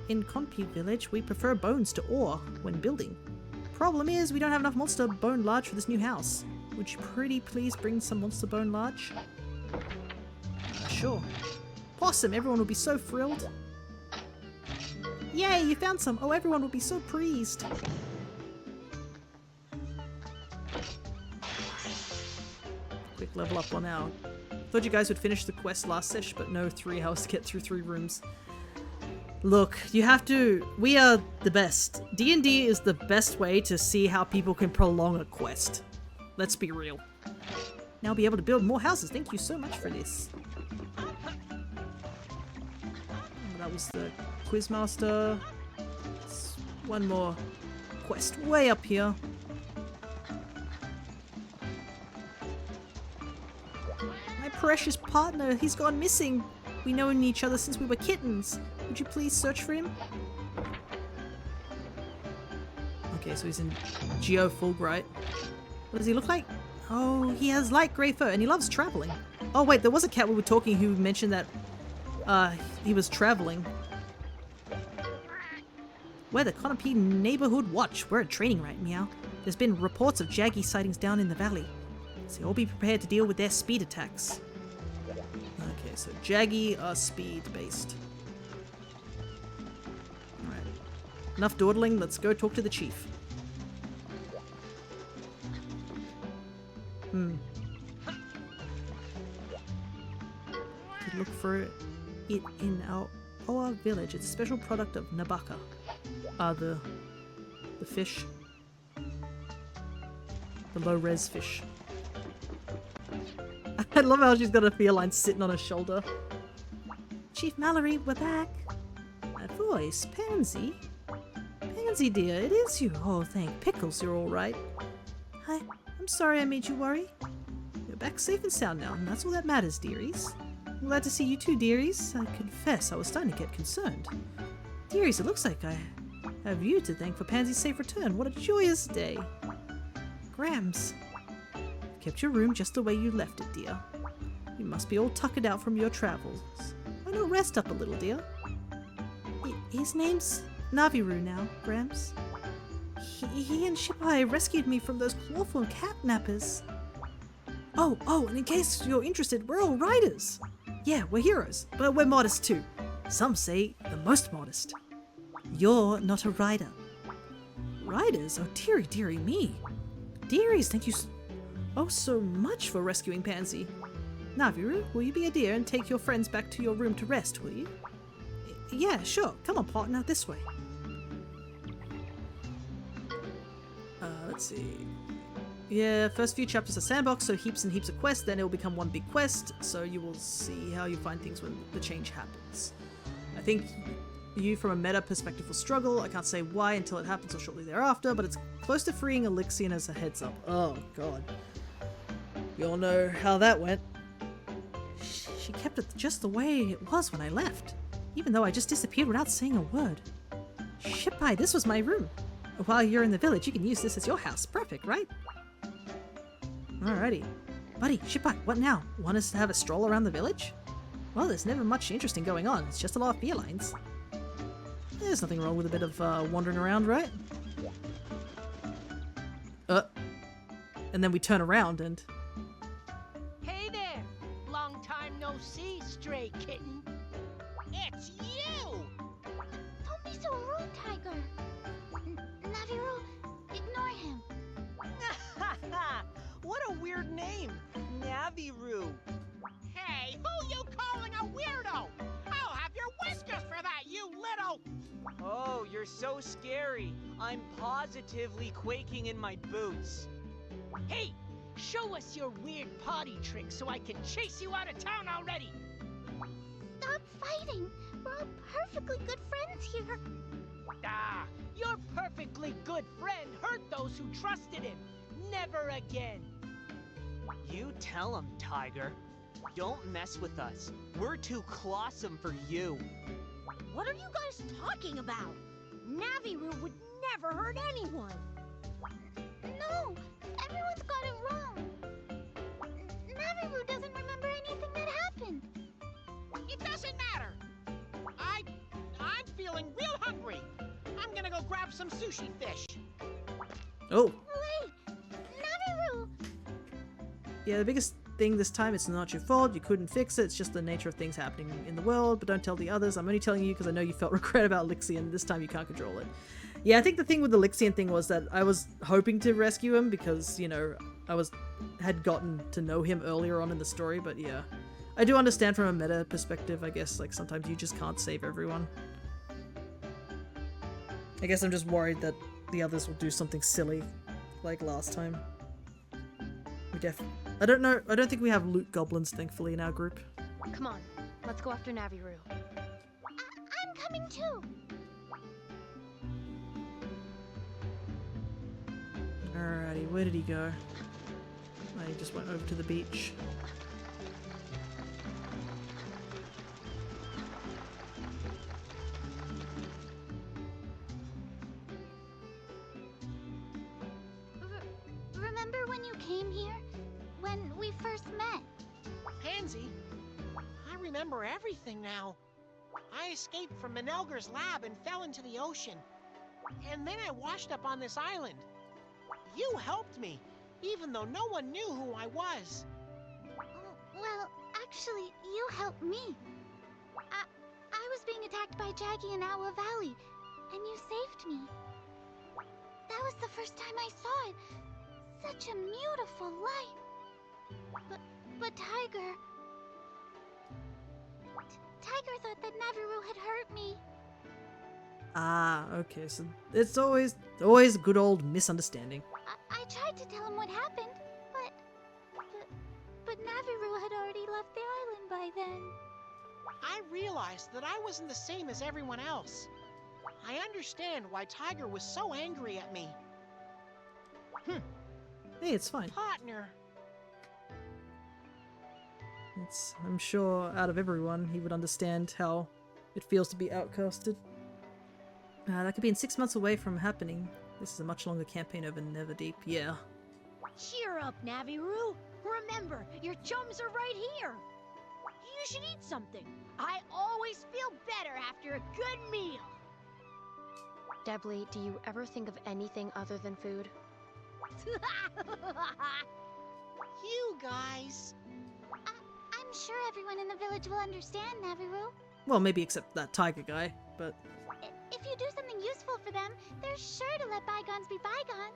In Conpi Village, we prefer bones to ore when building. Problem is, we don't have enough monster bone large for this new house. Would you pretty please bring some monster bone large? Sure. Possum, everyone will be so thrilled. Yay, you found some! Oh, everyone will be so pleased! Quick level up on our... Thought you guys would finish the quest last sesh, but no, 3 hours to get through 3 rooms. Look, you have to... We are the best. D&D is the best way to see how people can prolong a quest. Let's be real. Now I'll be able to build more houses. Thank you so much for this. That was the Quizmaster. One more quest way up here. My precious partner, he's gone missing. We known each other since we were kittens. Would you please search for him? Okay, so he's in Geo Fulbright. What does he look like? Oh, he has light grey fur and he loves traveling. Oh wait, there was a cat we were talking who mentioned that he was traveling. We're the Conopy Neighborhood Watch. We're at training right meow. There's been reports of Jaggy sightings down in the valley, so all be prepared to deal with their speed attacks. Okay, so Jaggy are speed based. Alright. Enough dawdling, let's go talk to the chief. Could look for it in our Oa village. It's a special product of Nabaka. The fish. The low-res fish. I love how she's got a feline sitting on her shoulder. Chief Mallory, we're back. That voice, Pansy. Pansy dear, it is you. Oh, thank Pickles, you're all right. Hi, I'm sorry I made you worry. You're back safe and sound now, and that's all that matters, dearies. I'm glad to see you too, dearies. I confess I was starting to get concerned. Dearies, it looks like I have you to thank for Pansy's safe return. What a joyous day. Grams. Kept your room just the way you left it, dear. You must be all tuckered out from your travels. Why not rest up a little, dear? His name's Naviru now, Grams. He and Shipai rescued me from those clawful catnappers. Oh, and in case you're interested, we're all riders. Yeah, we're heroes, but we're modest too. Some say the most modest. You're not a rider. Riders? Oh, dearie me. Dearies, thank you so much for rescuing Pansy. Naviru, will you be a dear and take your friends back to your room to rest, will you? Yeah, sure. Come on, partner, this way. Let's see. Yeah, first few chapters are sandbox, so heaps and heaps of quests, then it will become one big quest, so you will see how you find things when the change happens. I think you, from a meta perspective, will struggle. I can't say why until it happens or shortly thereafter, but it's close to freeing Elixion as a heads up. Oh, God. We all know how that went. She kept it just the way it was when I left, even though I just disappeared without saying a word. Shipai, this was my room. While you're in the village, you can use this as your house. Perfect, right? Alrighty. Buddy, Shipai, what now? Want us to have a stroll around the village? Well, there's never much interesting going on. It's just a lot of felines. There's nothing wrong with a bit of wandering around, right? And then we turn around and... Hey there! Long time no see, stray kitten. It's you! Oh, you're so scary. I'm positively quaking in my boots. Hey, show us your weird potty trick so I can chase you out of town already. Stop fighting. We're all perfectly good friends here. Ah, your perfectly good friend hurt those who trusted him. Never again. You tell him, Tiger. Don't mess with us. We're too clawsome for you. What are you guys talking about? Naviru would never hurt anyone. No, everyone's got it wrong. Naviru doesn't remember anything that happened. It doesn't matter. I'm feeling real hungry. I'm gonna go grab some sushi fish. Oh. Wait, Naviru! Yeah, the biggest thing this time, it's not your fault, you couldn't fix it, it's just the nature of things happening in the world, but don't tell the others. I'm only telling you because I know you felt regret about Lixian. This time you can't control it. Yeah, I think the thing with the Lixian thing was that I was hoping to rescue him because, you know, had gotten to know him earlier on in the story, but yeah. I do understand from a meta perspective, I guess, like sometimes you just can't save everyone. I guess I'm just worried that the others will do something silly like last time. I don't know, I don't think we have loot goblins, thankfully, in our group. Come on, let's go after Naviru. I'm coming too. Alrighty, where did he go? Oh, he just went over to the beach. Remember when you came here? When we first met? Pansy, I remember everything now. I escaped from Menelger's lab and fell into the ocean. And then I washed up on this island. You helped me, even though no one knew who I was. Well, actually, you helped me. I was being attacked by Jaggy in Awa Valley, and you saved me. That was the first time I saw it. Such a beautiful light. But Tiger... Tiger thought that Naviru had hurt me. Ah, okay, so it's always a good old misunderstanding. I tried to tell him what happened, but Naviru had already left the island by then. I realized that I wasn't the same as everyone else. I understand why Tiger was so angry at me. Hey, it's fine. Partner. I'm sure out of everyone, he would understand how it feels to be outcasted. That could be in 6 months away from happening. This is a much longer campaign over Neverdeep, yeah. Cheer up, Naviru. Remember, your chums are right here. You should eat something. I always feel better after a good meal. Debly, do you ever think of anything other than food? You guys. I'm sure everyone in the village will understand, Naviru. Well, maybe except that tiger guy, but... If you do something useful for them, they're sure to let bygones be bygones.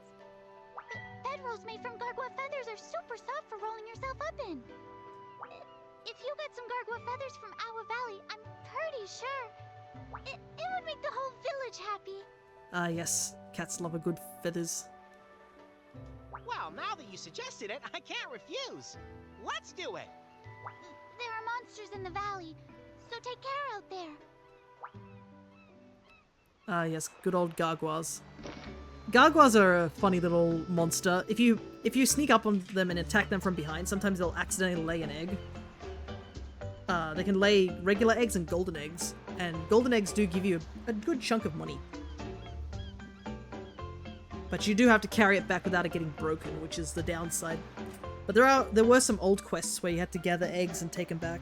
Bedrolls made from gargoyle feathers are super soft for rolling yourself up in. If you got some gargoyle feathers from Awa Valley, I'm pretty sure it would make the whole village happy. Ah, yes. Cats love a good feathers. Well, now that you suggested it, I can't refuse. Let's do it. There are monsters in the valley, so take care out there. Ah, yes, good old gargoyles. Gargoyles are a funny little monster. If you sneak up on them and attack them from behind, sometimes they'll accidentally lay an egg. They can lay regular eggs and golden eggs, and golden eggs do give you a good chunk of money. But you do have to carry it back without it getting broken, which is the downside. But there were some old quests where you had to gather eggs and take them back.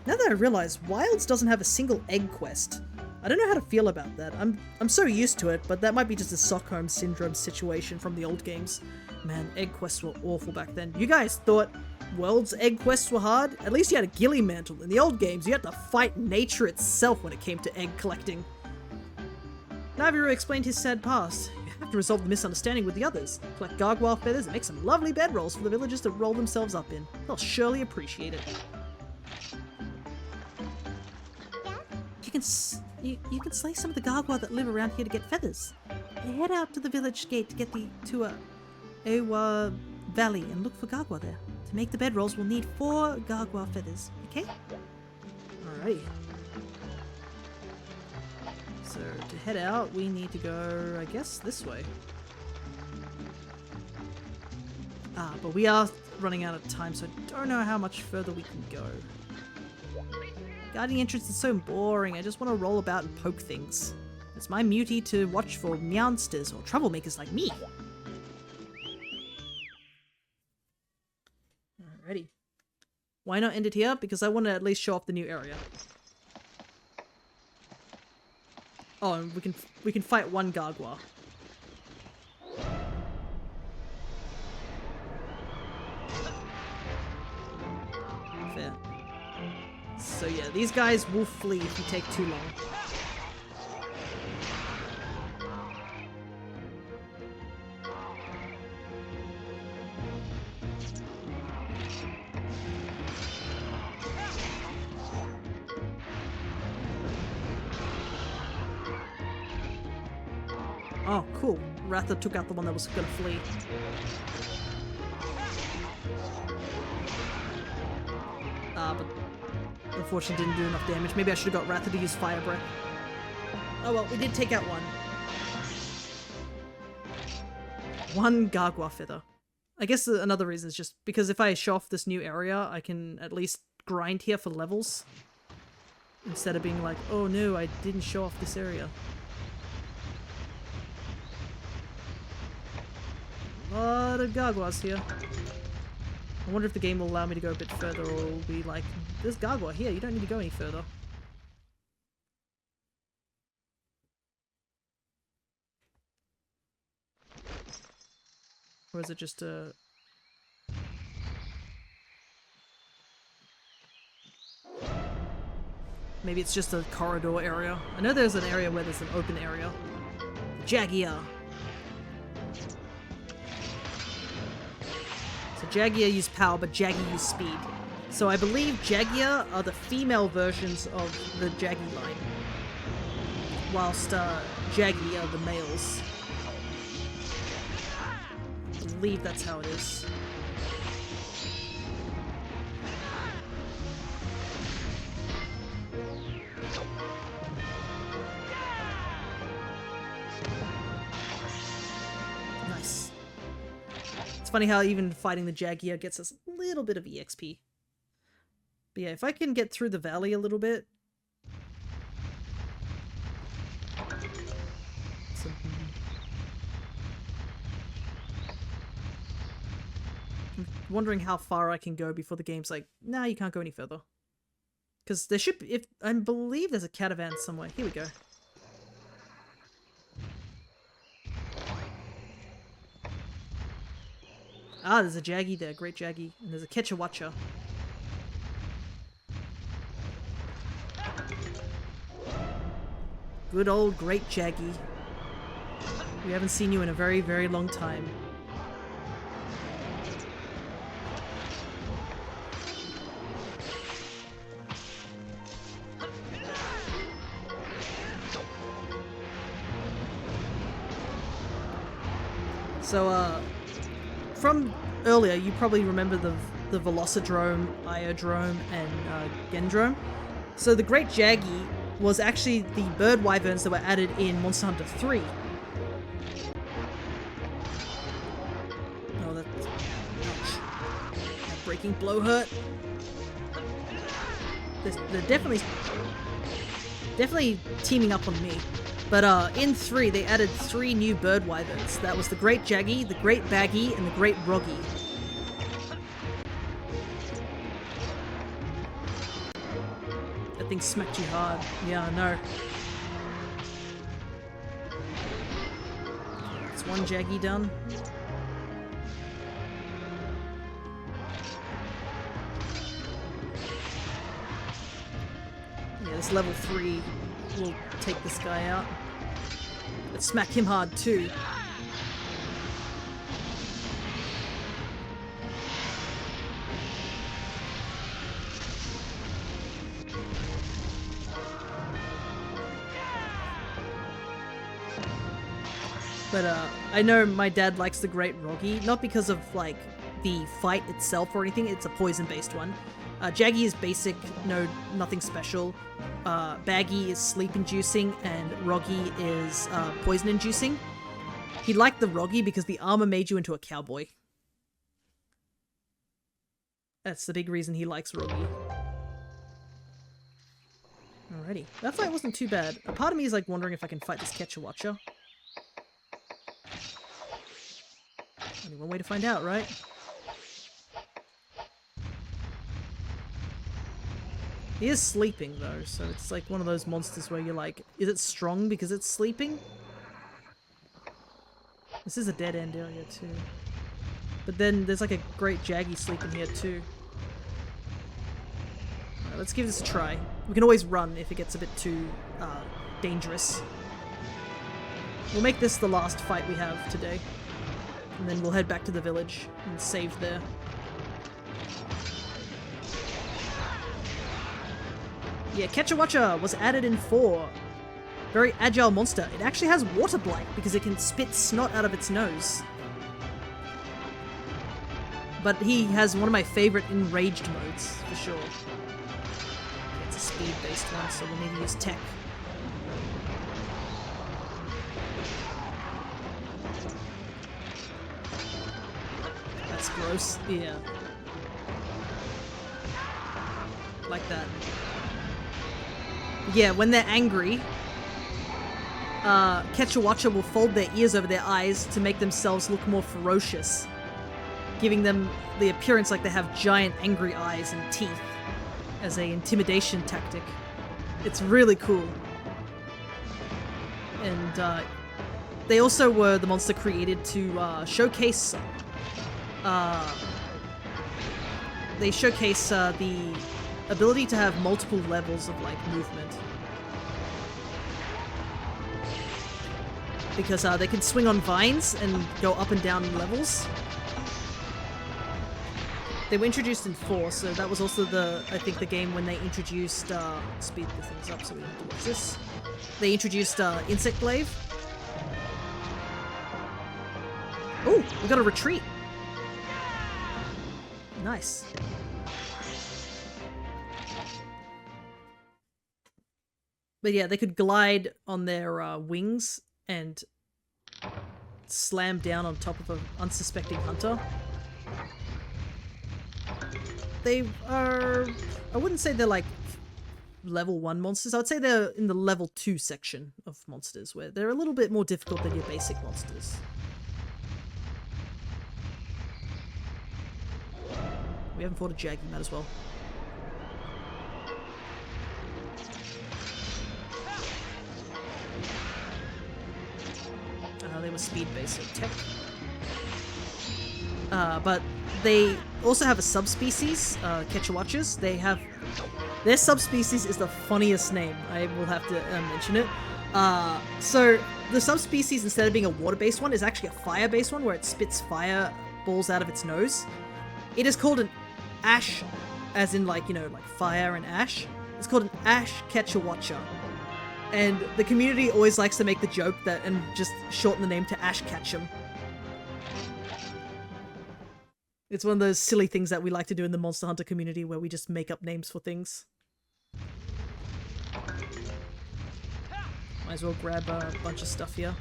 Now that I realize, Wilds doesn't have a single egg quest. I don't know how to feel about that. I'm so used to it, but that might be just a Stockholm Syndrome situation from the old games. Man, egg quests were awful back then. You guys thought World's egg quests were hard? At least you had a ghillie mantle. In the old games, you had to fight nature itself when it came to egg collecting. Naviru explained his sad past. You have to resolve the misunderstanding with the others. Collect gargoyle feathers and make some lovely bedrolls for the villagers to roll themselves up in. They'll surely appreciate it. You can slay some of the Gargoyle that live around here to get feathers. Head out to the village gate to get to Ewa Valley and look for Gargoyle there. To make the bedrolls, we'll need 4 Gargoyle feathers, okay? Alrighty. So, to head out, we need to go, I guess, this way. But we are running out of time, so I don't know how much further we can go. Guarding entrance is so boring. I just want to roll about and poke things. It's my duty to watch for meowsters or troublemakers like me. Alrighty. Why not end it here? Because I want to at least show off the new area. Oh, and we can fight one Gargoyle. Fair. So yeah, these guys will flee if you take too long. Oh, cool. Ratha took out the one that was gonna flee. But unfortunately didn't do enough damage. Maybe I should have got Ratha to use Fire Breath. Oh well, we did take out one. One Gargoyle feather. I guess another reason is just because if I show off this new area, I can at least grind here for levels. Instead of being like, oh no, I didn't show off this area. A lot of Gargoyles here. I wonder if the game will allow me to go a bit further, or will be like, there's Gargoyle here, you don't need to go any further. Or is it just a... Maybe it's just a corridor area. I know there's an area where there's an open area. Jagia! So Jagia use power, but Jaggy use speed. So I believe Jagia are the female versions of the Jaggy line. Whilst Jaggy are the males. I believe that's how it is. Nice. It's funny how even fighting the Jagia gets us a little bit of EXP. But yeah, if I can get through the valley a little bit... I'm wondering how far I can go before the game's like, nah, you can't go any further. Because there should be, I believe there's a caravan somewhere. Here we go. Ah, there's a Jaggy there, great Jaggy. And there's a Ketchawacha. Good old great Jaggy. We haven't seen you in a very, very long time. So, from earlier, you probably remember the Velocidrome, Iodrome, and Gendrome. So the Great Jaggy was actually the bird wyverns that were added in Monster Hunter 3. Oh, that's... ouch. That breaking blow hurt. They're definitely teaming up on me. But in 3, they added 3 new bird wyverns. That was the Great Jaggy, the Great Baggy, and the Great Roggy. That thing smacked you hard. Yeah, I know. It's one Jaggy done. Yeah, this level 3 will take this guy out. Let's smack him hard too. But I know my dad likes the Great Roggy, not because of like the fight itself or anything, it's a poison-based one. Jaggy is basic, nothing special. Baggy is sleep-inducing, and Roggy is poison-inducing. He liked the Roggy because the armor made you into a cowboy. That's the big reason he likes Roggy. Alrighty. That fight wasn't too bad. A part of me is like wondering if I can fight this Catch-a-Watcher. Only one way to find out, right? He is sleeping though, so it's like one of those monsters where you're like, is it strong because it's sleeping? This is a dead end area too. But then there's like a great Jaggy sleeping here too. Alright, let's give this a try. We can always run if it gets a bit too dangerous. We'll make this the last fight we have today. And then we'll head back to the village and save there. Yeah, Catch-a-Watcher was added in 4. Very agile monster. It actually has water blight because it can spit snot out of its nose. But he has one of my favorite enraged modes, for sure. It's a speed-based one, so we'll need to use tech. That's gross. Yeah. Like that. Yeah, when they're angry, Catch-a-Watcher will fold their ears over their eyes to make themselves look more ferocious, giving them the appearance like they have giant angry eyes and teeth as a intimidation tactic. It's really cool. And they also were the monster created to showcase the ability to have multiple levels of like movement. Because they can swing on vines and go up and down in levels. They were introduced in 4, so that was also I think the game when they introduced, speed the things up so we don't have to watch this. They introduced Insect Glaive. Oh, we got a retreat. Nice. But yeah, they could glide on their wings and slam down on top of an unsuspecting hunter. They are... I wouldn't say they're like level 1 monsters. I would say they're in the level 2 section of monsters, where they're a little bit more difficult than your basic monsters. We haven't fought a Jaggy, might as well. They were speed-based, so tech. But they also have a subspecies, Catch-a-Watchers. They have... Their subspecies is the funniest name. I will have to mention it. So, the subspecies, instead of being a water-based one, is actually a fire-based one, where it spits fire balls out of its nose. It is called an ash, as in like, like fire and ash. It's called an ash Catch-a-Watcher. And the community always likes to make the joke that and just shorten the name to Ash Ketchum. It's one of those silly things that we like to do in the Monster Hunter community where we just make up names for things. Might as well grab a bunch of stuff here.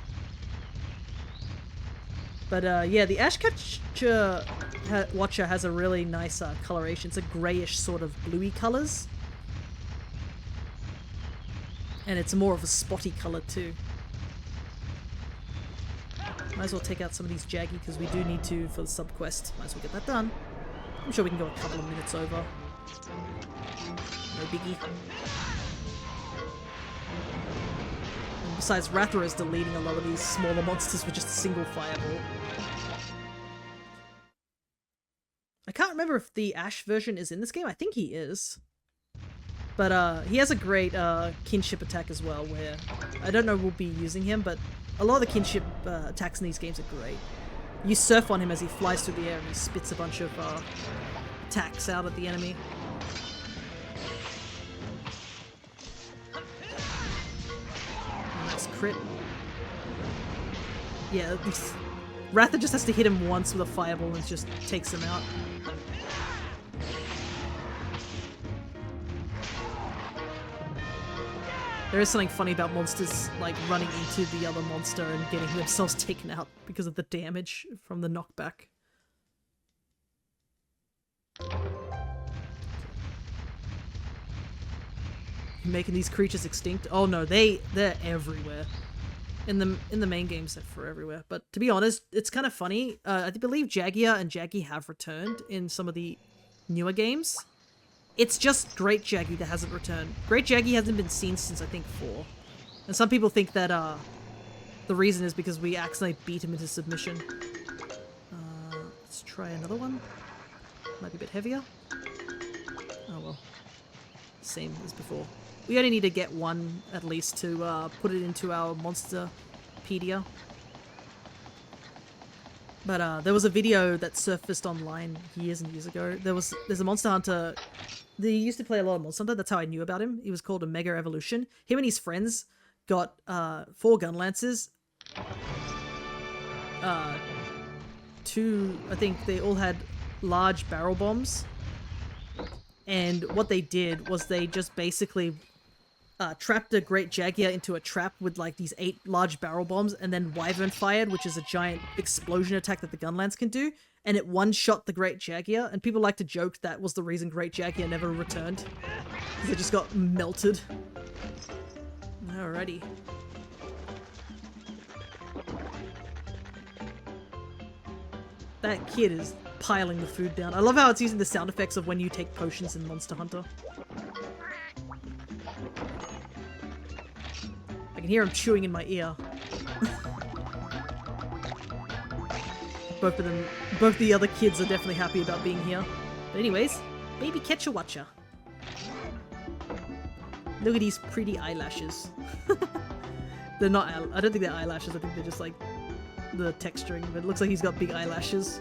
But yeah, the Ash Catch-a-Watcher has a really nice coloration. It's a greyish sort of bluey colours. And it's more of a spotty colour too. Might as well take out some of these Jaggy because we do need to for the sub-quest. Might as well get that done. I'm sure we can go a couple of minutes over. No biggie. And besides, Rathra is deleting a lot of these smaller monsters with just a single fireball. I can't remember if the Ash version is in this game. I think he is. But he has a great kinship attack as well, where I don't know we'll be using him, but a lot of the kinship attacks in these games are great. You surf on him as he flies through the air and he spits a bunch of attacks out at the enemy. Nice crit. yeah, Ratha just has to hit him once with a fireball and it just takes him out. There is something funny about monsters, like, running into the other monster and getting themselves taken out because of the damage from the knockback. Making these creatures extinct? Oh no, they're everywhere. In the main games, they're everywhere. But to be honest, it's kind of funny. I believe Jagia and Jaggy have returned in some of the newer games. It's just Great Jaggy that hasn't returned. Great Jaggy hasn't been seen since, I think, 4. And some people think that the reason is because we accidentally beat him into submission. Let's try another one. Might be a bit heavier. Oh well. Same as before. We only need to get one, at least, to put it into our Monsterpedia. But there was a video that surfaced online years and years ago. There's a Monster Hunter. They used to play a lot of Monster Hunter. That's how I knew about him. He was called a Mega Evolution. Him and his friends got 4 gun lances. 2, I think they all had large barrel bombs. And what they did was they just basically trapped a Great Jagia into a trap with like these 8 large barrel bombs and then Wyvern fired, which is a giant explosion attack that the Gunlance can do, and it one-shot the Great Jagia, and people like to joke that was the reason Great Jagia never returned. They just got melted. Alrighty. That kid is piling the food down. I love how it's using the sound effects of when you take potions in Monster Hunter. I can hear him chewing in my ear. Both the other kids are definitely happy about being here. But anyways, baby Ketchawatcha. Look at these pretty eyelashes. They're not, I don't think they're eyelashes, I think they're just like the texturing, but it looks like he's got big eyelashes.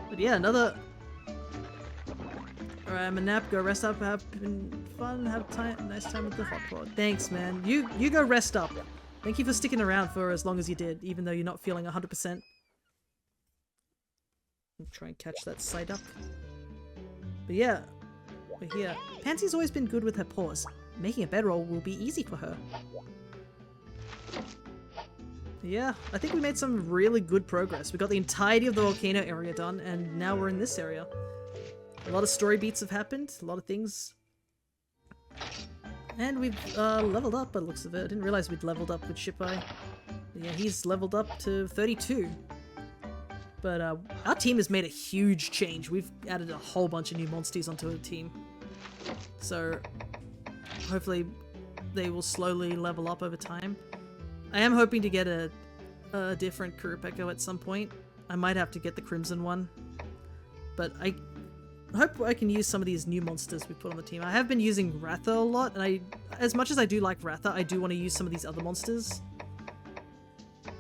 But yeah, another... Alright, I'm a nap, go rest up, have been fun, have nice time with the hot pot. Thanks, man. You go rest up. Thank you for sticking around for as long as you did, even though you're not feeling 100%. I'll try and catch that side up. But yeah, we're here. Pansy's always been good with her paws. Making a bedroll will be easy for her. Yeah, I think we made some really good progress. We got the entirety of the volcano area done, and now we're in this area. A lot of story beats have happened, a lot of things. And we've leveled up by the looks of it. I didn't realize we'd leveled up with Shipeye. Yeah, he's leveled up to 32. But our team has made a huge change. We've added a whole bunch of new Monsties onto the team. So hopefully they will slowly level up over time. I am hoping to get a different Kurapeko at some point. I might have to get the Crimson one. But I hope I can use some of these new monsters we put on the team. I have been using Ratha a lot, and as much as I do like Ratha, I do want to use some of these other monsters.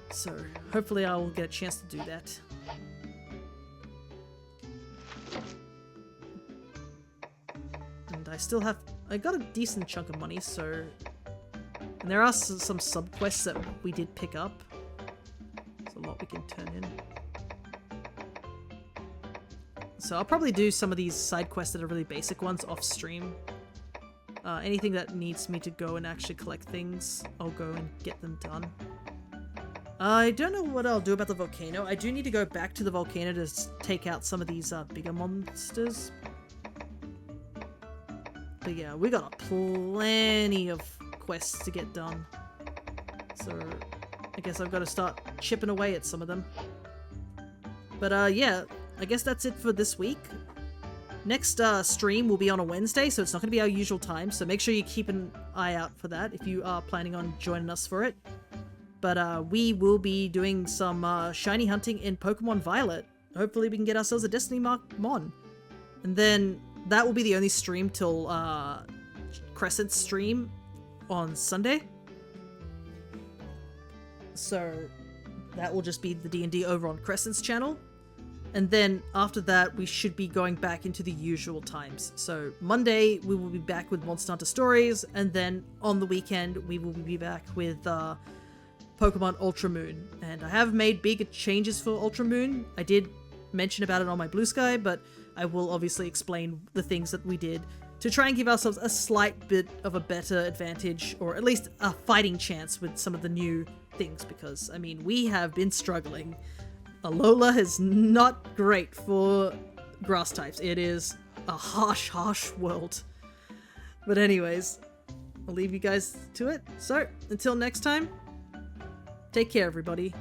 So hopefully I will get a chance to do that. And I got a decent chunk of money, so... And there are some sub-quests that we did pick up. There's a lot we can turn in. So I'll probably do some of these side quests that are really basic ones off stream. Anything that needs me to go and actually collect things, I'll go and get them done. I don't know what I'll do about the volcano. I do need to go back to the volcano to take out some of these bigger monsters. But yeah, we got plenty of quests to get done. So I guess I've got to start chipping away at some of them. But yeah, I guess that's it for this week. Next stream will be on a Wednesday, so it's not going to be our usual time, so make sure you keep an eye out for that if you are planning on joining us for it. But we will be doing some shiny hunting in Pokemon Violet. Hopefully we can get ourselves a Destiny Mark Mon. And then that will be the only stream till Crescent's stream on Sunday. So that will just be the D&D over on Crescent's channel. And then after that, we should be going back into the usual times. So Monday, we will be back with Monster Hunter Stories, and then on the weekend, we will be back with Pokemon Ultra Moon, and I have made big changes for Ultra Moon. I did mention about it on my Blue Sky, but I will obviously explain the things that we did to try and give ourselves a slight bit of a better advantage, or at least a fighting chance with some of the new things, because, I mean, we have been struggling. Alola is not great for grass types. It is a harsh world. But anyways, I'll leave you guys to it. So, until next time, take care, everybody.